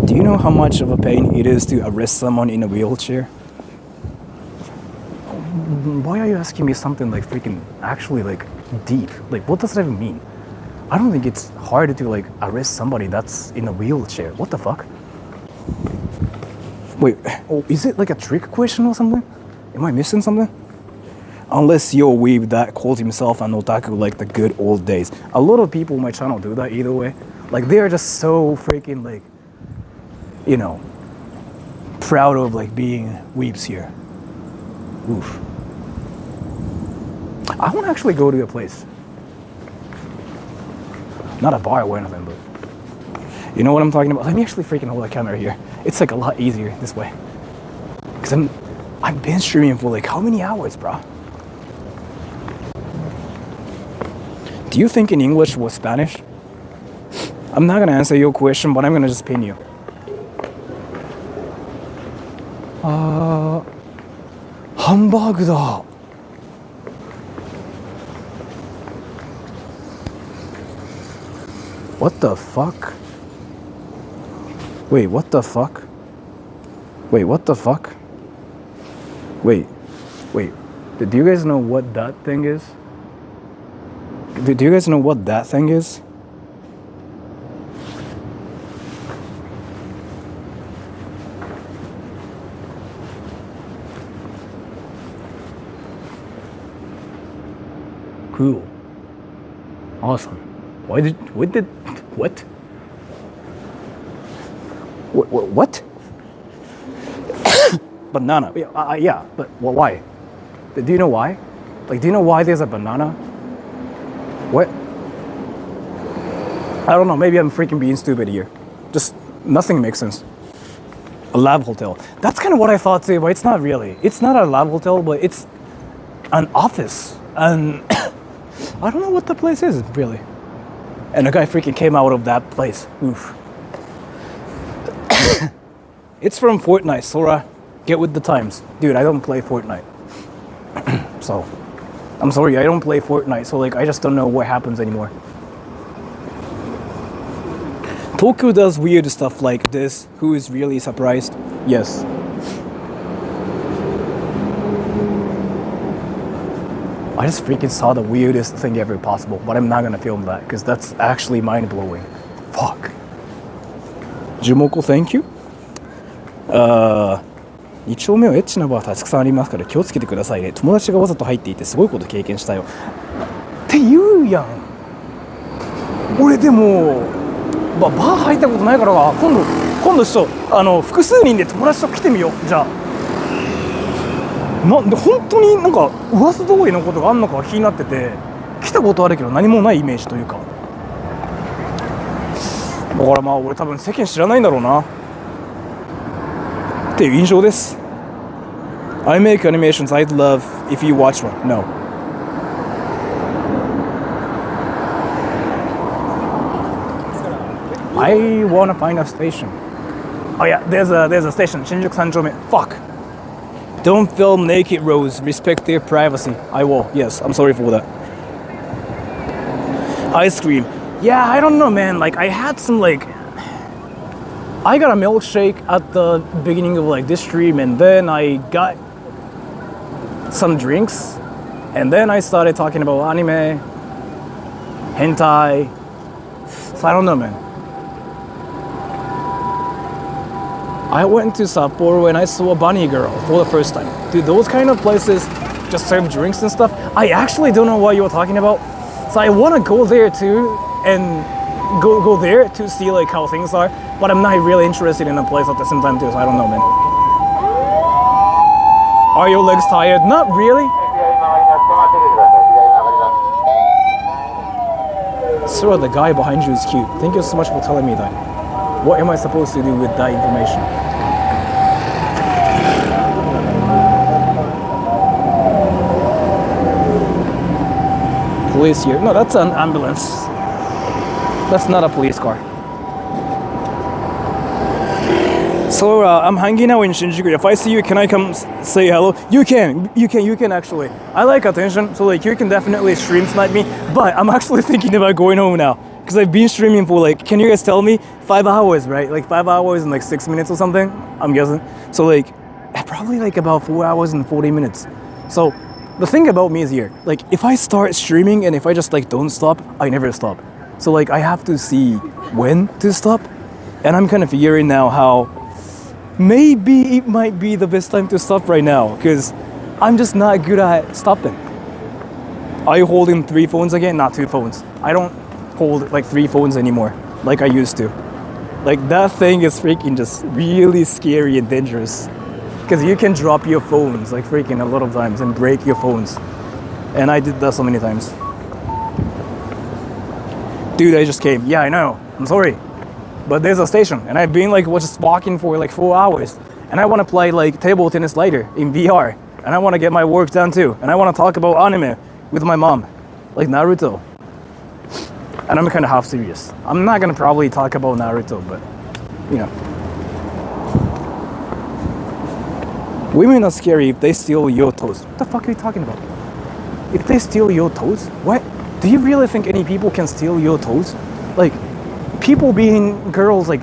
Speaker 1: Do you know how much of a pain it is to arrest someone in a wheelchair? Why are you asking me something like freaking actually like deep? Like, what does that even mean? I don't think it's hard to like arrest somebody that's in a wheelchair. What the fuck? Wait, is it like a trick question or something? Am I missing something? Unless you're a weeb that calls himself an otaku like the good old days. A lot of people on my channel do that either way. Like, they are just so freaking like, you know, proud of like being weebs here. Oof. I want to actually go to a place. Not a bar or anything, but you know what I'm talking about? Let me actually freaking hold the camera here. It's like a lot easier this way. Because I've been streaming for like how many hours, bro? Do you think in English was Spanish? I'm not gonna answer your question, but I'm gonna just pin you. Hamburg da. What the fuck? Wait, what the fuck? Wait, what the fuck? Wait. Do you guys know what that thing is? do you guys know what that thing is? Cool. Awesome. What? What? Banana. Yeah, but why? Do you know why? Like, do you know why there's a banana? What? I don't know. Maybe I'm freaking being stupid here. Just nothing makes sense. A lab hotel. That's kind of what I thought too, but it's not really. It's not a lab hotel, but it's an office. And I don't know what the place is, really. And a guy freaking came out of that place. Oof. It's from Fortnite, Sora. Get with the times. Dude, I don't play Fortnite. So, I'm sorry, I don't play Fortnite, so like, I just don't know what happens anymore. Tokyo does weird stuff like this. Who is really surprised? Yes. I just freaking saw the weirdest thing ever possible, but I'm not gonna film that because that's actually mind-blowing. Fuck. Jumoko, thank you. 2丁目はエッチなバーたくさんありますから気をつけてくださいね。友達がわざと入っていてすごいこと経験したよ。って言うやん。俺でもバー入ったことないから今度ちょっと複数人で友達と来てみよう。じゃあ本当になんか噂通りのことがあんのか気になってて、来たことあるけど何もないイメージというか、だからまあ俺多分世間知らないんだろうなっていう印象です。I make animations I'd love if you watch one. No. I wanna find a station. Oh yeah, there's a station. 新宿3丁目. Fuck. Don't film naked rows. Respect their privacy. I will. Yes, I'm sorry for that. Ice cream. Yeah, I don't know, man. Like I had some I got a milkshake at the beginning of like this stream, and then I got some drinks, and then I started talking about anime, hentai. So I don't know, man. I went to Sapporo and I saw a bunny girl for the first time. Dude, those kind of places just serve drinks and stuff. I actually don't know what you were talking about. So I want to go there too and go there to see like how things are. But I'm not really interested in a place at the same time too, so I don't know, man. Are your legs tired? Not really. Sora, the guy behind you is cute. Thank you so much for telling me that. What am I supposed to do with that information? Police here. No, that's an ambulance. That's not a police car. Sora, I'm hanging out in Shinjuku. If I see you, can I come say hello? You can actually. I like attention, so like you can definitely stream snipe me. But I'm actually thinking about going home now because I've been streaming for like, can you guys tell me, 5 hours, right? Like 5 hours and like 6 minutes or something. I'm guessing. So like, probably like about 4 hours and 40 minutes. So the thing about me is here, like if I start streaming and if I just like don't stop, I never stop. So like I have to see when to stop, and I'm kind of figuring now how. Maybe it might be the best time to stop right now because I'm just not good at stopping. Are you holding 3 phones again? Not 2 phones. I don't hold like 3 phones anymore like I used to. Like that thing is freaking just really scary and dangerous because you can drop your phones like freaking a lot of times and break your phones. And I did that so many times. Dude, I just came. Yeah, I know. I'm sorry. But there's a station, and I've been like just walking for like 4 hours, and I want to play like table tennis later in VR, and I want to get my work done too, and I want to talk about anime with my mom, like Naruto. And I'm kind of half serious. I'm not gonna probably talk about Naruto, but you know, women are scary if they steal your toes. What the fuck are you talking about? If they steal your toes, what? Do you really think any people can steal your toes? Like. People being girls, like,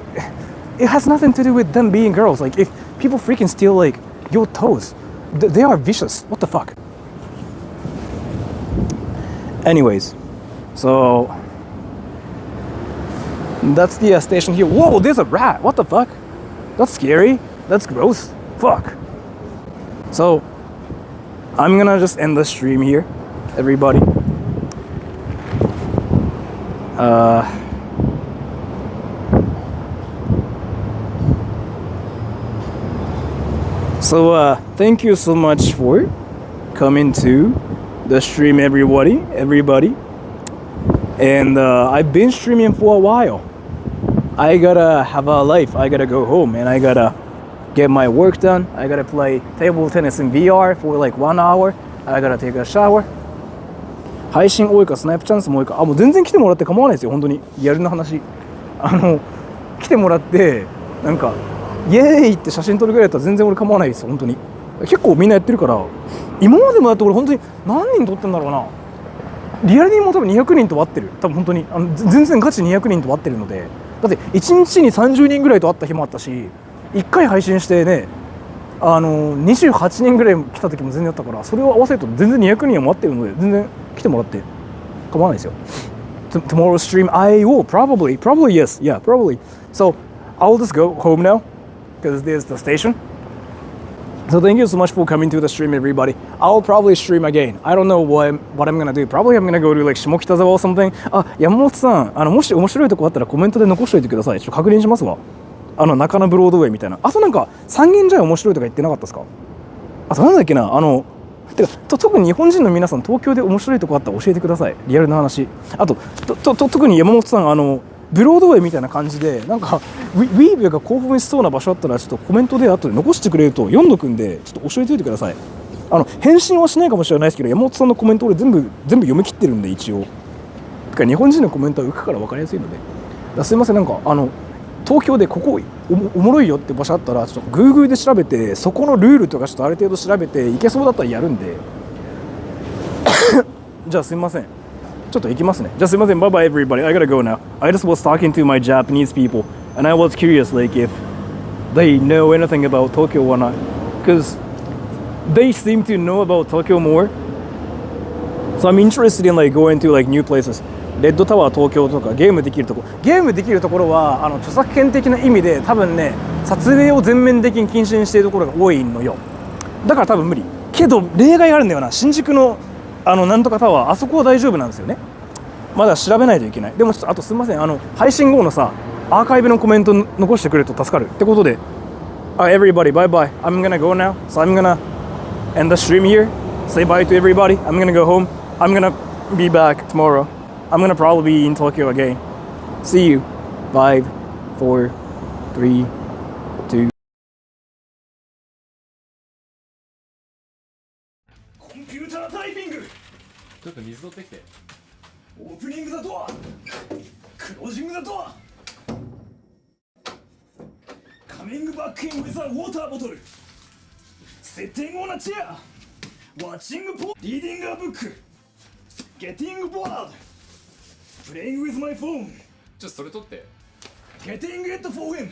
Speaker 1: it has nothing to do with them being girls. Like, if people freaking steal, like, your toes, they are vicious. What the fuck? Anyways, So that's the station here. Whoa, there's a rat. What the fuck? That's scary. That's gross. Fuck. So I'm gonna just end the stream here, everybody. So thank you so much for coming to the stream, everybody. And I've been streaming for a while. I gotta have a life. I gotta go home and I gotta get my work done. I gotta play table tennis in VR for like 1 hour. I gotta take a shower. 配信多いかスナイプチャンスも多いか。もう全然来てもらって構わないですよ、本当に。リアルな話。来てもらってなんかイエーイって写真撮るぐらいだったら全然俺構わないですよ、本当に。結構みんなやってるから。今までもだって俺本当に何人撮ってんだろうな。リアルにも多分200人と会ってる。多分本当に全然ガチ200人と会ってるので。だって1日に30人ぐらいと会った日もあったし、1回配信してね、28人ぐらい来た時も全然あったから、それを合わせると全然200人は待ってるので、全然来てもらって構わないですよ。Tomorrow's stream, I will probably yes, yeah, probably. So I'll just go home now because there's the station. So thank you so much for coming to the stream, everybody. I'll probably stream again. I don't know what I'm gonna do. Probably I'm gonna go to like 下北沢 or something. 山本さん、もし面白いとこあったらコメントで残しておいてください。ちょっと確認しますわ。中野ブロードウェイみたいな。あとなんか三軒茶屋面白いとか言ってなかったですか？あとなんだっけな、てか特に日本人の皆さん、東京で面白いとこあったら教えてください。リアルな話。あと特に山本さん、ブロードウェイみたいな感じでなんかウィーブが興奮しそうな場所あったらちょっとコメントで後で残してくれると読んどくんで、ちょっと教えておいてください。返信はしないかもしれないですけど、山本さんのコメント俺全部読み切ってるんで一応。てか日本人のコメントは浮くから分かりやすいので。すいません、なんか東京でここおもろいよって場所あったらちょっと Google で調べて、そこのルールとかちょっとある程度調べていけそうだったらやるんでじゃあすいません、ちょっと行きますね。じゃあすいません、bye bye everybody, I gotta go now. I just was talking to my Japanese people and I was curious like if they know anything about Tokyo or not, because they seem to know about Tokyo more, so I'm interested in like going to like new places. レッドタワー東京とかゲームできるところは著作権的な意味で多分ね、撮影を全面的に禁止にしているところが多いのよ。だから多分無理けど例外あるんだよな。新宿のなんとかタワー、あそこは大丈夫なんですよね。まだ調べないといけない。でもちょっとあとすみません、配信後のさアーカイブのコメント残してくれると助かるってことで、everybody bye bye, I'm gonna go now, so I'm gonna end the stream here, say bye to everybody, I'm gonna go home, I'm gonna be back tomorrow, I'm gonna probably be in Tokyo again. See you. 5 4 3 2。 コンピュータータイピング。
Speaker 2: ちょっと水取ってきて。
Speaker 1: オープニングザドア、クロージングザドア、カミングバックインウィザウォーターボトル、セッティングオンアチェア、ワッチングポリーディングアブック、ゲッティングボード、プレイングウィズマイフォン、
Speaker 2: ちょっとそれ取って。
Speaker 1: ゲッティングエットフォーヘン。